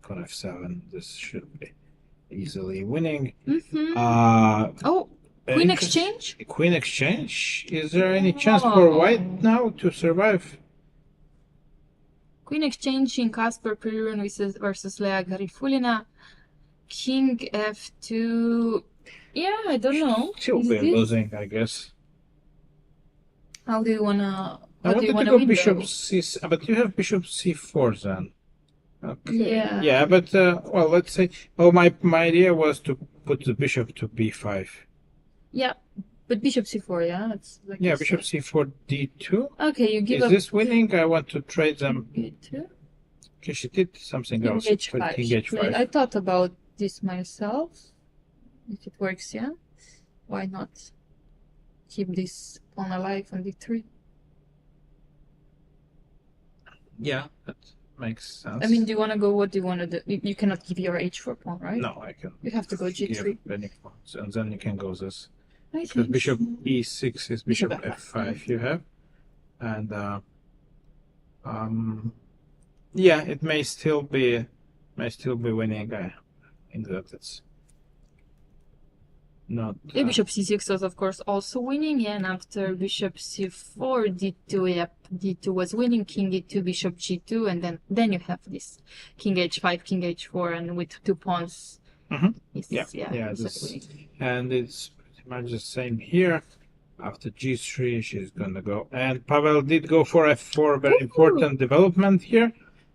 on f7. This should be easily winning. Queen exchange? Queen exchange? Is there any chance for white now to survive? Queen exchange in Kasper Perun versus Lea Garifulina. King f2. Yeah, I don't know. She'll be losing, I guess. How do you wanna? I wanted to go bishop c6, but you have bishop c4 then. Okay. Yeah. Yeah, but well, let's say. Oh, my idea was to put the bishop to b5. Yeah, but bishop c4. Yeah, it's like bishop c4 d2. Okay, you give Is this winning? I want to trade them. d2. Okay, she did something else. h5. King h5. I thought about this myself. If it works, yeah. Why not keep this pawn alive on d3? Yeah, that makes sense. I mean, do you want to go? What do you want to do? You cannot give your h4 pawn, right? No, I can. You have to go g3. Any pawns, and then you can go this. Because bishop e6 is bishop f5 you have, and yeah, it may still be winning. In that it's not. Bishop c6 was of course also winning, and after bishop c4, d2, yep, d2 was winning, king e2, bishop g2, and then you have this king h5, king h4, and with two pawns. Mm-hmm. And it's pretty much the same here. After g3, she's gonna go, and Pavel did go for f4, very important development here,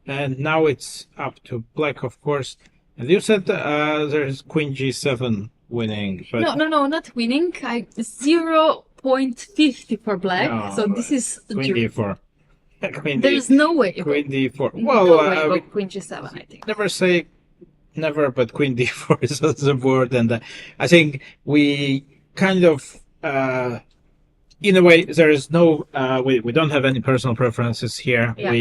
and now it's up to black, of course. And you said there's queen g7 winning, but no, not winning. 0.50 for black. No, so this is queen d4. There's no way. Queen d4. Well, no way queen g7. I think. Never say never, but queen d4 is on the board, and I think we kind of. In a way, there is no. We don't have any personal preferences here. Yeah.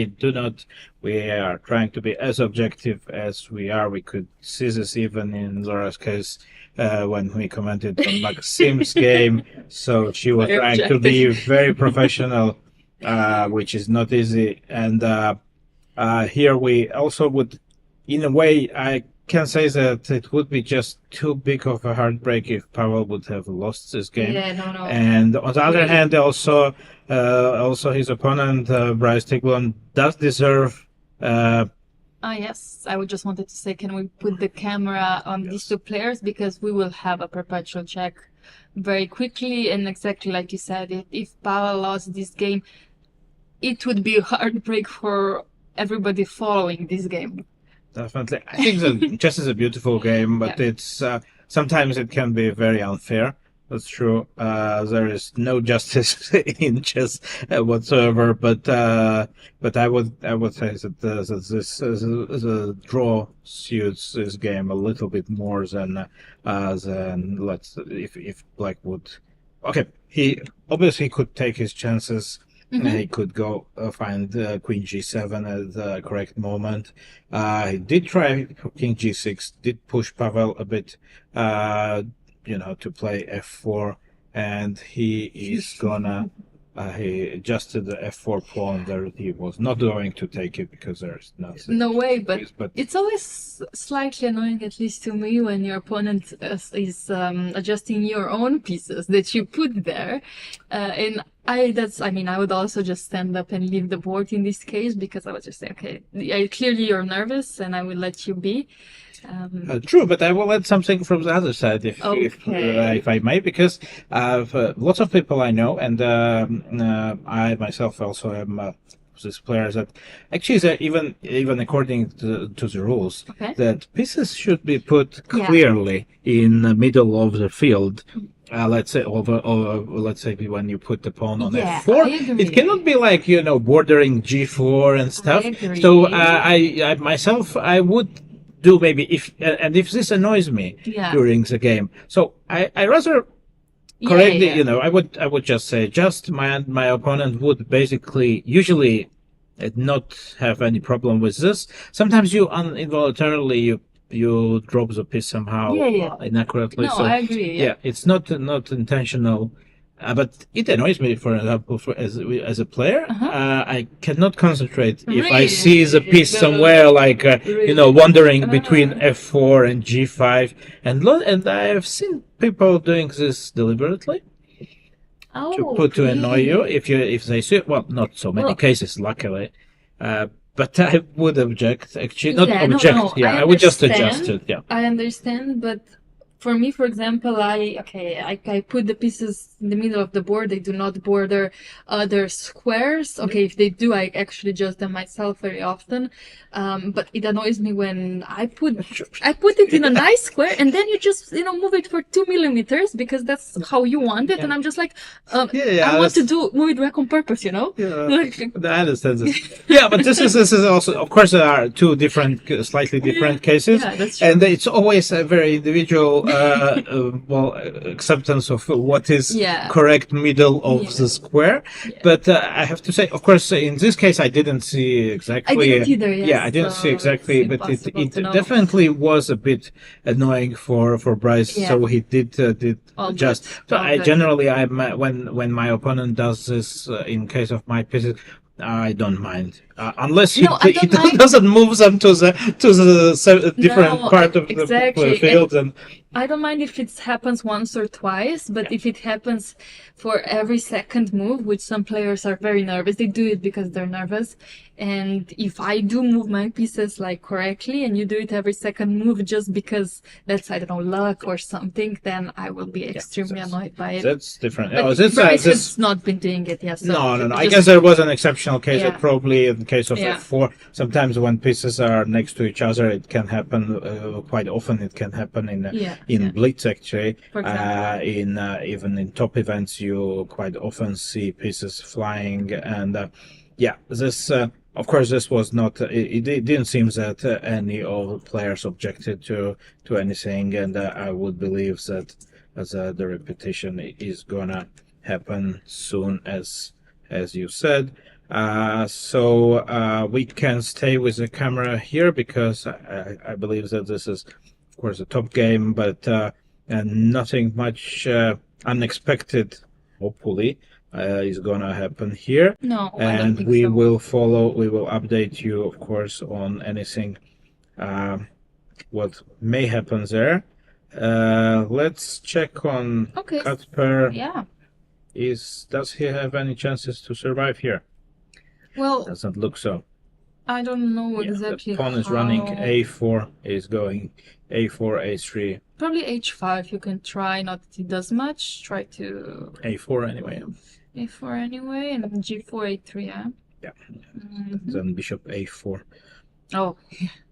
We are trying to be as objective as we are. We could see this even in Laura's case when we commented on Maxime's game. So she was trying to be very professional, which is not easy. And here we also would, in a way, I can say that it would be just too big of a heartbreak if Pavel would have lost this game. Yeah, no. And on the other hand, also his opponent Bryce Tiglon does deserve. Yes, I just wanted to say, can we put the camera on these two players, because we will have a perpetual check very quickly, and exactly like you said, if Pavel lost this game, it would be a heartbreak for everybody following this game. Definitely. I think that chess is a beautiful game, but it's sometimes it can be very unfair. That's true. There is no justice in chess whatsoever. But I would say that the draw suits this game a little bit more than if Black would. Okay, he obviously could take his chances He could go find Queen G7 at the correct moment. He did try King G6, did push Pavel a bit, to play F4, and he is gonna. He adjusted the F4 pawn there. He was not going to take it because there's nothing. No way, but it's always slightly annoying, at least to me, when your opponent is adjusting your own pieces that you put there. And I would also just stand up and leave the board in this case, because I would just say, okay, clearly you're nervous and I will let you be. True, but I will add something from the other side, if I may, because lots of people I know, and I myself also am these players that actually, even according to the rules, that pieces should be put clearly in the middle of the field. Let's say let's say when you put the pawn on F4, it cannot be like bordering G4 and stuff. So I myself I would do maybe if this annoys me during the game. So I rather correctly, I would just say my opponent would basically usually not have any problem with this. Sometimes you involuntarily you drop the piece somehow inaccurately. No, so I agree. Yeah, it's not intentional. But it annoys me, for example, as a player. I cannot concentrate if I see the piece somewhere, like wandering between F4 and G5, and I have seen people doing this deliberately to annoy you. If they see it, well, not so many cases, luckily. But I would object. Actually, not object. No. Yeah, I would just adjust it. Yeah, I understand, but. For me, for example, I put the pieces in the middle of the board. They do not border other squares. Okay, if they do, I actually adjust them myself very often. But it annoys me when I put it in a nice square, and then you just move it for 2 millimeters because that's how you want it. And I'm just like, I want to move it back on purpose, Yeah, I understand this. Yeah, but this is also, of course, there are two slightly different cases, that's true. And it's always a very individual. Acceptance of what is correct middle of the square. But I have to say, of course, in this case, I didn't see exactly. I didn't either. Yes, I didn't see exactly, but it definitely was a bit annoying for Bryce. Yeah. So he did adjust. So when my opponent does this in case of my pieces, I don't mind, unless he doesn't move them to the different part of the field. And I don't mind if it happens once or twice, but if it happens for every second move, which some players are very nervous, they do it because they're nervous. And if I do move my pieces correctly, and you do it every second move just because that's luck or something, then I will be extremely annoyed by it. That's different. But Bryce has not been doing it yet. So no. I guess there was an exceptional case. That probably in the case of F4, sometimes when pieces are next to each other, it can happen quite often. It can happen in Blitz, actually. For example. Even in top events, you quite often see pieces flying, and this. Of course, this was not. It didn't seem that any of the players objected to anything, and I would believe that the repetition is gonna happen soon, as you said. So we can stay with the camera here because I believe that this is, of course, a top game, but nothing much unexpected, hopefully, is gonna happen here. No, and we will update you, of course, on anything what may happen there. Let's check on Kasper. Yeah. Does he have any chances to survive here? Well, doesn't look so. I don't know exactly. The pawn is running A4, is going A4, A3. Probably H5 you can try, not that it does much. Try to... A4 anyway. A4 anyway, and G4, A3, yeah? Yeah. Then bishop A4. Oh,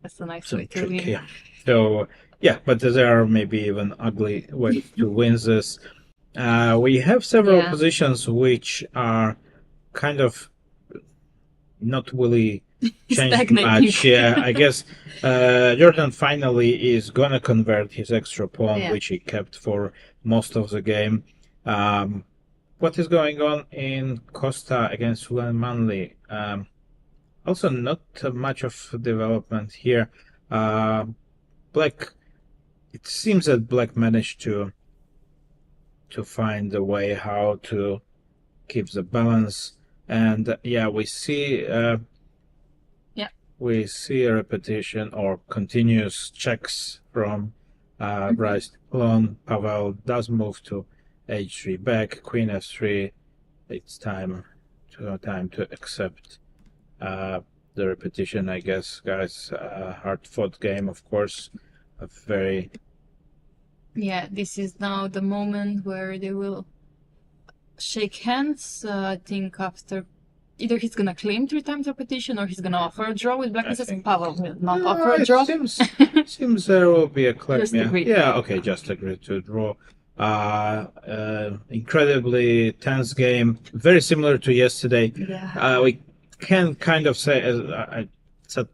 that's a nice way to win. Yeah. So, but there are maybe even ugly ways to win this. We have several positions which are kind of not really changed much. Yeah, I guess Jorden finally is gonna convert his extra pawn, which he kept for most of the game. what is going on in Costa against Manley? Also, not much of development here. Black. It seems that Black managed to find a way how to keep the balance, and we see. We see a repetition or continuous checks from Bryce alone. Pavel does move to h3 back, queen f3. It's time to accept the repetition, I guess, guys. Hard-fought game, of course. A very... Yeah, this is now the moment where they will shake hands. I think after... Either he's gonna claim 3 times repetition or he's gonna offer a draw with black and says Pavel will not offer a draw. Seems there will be a claim. Just agree. Yeah, okay, just agree to draw. Incredibly tense game, very similar to yesterday. Yeah. We can kind of say, as I said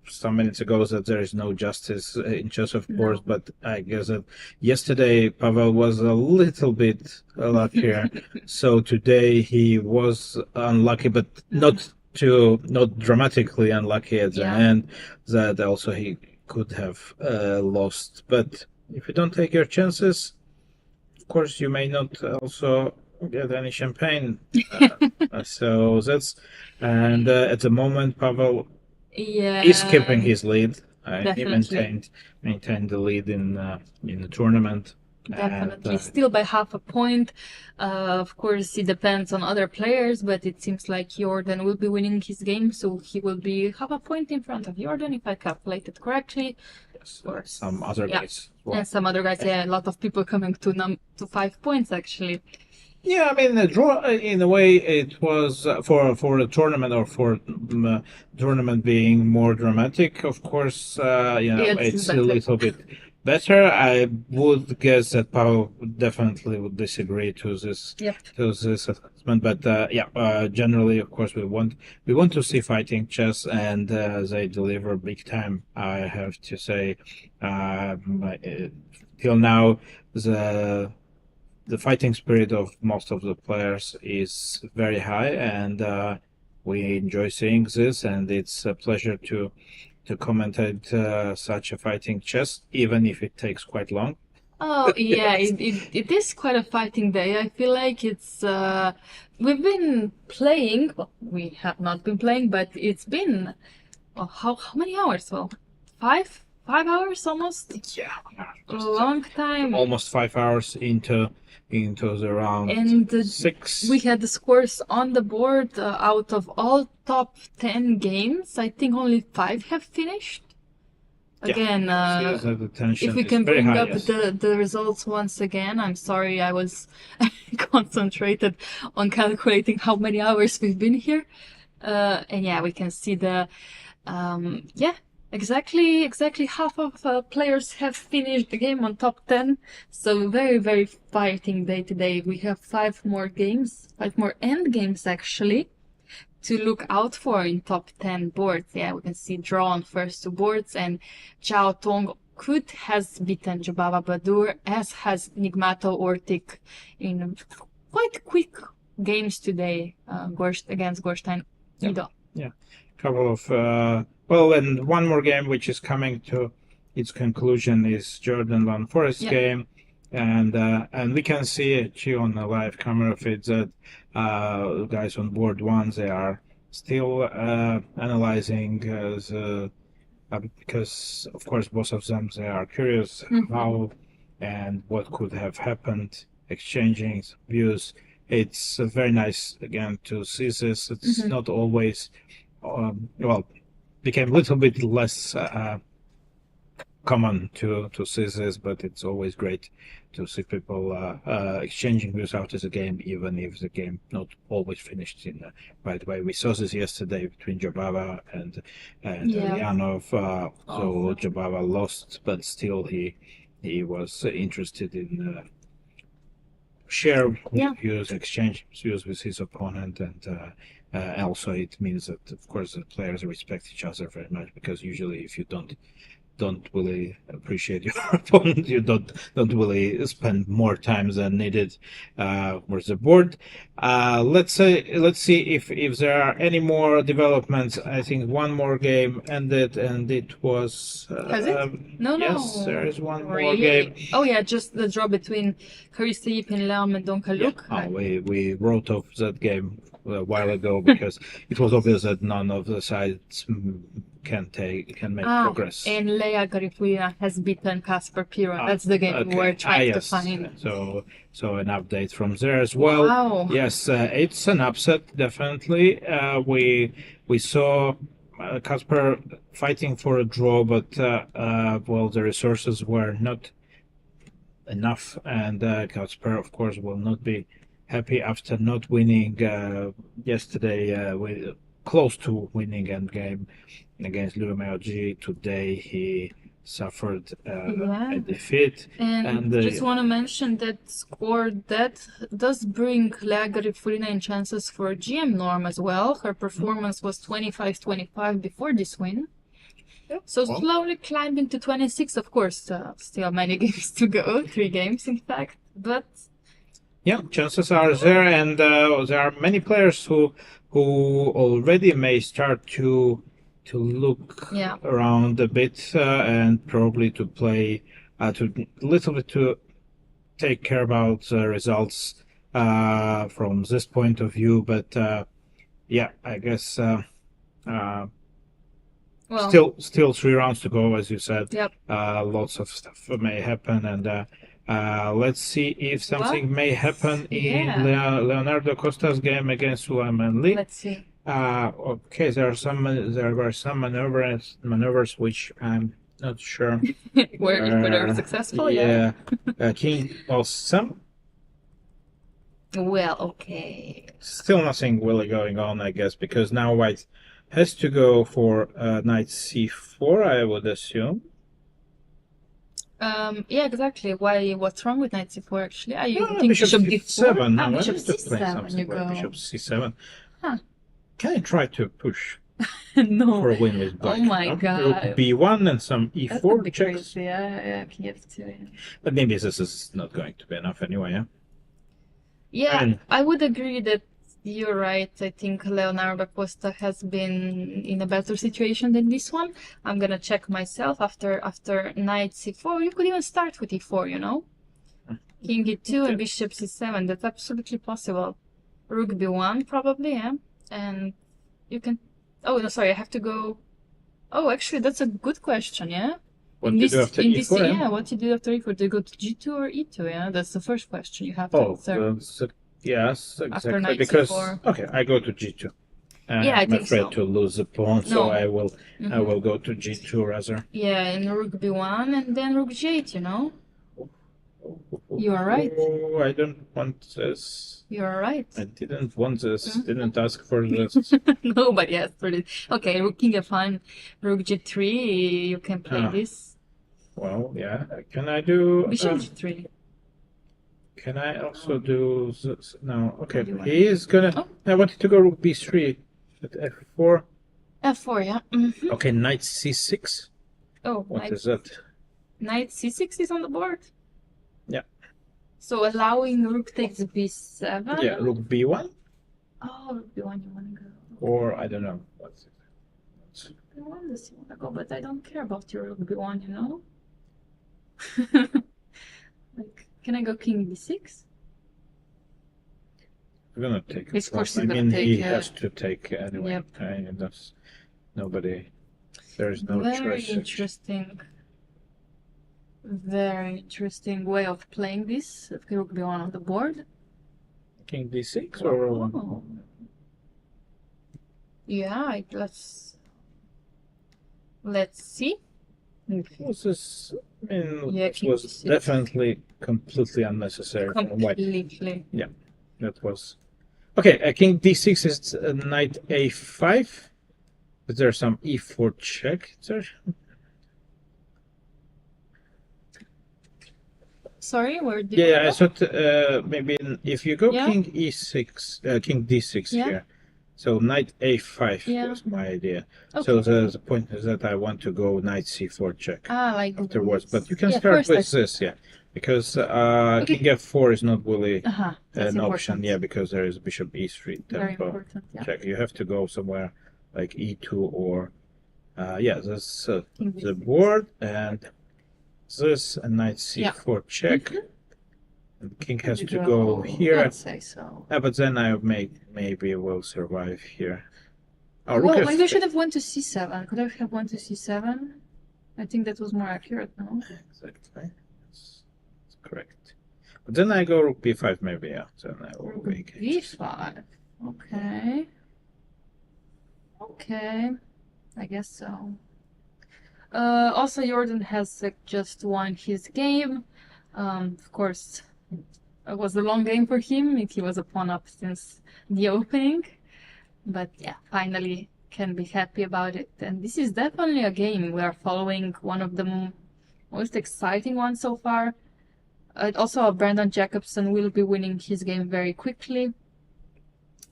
some minutes ago, that there is no justice in chess, of course, but I guess that yesterday Pavel was a little bit luckier. So today he was unlucky, but not dramatically unlucky at the end. That also he could have lost. But if you don't take your chances, of course, you may not also get any champagne. So that's, and at the moment, Pavel is keeping his lead. He maintained the lead in the tournament. Definitely, still by half a point. Of course, it depends on other players, but it seems like Jorden will be winning his game, so he will be half a point in front of Jorden, if I calculated correctly. Yes, or some other guys. Well. And some other guys, a lot of people coming to 5 points, actually. Yeah, I mean, the draw, in a way, it was for the tournament, or for tournament being more dramatic, of course, it's a little bit better. I would guess that Pavel definitely would disagree to this assessment, but generally, of course, we want to see fighting chess, and they deliver big time. I have to say, till now, the fighting spirit of most of the players is very high, and we enjoy seeing this, and it's a pleasure to commentate such a fighting chess, even if it takes quite long. Oh, yeah, it is quite a fighting day. I feel like it's... we've been playing... Well, we have not been playing, but it's been... how many hours? Well, 5 hours almost? Yeah. A long time. Almost 5 hours into the round, and 6. We had the scores on the board. Out of all top 10 games, I think only 5 have finished. Again, if we can bring up the results once again. I'm sorry, I was concentrated on calculating how many hours we've been here. And yeah, we can see the Exactly half of players have finished the game on top 10. So very, very fighting day today. We have 5 more end games actually to look out for in top 10 boards. Yeah, we can see draw on first 2 boards, and Chao Tong has beaten Jobava Badur, as has Nigmato Ortik in quite quick games today against Gorstein Ido. Yeah, couple of and one more game which is coming to its conclusion is Jorden Van Foreest game, and we can see actually on the live camera feed that guys on board 1, they are still analyzing because of course both of them, they are curious how and what could have happened, exchanging views. It's very nice again to see this. It's not always became a little bit less common to see this, but it's always great to see people exchanging views after the game, even if the game not always finished in the right way. We saw this yesterday between Jobava and Eljanov. So Jobava lost, but still he was interested in share views, exchange views with his opponent, and also it means that, of course, the players respect each other very much, because usually if you don't don't really appreciate your opponent. You don't really spend more time than needed with the board. Let's see if there are any more developments. I think one more game ended, and it was. Has it? No. Yes, there is one more Really? game. Oh yeah, just the draw between Carissa Pinlam and Don Kaluk. Yeah. Oh, we wrote off that game a while ago because it was obvious that none of the sides can make progress. And Leia Garifulina has beaten Kasper Piron. That's the game we were trying to find. So an update from there as well. Wow. Yes, it's an upset, definitely. We saw Kasper fighting for a draw, but the resources were not enough, and Kasper, of course, will not be happy after not winning yesterday. Close to winning endgame against Lumeoji. Today he suffered a defeat. And just want to mention that score that does bring Leia Garifulina in chances for GM norm as well. Her performance was 25-25 before this win. So slowly climbing to 26, of course. Still many games to go, 3 games in fact, but yeah, chances are there, and there are many players who already may start to look around a bit and probably to play to little bit to take care about results from this point of view. But yeah, I guess still 3 rounds to go, as you said. Yep. Lots of stuff may happen, and let's see if something may happen in Leonardo Costa's game against Sulaiman Lee. Let's see. Okay, there were some maneuvers which I'm not sure were successful. Yeah. King some. Well, okay. Still nothing really going on, I guess, because now White has to go for knight c4, I would assume. Yeah, exactly. What's wrong with knight c4 actually? I think bishop d4. d7. Bishop c7 you go. Bishop c7. Huh. Can I try to push no. for a win with black? Oh my god. Rook b1 and some e4 that would be checks. crazy. Yeah, king f2. Yeah. But maybe this is not going to be enough anyway, yeah? Yeah, I would agree that you're right. I think Leonardo Costa has been in a better situation than this one. I'm gonna check myself after knight c4. You could even start with e4, you know? King e2 and bishop c7. That's absolutely possible. Rook b1 probably, yeah? And you can... Oh, no, sorry, I have to go... Oh, actually, that's a good question, yeah? What do you do after e4? Yeah, what do you do after e4? Do you go to g2 or e2, yeah? That's the first question you have to answer. Yes, After exactly. knight Because c4. Okay, I go to g2. Yeah, I I'm think afraid so. to lose the pawn, so I will go to g2 rather. Yeah, and rook b1 and then rook g8, you know? You are right. Oh, I don't want this. You are right. I didn't want this. Didn't ask for this. Nobody asked for it. Okay, rook king f1, rook g3. You can play this. Well, yeah. Can I do? Bishop g3. Can I also do this? No. Okay. Do you He is gonna. Oh. I wanted to go rook b3 at f4. f4, yeah. Okay, knight c6. Oh, What is that? knight c6 is on the board. Yeah. So allowing rook takes b7. Yeah, rook b1, Oh, rook b1 you wanna go. or I don't know. What's it? B1 does you wanna go, but I don't care about your rook b1, you know? Like, can I go king b6? We're gonna take. Of course I he's gonna mean, take, he has to take anyway. Yep. That's nobody. There is no Very choice. interesting. Very interesting way of playing this. Rook b1 on the board. King d6 or Oh. Yeah, let's see. was this? I mean, Yeah, this king was d6. definitely completely unnecessary from white. Completely. That was okay. King d6 is knight a5. Is there some e4 check there? Sorry, where did Yeah, I thought maybe if you go Yeah. king e6, king d6 Yeah. here, So knight a5 Yeah. was my idea. Okay. So the point is that I want to go knight c4 check Like afterwards. this. But you can Yeah, start first with this, yeah. Because king f4 is not really That's an option, important. yeah, because there is bishop e3 Very tempo important, yeah. check. You have to go somewhere like e2 or yeah, that's the board, and this a knight c4 check. And king has to go here. Let's say so. But then I maybe will survive here. Oh, Well, rook maybe I f3. should have went to c7. Could I have went to c7? I think that was more accurate, no? Exactly. That's correct. But then I go rook b5 maybe, yeah. Then I will make it. b5. Okay. Okay. I guess so. Also, Jorden has just won his game. Of course, it was a long game for him. He was a pawn up since the opening. But yeah, finally can be happy about it. And this is definitely a game we are following, one of the most exciting ones so far. Also, Brandon Jacobson will be winning his game very quickly.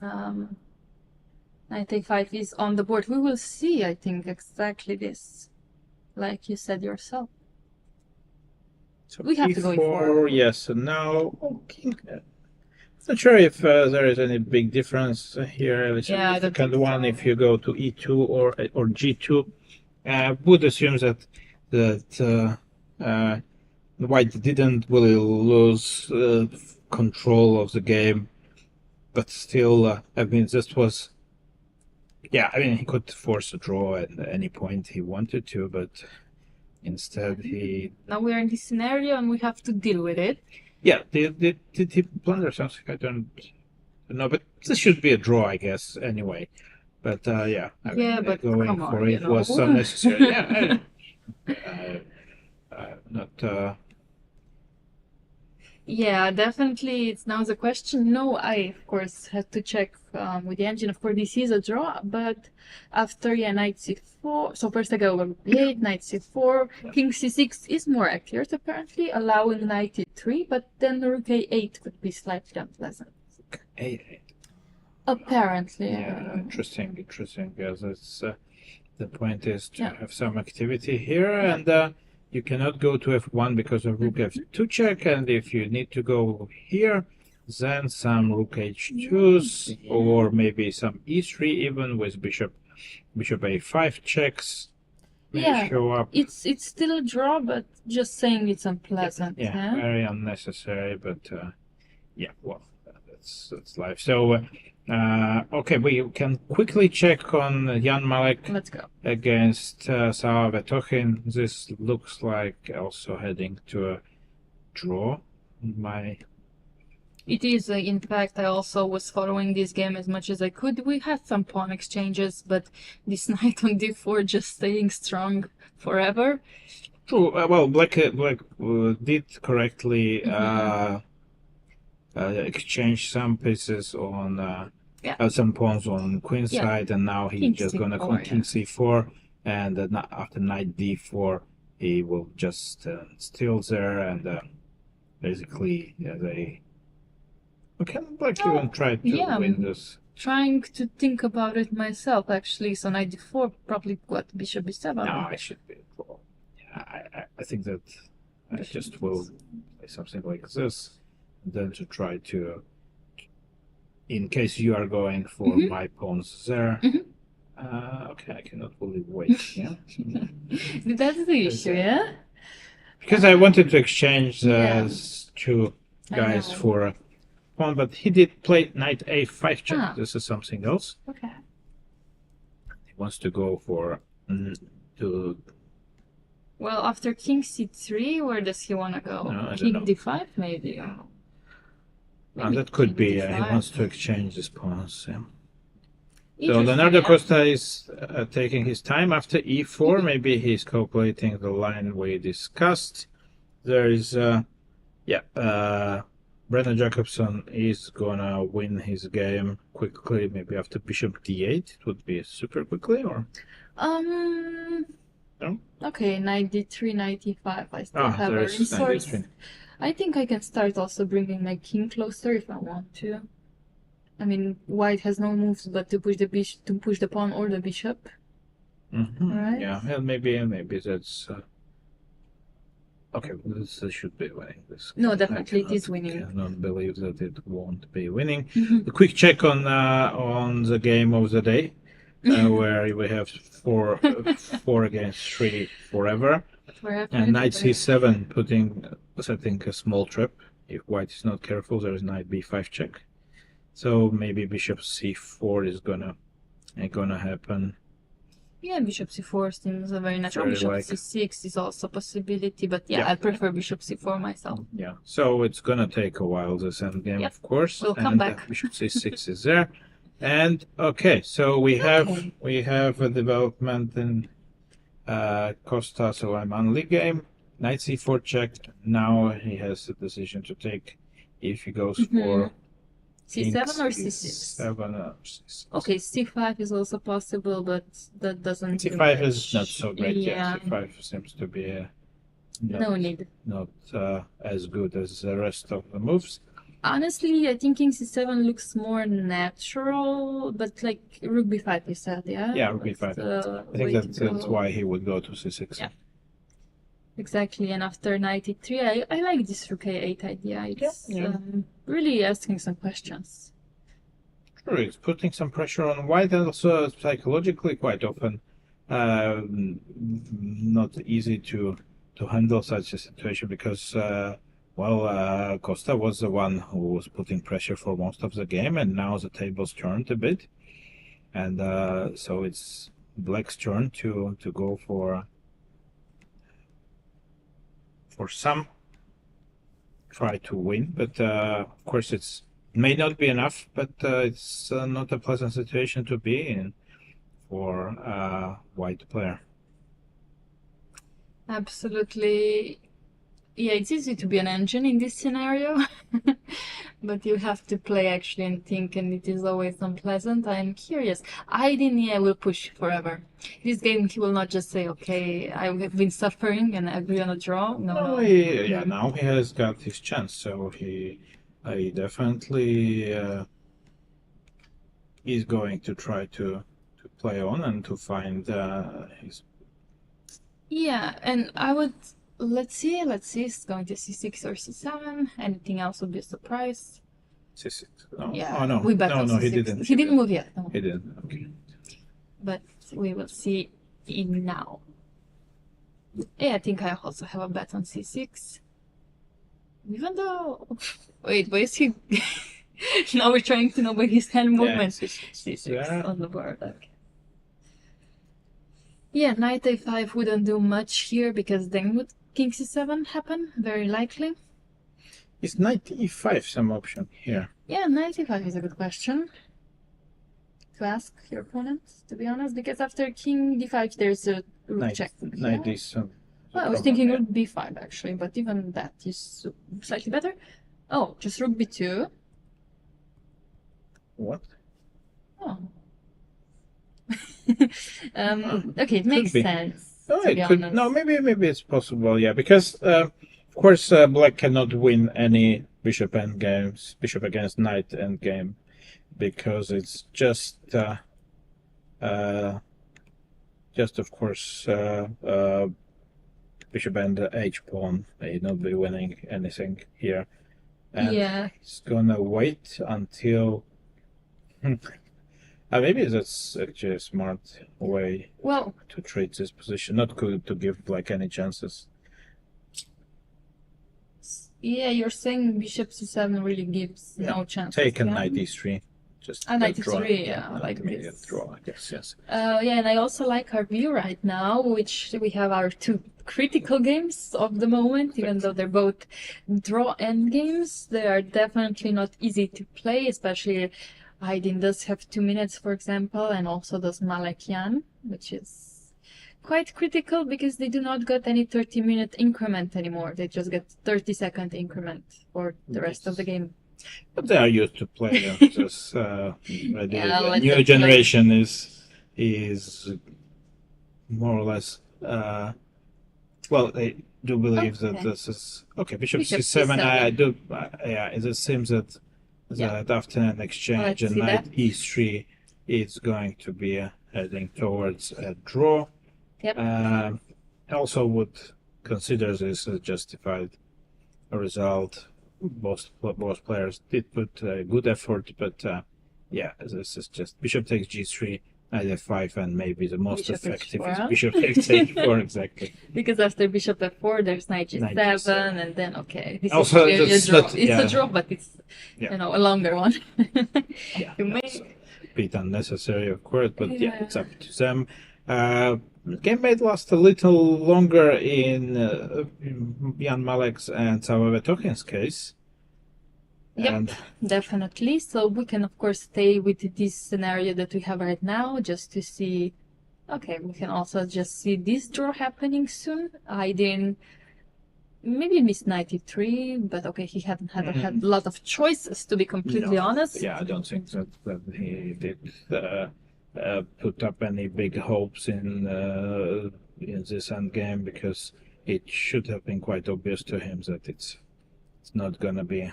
Knight a5 is on the board. We will see, I think, exactly this, like you said yourself. So We have to go e4, yes, and now king. Not sure if there is any big difference here. The second one, if you go to e2 or g2, would assume that white didn't really lose control of the game, but still, I mean, this was, yeah, I mean, he could force a draw at any point he wanted to, but instead he. Now we are in this scenario and we have to deal with it. Yeah, did he blunder something? I don't know, but this should be a draw, I guess, anyway. But yeah, I mean, but going come on, for it was unnecessary. Yeah, not. Yeah, definitely. It's now the question. No, I of course had to check with the engine. Of course, this is a draw, but after knight c4. So first I go over b8, knight c4, king c6 is more accurate apparently, allowing knight e3, but then rook a8 could be slightly unpleasant. A8. Apparently. Yeah, interesting. Yes, it's the point is to have some activity here, and you cannot go to f1 because of rook f2 check, and if you need to go here, then some rook h2s, or maybe some e3 even with bishop a5 checks may show up. It's still a draw, but just saying it's unpleasant. Yeah, very unnecessary, but yeah, well, that's life. So okay, we can quickly check on Jan Malek. Let's go. Against Sava Vetochin. This looks like also heading to a draw. It is, in fact, I also was following this game as much as I could. We had some pawn exchanges, but this knight on d4 just staying strong forever. True. Well, Black did correctly exchange some pieces on some pawns on queen side, and now he's just gonna go king c4, and then after knight d4 he will just steal there, and basically they can Black even try to win this. Trying to think about it myself actually. So knight d4, probably what, bishop b7? No, it should be a draw. Yeah, I think that I just will play something like this, and then to try to, in case you are going for my pawns there. Okay, I cannot really wait. Yeah, that's the issue, yeah. Because I wanted to exchange two guys for a pawn, but he did play knight a5 check. This is something else. Okay. He wants to go for Well, after king c3, where does he want to go? King d5, maybe. That could be. He wants to exchange his pawns. Yeah. So Leonardo Costa is taking his time after e4. Maybe he's calculating the line we discussed. There is, Brendan Jacobson is gonna win his game quickly. Maybe after bishop d8, it would be super quickly, or. No? Okay, knight d3, knight e5. I still have a resource. I think I can start also bringing my king closer if I want to. I mean, white has no moves but to push the pawn or the bishop. Right? Yeah, and maybe that's okay. This should be winning. This No, definitely it is winning. I cannot believe that it won't be winning. A quick check on the game of the day, where we have four against 3 forever, and knight c7 setting a small trap. If white is not careful, there is knight b5 check. So maybe bishop c4 is gonna happen. Yeah, bishop c4 seems a very natural. Bishop c6 is also a possibility, but yeah, I prefer bishop c4 myself. Yeah, so it's gonna take a while, this endgame, of course. We'll come back. Bishop c6 is there. And okay, so we have a development in Costa, so I'm on league game. Knight c4 check. Now he has a decision to take if he goes for c7 or c6? C7 or c6. Okay, c5 is also possible, but that doesn't. c5 is not so great yet. c5 seems to be not as good as the rest of the moves. Honestly, I think king c7 looks more natural, but like rook b5 you said, yeah? Yeah, rook b5. I think that's why he would go to c6. Yeah. Exactly, and after knight e3, I like this rook a8 idea. It's really asking some questions. Sure, it's putting some pressure on white, and also psychologically quite often not easy to handle such a situation, because Costa was the one who was putting pressure for most of the game, and now the tables turned a bit, and so it's black's turn to go for some try to win, but of course it may not be enough, but it's not a pleasant situation to be in for white player. Absolutely. Yeah, it's easy to be an engine in this scenario, but you have to play actually and think, and it is always unpleasant. I'm curious. I will push forever. This game, he will not just say, okay, I have been suffering and I agree on a draw. No. Now he has got his chance, so he definitely is going to try to play on and to find his... Yeah, and I would... Let's see, it's going to c6 or c7. Anything else would be a surprise. c6. No. Yeah, oh, no. We bet on no, c6. he didn't. He didn't move yet. No. He didn't, okay. But we will see in now. Yeah, I think I also have a bet on c6. Even though... Wait, is he... Now we're trying to know by his hand movement. C6 on the board, okay. Yeah, knight a5 wouldn't do much here, because then would king c7 happen? Very likely. Is knight e5 some option here? Yeah, knight e5 is a good question to ask your opponent, to be honest, because after king d5 there's a rook check. Knight is... Well, I was thinking rook b5 actually, but even that is slightly better. Oh, just rook b2. What? Oh. Okay, it makes sense. Maybe it's possible, yeah, because of course black cannot win any bishop endgames, bishop against knight endgame, because it's just of course bishop and h pawn may not be winning anything here, and it's gonna wait until maybe that's actually a smart way to treat this position, not to give black any chances. Yeah, you're saying bishop c7 really gives no chance. Take a knight e3. Just knight e3, yeah, I like this. Draw, I guess, yes. Yeah, and I also like our view right now, which we have our two critical games of the moment, even though they're both draw end games. They are definitely not easy to play, especially Aydin does have 2 minutes, for example, and also does Malakian, which is quite critical because they do not get any 30-minute increment anymore. They just get 30-second increment for the rest of the game. But they are used to play this. The new generation is more or less. Well, they do believe that this is okay. Bishop c7. I do. Yeah, it seems that that after an exchange and knight e3, it's going to be heading towards a draw. Yep. Also would consider this a justified result. Both players did put good effort, but yeah, this is just bishop takes g3, knight f5, and maybe the most Bishop effective h4, is bishop takes h4, exactly. Because after bishop f4, there's knight g7, Knight g7. and then this Also, is a draw. It's yeah. a draw, but it's Yeah. a longer one. Yeah, You may- it's a bit unnecessary, of course, but yeah, Yeah. it's up to them. Game might last a little longer in Jan Malek's and Savavet Tokin's case. Yep. And Definitely. So we can, of course, stay with this scenario that we have right now just to see. Okay, we can also just see this draw happening soon. I didn't. Maybe missed 93, but okay, he hadn't had a lot of choices, to be completely No. honest. Yeah, I don't think that he did put up any big hopes in this endgame, because it should have been quite obvious to him that it's not gonna be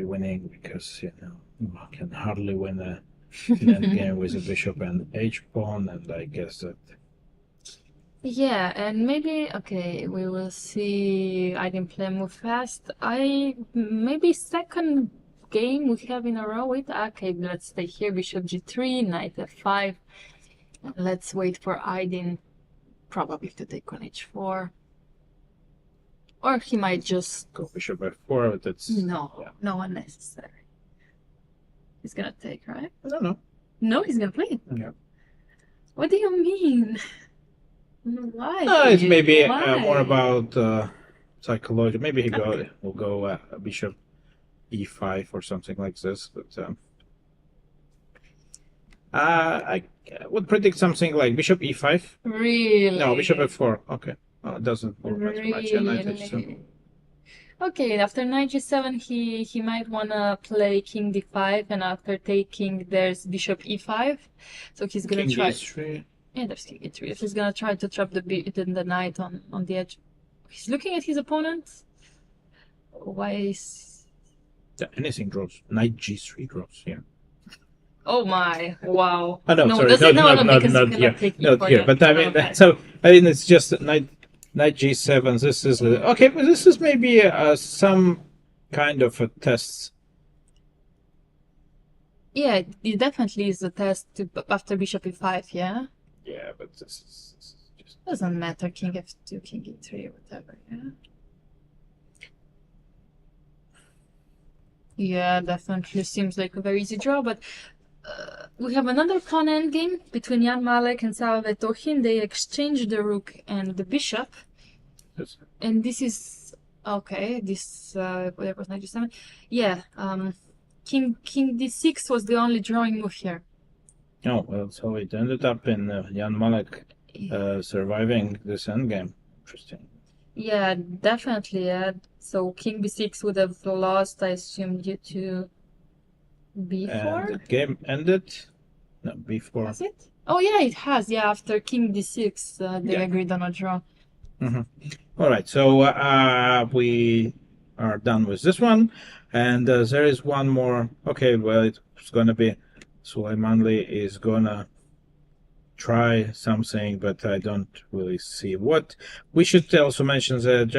winning, because one can hardly win an endgame with a bishop and h pawn, and I guess that. Yeah, and maybe, okay, we will see. I didn't play move fast. Maybe second game we have in a row with. Okay, let's stay here. Bishop g3, knight f5. Let's wait for Aydin probably to take on h4. Or he might just Go bishop f4, but that's no unnecessary. He's gonna take, right? I don't know. No, he's gonna play. Yeah. What do you mean? Why? It's maybe Why? more about psychology. Maybe will go bishop e5 or something like this. But I would predict something like bishop e5. Really? No, bishop f4. Okay. It doesn't move much. And knight h2. Really? Okay, after knight g7, he might wanna play king d5, and after taking, there's bishop e5. So he's gonna King try. e3. Yeah, there's king e3. He's gonna try to trap the knight on the edge. He's looking at his opponent. Why is? Yeah, anything draws. Knight g3 draws. Yeah. Oh my! Wow. Oh, no, sorry, does it? No, not because not he's here. gonna take Not e4, here. yeah. But I mean, Okay. so it's just knight g7. This is okay. But this is maybe some kind of a test. Yeah, it definitely is a test after bishop e5. Yeah. Yeah, but this is just. Doesn't matter, king f2, king e3, whatever, yeah? Yeah, definitely seems like a very easy draw, but we have another pawn endgame between Jan Malek and Savavet Tokin. They exchange the rook and the bishop, Yes. and this is, okay, this, whatever was 97. Yeah, king d6 was the only drawing move here. Oh, well, so it ended up in Jan Malek surviving this endgame. Interesting. Yeah, definitely. Yeah. So king b6 would have lost, I assume, due to b4. And the game ended. No, b4. Has it? Oh yeah, it has. Yeah, after king d6, they Yeah. agreed on a draw. All right, so we are done with this one, and there is one more. Okay, well, it's gonna be Suleymanli is gonna try something, but I don't really see what. We should also mention that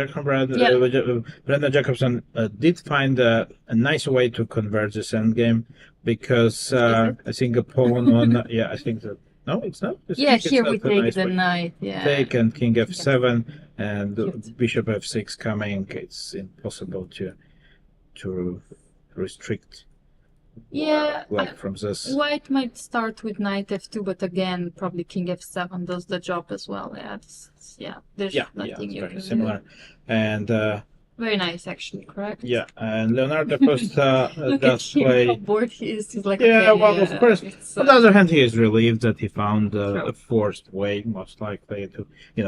Brendan Jacobson did find a nice way to convert this endgame, because I think a pawn on I think that no, it's not. I Yeah, think it's here not we a take nice the way. knight. Yeah. Take and king f7 and Cute. bishop f6 coming. It's impossible to restrict Yeah, black from this. White might start with knight f2, but again, probably king f7 does the job as well. Yeah, there's Yeah, nothing it's you very can similar. And do. Very nice, actually, correct? and Leonardo Costa Look at does him, how play. bored he is. He's like, Yeah, okay, well, of course. it's, On the other hand, he is relieved that he found True. a forced way, most likely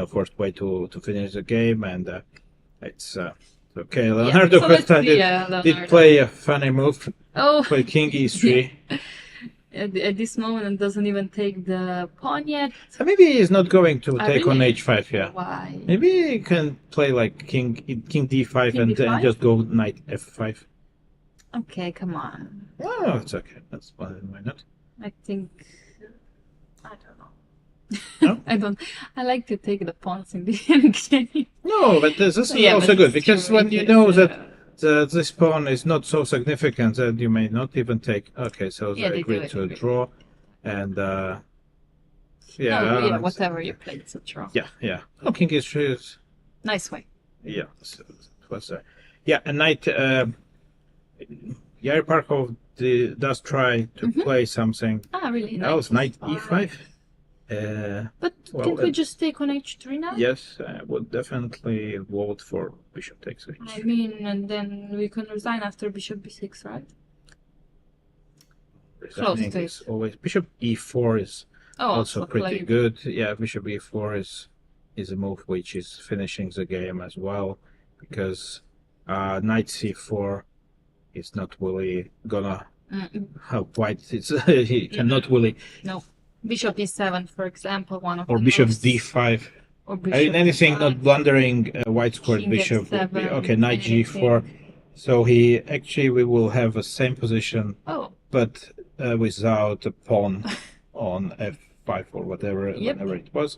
forced way to finish the game, and it's okay. Leonardo so let's Costa see, did Leonardo. play a funny move. Oh, Play king e3. at this moment, it doesn't even take the pawn yet. So maybe he's not going to take on really? h5. Yeah. Why? Maybe he can play like king d5 King and then d5? just go knight f5. Okay, come on. Oh, it's okay. That's fine. Why not? I think I don't know. No? I like to take the pawns in the end game. No, but this is Yeah, also but good it's because true, when it you is, know that this pawn is not so significant, that you may not even take. Okay, so Yeah, they they do agreed it, to a they do. draw, and Oh, yeah, whatever you play, it's a draw. yeah. Oh, king is Nice way. yeah. So it was yeah, a knight. Yair Parkov does try to play something Ah, really? else. Knight Alright. e5. But Well, can't we just take on h3 now? Yes, I would definitely vote for bishop takes I h. mean, and then we can resign after bishop b6, right? Resigning to is always bishop e4 is Oh, also pretty played. good. Yeah, bishop e4 is a move which is finishing the game as well, because knight c4 is not really gonna help white. It's he cannot really. No. Bishop e7, for example, one of Or the bishop moves. d5. Or I bishop mean, anything d5. not blundering white squared King bishop would be f7, okay. Knight anything. g4. So we will have the same position, Oh, but without a pawn on f5 or whatever, Yep. whenever it was.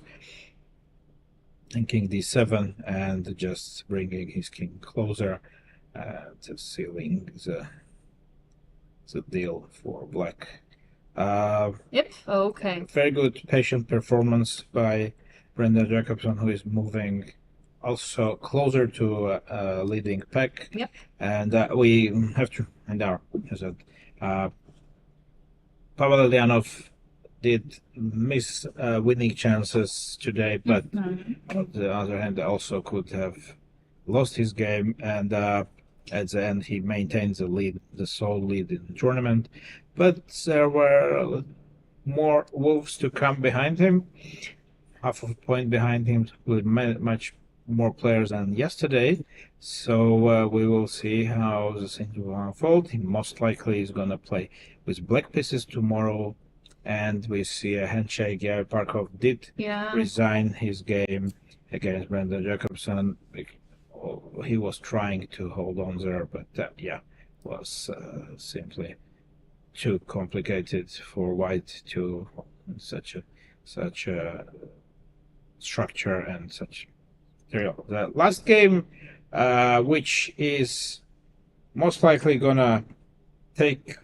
And king d7, and just bringing his king closer, to sealing the deal for black. yep. Okay. Very good patient performance by Brendan Jacobson, who is moving also closer to leading peg. Yep. And we have to, and our Pavel Eljanov did miss winning chances today, but on the other hand, also could have lost his game. And at the end, he maintains the lead, the sole lead in the tournament. But there were more wolves to come behind him, half of a point behind him, with much more players than yesterday. So we will see how the things will unfold. He most likely is going to play with black pieces tomorrow, and we see a handshake. Yair Parkov did resign his game against Brendan Jacobson. He was trying to hold on there, but was simply too complicated for white to such a structure and such material. The last game, which is most likely gonna take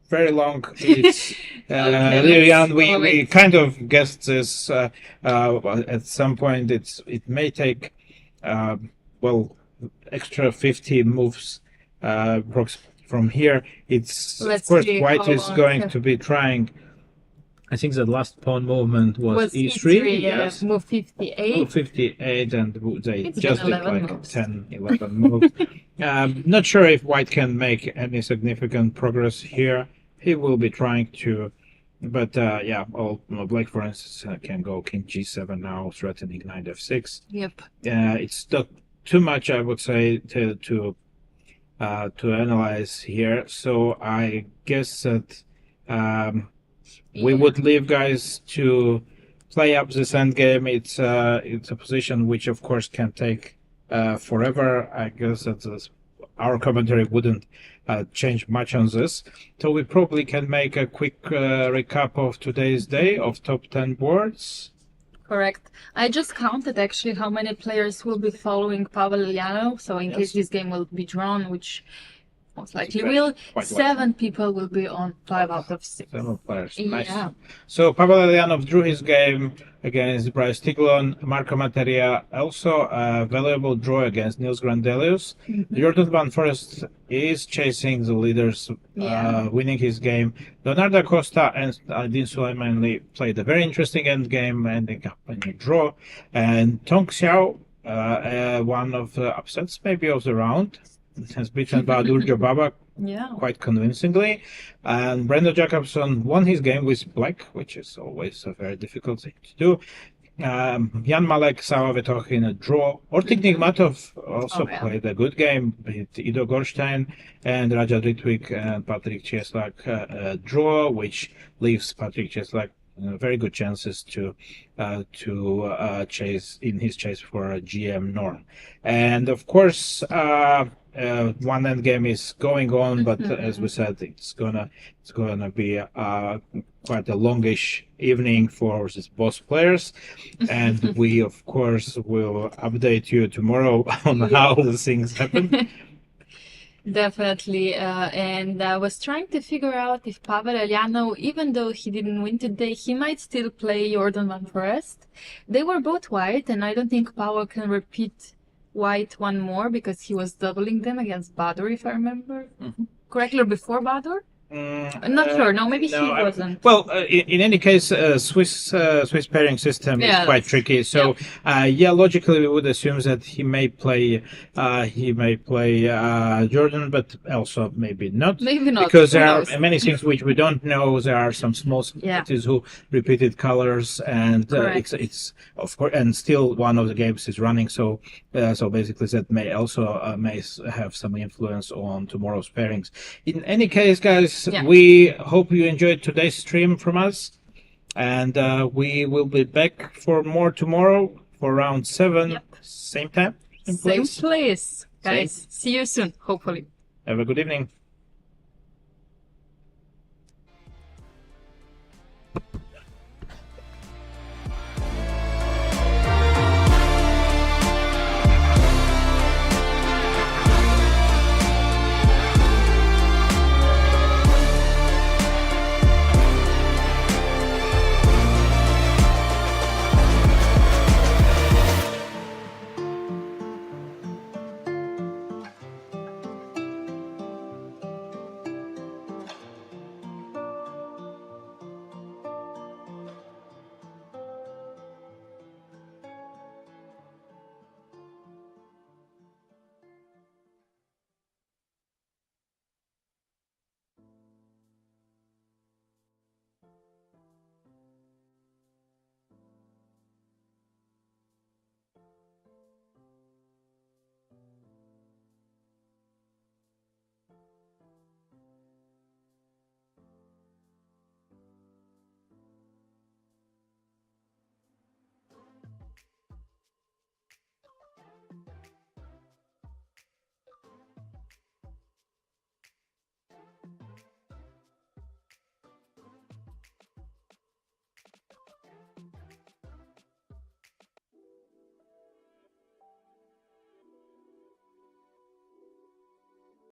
very long, it's Lilian. We kind of guessed this at some point. It may take extra 50 moves from here. It's Let's of course see white how is long. going to be trying. I think the last pawn movement was e3. Yes. Move 58. Move 58, and they It's just been did 11 like moves. 10, 11 moves. Not sure if white can make any significant progress here. He will be trying to, but black, for instance, can go king g7 now, threatening knight f6. Yep. It's not too much, I would say, to analyze here. So I guess that we would leave guys to play up this endgame. It's a position which, of course, can take forever. I guess that our commentary wouldn't change much on this. So we probably can make a quick recap of today's day of top 10 boards. Correct. I just counted actually how many players will be following Pavel Eljanov. So in case this game will be drawn, which most likely will, 7 people will be on 5 out of 6. 7 players. Nice. Yeah. So Pavel Eljanov drew his game against Bryce Tiglon. Marco Materia also a valuable draw against Nils Grandelius. Jorden Van Foreest is chasing the leaders, winning his game. Leonardo Costa and Aldin Suleimanli played a very interesting end game, ending up in a draw. And Tong Xiao, one of the upsets maybe of the round, has beaten Bahadur Jobaba quite convincingly. And Brendan Jacobson won his game with black, which is always a very difficult thing to do. Jan Malek, Sava Vetoch in a draw. Ortik Nigmatov also played a good game with Ido Gorstein, and Raja Ritwik and Patrick Cieslak a draw, which leaves Patrick Cieslak very good chances to chase in his chase for a GM norm. And of course, one end game is going on, but as we said, it's gonna be quite a longish evening for both players, and we of course will update you tomorrow on how the things happen. Definitely, and I was trying to figure out if Pavel Eljanov, even though he didn't win today, he might still play Jorden Van Foreest. They were both white, and I don't think Pavel can repeat white one more because he was doubling them against Badur, if I remember correctly, or before Badur. I'm not sure. No, maybe he wasn't. Well, in any case, Swiss pairing system is quite tricky. So, logically, we would assume that he may play Jordan, but also maybe not. Maybe not, because there are many things which we don't know. There are some small cities who repeated colors, and it's of course, and still one of the games is running. So basically, that may also may have some influence on tomorrow's pairings. In any case, guys. We hope you enjoyed today's stream from us, and we will be back for more tomorrow for round 7, same time, same place, guys. See you soon, hopefully. Have a good evening.